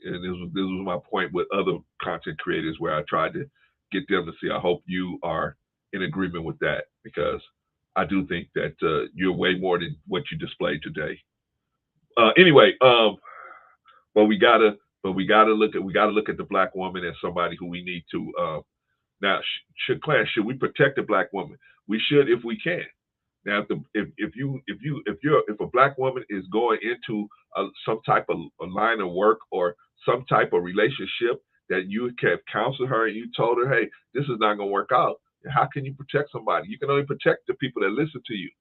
And this was my point with other content creators, where I tried to get them to see. I hope you are in agreement with that, because I do think that you're way more than what you displayed today. Anyway, but we gotta look at the black woman as somebody who we need to. Now, should we protect the black woman? We should, if we can. Now, if a black woman is going into some type of a line of work or some type of relationship that you have counseled her and you told her, hey, this is not going to work out, how can you protect somebody? You can only protect the people that listen to you.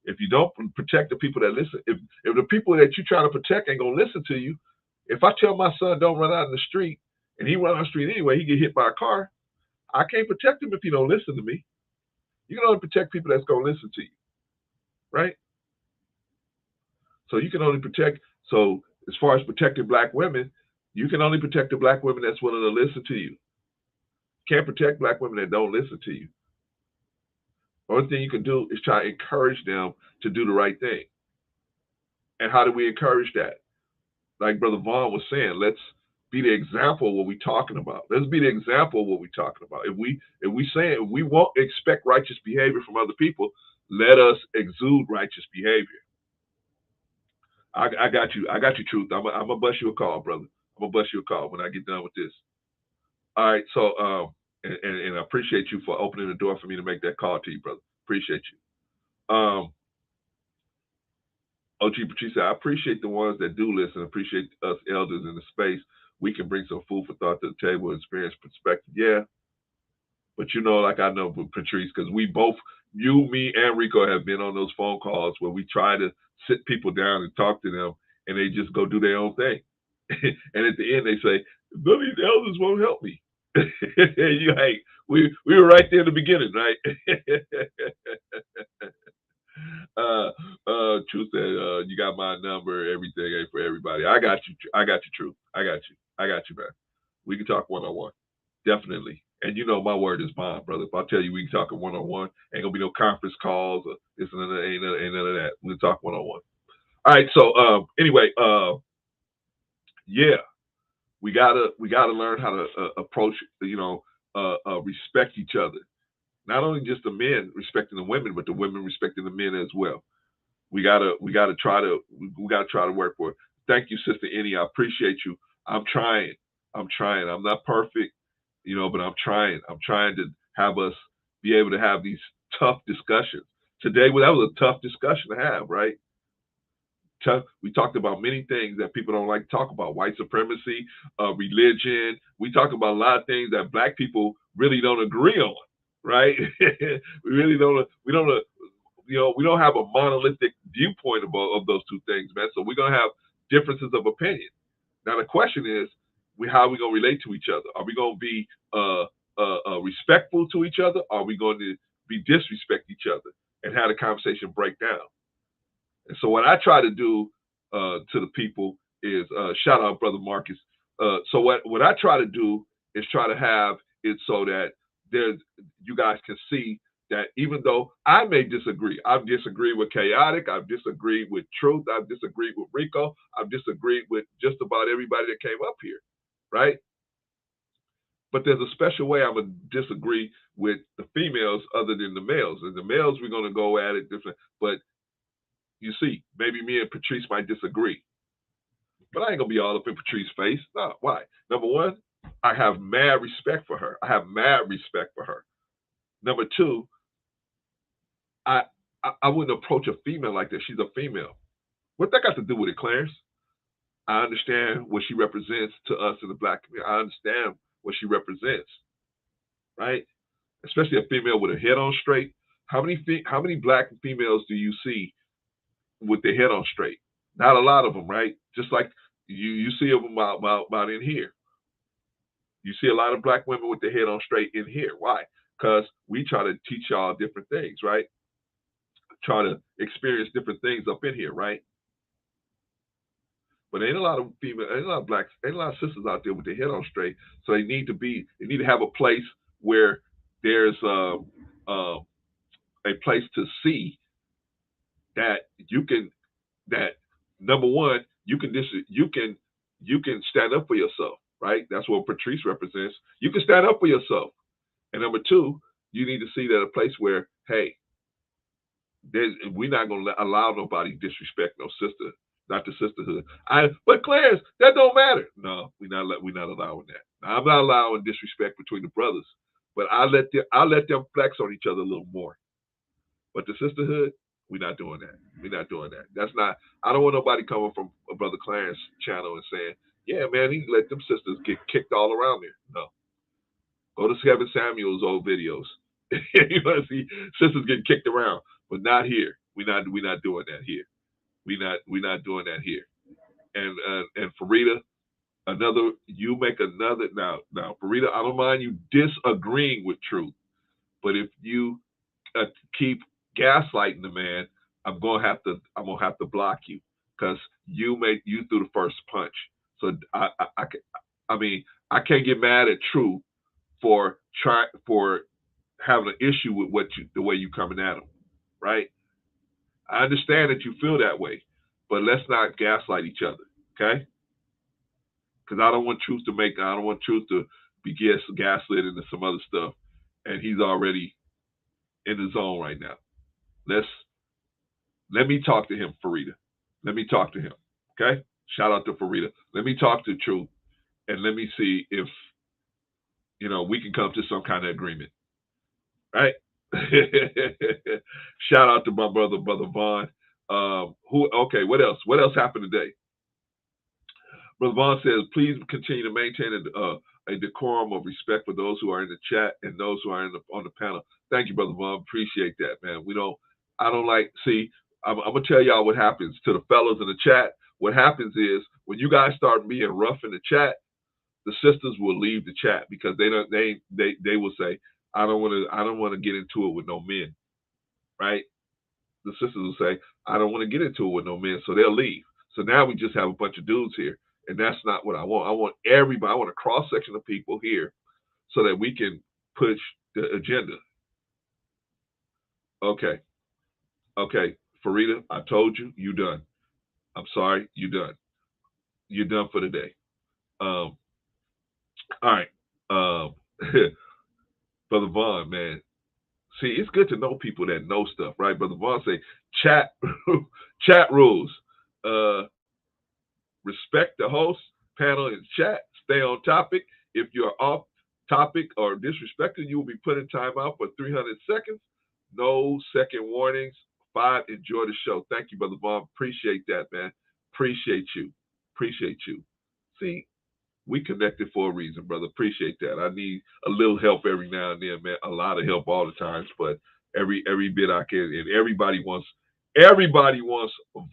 If you don't protect the people that listen, if the people that you try to protect ain't going to listen to you, If I tell my son don't run out in the street, and he run out the street anyway, he get hit by a car, I can't protect him if he don't listen to me. You can only protect people that's going to listen to you, right? So you can only protect, so as far as protecting black women, you can only protect the black women that's willing to listen to you. Can't protect black women that don't listen to you. The only thing you can do is try to encourage them to do the right thing. And how do we encourage that? Like Brother Vaughn was saying, let's be the example of what we're talking about. Let's be the example of what we're talking about. If we won't expect righteous behavior from other people, let us exude righteous behavior. I got you. I got you, Truth. I'm gonna bust you a call, brother. I'm gonna bust you a call when I get done with this. All right. So and I appreciate you for opening the door for me to make that call to you, brother. Appreciate you. OG Patricia, I appreciate the ones that do listen. Appreciate us elders in the space. We can bring some food for thought to the table, experience, perspective. Yeah. But you know, like I know with Patrice, because we both, you, me, and Rico have been on those phone calls where we try to sit people down and talk to them, and they just go do their own thing. And at the end, they say, none of these elders won't help me. You, hey, we were right there in the beginning, right? Truth said, you got my number, everything ain't for everybody. I got you, Truth. I got you, man. We can talk one-on-one, definitely. And you know my word is bond, brother. If I tell you we can talk one-on-one, ain't gonna be no conference calls or this and that, ain't none of that. We'll talk one-on-one. All right, so anyway, yeah, we gotta learn how to approach, respect each other. Not only just the men respecting the women, but the women respecting the men as well. We gotta try to work for it. Thank you, Sister Annie. I appreciate you. I'm trying. I'm not perfect, but I'm trying. I'm trying to have us be able to have these tough discussions. Today, well, that was a tough discussion to have, right? We talked about many things that people don't like to talk about: white supremacy, religion. We talked about a lot of things that black people really don't agree on, right? We really don't. We don't have a monolithic viewpoint of those two things, man. So we're gonna have differences of opinion. Now the question is, how are we gonna relate to each other? Are we gonna be respectful to each other? Or are we going to be disrespect each other and have the conversation break down? And so what I try to do to the people is shout out Brother Marcus. So what I try to do is try to have it so that you guys can see that even though I may disagree, I've disagreed with Chaotic, I've disagreed with Truth, I've disagreed with Rico, I've disagreed with just about everybody that came up here, right? But there's a special way I'm going to disagree with the females other than the males. And the males, we're going to go at it different. But you see, maybe me and Patrice might disagree. But I ain't going to be all up in Patrice's face. No, why? Number one, I have mad respect for her. Number two, I wouldn't approach a female like that. She's a female. What that got to do with it, Clarence? I understand what she represents to us in the black community. I understand what she represents, right? Especially a female with a head on straight. How many black females do you see with their head on straight? Not a lot of them, right? Just like you see them about in here. You see a lot of black women with their head on straight in here. Why? Because we try to teach y'all different things, right? Try to experience different things up in here, right? But ain't a lot of females, ain't a lot of blacks, ain't a lot of sisters out there with their head on straight. So they need to have a place where there's a place to see that number one, you can stand up for yourself, right? That's what Patrice represents. You can stand up for yourself. And number two, you need to see that a place where, hey, we're not going to allow nobody to disrespect no sister, not the sisterhood. But Clarence, that don't matter. No, we're not allowing that. Now, I'm not allowing disrespect between the brothers, but I'll let them flex on each other a little more. But the sisterhood, we're not doing that. We're not doing that. That's not. I don't want nobody coming from a Brother Clarence channel and saying, "Yeah, man, he let them sisters get kicked all around there." No. Go to Kevin Samuel's old videos. You want to see sisters getting kicked around, but not here. We're not doing that here. We're not doing that here. And Farida, You make another now, Farida, I don't mind you disagreeing with truth, but if you keep gaslighting the man, I'm gonna have to block you because you threw the first punch. So I mean I can't get mad at Truth for having an issue with the way you coming at him, right? I understand that you feel that way, but let's not gaslight each other, okay? Because I don't want Truth to be gaslit into some other stuff, and he's already in the zone right now. Let me talk to him, Farida. Let me talk to him, okay? Shout out to Farida. Let me talk to Truth, and let me see if we can come to some kind of agreement, right? Shout out to my brother Vaughn. Okay, what else? What else happened today? Brother Vaughn says, please continue to maintain a decorum of respect for those who are in the chat and those who are on the panel. Thank you, Brother Vaughn. Appreciate that, man. I'm gonna tell y'all what happens to the fellows in the chat. What happens is when you guys start being rough in the chat, the sisters will leave the chat because they will say, I don't want to get into it with no men, right? The sisters will say, I don't want to get into it with no men, so they'll leave. So now we just have a bunch of dudes here, and that's not what I want. I want everybody. I want a cross section of people here, so that we can push the agenda. Okay, Farida, I told you, you done. I'm sorry, you done. You're done for the day. All right, Brother Vaughn, man. See, it's good to know people that know stuff, right? Brother Vaughn say, chat rules. Respect the host, panel, and chat. Stay on topic. If you're off topic or disrespected, you will be put in timeout for 300 seconds. No second warnings. 5, enjoy the show. Thank you, Brother Vaughn. Appreciate that, man. Appreciate you. See, we connected for a reason, brother. Appreciate that. I need a little help every now and then, man. A lot of help all the times, but every bit I can. And everybody wants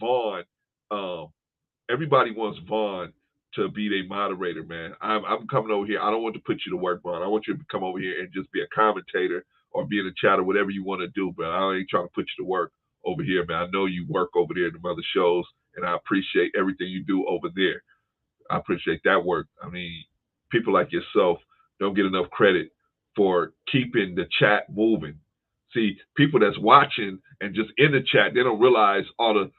Vaughn. Everybody wants Vaughn to be their moderator, man. I'm coming over here. I don't want to put you to work, Vaughn. I want you to come over here and just be a commentator or be in the chat or whatever you want to do, but I ain't trying to put you to work over here, man. I know you work over there in the other shows, and I appreciate everything you do over there. I appreciate that work. I mean, people like yourself don't get enough credit for keeping the chat moving. See, people that's watching and just in the chat, they don't realize all the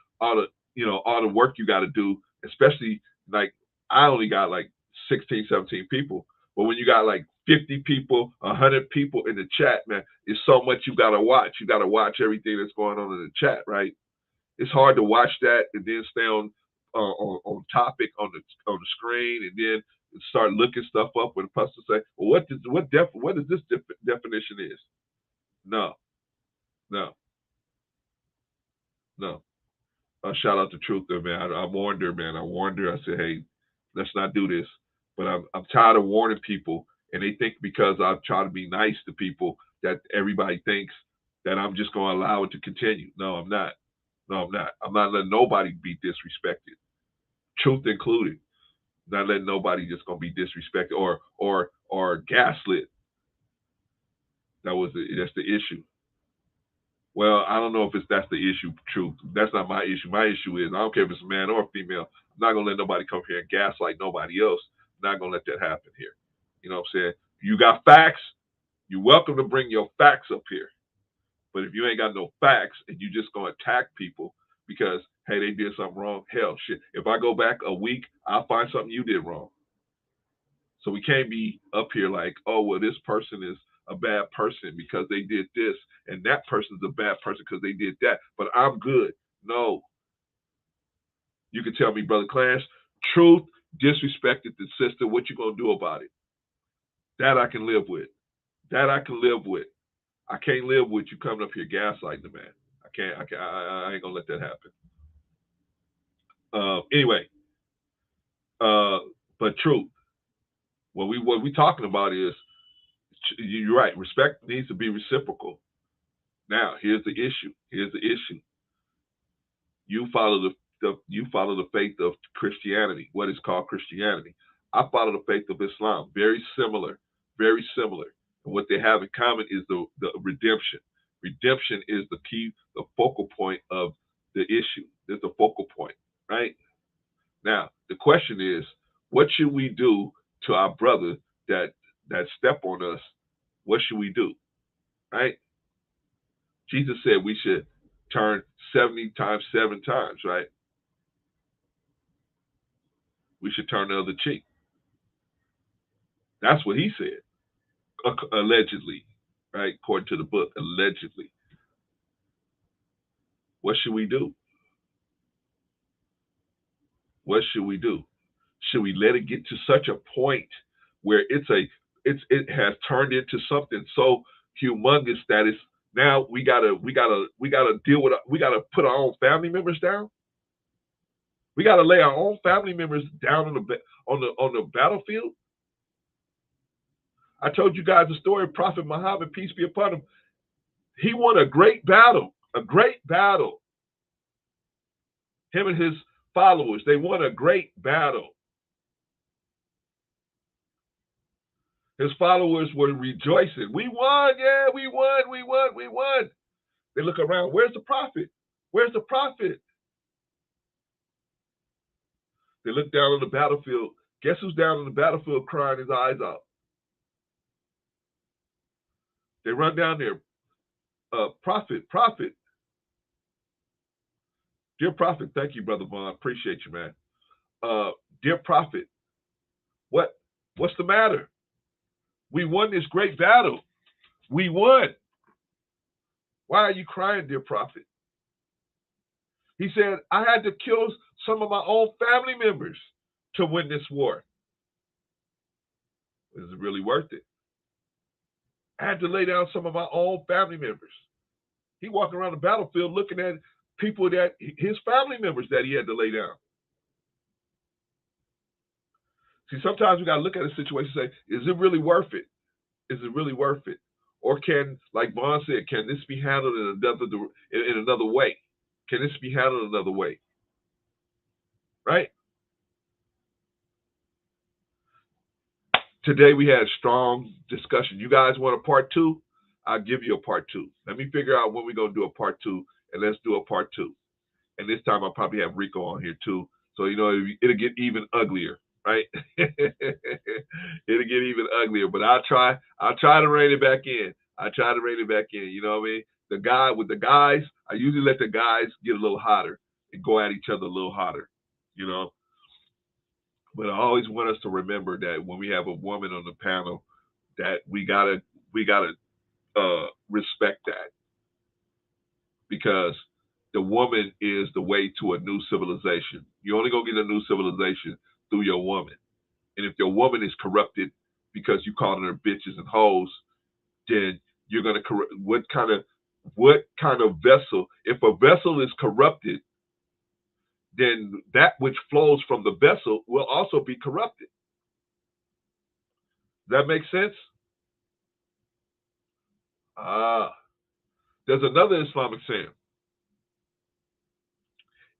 work you got to do, especially like I only got like 16, 17 people. But when you got like 50 people, 100 people in the chat, man, it's so much you got to watch. You got to watch everything that's going on in the chat, right? It's hard to watch that and then stay on topic on the screen and then start looking stuff up when the pastor say, well, what is this definition is? No. Shout out to Truth there, man. I warned her, man. I said, hey, let's not do this. But I'm tired of warning people, and they think because I try to be nice to people that everybody thinks that I'm just going to allow it to continue. No, I'm not. I'm not letting nobody be disrespected, Truth included. Not letting nobody just gonna be disrespected or gaslit. That's the issue. Well, I don't know if that's the issue, Truth. That's not my issue. My issue is I don't care if it's a man or a female. I'm not gonna let nobody come here and gaslight nobody else. I'm not gonna let that happen here. You know what I'm saying? You got facts, you're welcome to bring your facts up here. But if you ain't got no facts and you just gonna attack people because hey, they did something wrong, hell shit. If I go back a week, I'll find something you did wrong. So we can't be up here like, oh, well, this person is a bad person because they did this, and that person's a bad person because they did that, but I'm good. No. You can tell me, Brother Clarence, Truth disrespected the sister. What you gonna do about it? That I can live with. I can't live with you coming up here gaslighting the man. I ain't gonna let that happen. Anyway, but Truth. What we talking about is, you're right. Respect needs to be reciprocal. Now, here's the issue. You follow the faith of Christianity. What is called Christianity? I follow the faith of Islam. Very similar, very similar. And what they have in common is the redemption. Redemption is the key, the focal point of the issue. It's the focal point, right? Now, the question is, what should we do to our brother that step on us? What should we do, right? Jesus said we should turn 70 times 7 times, right? We should turn the other cheek. That's what he said, allegedly, right? According to the book, allegedly. What should we do? What should we do? Should we let it get to such a point where it has turned into something so humongous that it's now we gotta deal with, we gotta put our own family members down? We gotta lay our own family members down on the battlefield? I told you guys the story of Prophet Muhammad, peace be upon him. He won a great battle, Him and his followers, they won a great battle. His followers were rejoicing. We won, yeah, we won. They look around, where's the prophet? Where's the prophet? They look down on the battlefield. Guess who's down on the battlefield crying his eyes out? They run down there. Prophet. Dear prophet, thank you, Brother Vaughn. Appreciate you, man. Dear prophet, what's the matter? We won this great battle. We won. Why are you crying, dear prophet? He said, I had to kill some of my own family members to win this war. Is it really worth it? I had to lay down some of my own family members. He walked around the battlefield looking at people that his family members that he had to lay down. See, sometimes we got to look at a situation and say, is it really worth it? Is it really worth it? Or can, like Vaughn said, can this be handled in another way? Can this be handled another way? Right? Today we had a strong discussion. You guys want a part 2? I'll give you a part 2. Let me figure out when we're going to do a part 2, and let's do a part 2. And this time I'll probably have Rico on here too. So, it'll get even uglier, right? It'll get even uglier, but I'll try to rein it back in. You know what I mean? With the guys, I usually let the guys get a little hotter and go at each other a little hotter, But I always want us to remember that when we have a woman on the panel, that we gotta respect that, because the woman is the way to a new civilization. You're only gonna get a new civilization through your woman. And if your woman is corrupted because you calling her bitches and hoes, then you're gonna corrupt. What kind of vessel? If a vessel is corrupted, then that which flows from the vessel will also be corrupted. Does that make sense? There's another Islamic saying.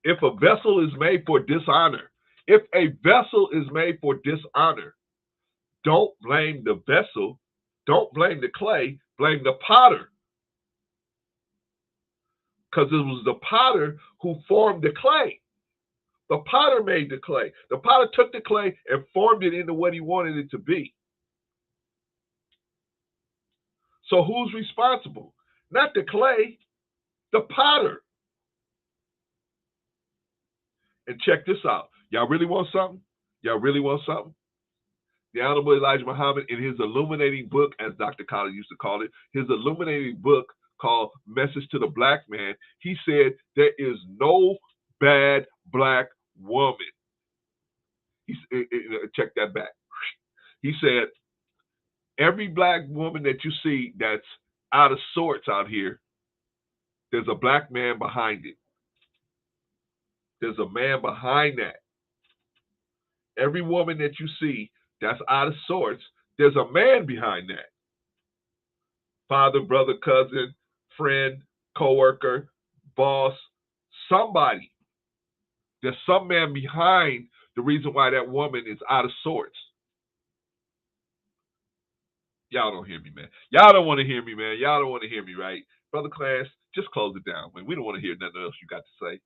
If a vessel is made for dishonor, don't blame the vessel, don't blame the clay, blame the potter. Because it was the potter who formed the clay. The potter made the clay. The potter took the clay and formed it into what he wanted it to be. So who's responsible? Not the clay, the potter. And check this out. Y'all really want something? The Honorable Elijah Muhammad, in his illuminating book, as Dr. Collins used to call it, his illuminating book called Message to the Black Man, he said there is no bad black woman. Check that back. He said, every black woman that you see that's out of sorts out here, there's a black man behind it. There's a man behind that. Every woman that you see that's out of sorts, there's a man behind that. Father, brother, cousin, friend, coworker, boss, somebody. There's some man behind the reason why that woman is out of sorts. Y'all don't hear me, man. Y'all don't want to hear me, man. Y'all don't want to hear me, right? Brother Class, just close it down, man. We don't want to hear nothing else you got to say.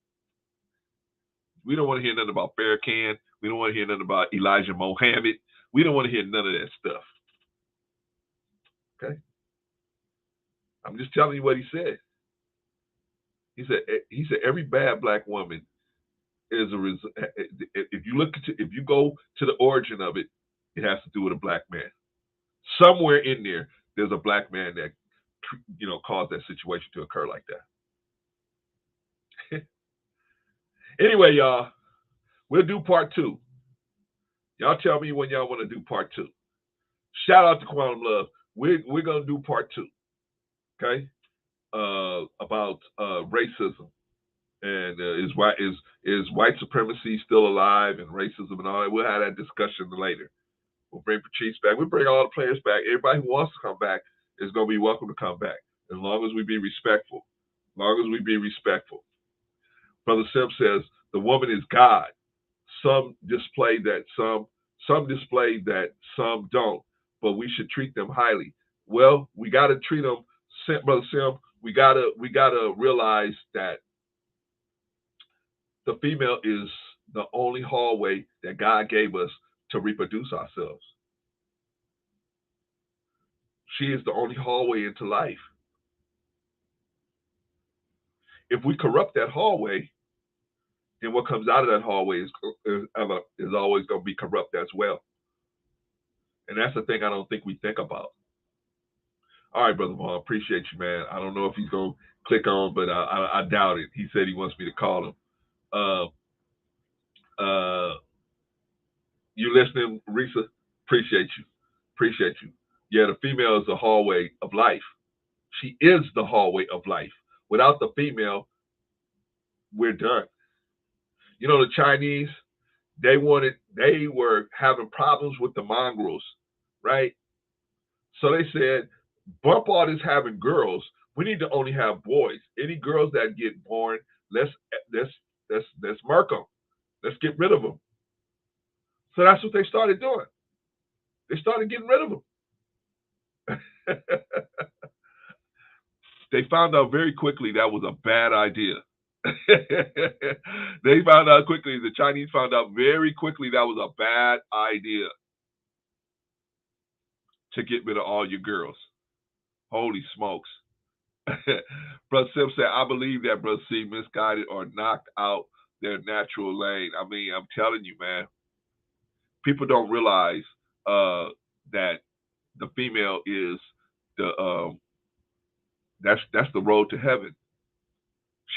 We don't want to hear nothing about Farrakhan. We don't want to hear nothing about Elijah Muhammad. We don't want to hear none of that stuff. Okay? I'm just telling you what he said. He said every bad black woman is a result. If you go to the origin of it, it has to do with a black man. Somewhere in there's a black man that caused that situation to occur like that. Anyway, y'all, we'll do part 2. Y'all tell me when y'all want to do part 2. Shout out to Quantum Love. We're gonna do part 2. Okay, about racism and is white supremacy still alive and racism and all that. We'll have that discussion later. We'll bring Patrice back. We'll bring all the players back. Everybody who wants to come back is going to be welcome to come back, as long as we be respectful. As long as we be respectful. Brother Sim says the woman is God. Some display that, some display that, some don't. But we should treat them highly. Well, we got to treat them, Brother Sim. We gotta realize that the female is the only hallway that God gave us to reproduce ourselves. She is the only hallway into life. If we corrupt that hallway, then what comes out of that hallway is always going to be corrupt as well. And that's the thing I don't think we think about. All right, Brother Vaughn, appreciate you, man. I don't know if he's going to click on, but I doubt it. He said he wants me to call him. You listening, Risa? Appreciate you. Appreciate you. Yeah, the female is the hallway of life. She is the hallway of life. Without the female, we're done. You know, the Chinese, they were having problems with the mongrels, right? So they said, bump all this having girls. We need to only have boys. Any girls that get born, let's murk them. Let's get rid of them. So that's what they started doing. They started getting rid of them. They found out very quickly that was a bad idea. They found out quickly, the Chinese found out very quickly that was a bad idea to get rid of all your girls. Holy smokes. Brother Sim said, I believe that Brother C misguided or knocked out their natural lane. I mean, I'm telling you, man, people don't realize that the female is that's the road to heaven.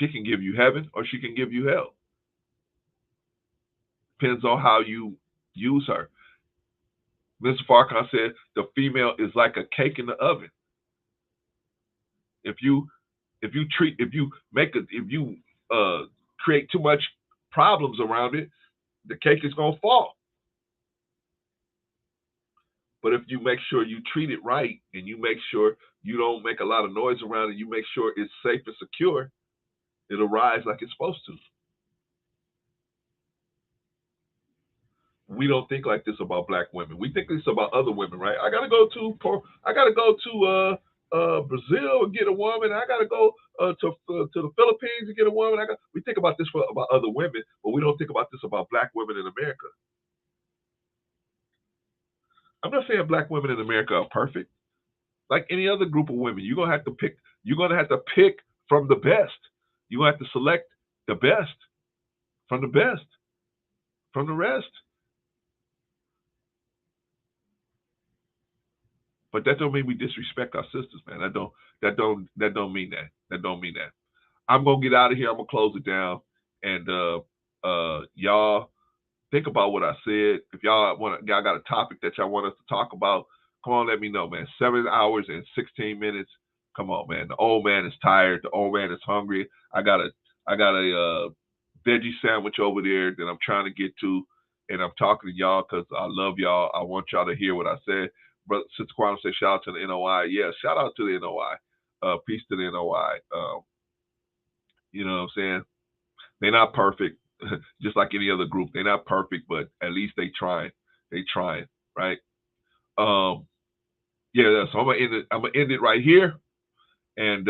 She can give you heaven or she can give you hell. Depends on how you use her. Mr. Farrakhan said the female is like a cake in the oven. If you create too much problems around it, the cake is gonna fall. But if you make sure you treat it right and you make sure you don't make a lot of noise around it, you make sure it's safe and secure, it'll rise like it's supposed to. We don't think like this about black women. We think this about other women, right? I gotta go to Brazil and get a woman. I gotta go to the Philippines and get a woman. We think about this about other women, but we don't think about this about black women in America. I'm not saying black women in America are perfect. Like any other group of women, you're gonna have to pick. You're gonna have to pick from the best. You're gonna have to select the best from the rest. But that don't mean we disrespect our sisters, man. That don't mean that. That don't mean that. I'm gonna get out of here. I'm gonna close it down, and y'all think about what I said. If y'all got a topic that y'all want us to talk about, come on, let me know, man. 7 hours and 16 minutes. Come on, man. The old man is tired. The old man is hungry. I got a veggie sandwich over there that I'm trying to get to, and I'm talking to y'all because I love y'all. I want y'all to hear what I said. Brother Sister Quantum said, shout out to the NOI. Yeah, shout out to the NOI. Peace to the NOI. You know what I'm saying? They're not perfect. just like any other group. They're not perfect, but at least they trying. They trying, right? Yeah. So I'm gonna end it right here. And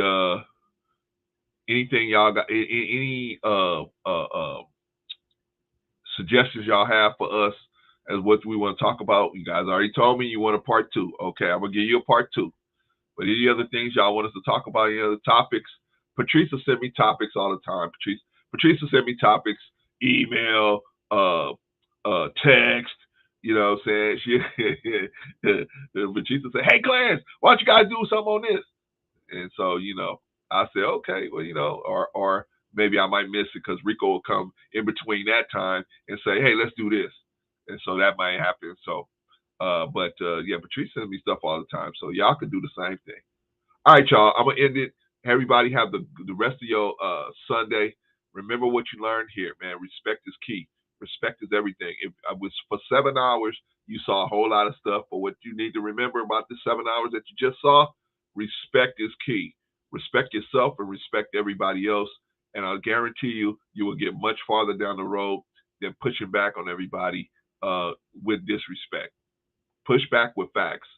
anything y'all got? Any suggestions y'all have for us as what we want to talk about? You guys already told me you want a part 2. Okay, I'm gonna give you a part 2. But any other things y'all want us to talk about? Any other topics? Patrice will send me topics all the time. Patrice will send me topics, email, text. You know what I'm saying? Patrice will say, "Hey, Clarence, why don't you guys do something on this?" And so, I say, okay, well, or maybe I might miss it because Rico will come in between that time and say, hey, let's do this. And so that might happen. So, yeah, Patrice sends me stuff all the time. So y'all can do the same thing. All right, y'all, I'm going to end it. Everybody have the rest of your Sunday. Remember what you learned here, man. Respect is key. Respect is everything. If I was for 7 hours, you saw a whole lot of stuff. But what you need to remember about the 7 hours that you just saw, respect is key. Respect yourself and respect everybody else. And I'll guarantee you, you will get much farther down the road than pushing back on everybody with disrespect. Push back with facts,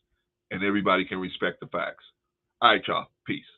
and everybody can respect the facts. All right, y'all. Peace.